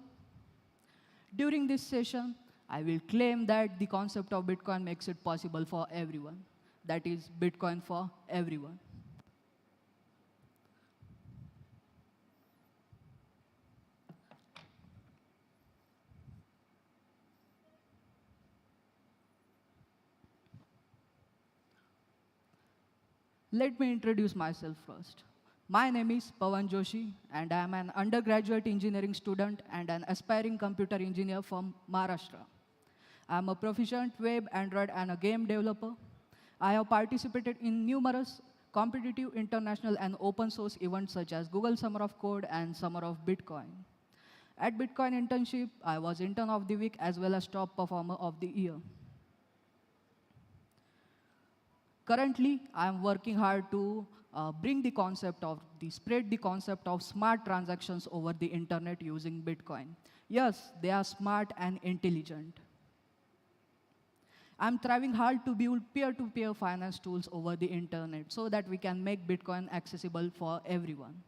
During this session, I will claim that the concept of Bitcoin makes it possible for everyone. That is Bitcoin for everyone. Let me introduce myself first. My name is Pavan Joshi, and I am an undergraduate engineering student and an aspiring computer engineer from Maharashtra. I am a proficient web, Android, and a game developer. I have participated in numerous competitive international and open source events such as Google Summer of Code and Summer of Bitcoin. At Bitcoin internship, I was intern of the week as well as top performer of the year. Currently, I am working hard to spread the concept of smart transactions over the internet using Bitcoin. Yes, they are smart and intelligent. I'm trying hard to build peer-to-peer finance tools over the internet so that we can make Bitcoin accessible for everyone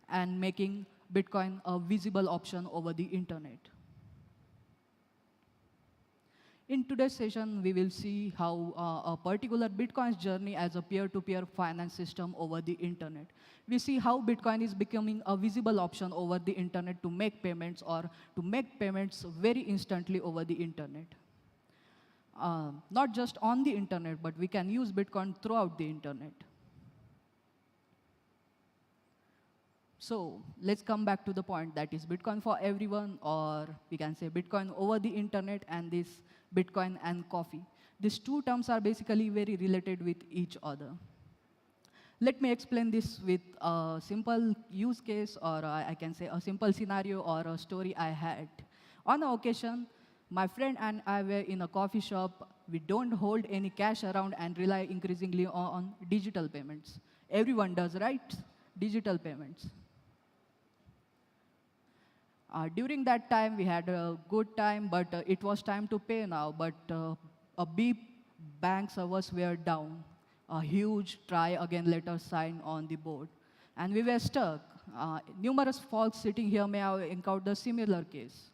and making Bitcoin a visible option over the internet. In today's session, we will see how a particular Bitcoin's journey as a peer-to-peer finance system over the internet. We see how Bitcoin is becoming a visible option over the internet to make payments or to make payments very instantly over the internet. Not just on the internet, but we can use Bitcoin throughout the internet. So let's come back to the point that is Bitcoin for everyone, or we can say Bitcoin over the internet and this Bitcoin and coffee. These two terms are basically very related with each other. Let me explain this with a simple use case, or I can say a simple scenario or a story I had. On an occasion, my friend and I were in a coffee shop. We don't hold any cash around and rely increasingly on digital payments. Everyone does, right? Digital payments. During that time, we had a good time, but it was time to pay now. But a beep bank servers were down. A huge try again letter sign on the board. And we were stuck. Numerous folks sitting here may have encountered a similar case.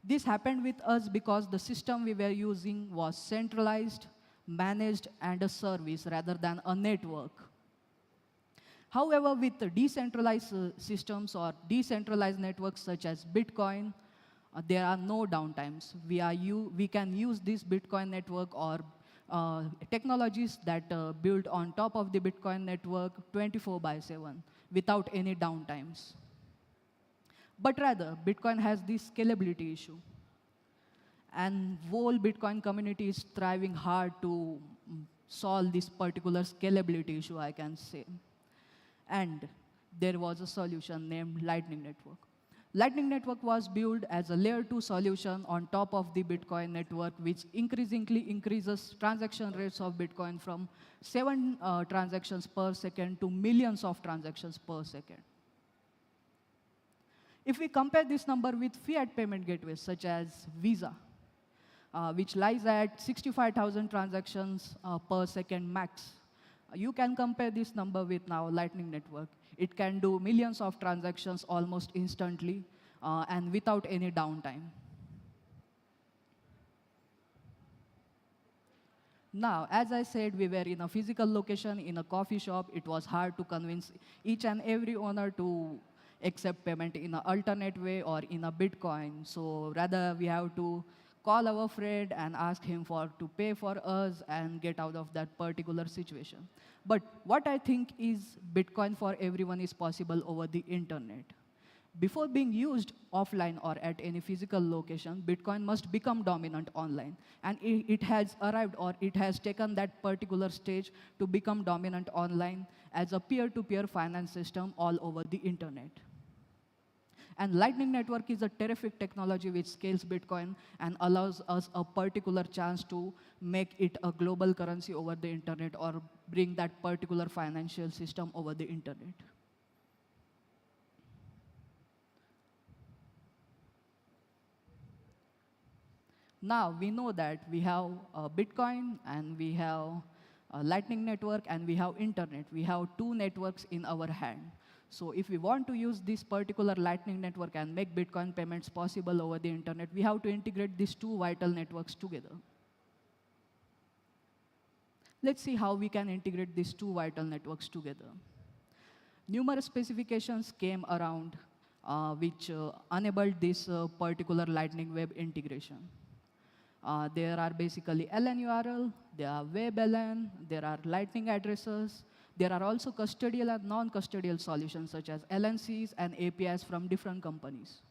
This happened with us because the system we were using was centralized, managed, and a service rather than a network. However, with the decentralized systems or decentralized networks such as Bitcoin, there are no downtimes. We can use this Bitcoin network or technologies that build on top of the Bitcoin network 24/7 without any downtimes. But rather, Bitcoin has this scalability issue. And whole Bitcoin community is striving hard to solve this particular scalability issue, I can say. And there was a solution named Lightning Network. Lightning Network was built as a layer 2 solution on top of the Bitcoin network, which increasingly increases transaction rates of Bitcoin from 7 transactions per second to millions of transactions per second. If we compare this number with fiat payment gateways such as Visa, which lies at 65,000 transactions per second max, you can compare this number with now Lightning Network. It can do millions of transactions almost instantly and without any downtime. Now, as I said, we were in a physical location in a coffee shop. It was hard to convince each and every owner to accept payment in an alternate way or in a Bitcoin. So rather, we have to call our friend and ask him to pay for us and get out of that particular situation. But what I think is Bitcoin for everyone is possible over the internet. Before being used offline or at any physical location, Bitcoin must become dominant online. And it has arrived, or it has taken that particular stage to become dominant online as a peer-to-peer finance system all over the internet. And Lightning Network is a terrific technology which scales Bitcoin and allows us a particular chance to make it a global currency over the internet or bring that particular financial system over the internet. Now, we know that we have Bitcoin and we have Lightning Network and we have internet. We have two networks in our hand. So if we want to use this particular Lightning Network and make Bitcoin payments possible over the internet, we have to integrate these two vital networks together. Let's see how we can integrate these two vital networks together. Numerous specifications came around which enabled this particular Lightning Web integration. There are basically LN URL, there are web LN, there are lightning addresses. There are also custodial and non-custodial solutions such as LNCs and APIs from different companies.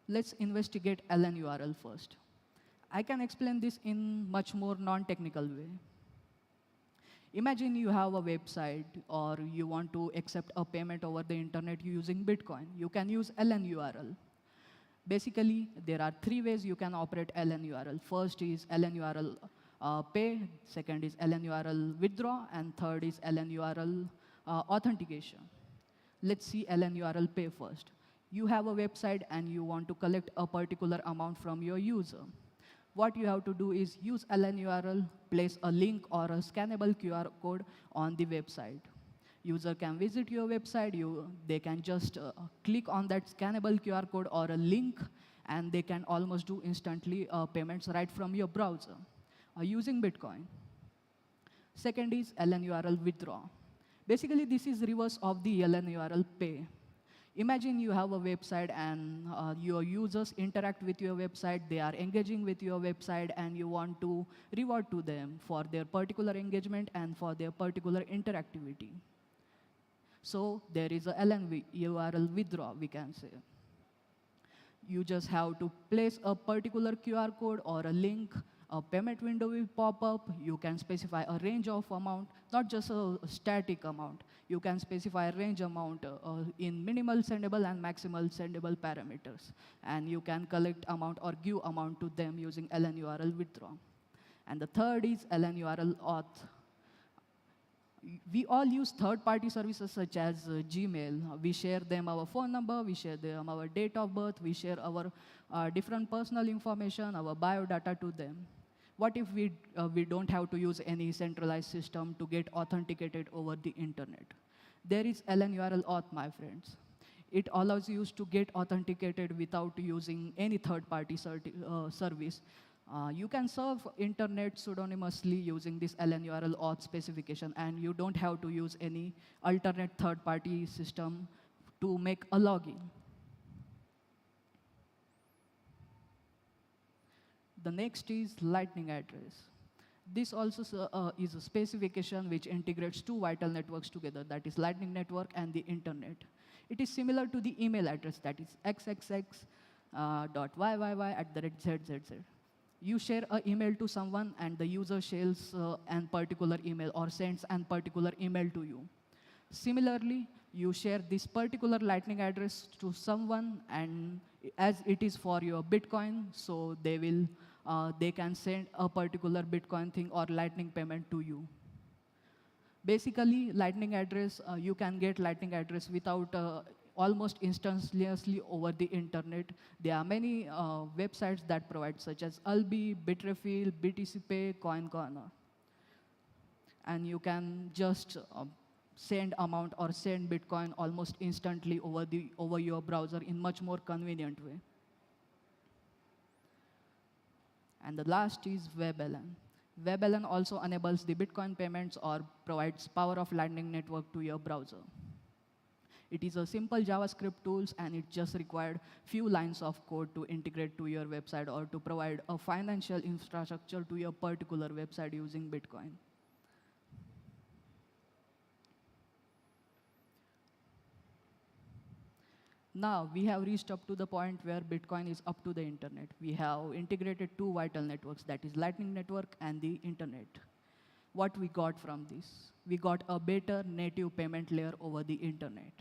Let's investigate LN URL first. I can explain this in much more non-technical way. Imagine you have a website or you want to accept a payment over the internet using Bitcoin. You can use LN URL. Basically, there are three ways you can operate LN URL. First is LN URL pay, second is LN URL withdraw, and third is LN URL authentication. Let's see LN URL pay first. You have a website and you want to collect a particular amount from your user. What you have to do is use LN URL, place a link or a scannable QR code on the website. User can visit your website, they can just click on that scannable QR code or a link, and they can almost do instantly payments right from your browser using Bitcoin. Second is LN URL withdraw. Basically, this is reverse of the LN URL pay. Imagine you have a website and your users interact with your website, they are engaging with your website, and you want to reward to them for their particular engagement and for their particular interactivity. So there is a LN URL withdraw, we can say. You just have to place a particular QR code or a link, a payment window will pop up, you can specify a range of amount, not just a static amount. You can specify a range amount in minimal sendable and maximal sendable parameters. And you can collect amount or give amount to them using LN URL withdraw. And the third is LN URL auth. We all use third-party services such as Gmail. We share them our phone number, we share them our date of birth, we share our different personal information, our biodata to them. What if we don't have to use any centralized system to get authenticated over the internet? There is LN URL auth, my friends. It allows you to get authenticated without using any third-party service. You can serve internet pseudonymously using this LN URL auth specification, and you don't have to use any alternate third-party system to make a login. The next is lightning address. This also is a specification which integrates two vital networks together, that is lightning network and the internet. It is similar to the email address, that is xxx.yyyy@ZZZ. You share an email to someone and the user shares an particular email or sends an particular email to you. Similarly, you share this particular lightning address to someone, and as it is for your Bitcoin, so they can send a particular Bitcoin thing or lightning payment to you. Basically, lightning address, you can get lightning address without almost instantaneously over the internet. There are many websites that provide, such as Albi, Bitrefill, BTCPay, CoinCorner. And you can just send amount or send Bitcoin almost instantly over your browser in much more convenient way. And the last is WebLN. WebLN also enables the Bitcoin payments or provides power of Lightning Network to your browser. It is a simple JavaScript tools, and it just required few lines of code to integrate to your website or to provide a financial infrastructure to your particular website using Bitcoin. Now, we have reached up to the point where Bitcoin is up to the internet. We have integrated two vital networks, that is Lightning Network and the internet. What we got from this? We got a better native payment layer over the internet.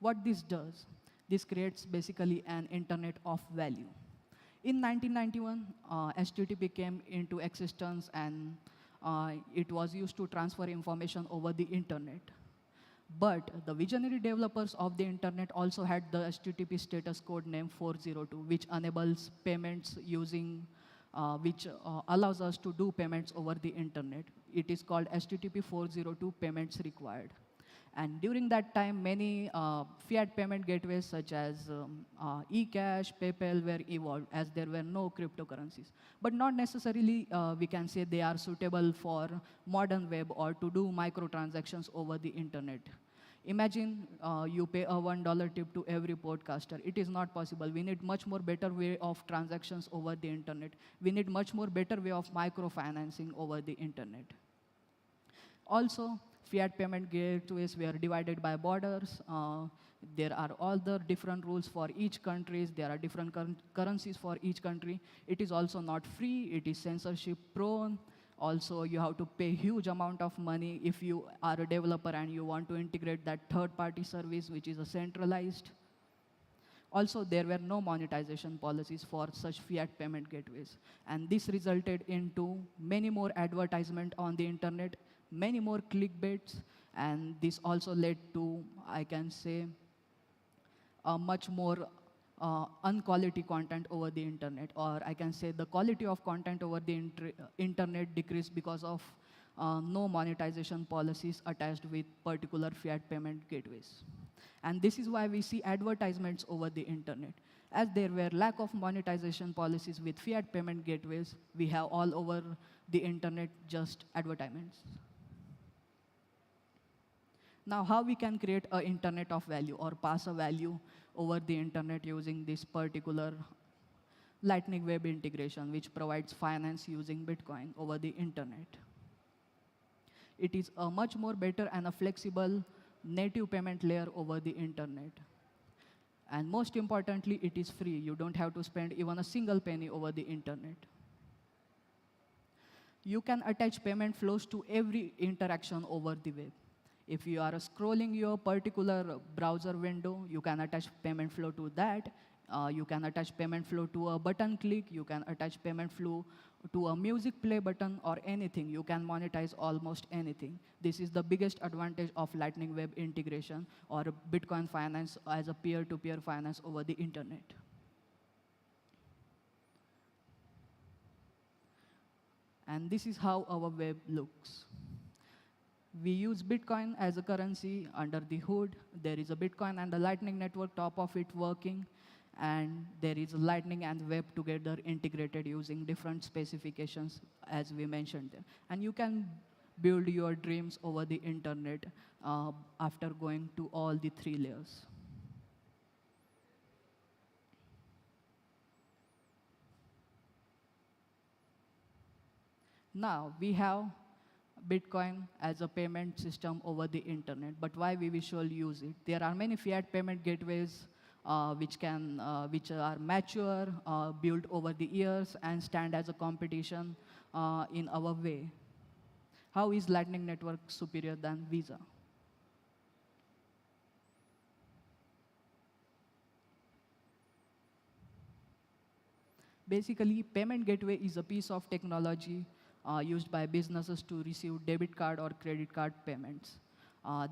What this does? This creates basically an internet of value. In 1991, HTTP came into existence, and it was used to transfer information over the internet. But the visionary developers of the internet also had the HTTP status code name 402, which enables payments using, which allows us to do payments over the internet. It is called HTTP 402 payments required. And during that time, many fiat payment gateways such as eCash, PayPal were evolved, as there were no cryptocurrencies. But not necessarily we can say they are suitable for modern web or to do microtransactions over the internet. Imagine you pay a $1 tip to every podcaster. It is not possible. We need much more better way of transactions over the internet. We need much more better way of microfinancing over the internet. Also, fiat payment gateways were divided by borders. There are all the different rules for each country. There are different currencies for each country. It is also not free. It is censorship prone. Also, you have to pay huge amount of money if you are a developer and you want to integrate that third-party service, which is a centralized. Also, there were no monetization policies for such fiat payment gateways. And this resulted into many more advertisement on the internet, many more clickbaits, and this also led to, I can say, a much more unquality content over the internet, or I can say the quality of content over the internet decreased because of no monetization policies attached with particular fiat payment gateways. And this is why we see advertisements over the internet. As there were lack of monetization policies with fiat payment gateways, we have all over the internet just advertisements. Now, how we can create an internet of value or pass a value over the internet using this particular Lightning Web integration, which provides finance using Bitcoin over the internet. It is a much more better and a flexible native payment layer over the internet. And most importantly, it is free. You don't have to spend even a single penny over the internet. You can attach payment flows to every interaction over the web. If you are scrolling your particular browser window, you can attach payment flow to that. You can attach payment flow to a button click. You can attach payment flow to a music play button or anything. You can monetize almost anything. This is the biggest advantage of Lightning Web integration or Bitcoin finance as a peer-to-peer finance over the internet. And this is how our web looks. We use Bitcoin as a currency under the hood. There is a Bitcoin and a Lightning network top of it working. And there is Lightning and web together integrated using different specifications as we mentioned there. And you can build your dreams over the internet after going to all the three layers. Now we have Bitcoin as a payment system over the internet, but why we should use it? There are many fiat payment gateways which are mature, built over the years, and stand as a competition in our way. How is Lightning Network superior than Visa? Basically, payment gateway is a piece of technology used by businesses to receive debit card or credit card payments.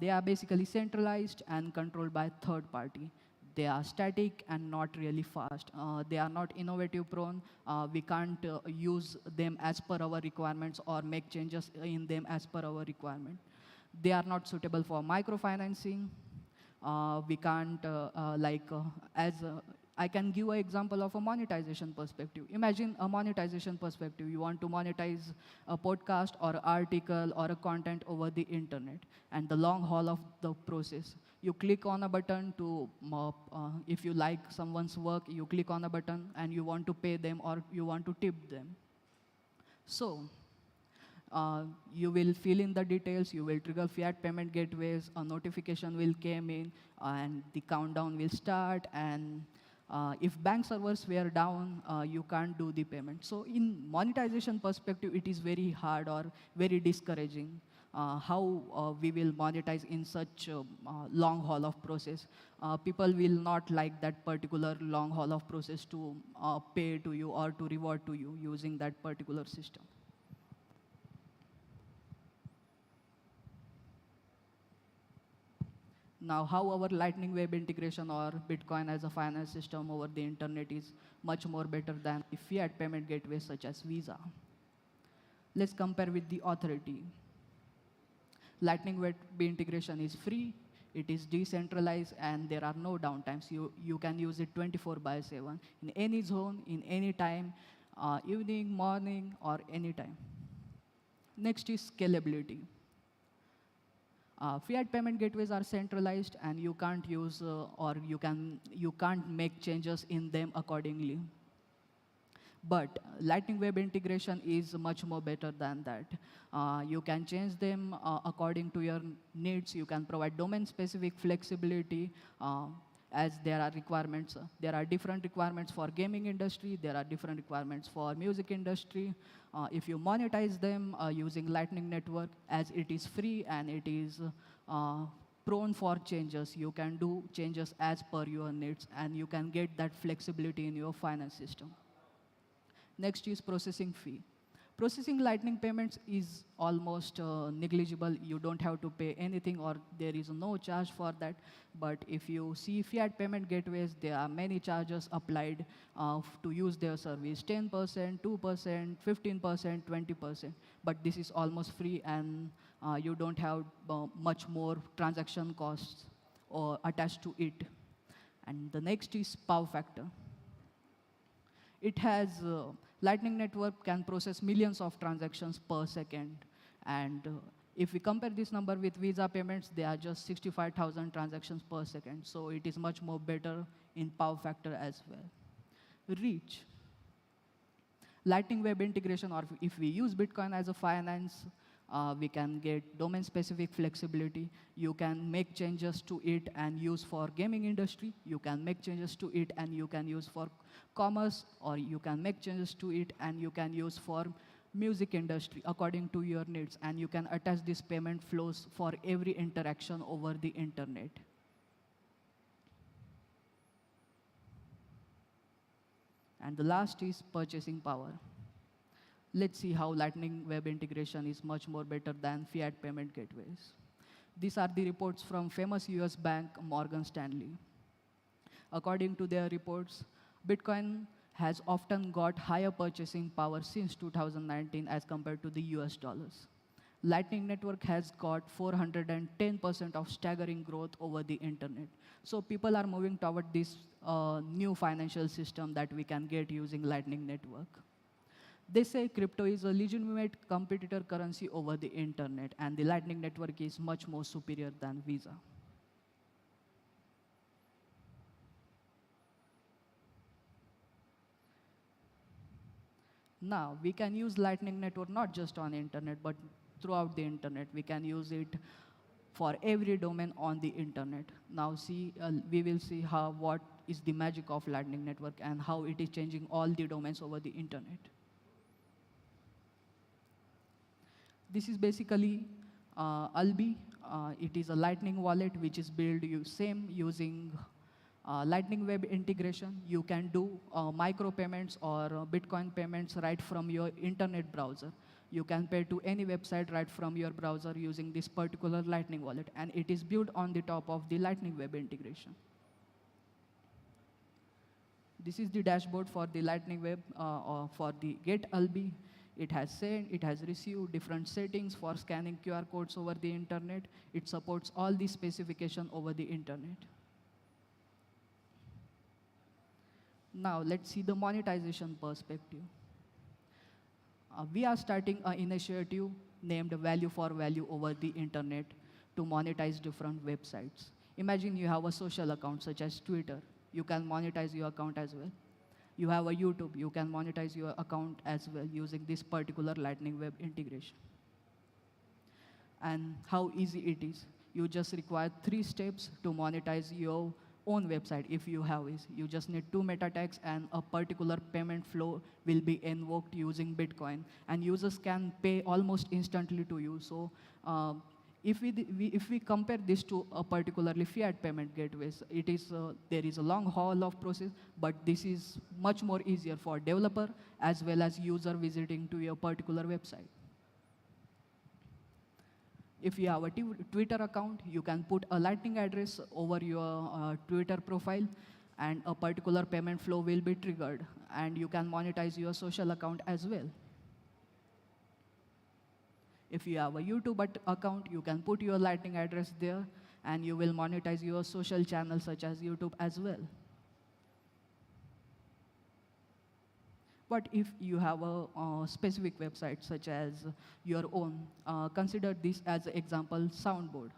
They are basically centralized and controlled by third party. They are static and not really fast. They are not innovative prone. We can't use them as per our requirements or make changes in them as per our requirement. They are not suitable for microfinancing. We can't, I can give an example of a monetization perspective. Imagine a monetization perspective. You want to monetize a podcast or an article or a content over the internet and the long haul of the process. You click on a button to, if you like someone's work, you click on a button and you want to pay them or you want to tip them. So, you will fill in the details, you will trigger fiat payment gateways, a notification will come in, and the countdown will start, and if bank servers were down, you can't do the payment. So in monetization perspective, it is very hard or very discouraging how we will monetize in such a long haul of process. People will not like that particular long haul of process to pay to you or to reward to you using that particular system. Now, how our Lightning Web integration or Bitcoin as a finance system over the internet is much more better than the fiat payment gateways such as Visa. Let's compare with the authority. Lightning Web integration is free, it is decentralized, and there are no downtimes. You can use it 24/7 in any zone, in any time, evening, morning, or any time. Next is scalability. Fiat payment gateways are centralized, and you can't use or you can't make changes in them accordingly. But Lightning Web integration is much more better than that. You can change them according to your needs. You can provide domain-specific flexibility as there are requirements. There are different requirements for gaming industry. There are different requirements for music industry. If you monetize them using Lightning Network, as it is free and it is prone for changes, you can do changes as per your needs, and you can get that flexibility in your finance system. Next is processing fee. Processing Lightning payments is almost negligible. You don't have to pay anything, or there is no charge for that. But if you see fiat payment gateways, there are many charges applied to use their service: 10%, 2%, 15%, 20%. But this is almost free, and you don't have much more transaction costs or attached to it. And the next is power factor. It has Lightning Network can process millions of transactions per second. And if we compare this number with Visa payments, they are just 65,000 transactions per second. So it is much more better in power factor as well. Reach. Lightning Web integration, or if we use Bitcoin as a finance, we can get domain-specific flexibility. You can make changes to it and use for gaming industry. You can make changes to it and you can use for commerce, or you can make changes to it and you can use for music industry according to your needs. And you can attach these payment flows for every interaction over the internet. And the last is purchasing power. Let's see how Lightning Web integration is much more better than fiat payment gateways. These are the reports from famous US bank Morgan Stanley. According to their reports, Bitcoin has often got higher purchasing power since 2019 as compared to the US dollars. Lightning Network has got 410% of staggering growth over the internet. So people are moving toward this new financial system that we can get using Lightning Network. They say crypto is a legitimate competitor currency over the internet, and the Lightning Network is much more superior than Visa. Now, we can use Lightning Network not just on the internet, but throughout the internet. We can use it for every domain on the internet. Now, we will see what is the magic of Lightning Network and how it is changing all the domains over the internet. This is basically Albi. It is a Lightning wallet which is built using Lightning Web integration. You can do micro payments or Bitcoin payments right from your internet browser. You can pay to any website right from your browser using this particular Lightning wallet, and it is built on the top of the Lightning Web integration. This is the dashboard for the Lightning Web or for the Get Albi. It has sent, it has received different settings for scanning QR codes over the internet. It supports all the specification over the internet. Now let's see the monetization perspective. We are starting an initiative named Value for Value over the internet to monetize different websites. Imagine you have a social account such as Twitter. You can monetize your account as well. You have a YouTube, you can monetize your account as well using this particular Lightning Web integration. And how easy it is. You just require 3 steps to monetize your own website. If you have it, you just need 2 meta tags and a particular payment flow will be invoked using Bitcoin. And users can pay almost instantly to you. So if we compare this to a particularly fiat payment gateways, there is a long haul of process, but this is much more easier for developer as well as user visiting to your particular website. If you have a Twitter account, you can put a Lightning address over your Twitter profile, and a particular payment flow will be triggered, and you can monetize your social account as well. If you have a YouTube account, you can put your Lightning address there, and you will monetize your social channels such as YouTube as well. But if you have a specific website such as your own, consider this as an example soundboard.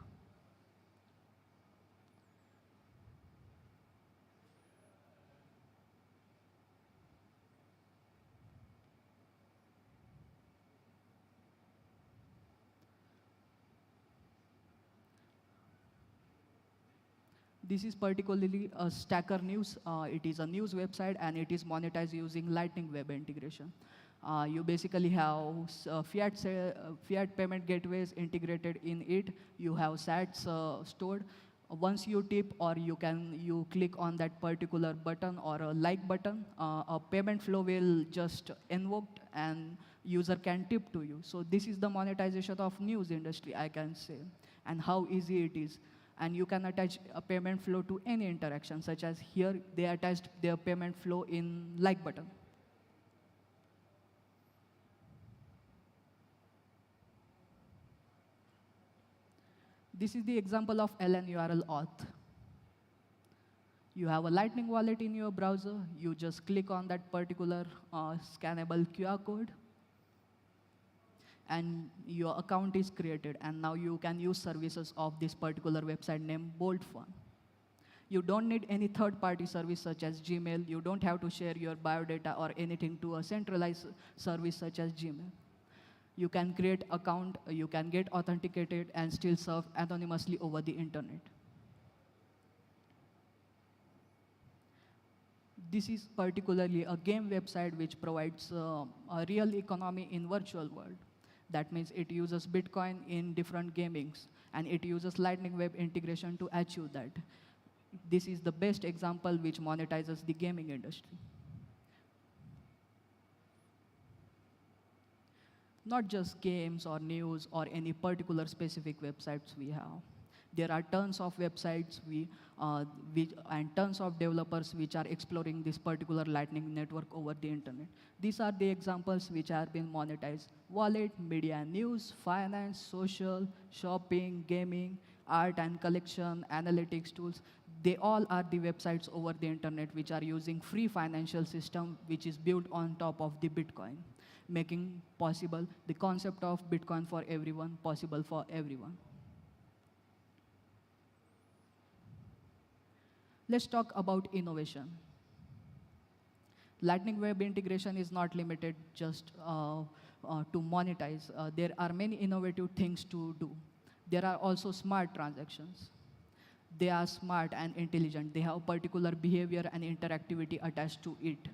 This is particularly a Stacker News. It is a news website and it is monetized using Lightning Web integration. You basically have fiat payment gateways integrated in it. You have sats stored. Once you tip or you click on that particular button or a like button, a payment flow will just invoked and user can tip to you. So this is the monetization of news industry, I can say, and how easy it is. And you can attach a payment flow to any interaction, such as here they attached their payment flow in like button. This is the example of LN URL auth. You have a Lightning wallet in your browser. You just click on that particular scannable QR code, and your account is created. And now you can use services of this particular website named BoltFun. You don't need any third-party service such as Gmail. You don't have to share your biodata or anything to a centralized service such as Gmail. You can create account, you can get authenticated and still serve anonymously over the internet. This is particularly a game website which provides a real economy in virtual world. That means it uses Bitcoin in different gamings, and it uses Lightning Web integration to achieve that. This is the best example which monetizes the gaming industry. Not just games or news or any particular specific websites we have. There are tons of websites and tons of developers which are exploring this particular Lightning network over the internet. These are the examples which are being monetized: wallet, media and news, finance, social, shopping, gaming, art and collection, analytics tools. They all are the websites over the internet which are using free financial system which is built on top of the Bitcoin, making possible the concept of Bitcoin for everyone possible for everyone. Let's talk about innovation. Lightning Web integration is not limited just to monetize. There are many innovative things to do. There are also smart transactions. They are smart and intelligent. They have particular behavior and interactivity attached to it.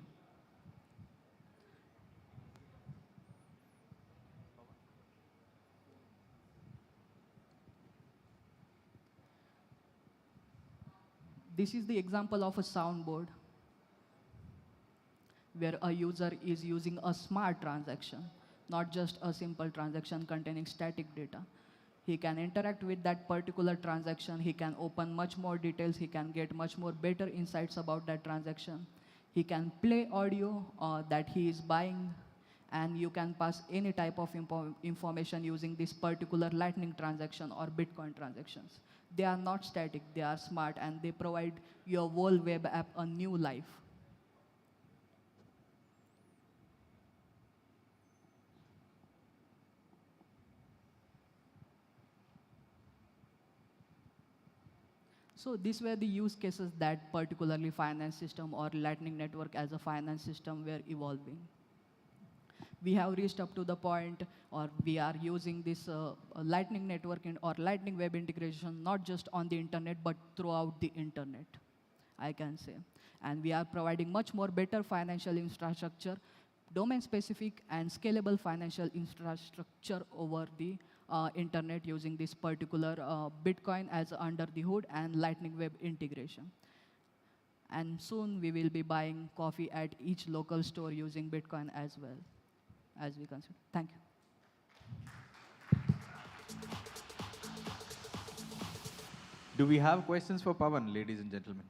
This is the example of a soundboard where a user is using a smart transaction, not just a simple transaction containing static data. He can interact with that particular transaction. He can open much more details. He can get much more better insights about that transaction. He can play audio that he is buying, and you can pass any type of information using this particular Lightning transaction or Bitcoin transactions. They are not static, they are smart, and they provide your whole web app a new life. So these were the use cases that particularly finance system or Lightning network as a finance system were evolving. We have reached up to the point, or we are using this Lightning network or Lightning Web integration not just on the internet, but throughout the internet, I can say. And we are providing much more better financial infrastructure, domain-specific and scalable financial infrastructure over the internet using this particular Bitcoin as under the hood and Lightning Web integration. And soon we will be buying coffee at each local store using Bitcoin as well, as we consider. Thank you. Do we have questions for Pavan, ladies and gentlemen?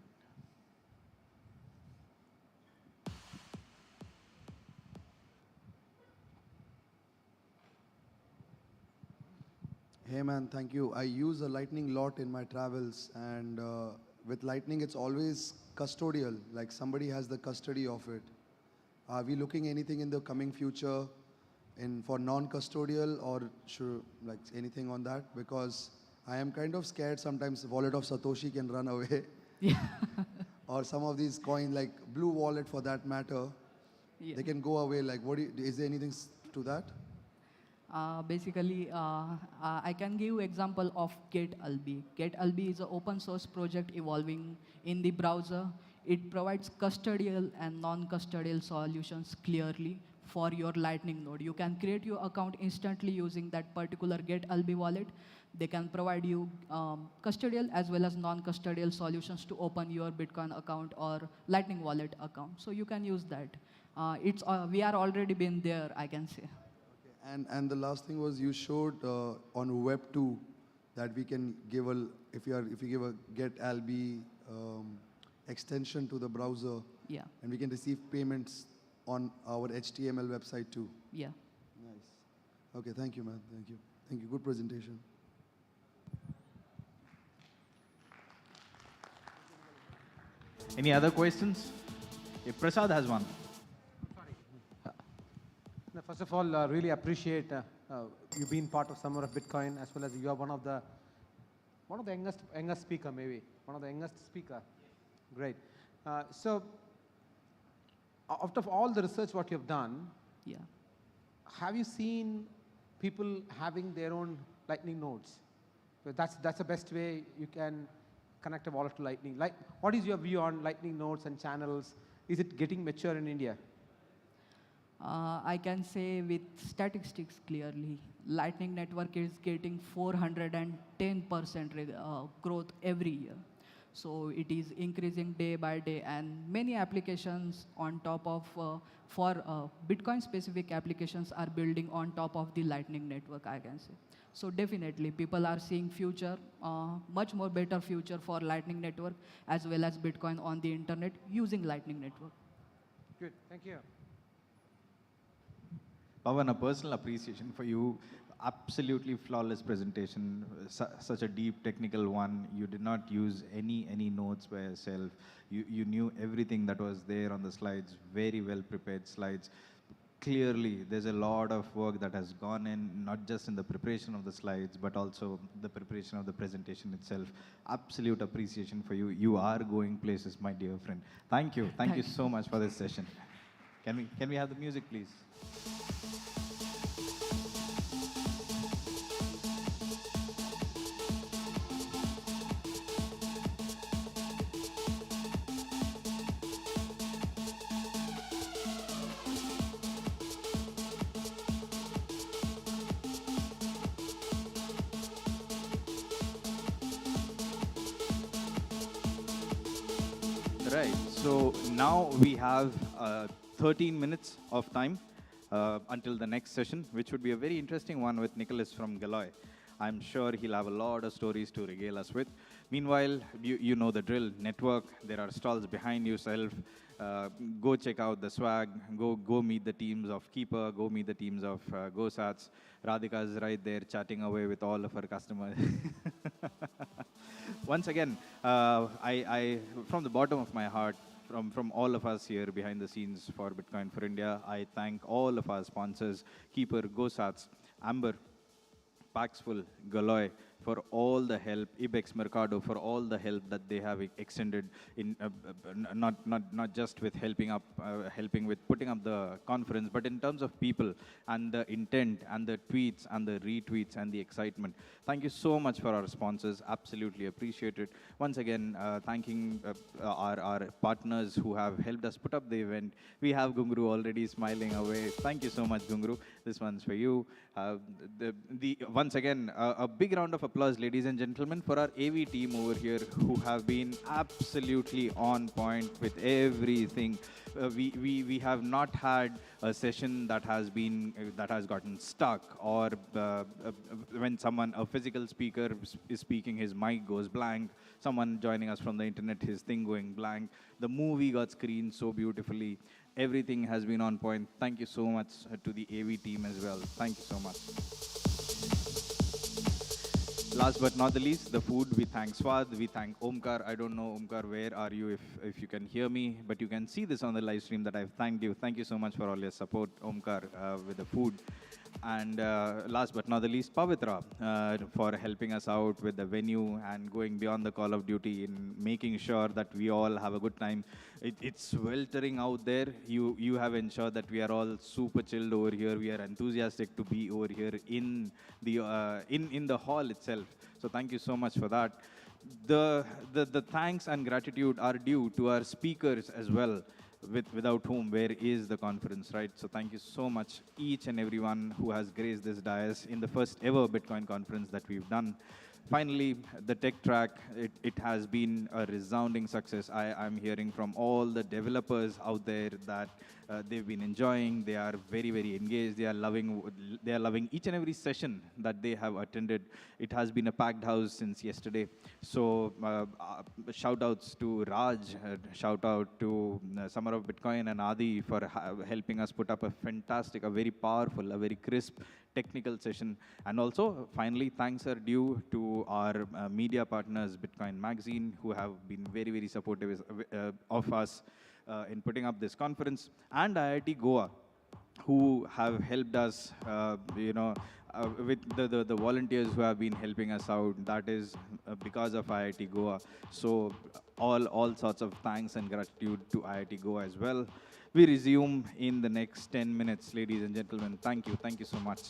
Hey man, thank you. I use a Lightning lot in my travels, and with Lightning it's always custodial, like somebody has the custody of it. Are we looking anything in the coming future for non-custodial, or should, like anything on that? Because I am kind of scared sometimes the wallet of Satoshi can run away. Yeah. Or some of these coins, like Blue Wallet for that matter, Yeah. they can go away. Like, is there anything to that? I can give example of GetLB. GetLB is an open source project evolving in the browser. It provides custodial and non-custodial solutions clearly for your Lightning node. You can create your account instantly using that particular GetLB wallet. They can provide you custodial as well as non-custodial solutions to open your Bitcoin account or Lightning wallet account. So you can use that. We are already been there, I can say. And the last thing was you showed on Web 2 that we can give if you give a GetLB extension to the browser, yeah, and we can receive payments on our HTML website too. Yeah. Nice. Okay, thank you, man. Thank you. Thank you. Good presentation. Any other questions? If Prasad has one. No, first of all, really appreciate you being part of Summer of Bitcoin, as well as you are one of the youngest speaker, maybe one of the youngest speaker. Great. So, out of all the research what you have done, yeah, have you seen people having their own Lightning nodes? So that's the best way you can connect a wallet to Lightning. Like, what is your view on Lightning nodes and channels? Is it getting mature in India? I can say with statistics clearly, Lightning Network is getting 410% growth every year. So it is increasing day by day, and many applications on top of, for Bitcoin specific applications are building on top of the Lightning Network, I can say. So definitely people are seeing future, much more better future for Lightning Network as well as Bitcoin on the internet using Lightning Network. Good, thank you. Pavan, a personal appreciation for you. Absolutely flawless presentation, such a deep technical one. You did not use any notes by yourself. You knew everything that was there on the slides, very well prepared slides. Clearly, there's a lot of work that has gone in, not just in the preparation of the slides, but also the preparation of the presentation itself. Absolute appreciation for you. You are going places, my dear friend. Thank you. Thank you so much for this session. Can we have the music, please? Right, so now we have 13 minutes of time until the next session, which would be a very interesting one with Nicholas from Galloy. I'm sure he'll have a lot of stories to regale us with. Meanwhile, you know the drill. Network, there are stalls behind yourself. Go check out the swag. Go meet the teams of Keeper. Go meet the teams of GoSats. Radhika's right there chatting away with all of her customers. Once again, I from the bottom of my heart, from all of us here behind the scenes for Bitcoin4India, I thank all of our sponsors, Keeper, GoSats, Amber, Paxful, Galloy, for all the help, Ibex Mercado, for all the help that they have extended in not just with helping with putting up the conference, but in terms of people and the intent and the tweets and the retweets and the excitement. Thank you so much for our sponsors. Absolutely appreciate it. Once again, thanking our partners who have helped us put up the event. We have Gungru already smiling away. Thank you so much, Gungru. This one's for you. Once again, a big round of applause, ladies and gentlemen, for our AV team over here who have been absolutely on point with everything. We have not had a session that has gotten stuck, or when a physical speaker is speaking, his mic goes blank. Someone joining us from the internet, his thing going blank. The movie got screened so beautifully. Everything has been on point. Thank you so much to the AV team as well. Thank you so much. Last but not the least, the food. We thank Swad, we thank Omkar. I don't know, Omkar, where are you if you can hear me, but you can see this on the live stream that I've thanked you. Thank you so much for all your support, Omkar, with the food. And last but not the least, Pavitra, for helping us out with the venue and going beyond the call of duty in making sure that we all have a good time. it's sweltering out there. You have ensured that we are all super chilled over here. We are enthusiastic to be over here in the hall itself. So thank you so much for that. The thanks and gratitude are due to our speakers as well, without whom where is the conference, right? So thank you so much, each and everyone who has graced this dais in the first ever Bitcoin conference that we've done. Finally, the tech track, it has been a resounding success. I'm hearing from all the developers out there that they've been enjoying. They are very, very engaged. They are loving each and every session that they have attended. It has been a packed house since yesterday. So shout outs to Raj, shout out to Summer of Bitcoin and Adi for helping us put up a fantastic, a very powerful, a very crisp technical session. And also, finally, thanks are due to our media partners, Bitcoin Magazine, who have been very, very supportive of us in putting up this conference, and IIT Goa, who have helped us, with the volunteers who have been helping us out. That is because of IIT Goa. So all sorts of thanks and gratitude to IIT Goa as well. We resume in the next 10 minutes, ladies and gentlemen. Thank you so much.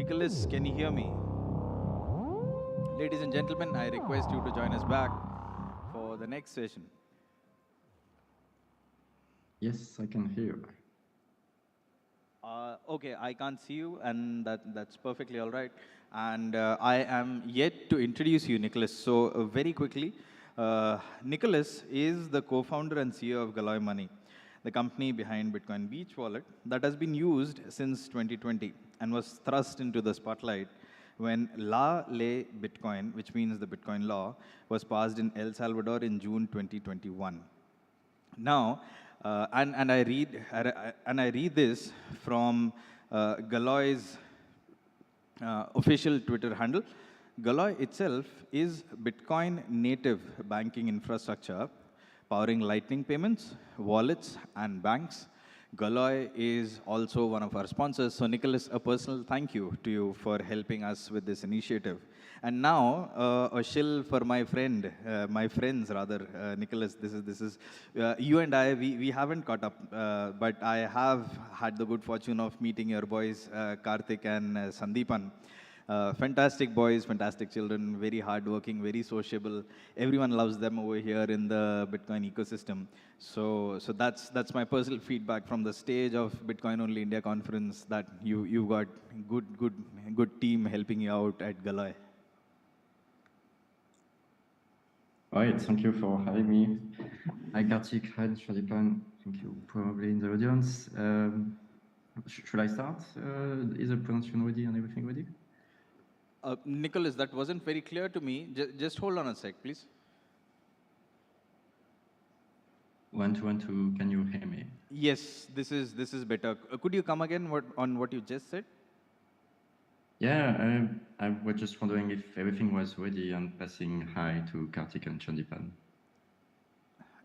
Nicholas, can you hear me? Ladies and gentlemen, I request you to join us back for the next session. Yes, I can hear. Okay, I can't see you, and that's perfectly all right. And I am yet to introduce you, Nicholas. So very quickly, Nicholas is the co-founder and CEO of Galloy Money, the company behind Bitcoin Beach Wallet that has been used since 2020 and was thrust into the spotlight when La Ley Bitcoin, which means the Bitcoin law, was passed in El Salvador in June 2021. Now, and I read this from Galloy's official Twitter handle. Galloy itself is Bitcoin native banking infrastructure powering lightning payments, wallets, and banks. Galloy is also one of our sponsors. So Nicholas, a personal thank you to you for helping us with this initiative. And now, a shill for my friends rather, Nicholas, this is you and I, we haven't caught up, but I have had the good fortune of meeting your boys, Karthik and Sandeepan. Fantastic boys, fantastic children, very hardworking, very sociable. Everyone loves them over here in the Bitcoin ecosystem. So that's my personal feedback from the stage of Bitcoin4India India conference, that you've got good team helping you out at Galloy. All right, thank you for having me. Hi, Karthik. Hi, Shadipan. Thank you, probably in the audience. Should I start? Is the presentation ready and everything ready? Nicholas, that wasn't very clear to me. Just hold on a sec, please. 1, 2, 1, 2. Can you hear me? Yes, this is better. Could you come again on what you just said? Yeah, I was just wondering if everything was ready and passing hi to Karthik and Chandipan.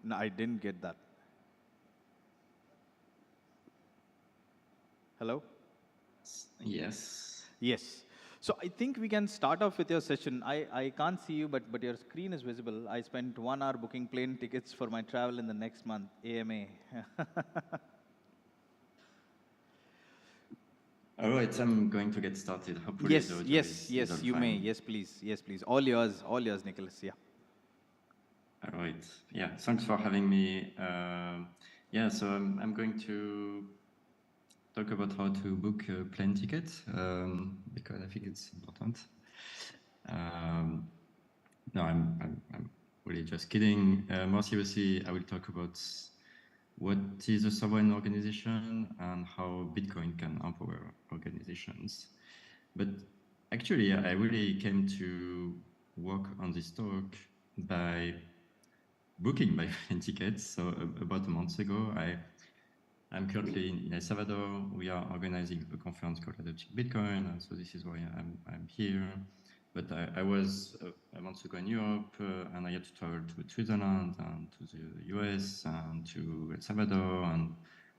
No, I didn't get that. Hello? Yes. Yes. So I think we can start off with your session. I can't see you, but your screen is visible. I spent 1 hour booking plane tickets for my travel in the next month, AMA. All right, I'm going to get started. Hopefully Yes, you may. Yes, please. All yours, Nicholas, yeah. All right, yeah, thanks for having me. Yeah, so I'm going to talk about how to book a plane ticket, because I think it's important. No, I'm really just kidding. More seriously, I will talk about what is a sovereign organization and how Bitcoin can empower organizations. But actually, I really came to work on this talk by booking my plane tickets. So about a month ago, I'm currently in El Salvador. We are organizing a conference called Adopting Bitcoin, and so this is why I'm here. But I was a month ago in Europe, and I had to travel to Switzerland and to the US and to El Salvador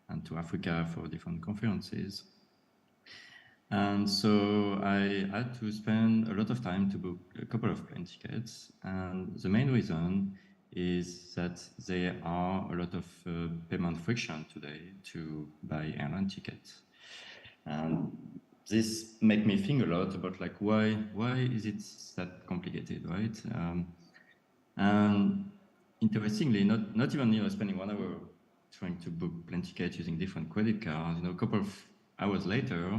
and to Africa for different conferences. And so I had to spend a lot of time to book a couple of plane tickets. And the main reason is that there are a lot of payment friction today to buy airline tickets. And this made me think a lot about like why is it that complicated, right? And interestingly, not even spending 1 hour trying to book plane tickets using different credit cards. A couple of hours later,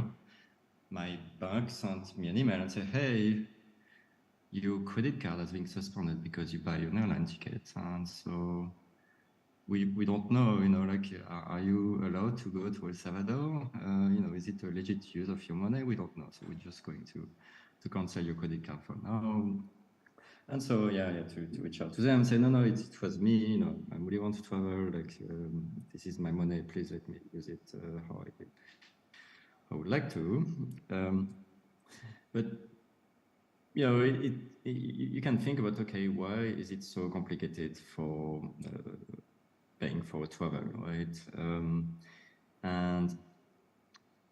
my bank sent me an email and said, "Hey, your credit card has been suspended because you buy an airline ticket, and so we don't know, like, are you allowed to go to El Salvador? Is it a legit use of your money? We don't know, so we're just going to cancel your credit card for now." And so, yeah, I had to reach out to them and say, no, it was me, I really want to travel, like, this is my money, please let me use it how I would like to. But you can think about, okay, why is it so complicated for paying for travel, right? And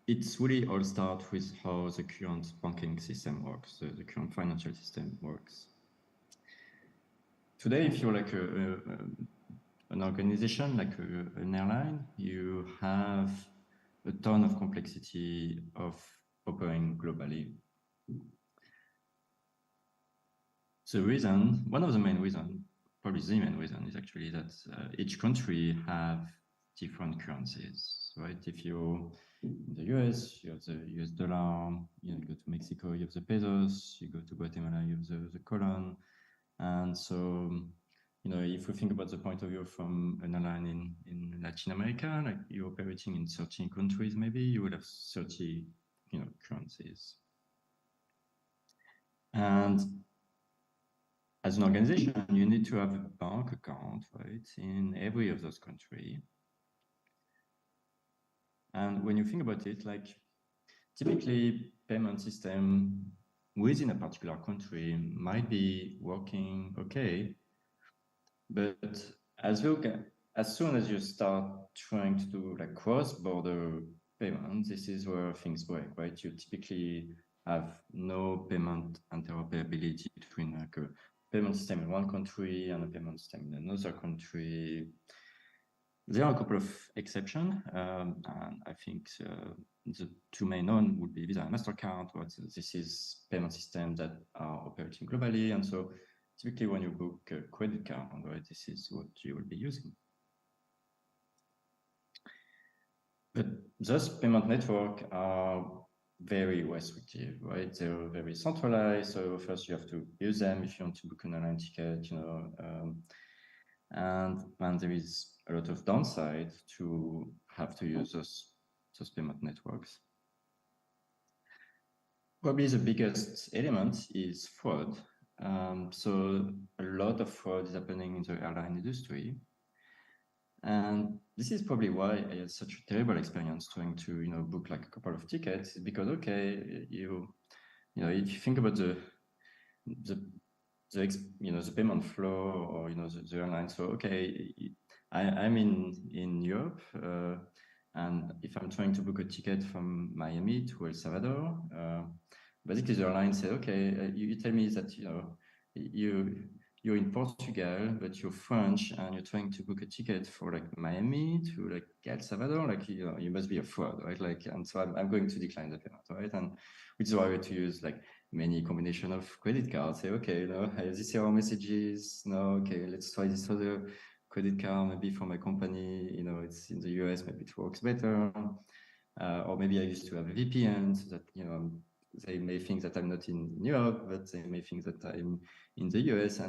it's really all start with how the current banking system works, the current financial system works. Today, if you're like an organization, like an airline, you have a ton of complexity of operating globally. The reason, one of the main reasons, probably the main reason, is actually that each country have different currencies, right? If you're in the US, you have the US dollar, you go to Mexico, you have the pesos, you go to Guatemala, you have the colon. And so, if we think about the point of view from an airline in Latin America, like you're operating in 13 countries, maybe you would have 30, currencies. And as an organization, you need to have a bank account, right, in every of those countries. And when you think about it, like typically payment system within a particular country might be working okay, but as soon as you start trying to do like cross-border payments, this is where things break, right? You typically have no payment interoperability between like a payment system in one country and a payment system in another country. There are a couple of exceptions, and I think the two main known would be Visa and MasterCard, but this is payment systems that are operating globally, and so typically when you book a credit card, right, this is what you will be using. But those payment networks are very restrictive, right? They're very centralized, so first you have to use them if you want to book an airline ticket, and there is a lot of downside to have to use those payment networks. Probably the biggest element is fraud. So a lot of fraud is happening in the airline industry. And this is probably why I had such a terrible experience trying to, book like a couple of tickets, because okay, if you think about the payment flow or the airline. So okay, I'm in Europe, and if I'm trying to book a ticket from Miami to El Salvador, basically the airline said, okay, you tell me that you're in Portugal, but you're French and you're trying to book a ticket for like Miami to like El Salvador, like you must be a fraud, right? Like, and so I'm going to decline the payment, right? And which is why we had to use like many combination of credit cards. Say, okay, I have these error messages. No, okay, let's try this other credit card, maybe for my company. It's in the US, maybe it works better. Or maybe I used to have a VPN so that they may think that I'm not in Europe, but they may think that I'm in the US.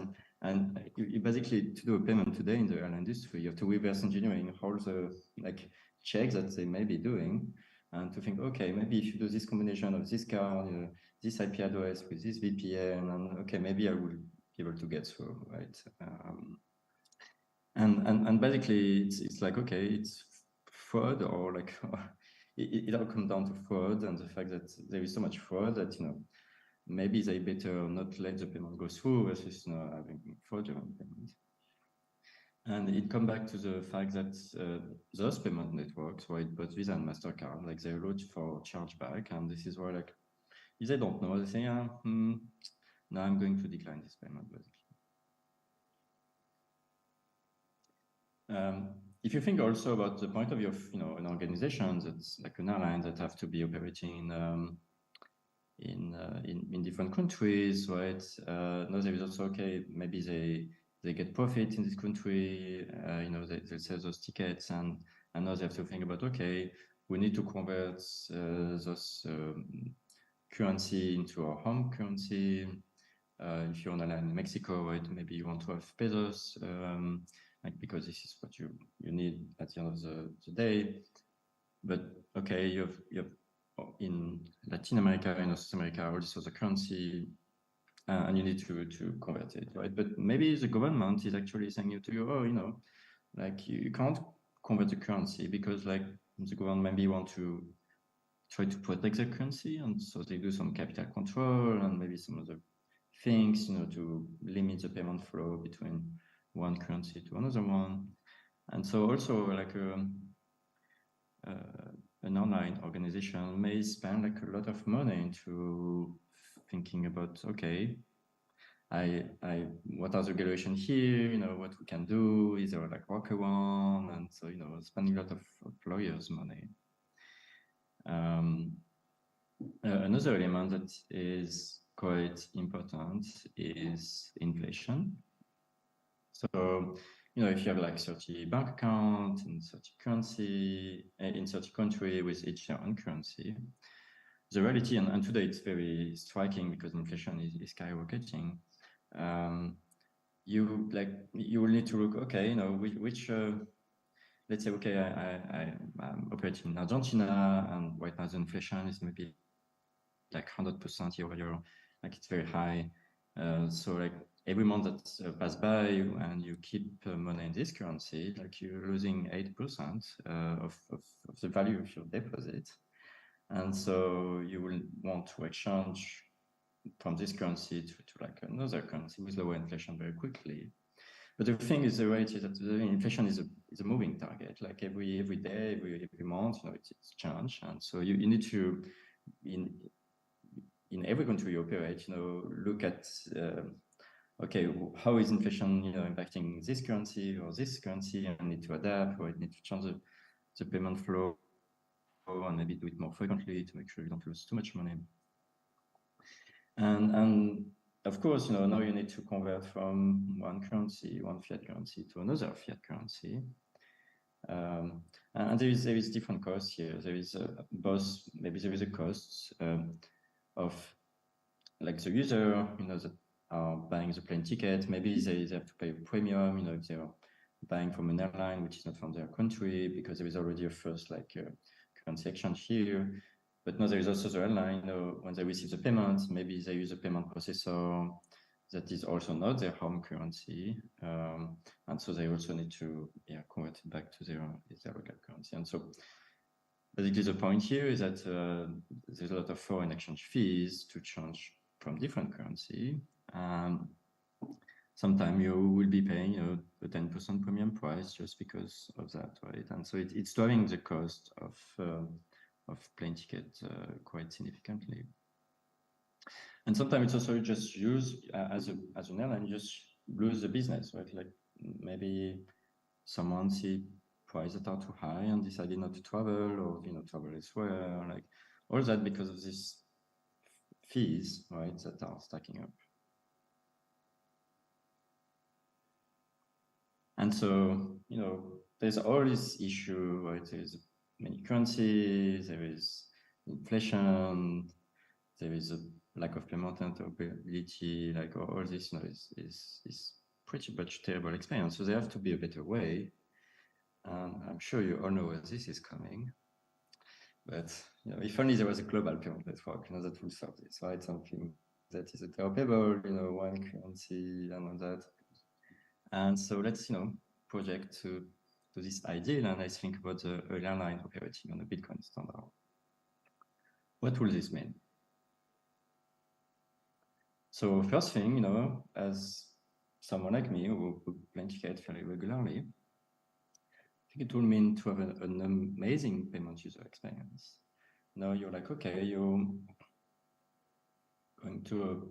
And you basically, to do a payment today in the airline industry, you have to reverse engineering all the like checks that they may be doing, and to think, okay, maybe if you do this combination of this card, this IP address with this VPN, and okay, maybe I will be able to get through, right? And basically, it's like, okay, it's fraud, or like it all comes down to fraud and the fact that there is so much fraud that maybe they better not let the payment go through versus having fraudulent payments. And it comes back to the fact that those payment networks, right, both Visa and MasterCard, like they allow for chargeback, and this is where like if they don't know, they say, no, I'm going to decline this payment, basically. If you think also about the point of view of an organization that's like an airline that have to be operating in different countries, right? Now there is also, okay, maybe they get profit in this country, they sell those tickets, and now they have to think about, okay, we need to convert those currency into our home currency. If you're on a line in Mexico, right, maybe you want to have pesos, like because this is what you need at the end of the day. But okay, you have in Latin America, in South America, all this other currency, and you need to convert it, right? But maybe the government is actually saying to you, like you can't convert the currency because like the government maybe want to try to protect the currency, and so they do some capital control and maybe some other things, to limit the payment flow between one currency to another one. And so also like an online organization may spend like a lot of money into thinking about, okay, what are the regulations here, what we can do, is there like workaround, and so spending a lot of lawyers' money. Another element that is quite important is inflation. So, if you have like 30 bank accounts in 30 currency, in 30 country with each their own currency, the reality, and today it's very striking because inflation is skyrocketing. You will need to look, okay, which let's say, okay, I'm operating in Argentina, and right now the inflation is maybe like 100% year over year, like it's very high. So like every month that pass by and you keep money in this currency, like you're losing 8% of the value of your deposit. And so you will want to exchange from this currency to like another currency with lower inflation very quickly. But the thing is, the reality is that the inflation is a moving target. Like every day, every month, it's change, and so you need to in every country you operate, look at okay, how is inflation, impacting this currency or this currency, and need to adapt, or need to change the payment flow, and maybe do it more frequently to make sure you don't lose too much money. And of course, now you need to convert from one fiat currency to another fiat currency. And there is different costs here. There is both, maybe there is a cost of like the user, that are buying the plane ticket. Maybe they have to pay a premium, if they're buying from an airline which is not from their country, because there is already a first currency exchange here. But now there is also the airline, when they receive the payment, maybe they use a payment processor that is also not their home currency. And so they also need to convert it back to their local currency. And so basically the point here is that there's a lot of foreign exchange fees to change from different currency. Sometimes you will be paying a 10% premium price just because of that, right? And so it's driving the cost of plane ticket quite significantly. And sometimes it's also just used as an airline, you just lose the business, right? Like maybe someone see prices that are too high and decided not to travel, or travel elsewhere, like all that because of these fees, right, that are stacking up. And so, there's all this issue, right? There's many currencies, there is inflation, there is a lack of payment interoperability, like all this, is pretty much terrible experience. So there have to be a better way. And I'm sure you all know where this is coming. But if only there was a global payment network, that will solve this, right? Something that is interoperable, one currency and all that. And so let's, project to this ideal, and let's think about the airline operating on a Bitcoin standard. What will this mean? So first thing, as someone like me who book plane tickets fairly regularly, I think it will mean to have an amazing payment user experience. Now you're like, okay, you're going to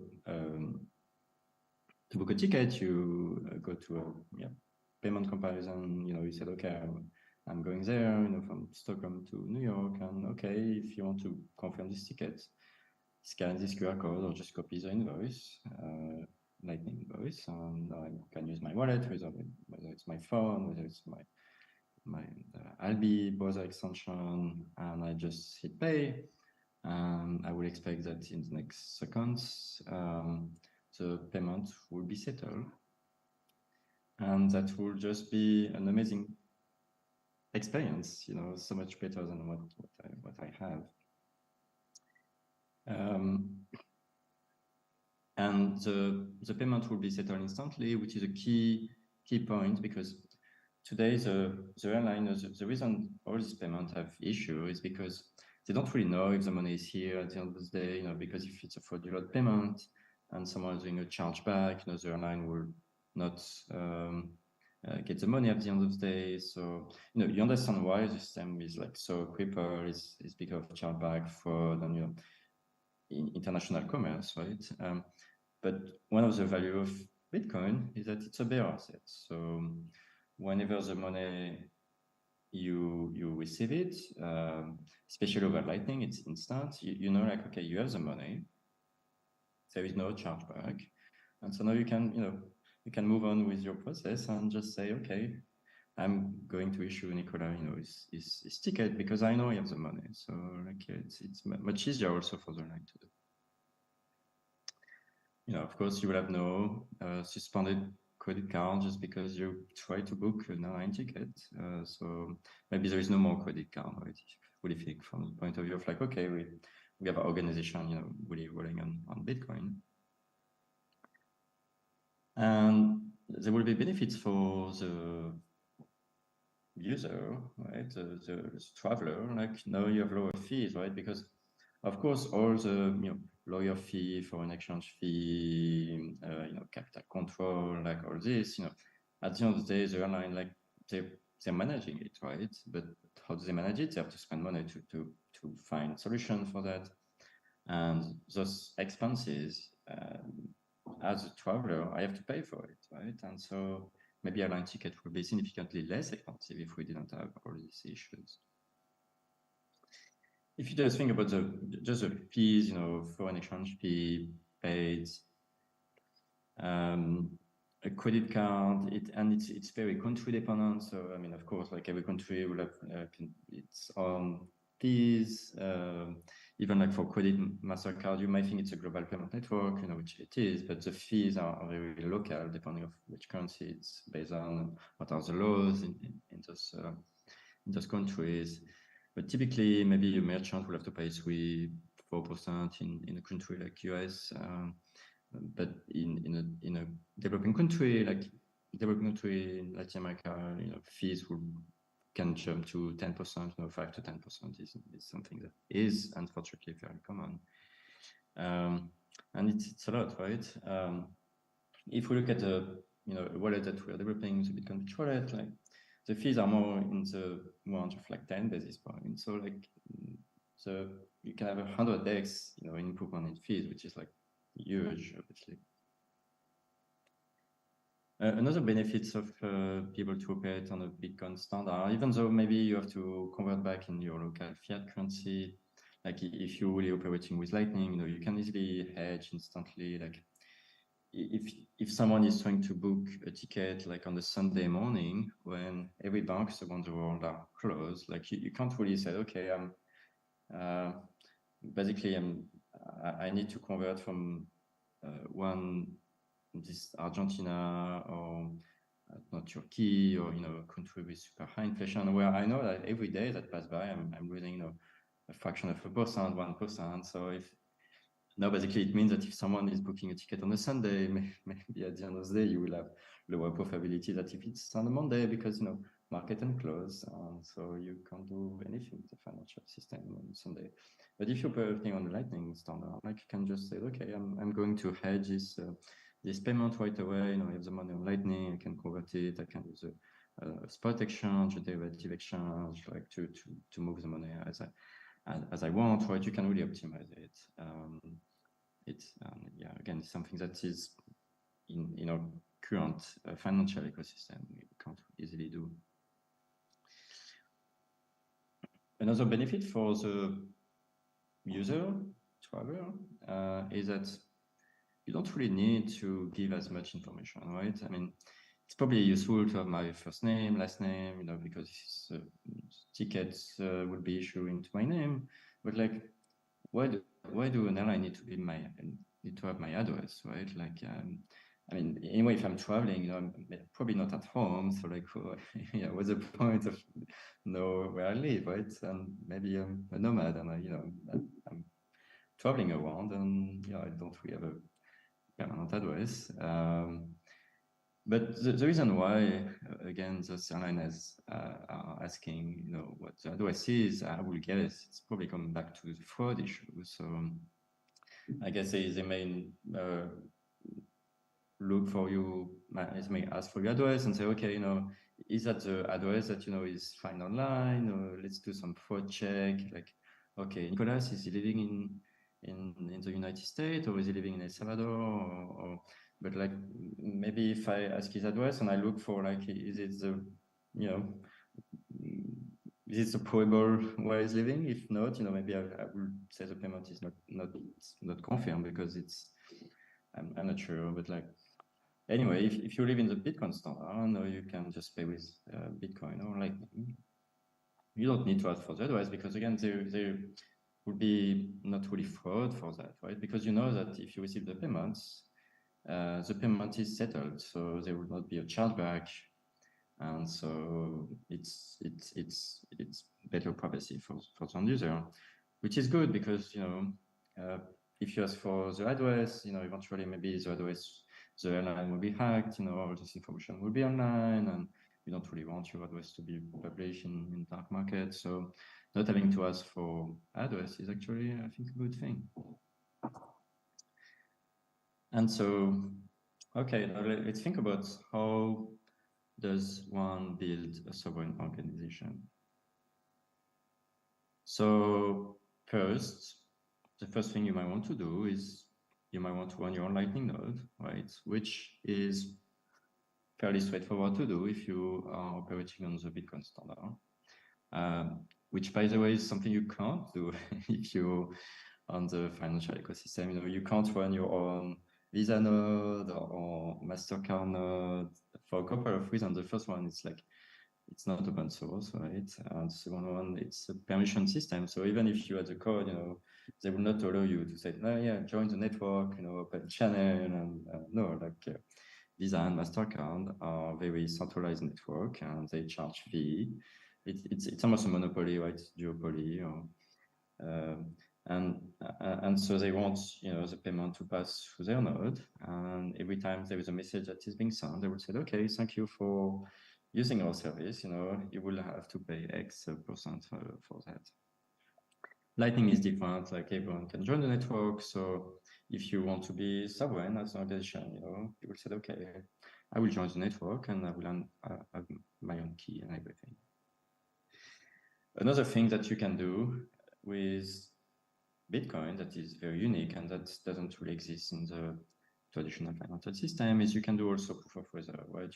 book a ticket, you go to a payment comparison, you said, okay, I'm going there, from Stockholm to New York, and okay, if you want to confirm this ticket, scan this QR code or just copy the invoice, Lightning invoice, and I can use my wallet, whether it's my phone, whether it's my Albi browser extension, and I just hit pay. I will expect that in the next seconds, the payment will be settled. And that will just be an amazing experience, so much better than what I have. And the payment will be settled instantly, which is a key point, because today the airline, the reason all these payments have issue is because they don't really know if the money is here at the end of the day, because if it's a fraudulent payment and someone is doing a chargeback, the airline will not get the money at the end of the day. So you understand why the system is like so crippled, is because of chargeback, fraud, and in international commerce, right? But one of the value of Bitcoin is that it's a bearer asset. So whenever the money you receive it, especially over Lightning, it's instant. You know, like, okay, you have the money. There is no chargeback. And so now you can move on with your process and just say, okay, I'm going to issue Nicola, his ticket because I know I have the money. So like it's much easier also for the line to do. Of course, you will have no suspended credit card just because you try to book an airline ticket. So maybe there is no more credit card, right? If you really think from the point of view of like, okay, we have an organization, really rolling on Bitcoin. And there will be benefits for the user, right? The traveler, like now you have lower fees, right? Because of course, all the lawyer fee, foreign exchange fee, capital control, like all this, at the end of the day, the airline, like they're managing it, right? But how do they manage it? They have to spend money to find solutions for that, and those expenses, as a traveler, I have to pay for it, right? And so maybe airline ticket would be significantly less expensive if we didn't have all these issues. If you just think about just the fees, foreign exchange fee paid, a credit card, it's very country dependent. So I mean, of course, like every country will have its own fees. Even like for credit MasterCard, you might think it's a global payment network, which it is, but the fees are very local, depending on which currency it's based on, what are the laws in those countries. But typically, maybe a merchant will have to pay 3-4% in a country like US. But in a developing country like in Latin America, fees can jump to 10%, 5 to 10% is something that is unfortunately very common. And it's a lot, right? If we look at the wallet that we are developing, the Bitcoin Beach wallet, like the fees are more in the range of like 10 basis points. So like you can have 100x improvement in fees, which is like huge, obviously. Another benefits of being able to operate on a Bitcoin standard, even though maybe you have to convert back in your local fiat currency, like if you're really operating with Lightning, you can easily hedge instantly. Like if someone is trying to book a ticket like on the Sunday morning when every banks around the world are closed, like you can't really say, okay, basically I need to convert from this Argentina or not Turkey or a country with super high inflation, where I know that every day that pass by I'm losing a fraction of 1%, 1%. So if now basically it means that if someone is booking a ticket on a Sunday, maybe at the end of the day you will have lower probability that if it's on a Monday, because market and close, so you can't do anything with the financial system on Sunday. But if you're operating on the Lightning standard, like you can just say, okay, I'm going to hedge this payment right away. I have the money on Lightning, I can convert it, I can use a spot exchange, a derivative exchange, like to move the money as I want, right? You can really optimize it. Again, it's something that is in our current financial ecosystem we can't easily do. Another benefit for the user, traveler, is that you don't really need to give as much information, right? I mean, it's probably useful to have my first name, last name, because tickets will be issued into my name. But like, why do an airline need to have my address, right? Like, I mean, anyway, if I'm traveling, I'm probably not at home. So like, what's the point of know where I live, right? And maybe I'm a nomad, and I'm traveling around, and I don't really have a permanent address. But the reason why, again, the airlines are asking, what the address is, I will guess it's probably coming back to the fraud issue. So I guess they may look for you, they may ask for your address and say, okay, is that the address that is found online? Or let's do some fraud check. Like, okay, Nicolas, is he living in the United States, or is he living in El Salvador? But like, maybe if I ask his address and I look for like, is it the is it a probable way is living? If not, maybe I would say the payment is not confirmed because I'm not sure, but like anyway, if you live in the Bitcoin standard, no, you can just pay with Bitcoin or Lightning. You don't need to ask for the advice because again, there would be not really fraud for that, right? Because you know that if you receive the payment is settled, so there will not be a chargeback, and so it's better privacy for the end user, which is good because if you ask for the address, eventually maybe the address, the airline will be hacked, all this information will be online, and you don't really want your address to be published in dark market. So not having to ask for address is actually, I think, a good thing. And so, okay, now let's think about how does one build a sovereign organization. So first, the first thing you might want to do is you might want to run your own Lightning node, right? Which is fairly straightforward to do if you are operating on the Bitcoin standard, which, by the way, is something you can't do if you're on the financial ecosystem. You can't run your own Visa node or MasterCard node for a couple of reasons. The first one is like it's not open source, right? And the second one, it's a permission system. So even if you had the code, they will not allow you to say, no, yeah, join the network, open channel, and no, like Visa and MasterCard are very centralized network, and they charge fee. It's almost a monopoly, right? It's duopoly, and so they want the payment to pass through their node, and every time there is a message that is being sent, they will say, okay, thank you for using our service. You will have to pay X percent for that. Lightning is different, like everyone can join the network. So if you want to be sovereign as an organization, you will say, okay, I will join the network and I will have my own key and everything. Another thing that you can do with Bitcoin that is very unique and that doesn't really exist in the traditional financial system is you can do also proof of reserve, right?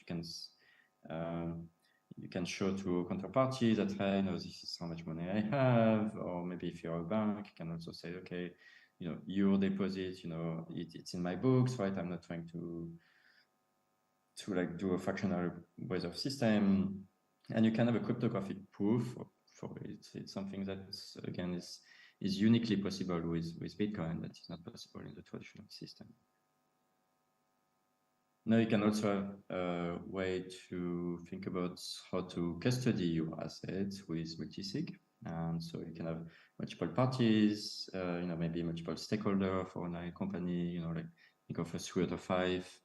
You can show to a counterparty that, hey, this is how much money I have, or maybe if you're a bank, you can also say, okay, your deposit, it's in my books, right? I'm not trying to like do a fractional reserve system, and you can have a cryptographic proof for it. It's something that again is uniquely possible with Bitcoin that is not possible in the traditional system. Now you can also have a way to think about how to custody your assets with multisig. And so you can have multiple parties, maybe multiple stakeholders for a company, like think of a 3 out of 5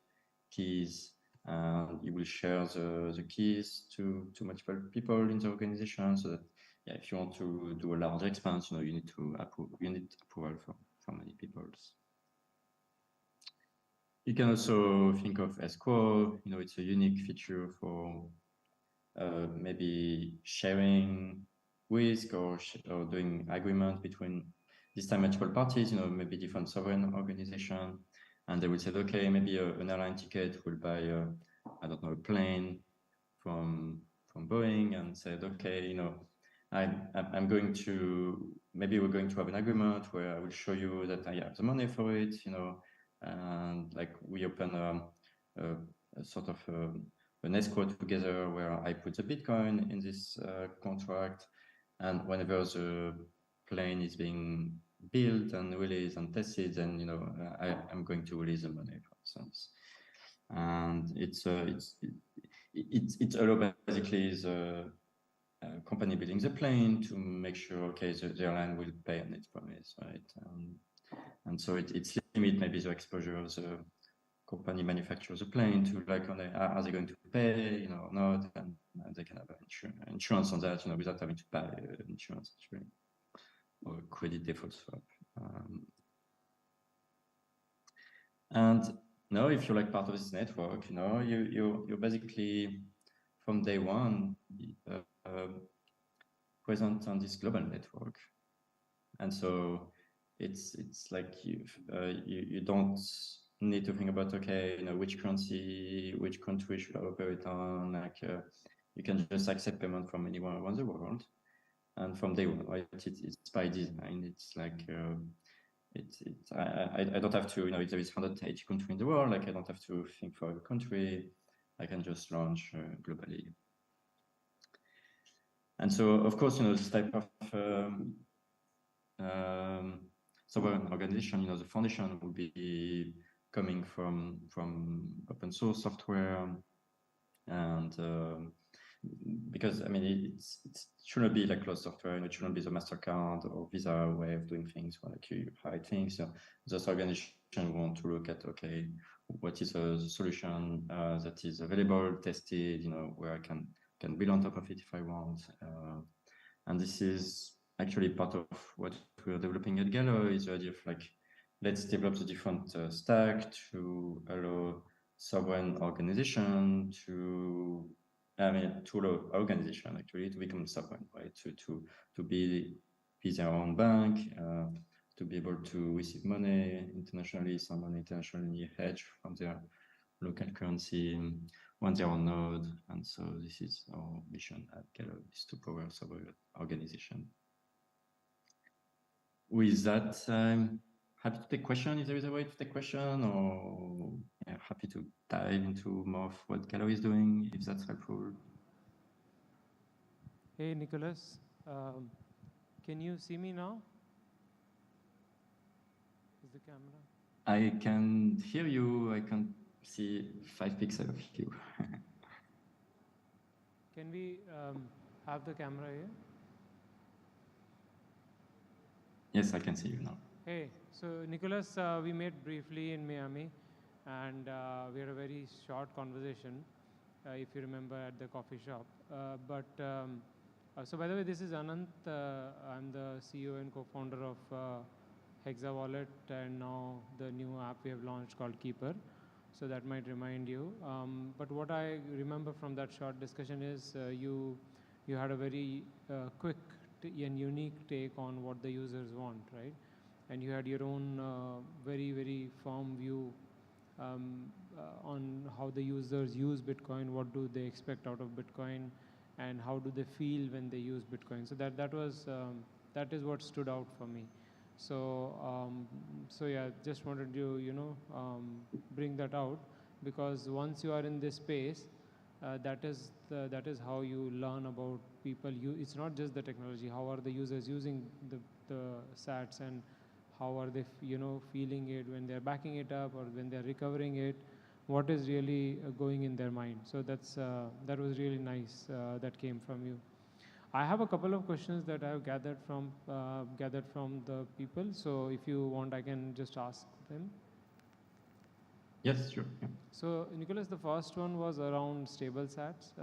keys, and you will share the keys to multiple people in the organization, so that if you want to do a large expanse, you need approval from many people. You can also think of escrow. It's a unique feature for maybe sharing risk or doing agreement between this time multiple parties. Maybe different sovereign organization, and they will say, okay, maybe an airline ticket will buy I don't know, a plane from Boeing, and said, okay, I'm going to, maybe we're going to have an agreement where I will show you that I have the money for it, and like we open a sort of an escrow together where I put the Bitcoin in this contract, and whenever the plane is being built and released and tested, then I'm going to release the money, for instance. And it's allow basically the company building the plane to make sure, okay, the airline will pay on its promise, right? And so it's limit maybe the exposure of the company manufactures the plane to like, are they going to pay, or not? And they can have insurance on that, without having to pay insurance, actually, or credit default swap. And now, if you're like part of this network, you're basically from day one present on this global network, and so it's like you don't need to think about, okay, which currency, which country should I operate on. Like you can just accept payment from anywhere around the world, and from day one, right? It's by design. It's like I don't have to, if there is 180 countries in the world, like I don't have to think for every country. I can just launch globally. And so, of course, this type of sovereign organization, the foundation will be coming from open source software, and because I mean it shouldn't be like closed software, and it shouldn't be the MasterCard or Visa way of doing things, where like you hide things. So this organization want to look at, okay, what is a solution that is available, tested, where I can build on top of it if I want, and this is actually part of what we're developing at Gallo, is the idea of like, let's develop the different stack to allow sovereign organization to allow organization actually to become sovereign, right? To be their own bank, to be able to receive money internationally, some money internationally, hedge from their local currency, run their own node. And so this is our mission at Gallo, is to power sovereign organization. With that, I'm happy to take question if there is a way to take question, or happy to dive into more of what Gallo is doing, if that's helpful. Hey, Nicholas, can you see me now? Is the camera? I can hear you. I can see 5 pixels of you. Can we have the camera here? Yes, I can see you now. Hey, so Nicholas, we met briefly in Miami, and we had a very short conversation, if you remember, at the coffee shop. So by the way, this is Anant. I'm the CEO and co-founder of Hexa Wallet, and now the new app we have launched called Keeper. So that might remind you. But what I remember from that short discussion is you had a very quick and unique take on what the users want, right? And you had your own very, very firm view on how the users use Bitcoin, what do they expect out of Bitcoin, and how do they feel when they use Bitcoin. So that is what stood out for me. So yeah, just wanted to bring that out, because once you are in this space, that is how you learn about people. It's not just the technology. How are the users using the sats, and how are they feeling it when they're backing it up or when they're recovering it? What is really going in their mind? So that was really nice that came from you. I have a couple of questions that I've gathered from the people. So if you want, I can just ask them. Yes, sure. Yeah. So Nicholas, the first one was around stable sats.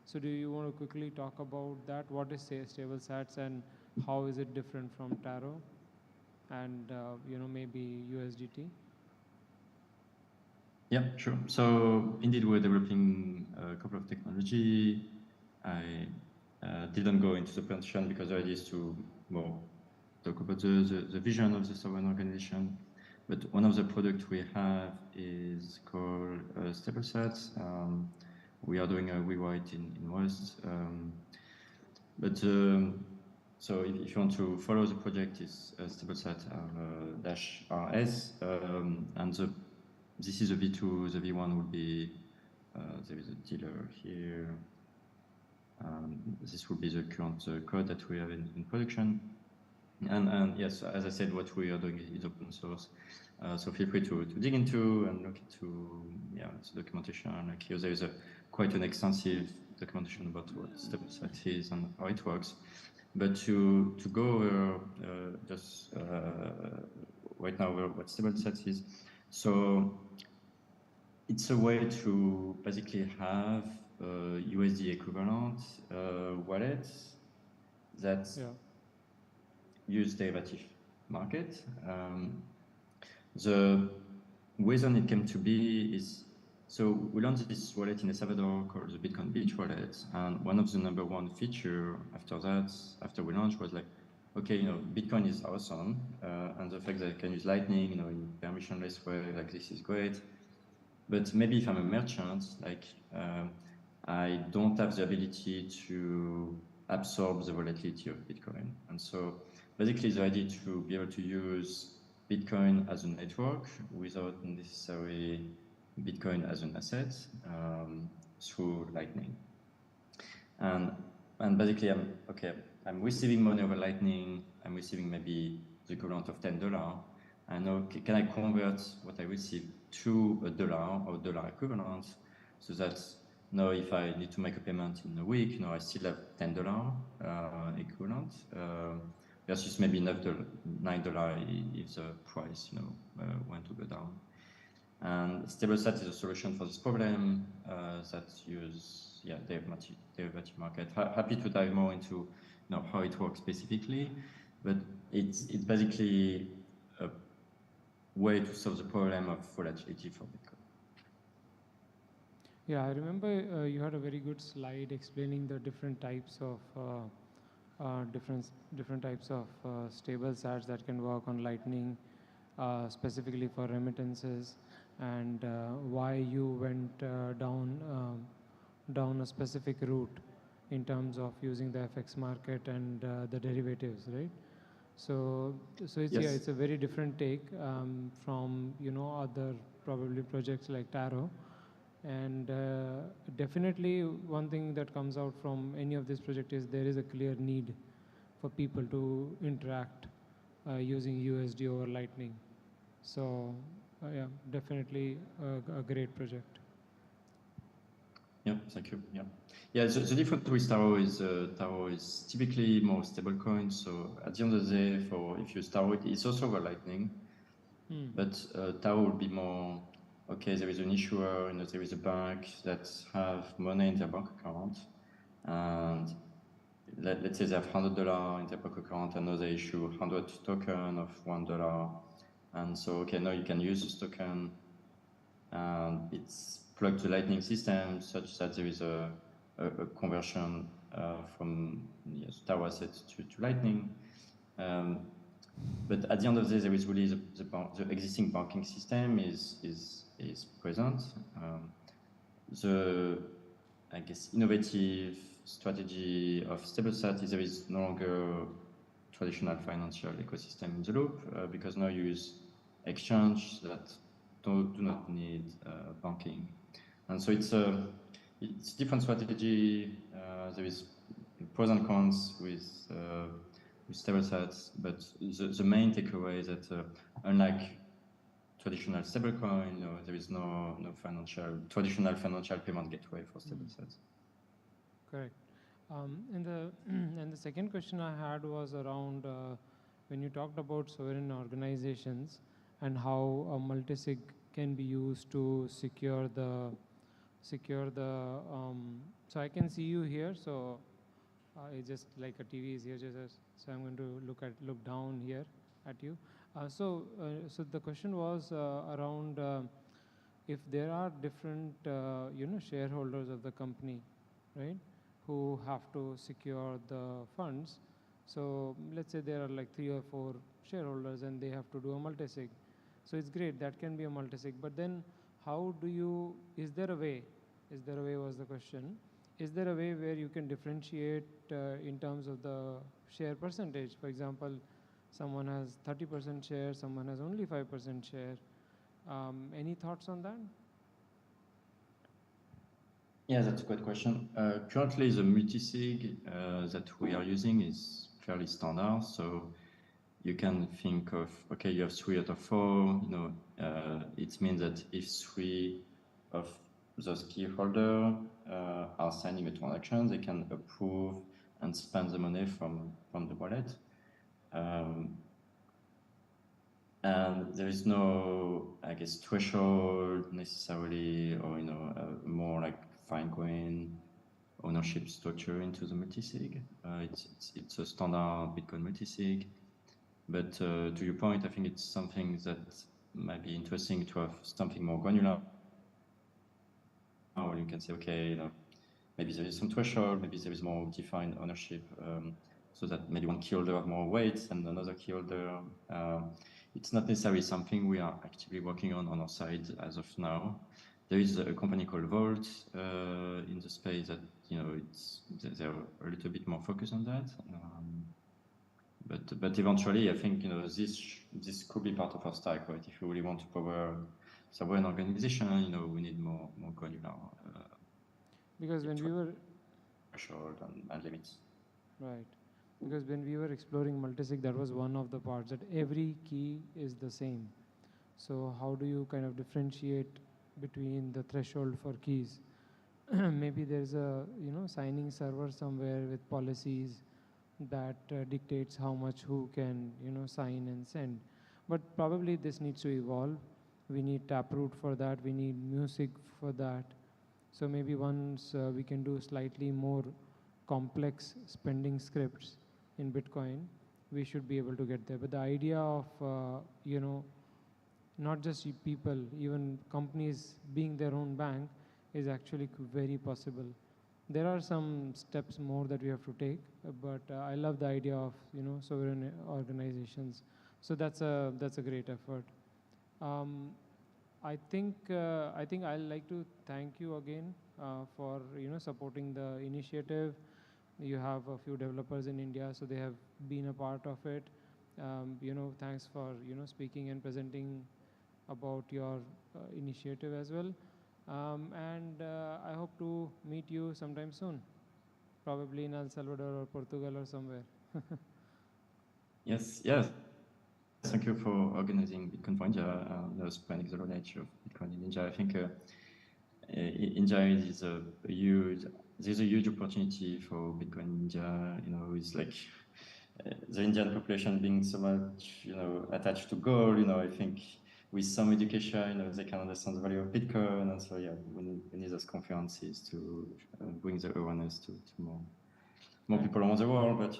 So do you want to quickly talk about that? What is stable sats, and how is it different from Taro and maybe USDT? Yeah, sure. So indeed, we're developing a couple of technology. I didn't go into the presentation because the idea is to more talk about the vision of the sovereign organization. But one of the products we have is called stable sats. We are doing a rewrite in Rust. So if you want to follow the project, it's stablesat -rs, and this is a V2. The V1 will be there is a dealer here. This will be the current code that we have in production. And yes, as I said, what we are doing is open source. So feel free to dig into and look into the documentation. Like here, there is quite an extensive documentation about what stablesat is and how it works. But to go over just right now what stablesat is, so it's a way to basically have USD equivalent wallets that use derivative market. The reason it came to be is, so we launched this wallet in El Salvador called the Bitcoin Beach wallet, and one of the #1 feature after that, after we launched, was like, okay, Bitcoin is awesome, and the fact that I can use Lightning, in permissionless way, like this is great. But maybe if I'm a merchant, like I don't have the ability to absorb the volatility of Bitcoin. And so basically the idea to be able to use Bitcoin as a network without necessarily Bitcoin as an asset through Lightning. And basically, I'm receiving money over Lightning. I'm receiving maybe the equivalent of $10. I know, can I convert what I receive to a dollar or dollar equivalent, so that now if I need to make a payment in a week, I still have $10 equivalent versus maybe $9 if the price went to go down. And StableSat is a solution for this problem that use derivative market. Happy to dive more into how it works specifically, but it's basically a way to solve the problem of volatility for Bitcoin. Yeah, I remember you had a very good slide explaining the different types of stable sats that can work on Lightning, specifically for remittances, and why you went down a specific route in terms of using the FX market and the derivatives, right? So it's, Yes. yeah, it's a very different take from other probably projects like Taro. And definitely one thing that comes out from any of this project is there is a clear need for people to interact using USD over Lightning. So yeah, definitely a great project. Yeah, thank you. Yeah. The difference with Taro is typically more stable coins. So at the end of the day, if you use Taro, it's also over Lightning, but Taro will be more. Okay, there is an issuer, there is a bank that have money in their bank account, and let's say they have $100 in their bank account, and now they issue 100 token of $1, and so okay, now you can use this token, and it's plugged to the Lightning system such that there is a conversion from Taro assets to Lightning. But at the end of the day, there is really the existing banking system is present. The innovative strategy of StableSat is there is no longer traditional financial ecosystem in the loop because now you use exchange that do not need banking, and so it's a different strategy. There is pros and cons with StableSats, but the main takeaway is that unlike traditional stablecoin, there is no traditional financial payment gateway for StableSats. Correct. And the second question I had was around when you talked about sovereign organizations and how a multisig can be used to secure the. So I can see you here. So it's just like a TV is here, so I'm going to look down here at you. So the question was around if there are different shareholders of the company, right, who have to secure the funds. So let's say there are like 3 or 4 shareholders and they have to do a multisig. So it's great, that can be a multisig, but then how do you, is there a way was the question. Is there a way where you can differentiate in terms of the share percentage? For example, someone has 30% share, someone has only 5% share. Any thoughts on that? Yeah, that's a good question. Currently, the multisig that we are using is fairly standard. So you can think of, okay, you have 3 out of 4. It means that if 3 of those key holders are signing a transaction, they can approve and spend the money from the wallet. And there is no, threshold necessarily, or more like fine-grained ownership structure into the multisig. It's a standard Bitcoin multisig. But to your point, I think it's something that might be interesting to have something more granular. Or you can say, okay, maybe there is some threshold, maybe there is more defined ownership, so that maybe one key holder have more weight than another key holder. It's not necessarily something we are actively working on our side as of now. I there is a company called Volt in the space that they're a little bit more focused on that. But eventually, I think this could be part of our stack, right? If you really want to power sovereign organization, we need more granular. Because when we were threshold and limits. Right. Because when we were exploring multisig, that was one of the parts, that every key is the same. So how do you kind of differentiate between the threshold for keys? Maybe there's a signing server somewhere with policies that dictates how much who can sign and send. But probably this needs to evolve. We need Taproot for that. We need music for that. So maybe once we can do slightly more complex spending scripts in Bitcoin, we should be able to get there. But the idea of not just people, even companies being their own bank is actually very possible. There are some steps more that we have to take, but I love the idea of sovereign organizations. So that's a great effort. I think I'd like to thank you again for supporting the initiative. You have a few developers in India, so they have been a part of it. Thanks for speaking and presenting about your initiative as well. And I hope to meet you sometime soon, probably in El Salvador or Portugal or somewhere. Yes. Thank you for organizing Bitcoin4India, spreading the knowledge of Bitcoin in India. I think India is there's a huge opportunity for Bitcoin in India. It's like the Indian population being so much, attached to gold. I think with some education, they can understand the value of Bitcoin. And so, we need those conferences to bring the awareness to more people around the world. But,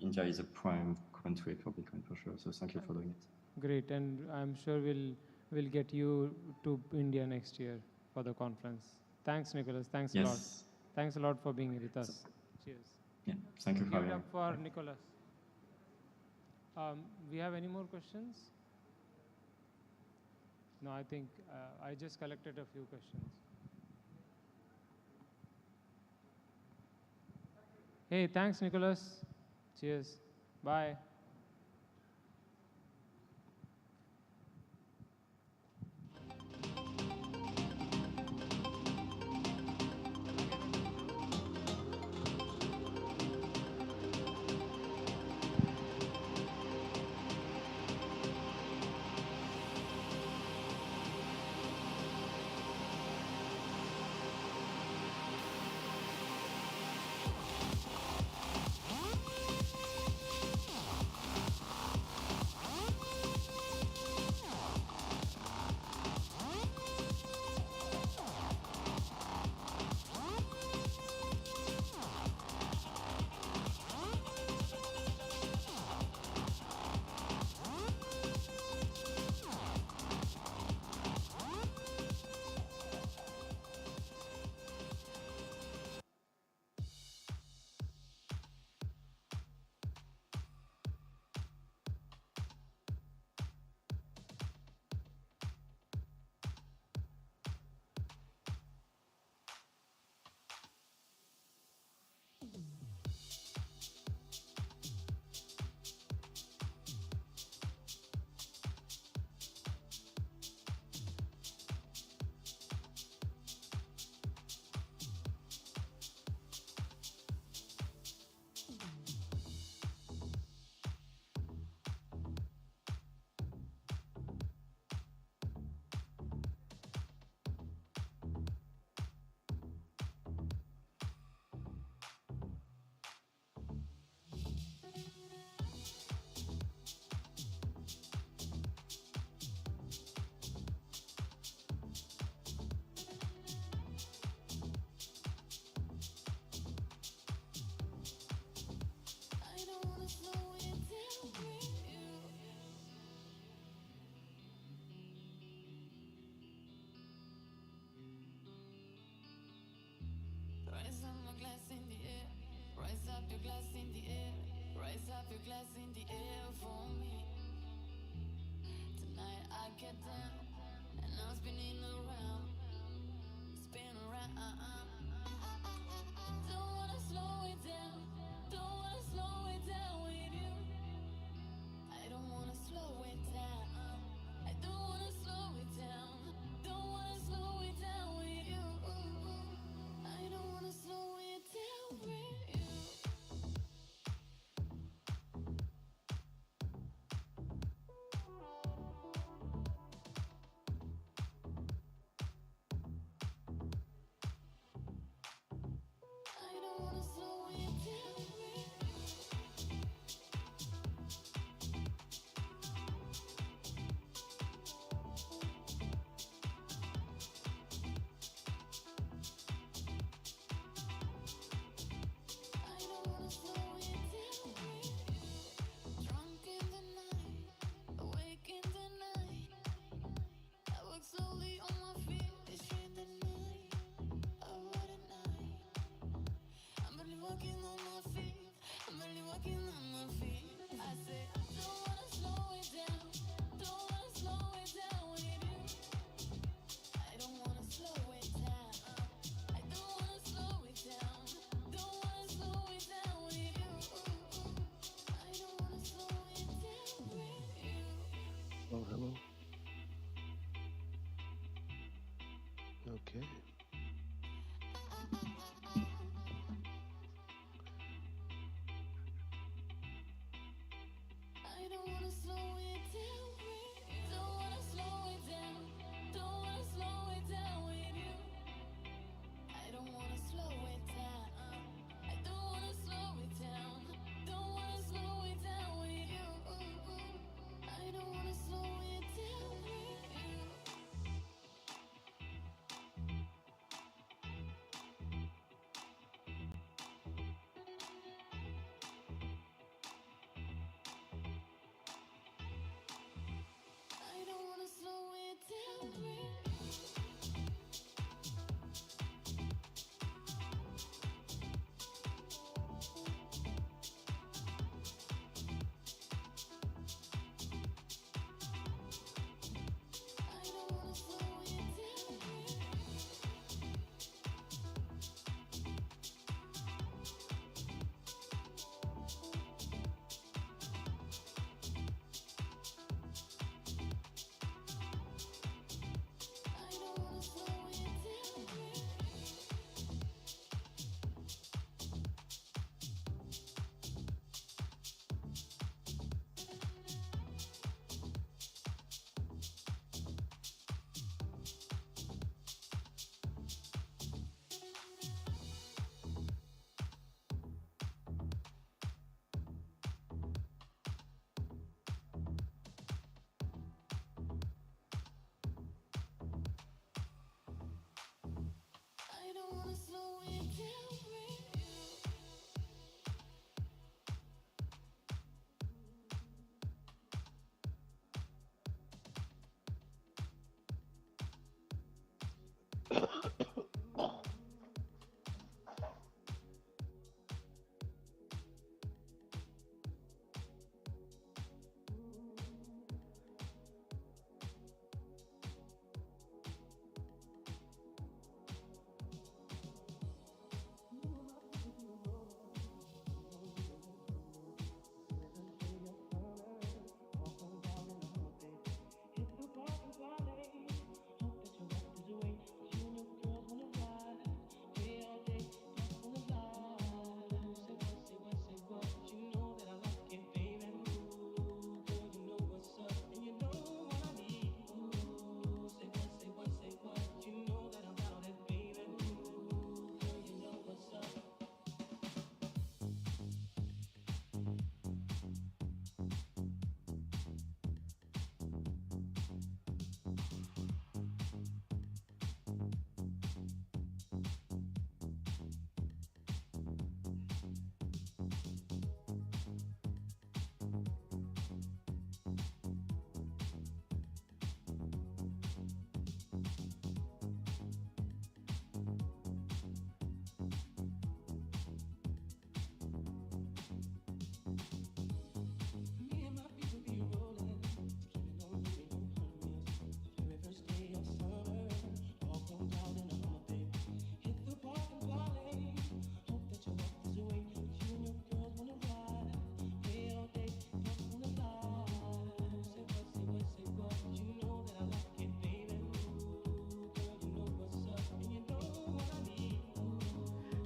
India is a prime country for Bitcoin for sure. So thank you for doing it. Great, and I'm sure we'll get you to India next year for the conference. Thanks, Nicholas. Thanks a lot. Thanks a lot for being with us. Cheers. Yeah, thank you for Give it having up for Nicholas. We have any more questions? No, I think I just collected a few questions. Hey, thanks, Nicholas. Cheers. Bye. Raise up my glass in the air. Raise up your glass in the air. Raise up your glass in the air for me. Tonight I get down and I'm spinning around. Don't wanna slow it down. Don't wanna slow it down with you. I don't wanna slow it down. I don't wanna slow it down. Don't wanna slow it down with you. I don't wanna slow it down with you.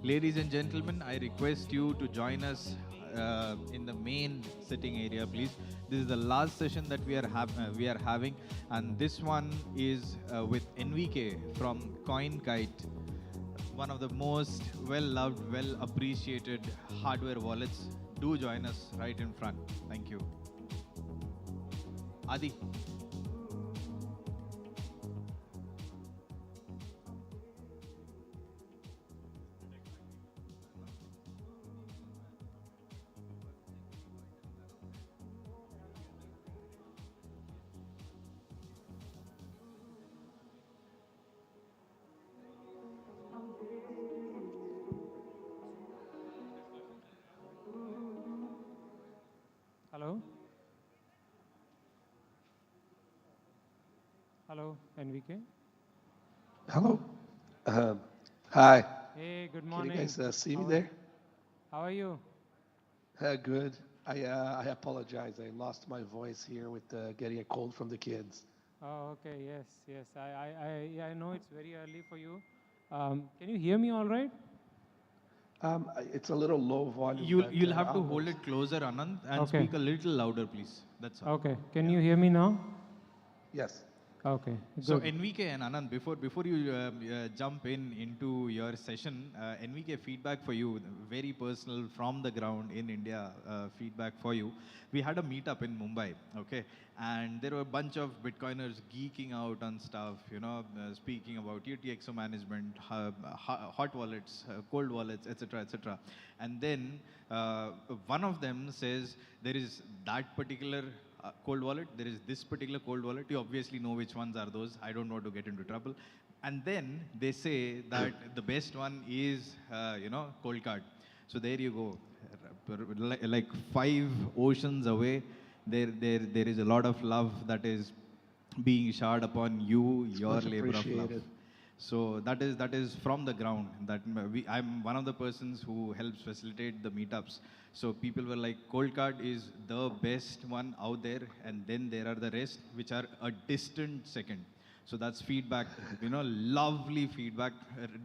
Ladies and gentlemen, I request you to join us in the main sitting area, please. This is the last session that we are having, and this one is with NVK from CoinKite, one of the most well-loved, well-appreciated hardware wallets. Do join us right in front. Thank you. Adi. Hello? Hello, NVK? Hello. Hi. Hey, good Can morning. you guys see me How are- there? How are you? Good. I apologize. I lost my voice here with getting a cold from the kids. Oh, okay, yes, yes. Yeah, I know it's very early for you. Can you hear me all right? It's a little low volume. You'll but, you'll have to almost. hold it closer, Anand, and Okay. speak a little louder, please. That's all. Okay, can you hear me now? Yes. Okay, So good. NVK and Anand, before you jump into your session, NVK feedback for you, very personal from the ground in India, feedback for you. We had a meetup in Mumbai, okay, and there were a bunch of Bitcoiners geeking out on stuff, speaking about UTXO management, hot wallets, cold wallets, etc., etc. And then one of them says there is that particular cold wallet, there is this particular cold wallet. You obviously know which ones are those. I don't want to get into trouble. And then they say that the best one is, cold card. So there you go. Like 5 oceans away, there is a lot of love that is being showered upon you, your much labor of love. appreciated. So that is from the ground. I'm one of the persons who helps facilitate the meetups. So people were like, Cold Card is the best one out there, and then there are the rest, which are a distant second. So that's feedback, lovely feedback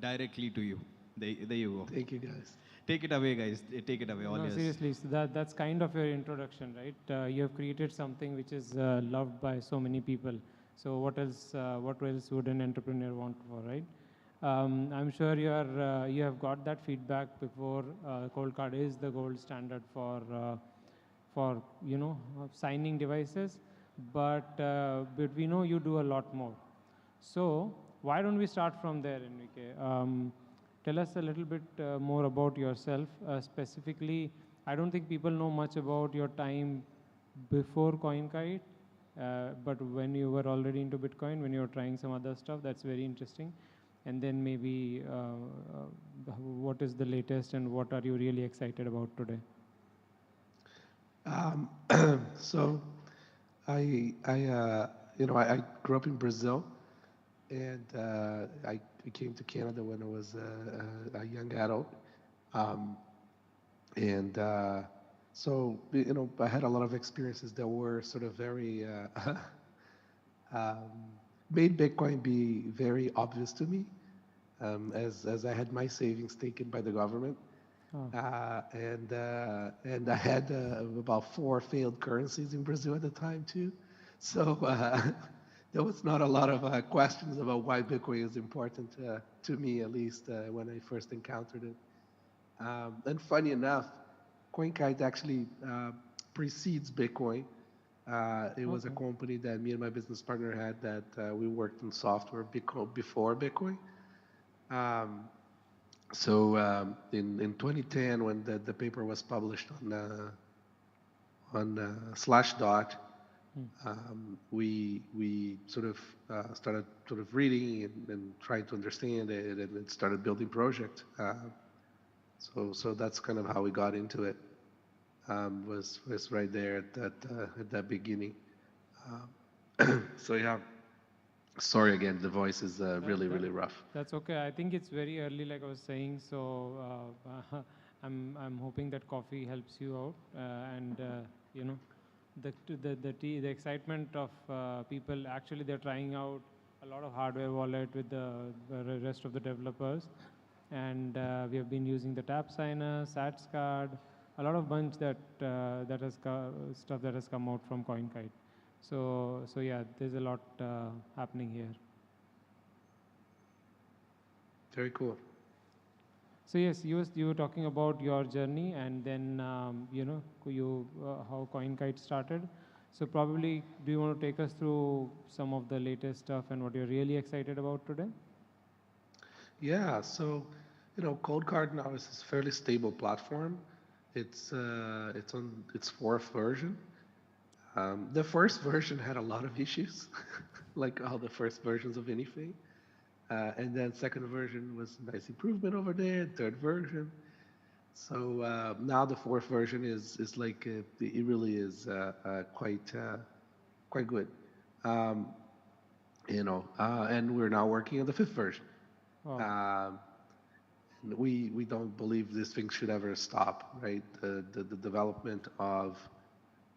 directly to you. There you go. Thank you, guys. Take it away, guys. Take it away. All No, yours. seriously, so that's kind of your introduction, right? You have created something which is loved by so many people. So what else would an entrepreneur want for, right? I'm sure you have got that feedback before. Cold Card is the gold standard for signing devices, but we know you do a lot more. So why don't we start from there, Enrique? Tell us a little bit more about yourself. Specifically, I don't think people know much about your time before CoinKite, but when you were already into Bitcoin, when you were trying some other stuff, that's very interesting. And then maybe what is the latest and what are you really excited about today? So I grew up in Brazil, and I came to Canada when I was a young adult. So I had a lot of experiences that were sort of very made Bitcoin be very obvious to me, as I had my savings taken by the government. And I had about 4 failed currencies in Brazil at the time too. So there was not a lot of questions about why Bitcoin is important to me, at least when I first encountered it. And funny enough, CoinKite actually precedes Bitcoin. It was a company that me and my business partner had that we worked on software before Bitcoin. So in 2010, when the paper was published on Slashdot, we sort of started sort of reading and trying to understand it, and it started building project. So that's kind of how we got into it. Was right there at that beginning. So yeah. Sorry again, the voice is really rough. That's okay. I think it's very early, like I was saying. So I'm hoping that coffee helps you out, and the excitement of people. Actually, they're trying out a lot of hardware wallet with the rest of the developers. and we have been using the tap signer, SATS card, a lot of bunch that stuff that has come out from CoinKite. So yeah, there's a lot happening here. Very cool. So yes, you were talking about your journey, and then how CoinKite started. So probably, do you want to take us through some of the latest stuff and what you're really excited about today? Yeah, so CodeCard now is this fairly stable platform. It's on its fourth version. The first version had a lot of issues, like all the first versions of anything. And then second version was a nice improvement over there. Third version. So now the fourth version is like it really is quite good. And we're now working on the fifth version. Wow. We don't believe this thing should ever stop, right? The development of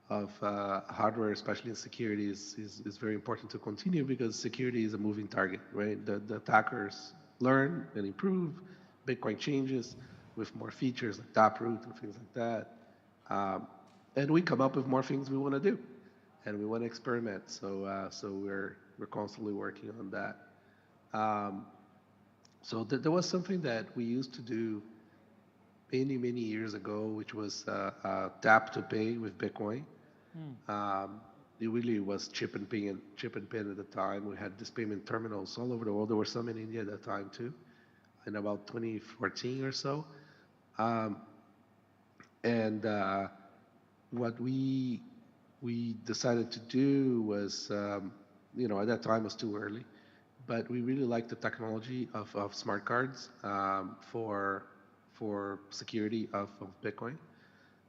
hardware, especially in security, is very important to continue because security is a moving target, right? The attackers learn and improve. Bitcoin changes with more features like taproot and things like that. And we come up with more things we want to do, and we want to experiment. So we're constantly working on that. So there was something that we used to do many years ago, which was tap to pay with Bitcoin. It really was chip and pin at the time. We had these payment terminals all over the world. There were some in India at that time too, in about 2014 or so. And what we decided to do was, at that time it was too early, but we really liked the technology of smart cards for security of Bitcoin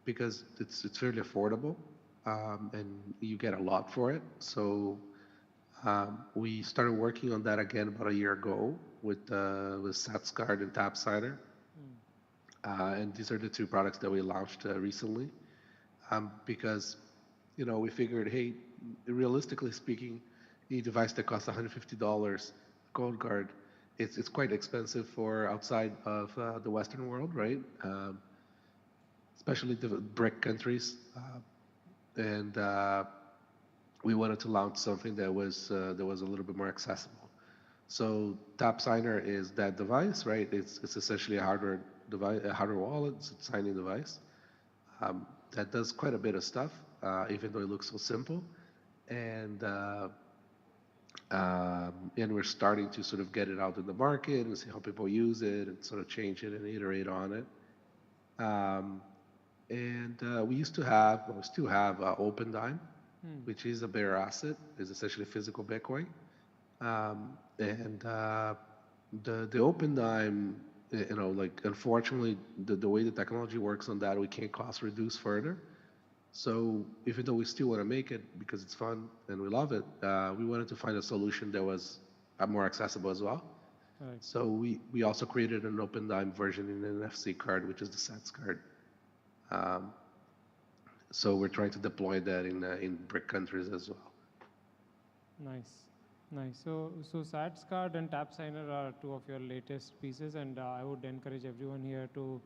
because it's fairly affordable. And you get a lot for it. So we started working on that again about a year ago with SATS card and Tap Signer. And these are the two products that we launched recently because, we figured, hey, realistically speaking, a device that costs $150, Cold Card, it's quite expensive for outside of the Western world, right? Especially the BRIC countries. And we wanted to launch something that was a little bit more accessible. So Tap Signer is that device, right? It's essentially a hardware device, a hardware wallet. It's a signing device that does quite a bit of stuff, even though it looks so simple. And we're starting to sort of get it out in the market and see how people use it and sort of change it and iterate on it. We used to have, well, we still have Open Dime, which is a bearer asset, is essentially physical Bitcoin. The Open Dime, unfortunately, the way the technology works on that, we can't cost reduce further. So even though we still want to make it because it's fun and we love it, we wanted to find a solution that was more accessible as well. Right. So we also created an Open Dime version in an NFC card, which is the SATS card. So we're trying to deploy that in BRIC countries as well. Nice. So SATS card and Tap Signer are two of your latest pieces, and I would encourage everyone here to,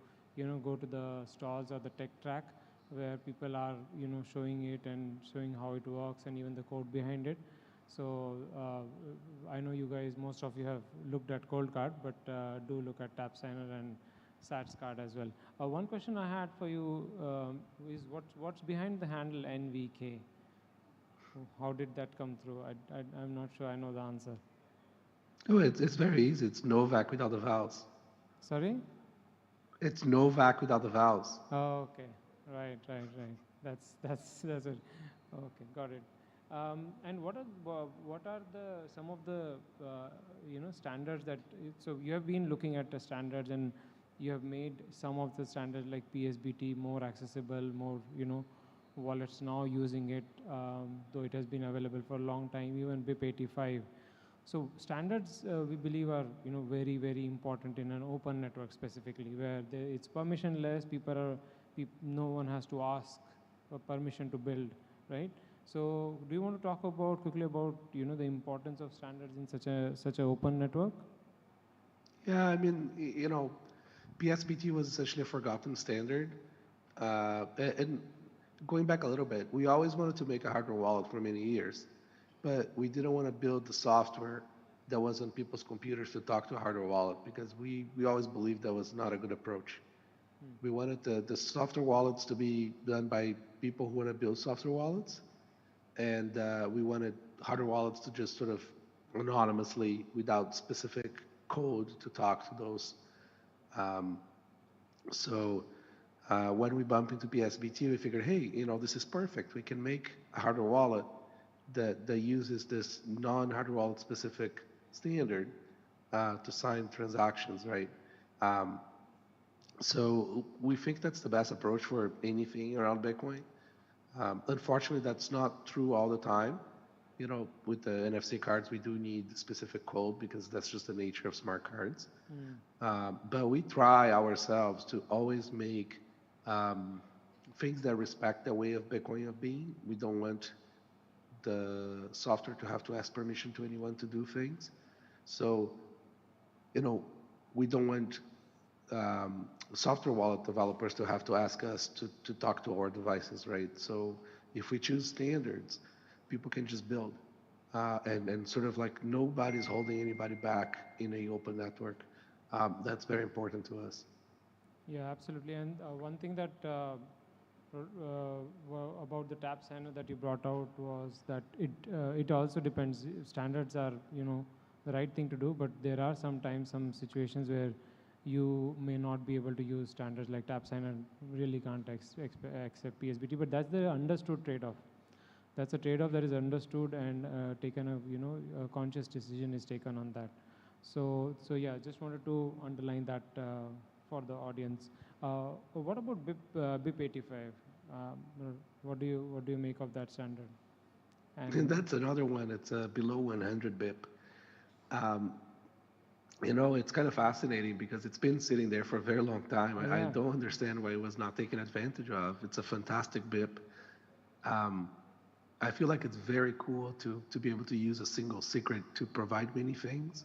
go to the stalls or the tech track where people are, showing it and showing how it works and even the code behind it. So I know you guys, most of you have looked at Cold Card, but do look at Tap Signer and SATS card as well. One question I had for you is what's behind the handle NVK? How did that come through? I'm not sure I know the answer. Oh, it's very easy. It's Novak without the vowels. Sorry? It's Novak without the vowels. Oh, okay. Right. That's it. Okay, got it. And what are some of the standards that so you have been looking at the standards and you have made some of the standards like PSBT more accessible, more wallets now using it, though it has been available for a long time, even BIP 85. So standards we believe are very important in an open network specifically, where it's permissionless. No one has to ask for permission to build, right? So do you want to talk quickly about the importance of standards in such an open network? Yeah, I mean, PSBT was essentially a forgotten standard. And going back a little bit, we always wanted to make a hardware wallet for many years, but we didn't want to build the software that was on people's computers to talk to a hardware wallet because we always believed that was not a good approach. We wanted the software wallets to be done by people who want to build software wallets, and we wanted hardware wallets to just sort of anonymously, without specific code, to talk to those. Um, so when we bump into PSBT, we figured, hey, this is perfect. We can make a hardware wallet that uses this non-hardware wallet specific standard to sign transactions, right? So we think that's the best approach for anything around Bitcoin. Unfortunately, that's not true all the time. With the NFC cards, we do need specific code because that's just the nature of smart cards. But we try ourselves to always make things that respect the way of Bitcoin of being. We don't want the software to have to ask permission to anyone to do things. So, we don't want software wallet developers to have to ask us to talk to our devices, right? So if we choose standards, people can just build. And sort of like nobody's holding anybody back in a open network. That's very important to us. Yeah, absolutely. And one thing that about the tap signer that you brought out was that it also depends. Standards are the right thing to do, but there are sometimes some situations where you may not be able to use standards like tap signer really can't accept PSBT, but that's the understood trade-off. That's a trade-off that is understood and taken a conscious decision is taken on that. So yeah, just wanted to underline that for the audience. What about BIP 85? What do you make of that standard? And that's another one. It's below 100 BIP. It's kind of fascinating because it's been sitting there for a very long time. I don't understand why it was not taken advantage of. It's a fantastic BIP. I feel like it's very cool to be able to use a single secret to provide many things.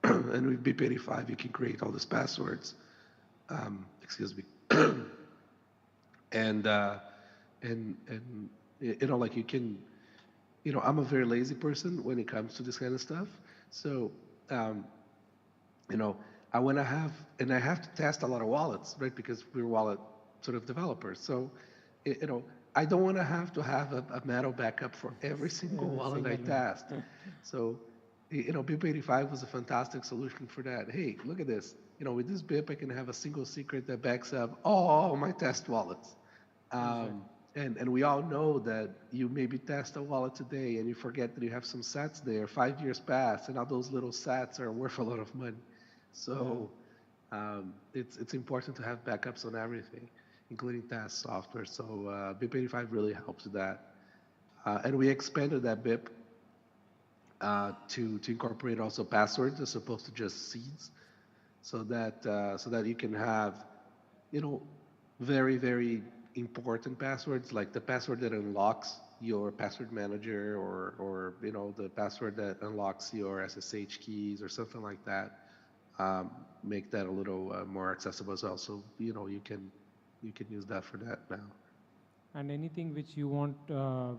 And with BIP 85, you can create all these passwords. Excuse me. and like you can, I'm a very lazy person when it comes to this kind of stuff. So, I want to have, and I have to test a lot of wallets, right? Because we're wallet sort of developers. So, I don't want to have a metal backup for every single wallet I test. So, BIP 85 was a fantastic solution for that. Hey, look at this. With this BIP, I can have a single secret that backs up all my test wallets. And we all know that you maybe test a wallet today and you forget that you have some sats there. 5 years pass, and all those little sats are worth a lot of money. So it's important to have backups on everything, including test software. So BIP 85 really helps with that. And we expanded that BIP to incorporate also passwords as opposed to just seeds, so that you can have, very, very important passwords, like the password that unlocks your password manager or the password that unlocks your SSH keys or something like that. Make that a little more accessible as well. So, you can use that for that now. And anything which you want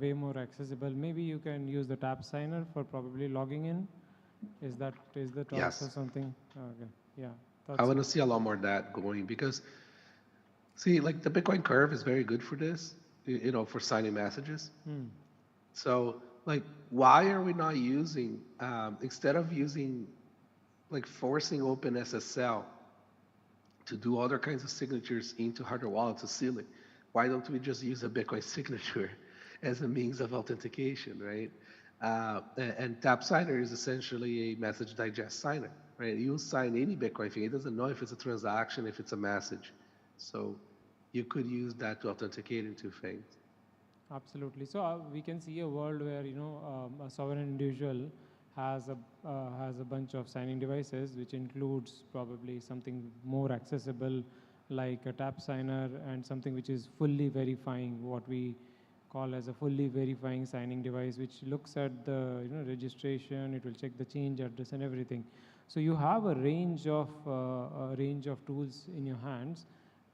way more accessible, maybe you can use the tap signer for probably logging in. Is that Yes. also something? Okay. Yeah. I want to see a lot more of that going because, see, like the Bitcoin curve is very good for this, for signing messages. So, like, why are we not using, instead of using, like, forcing OpenSSL to do other kinds of signatures into hardware wallets to seal it, why don't we just use a Bitcoin signature as a means of authentication, right? And tap signer is essentially a message digest signer, right? You'll sign any Bitcoin thing. It doesn't know if it's a transaction, if it's a message. So you could use that to authenticate into things. Absolutely. So we can see a world where a sovereign individual has a bunch of signing devices, which includes probably something more accessible, like a tap signer, and something which is fully verifying, what we call as a fully verifying signing device, which looks at the registration. It will check the change address and everything. So you have a range of tools in your hands,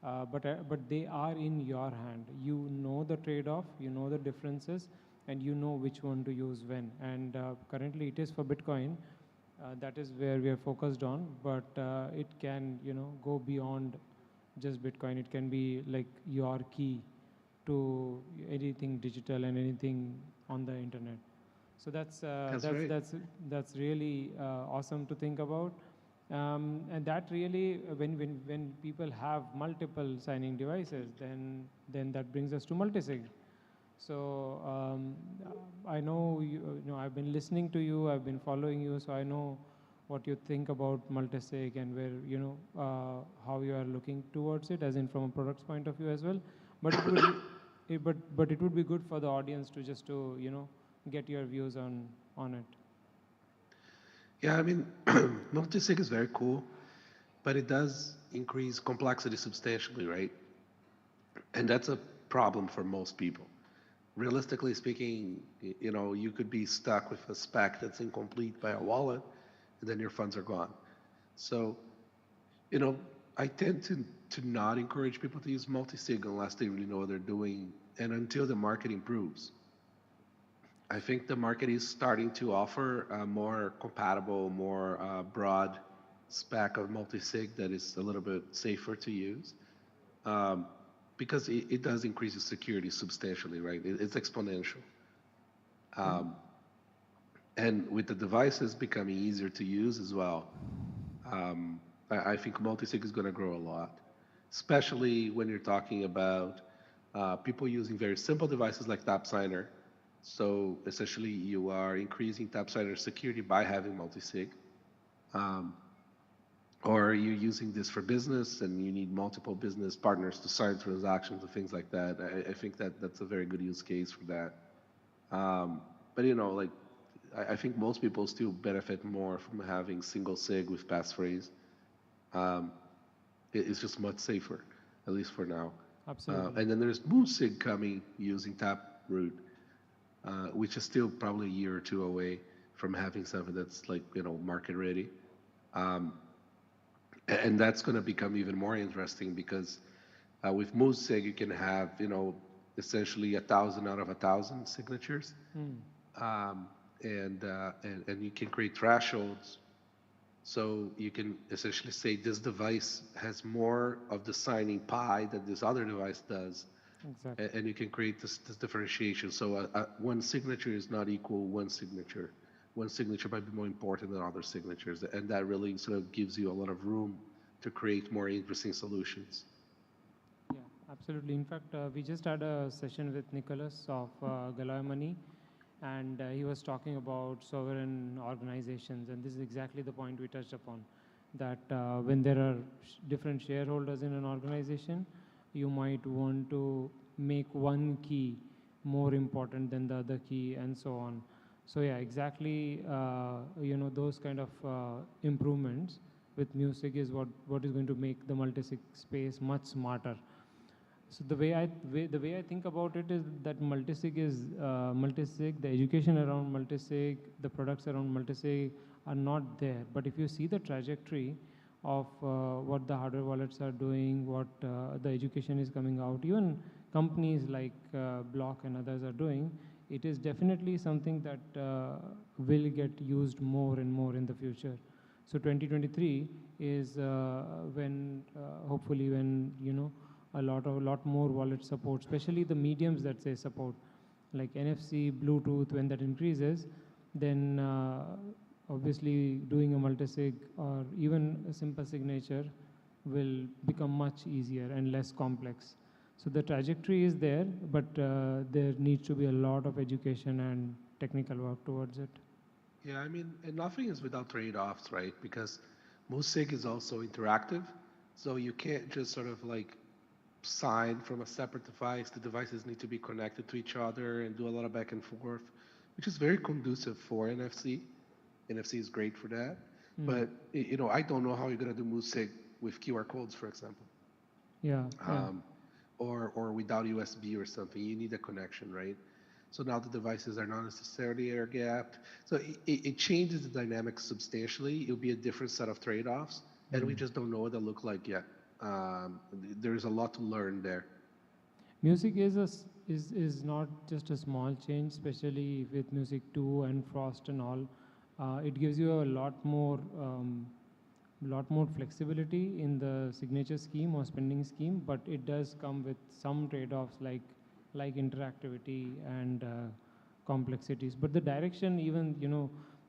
but they are in your hand. You know the trade-off, you know the differences, and you know which one to use when. And currently it is for Bitcoin. That is where we are focused on, but it can, go beyond just Bitcoin. It can be like your key to anything digital and anything on the internet. So that's right. that's really awesome to think about, and that really when people have multiple signing devices, then that brings us to multisig. So I know I've been listening to you, I've been following you, so I know what you think about multisig and where how you are looking towards it, as in from a product's point of view as well. But it would but it would be good for the audience to just to get your views on it. Yeah, I mean, multisig is very cool, but it does increase complexity substantially, right? And that's a problem for most people. Realistically speaking, you could be stuck with a spec that's incomplete by a wallet, and then your funds are gone. So, I tend to not encourage people to use multisig unless they really know what they're doing, and until the market improves. I think the market is starting to offer a more compatible, more broad spec of multisig that is a little bit safer to use, because it does increase the security substantially, right? It's exponential. And with the devices becoming easier to use as well, I think multisig is going to grow a lot, especially when you're talking about people using very simple devices like TapSigner. So essentially, you are increasing TapSigner security by having multisig. Or you're using this for business and you need multiple business partners to sign transactions and things like that. I think that's a very good use case for that. But I think most people still benefit more from having single sig with passphrase. It's just much safer, at least for now. Absolutely. And then there's multisig coming using Taproot, which is still probably a year or two away from having something that's market ready. And that's going to become even more interesting because with multisig you can have essentially 1,000 out of 1,000 signatures, and you can create thresholds. So you can essentially say this device has more of the signing pie that this other device does. Exactly. And you can create this differentiation. So one signature is not equal one signature. One signature might be more important than other signatures. And that really sort of gives you a lot of room to create more interesting solutions. Yeah, absolutely. In fact, we just had a session with Nicholas of Galoy Money, and he was talking about sovereign organizations, and this is exactly the point we touched upon, that when there are different shareholders in an organization, you might want to make one key more important than the other key, and so on. So yeah, exactly, those kind of improvements with music is what is going to make the multisig space much smarter. So the way I think about it is that multisig is multisig. The education around multisig, the products around multisig are not there. But if you see the trajectory of what the hardware wallets are doing, what the education is coming out, even companies like Block and others are doing, it is definitely something that will get used more and more in the future. So 2023 is when hopefully when a lot more wallet support, especially the mediums that say support, like NFC, Bluetooth. When that increases, then obviously doing a multisig or even a simple signature will become much easier and less complex. So the trajectory is there, but there needs to be a lot of education and technical work towards it. Yeah, I mean, and nothing is without trade-offs, right? Because multisig is also interactive, so you can't just sort of sign from a separate device. The devices need to be connected to each other and do a lot of back and forth, which is very conducive for NFC. NFC is great for that. But, I don't know how you're going to do multisig with QR codes, for example. Yeah. Or without USB or something. You need a connection, right? So now the devices are not necessarily air gapped. So it changes the dynamics substantially. It'll be a different set of trade-offs, and we just don't know what they'll look like yet. There's a lot to learn there. Music is not just a small change, especially with Music 2 and Frost and all. It gives you a lot more flexibility in the signature scheme or spending scheme, but it does come with some trade-offs like interactivity and complexities. But the direction, even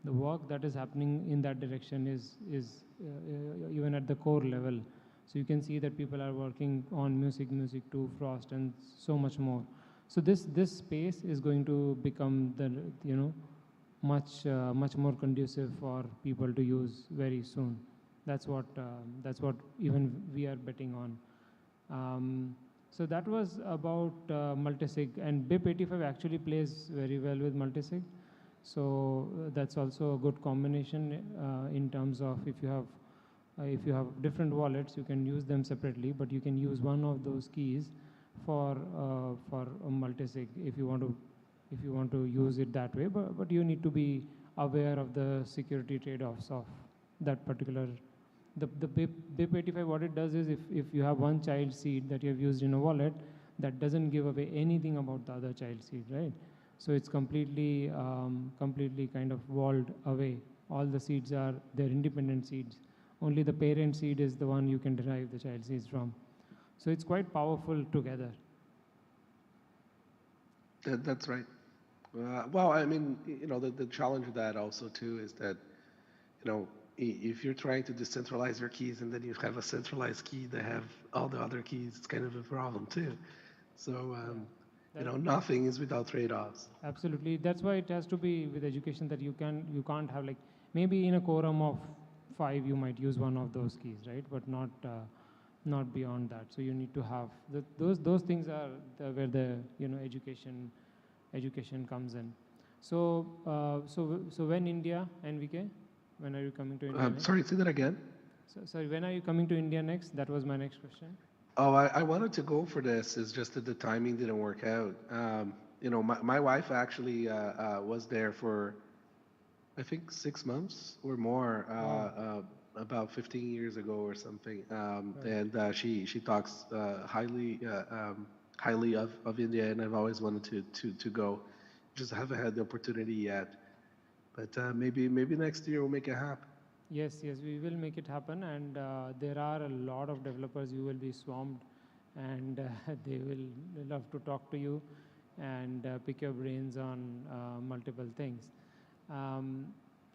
the work that is happening in that direction is even at the core level. So you can see that people are working on Music 2, Frost, and so much more. So this space is going to become the much more conducive for people to use very soon. That's what even we are betting on. So that was about multisig, and BIP85 actually plays very well with multisig. So that's also a good combination in terms of if you have different wallets, you can use them separately, but you can use one of those keys for a multisig if you want to use it that way. But you need to be aware of the security trade-offs of that particular. The BIP85, what it does is if you have one child seed that you have used in a wallet, that doesn't give away anything about the other child seed, right? So it's completely kind of walled away. All the seeds they're independent seeds. Only the parent seed is the one you can derive the child seeds from. So it's quite powerful together. That's right. Well, I mean, the challenge with that also too is that, if you're trying to decentralize your keys and then you have a centralized key that have all the other keys, it's kind of a problem too. So, nothing is without trade-offs. Absolutely. That's why it has to be with education that you can't have maybe in a quorum of 5 you might use one of those keys, right? But not beyond that. So you need to have those things are where the education comes in. So when India, NVK, when are you coming to India? Sorry, say that again. Sorry, when are you coming to India next? That was my next question. Oh, I wanted to go for this. It's just that the timing didn't work out. My wife actually was there for, I think, 6 months or more, about 15 years ago or something. And she talks highly of India, and I've always wanted to go. Just haven't had the opportunity yet. But maybe next year we'll make it happen. Yes, we will make it happen, and there are a lot of developers. You will be swarmed, and they will love to talk to you and pick your brains on multiple things.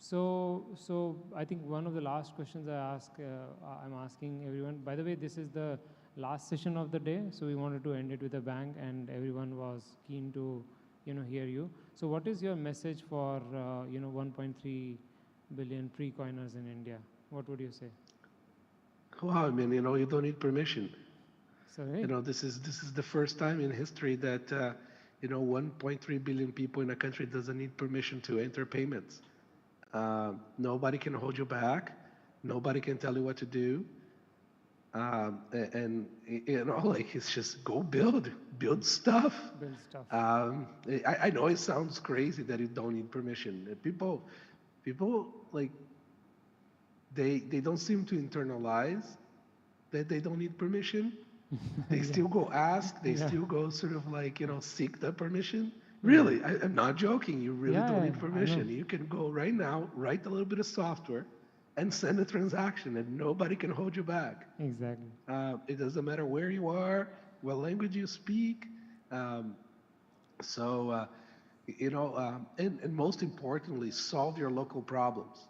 So I think one of the last questions I'm asking everyone. By the way, this is the last session of the day, so we wanted to end it with a bang, and everyone was keen to hear you. So what is your message for 1.3 billion pre-coiners in India? What would you say? Well, I mean, you don't need permission. Sorry? This is the first time in history that 1.3 billion people in a country doesn't need permission to enter payments. Nobody can hold you back. Nobody can tell you what to do. And it's just go build stuff. Build stuff. I know it sounds crazy that you don't need permission. People they don't seem to internalize that they don't need permission. They still go ask. They still go sort of seek the permission. Really, I'm not joking. You really don't need permission. You can go right now, write a little bit of software, and send a transaction, and nobody can hold you back. Exactly. It doesn't matter where you are, what language you speak. And most importantly, solve your local problems.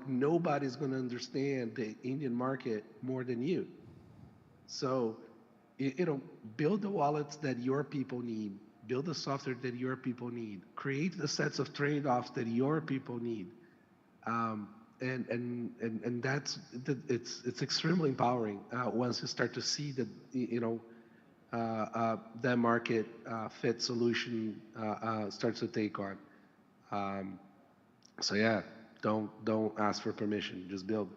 Nobody's going to understand the Indian market more than you. So, build the wallets that your people need. Build the software that your people need. Create the sets of trade-offs that your people need. And that's it's extremely empowering once you start to see that that market fit solution starts to take on. So yeah, don't ask for permission, just build.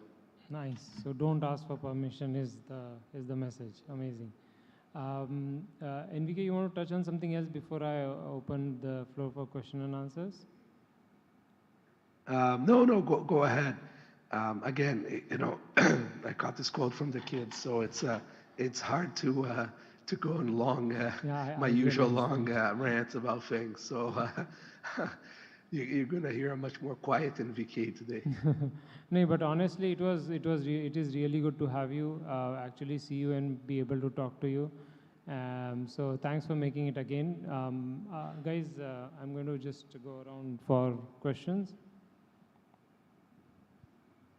Nice. So don't ask for permission is the message. Amazing. Enrique, you want to touch on something else before I open the floor for question and answers? No, go ahead. Again, I caught this quote from the kids, so it's hard to go on long, my usual long rants about things. So you're going to hear a much more quiet NVK today. No, but honestly, it is really good to have you, actually see you and be able to talk to you. So thanks for making it again. Guys, I'm going to just go around for questions.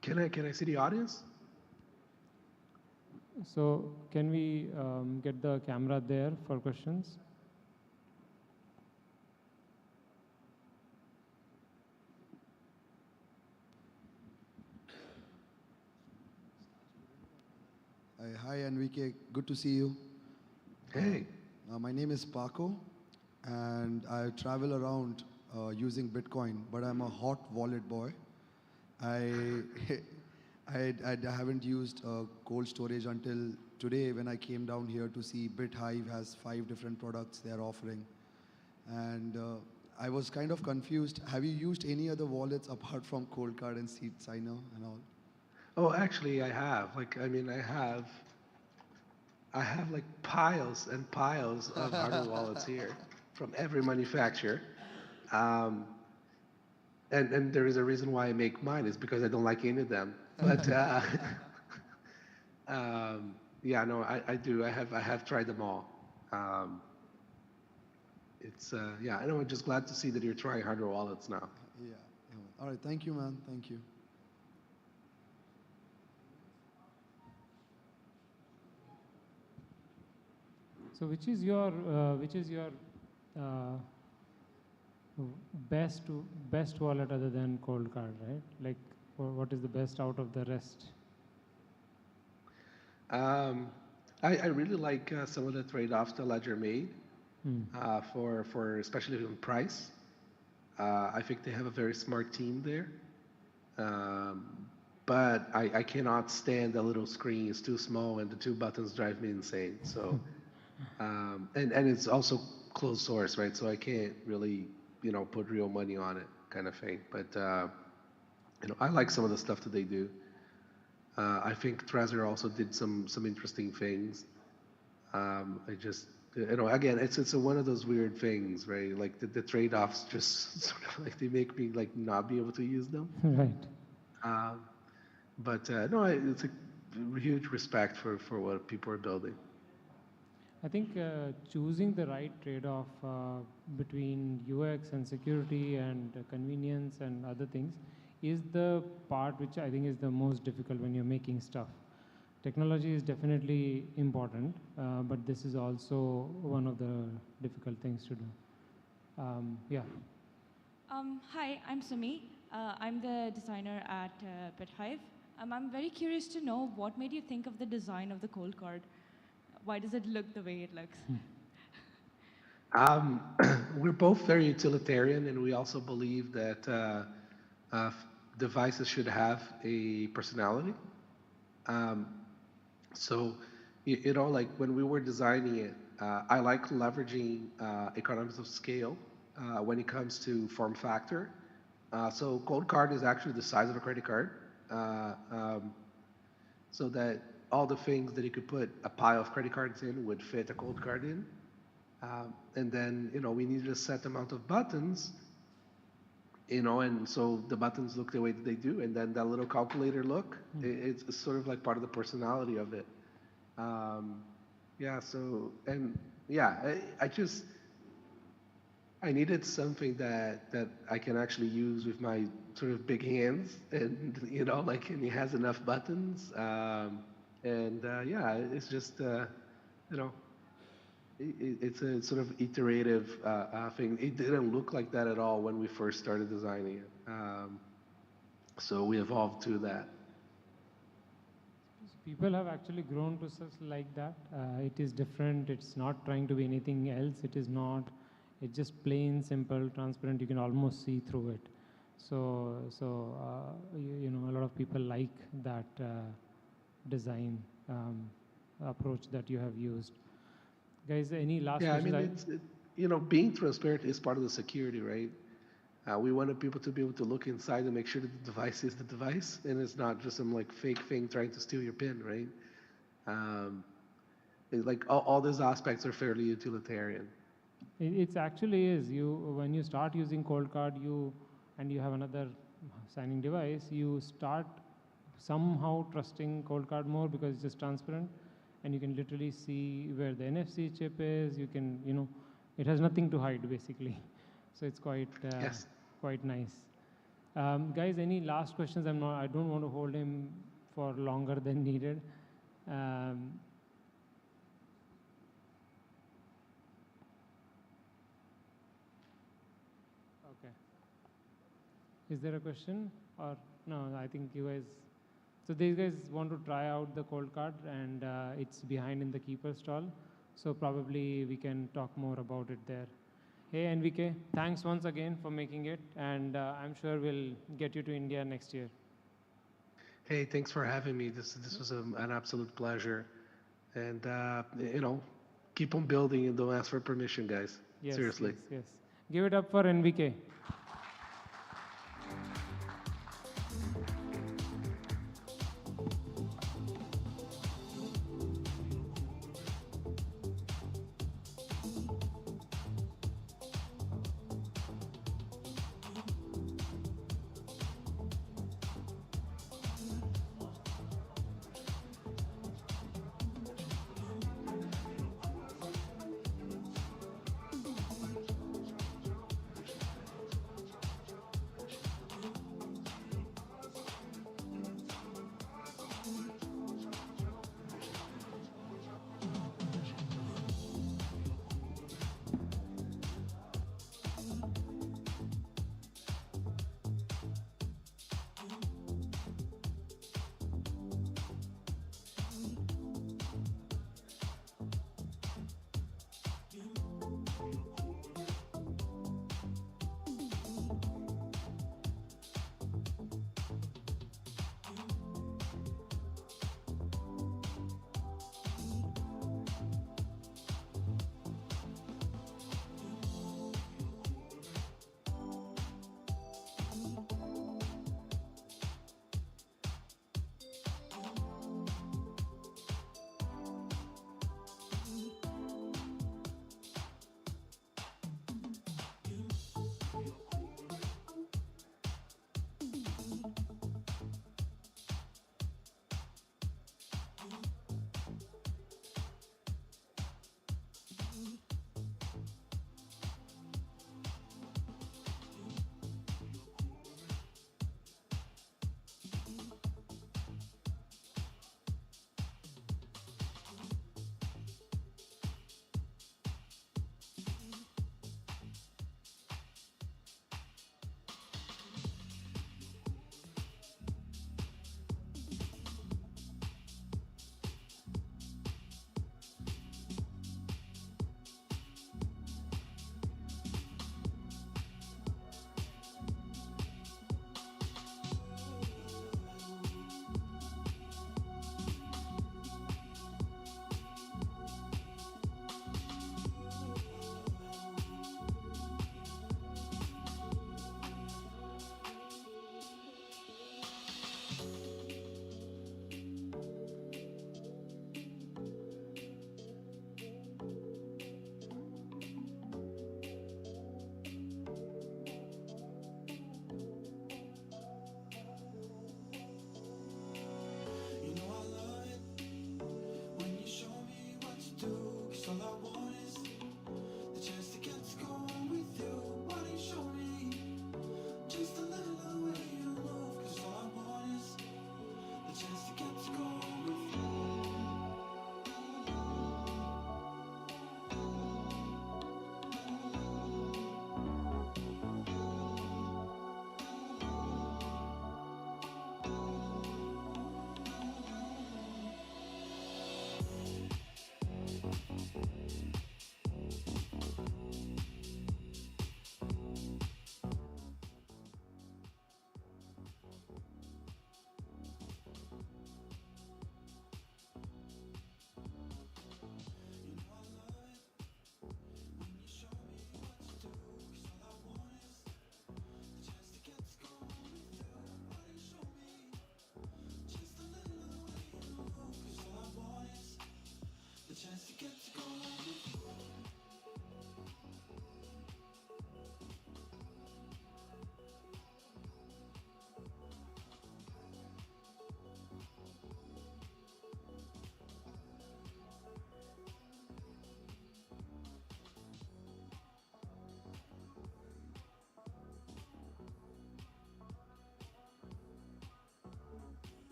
Can I see the audience? So can we get the camera there for questions? Hi, Enrique. Good to see you. Hey. My name is Paco, and I travel around using Bitcoin, but I'm a hot wallet boy. I haven't used cold storage until today when I came down here to see BitHive has 5 different products they're offering. And I was kind of confused. Have you used any other wallets apart from Coldcard and Seed Signer and all? Oh, actually, I have. I have like piles and piles of hardware wallets here from every manufacturer. And there is a reason why I make mine is because I don't like any of them. But yeah, no, I do. I have tried them all. Yeah, I know. I'm just glad to see that you're trying hardware wallets now. Yeah. All right. Thank you, man. Thank you. So which is your best wallet other than Coldcard, right? Like, what is the best out of the rest? I really like some of the trade-offs the Ledger made for especially on price. I think they have a very smart team there. But I cannot stand the little screen. It's too small and the 2 buttons drive me insane. So, and it's also closed source, right? So I can't really, put real money on it kind of thing. But, I like some of the stuff that they do. I think Trezor also did some interesting things. Again, it's one of those weird things, right? Like the trade-offs just sort of like they make me like not be able to use them. Right. But no, it's a huge respect for what people are building. I think choosing the right trade-off between UX and security and convenience and other things is the part which I think is the most difficult when you're making stuff. Technology is definitely important, but this is also one of the difficult things to do. Yeah. Hi, I'm Sumi. I'm the designer at BitHive. I'm very curious to know what made you think of the design of the Coldcard. Why does it look the way it looks? We're both very utilitarian, and we also believe that devices should have a personality. So, like when we were designing it, I like leveraging economies of scale when it comes to form factor. So Coldcard is actually the size of a credit card, so that all the things that you could put a pile of credit cards in would fit a Coldcard in. And then, we needed a set amount of buttons, and so the buttons look the way that they do, and then that little calculator look, it's sort of like part of the personality of it. Yeah, so, and yeah, I needed something that I can actually use with my sort of big hands, and, and it has enough buttons. Yeah, it's just, it's a sort of iterative thing. It didn't look like that at all when we first started designing it. So we evolved to that. People have actually grown to such like that. It is different. It's not trying to be anything else. It is not. It's just plain, simple, transparent. You can almost see through it. So a lot of people like that design approach that you have used. Guys, any last Yeah, I mean, questions? being transparent is part of the security, right? We wanted people to be able to look inside and make sure that the device is the device, and it's not just some like fake thing trying to steal your PIN, right? It's like all these aspects are fairly utilitarian. It's actually is. When you start using cold card, and you have another signing device, you start somehow trusting cold card more because it's just transparent, and you can literally see where the NFC chip is. You can, it has nothing to hide basically. So it's quite nice. Guys, any last questions? I don't want to hold him for longer than needed. Okay. Is there a question or no? I think you guys. So these guys want to try out the cold card, and it's behind in the keeper stall. So probably we can talk more about it there. Hey NVK, thanks once again for making it, and I'm sure we'll get you to India next year. Hey, thanks for having me. This was an absolute pleasure, and keep on building and don't ask for permission, guys. Yes, Seriously. Yes. Give it up for NVK.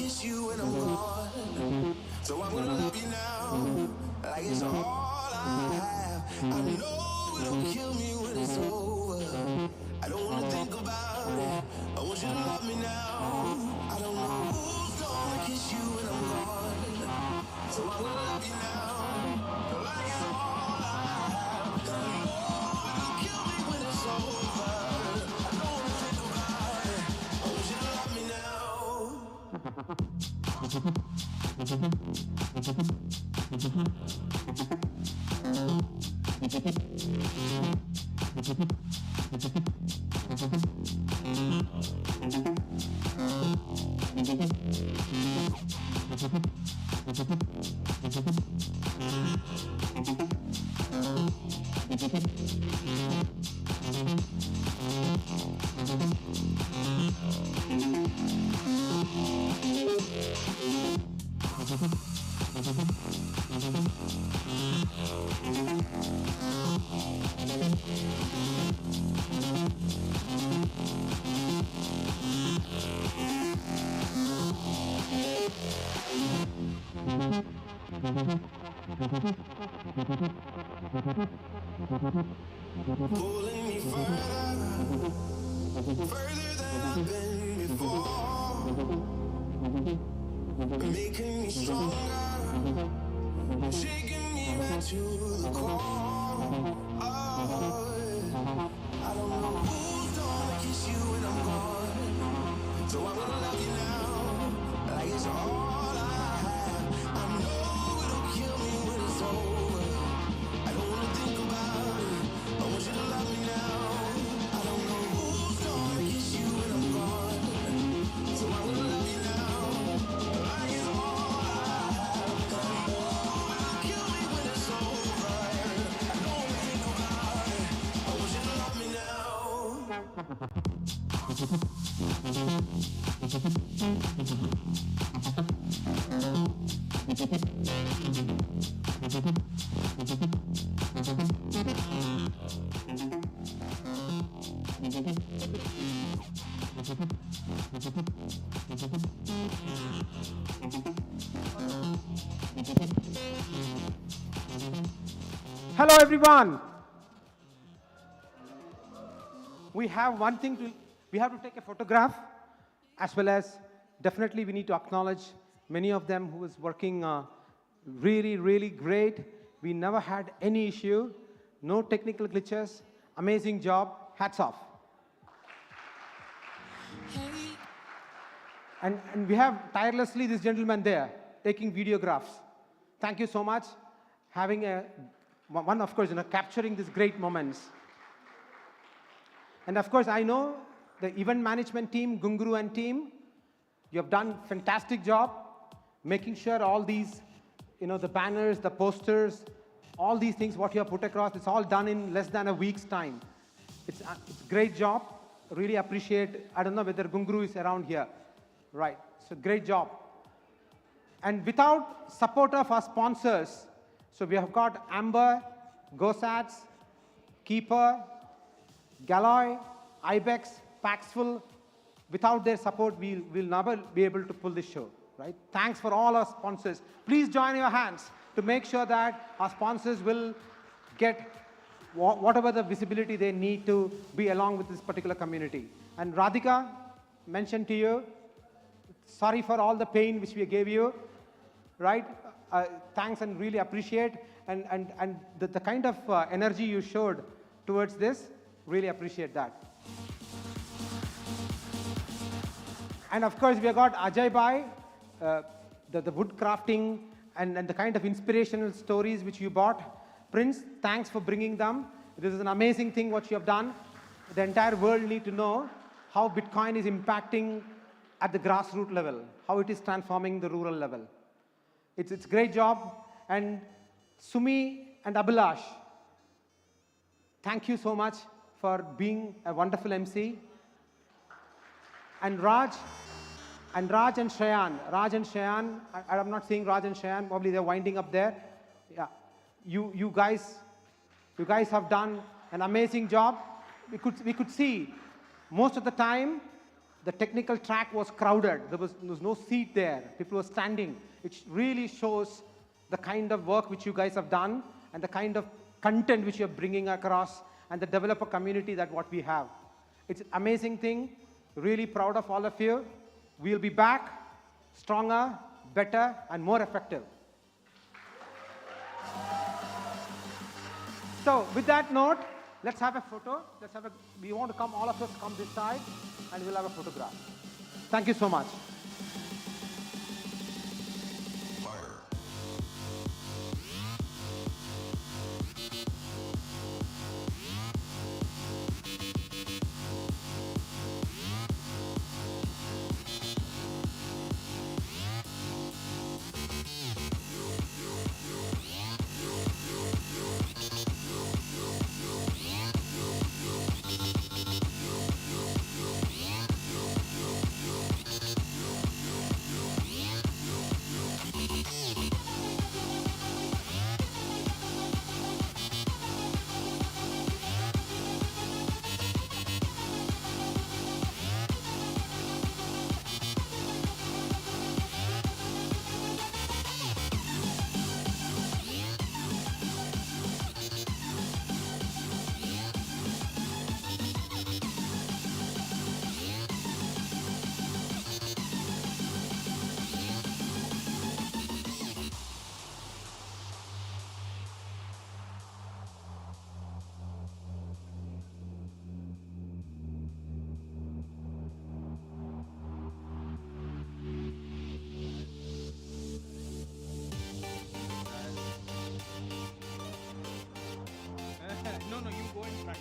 kiss you when I'm gone. So I'm gonna love you now, like it's all I have. I know it'll kill me when it's over. I don't wanna think about it. I want you to love me now. I don't know who's gonna kiss you when I'm gone. So I'm gonna love you now, like it's all I have. I know it'll kill me when it's over. I don't wanna think about it. I want you to love me now. Pulling me further, further than I've been before, making me stronger, shaking me right. to the core. Oh, I don't know who's gonna kiss you when I'm gone. So I'm gonna love you now, like it's all I have. I know it'll kill me when it's over. I don't wanna think about it. I want you to love me now. I don't know who's gonna kiss you when I'm gone. So I'm gonna love you now, like it's all I have. 'Cause I know it'll kill me when it's over. I don't wanna think about it. I want you to love me now. Hello, everyone. We have one thing to, we have to take a photograph, as well as definitely we need to acknowledge many of them who is working really, really great. We never had any issue, no technical glitches, amazing job, hats off. And we have tirelessly this gentleman there taking videographs. Thank you so much. Having one, of course, capturing these great moments. And of course, I know the event management team, Gunguru and team, you have done fantastic job making sure all these, the banners, the posters, all these things, what you have put across, it's all done in less than a week's time. It's a great job. Really appreciate, I don't know whether Gunguru is around here. Right, so great job. And without support of our sponsors, so we have got Amber, GoSats, Keeper, Galloy, Ibex, Paxful. Without their support, we'll never be able to pull this show, right? Thanks for all our sponsors. Please join your hands to make sure that our sponsors will get whatever the visibility they need to be along with this particular community. And Radhika mentioned to you, sorry for all the pain which we gave you, right? Thanks and really appreciate. And the kind of energy you showed towards this, really appreciate that. And of course, we have got Ajay Bhai, the wood crafting and the kind of inspirational stories which you brought. Prince, thanks for bringing them. This is an amazing thing what you have done. The entire world need to know how Bitcoin is impacting at the grassroots level, how it is transforming the rural level. It's a great job. And Sumi and Abhilash, thank you so much for being a wonderful MC. And Raj and Shayan. Raj and Shayan, I'm not seeing Raj and Shayan, probably they're winding up there. Yeah, you guys have done an amazing job. We could see most of the time the technical track was crowded. There was no seat there. People were standing. It really shows the kind of work which you guys have done and the kind of content which you're bringing across and the developer community that what we have. It's an amazing thing. Really proud of all of you. We'll be back stronger, better, and more effective. So with that note, let's have a photo. We want to come, all of us come this side, and we'll have a photograph. Thank you so much. no, you go in front.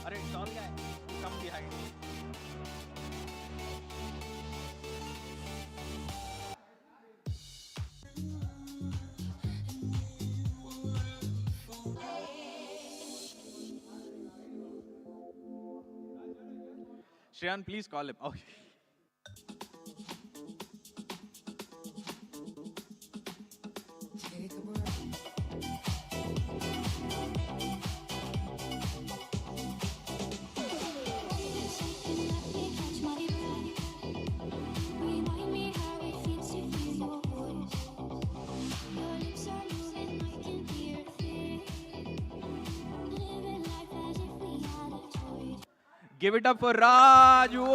Arey, tall guy, you come behind. Shreyan, please call him. Oh. Give it up for Raj. Whoa!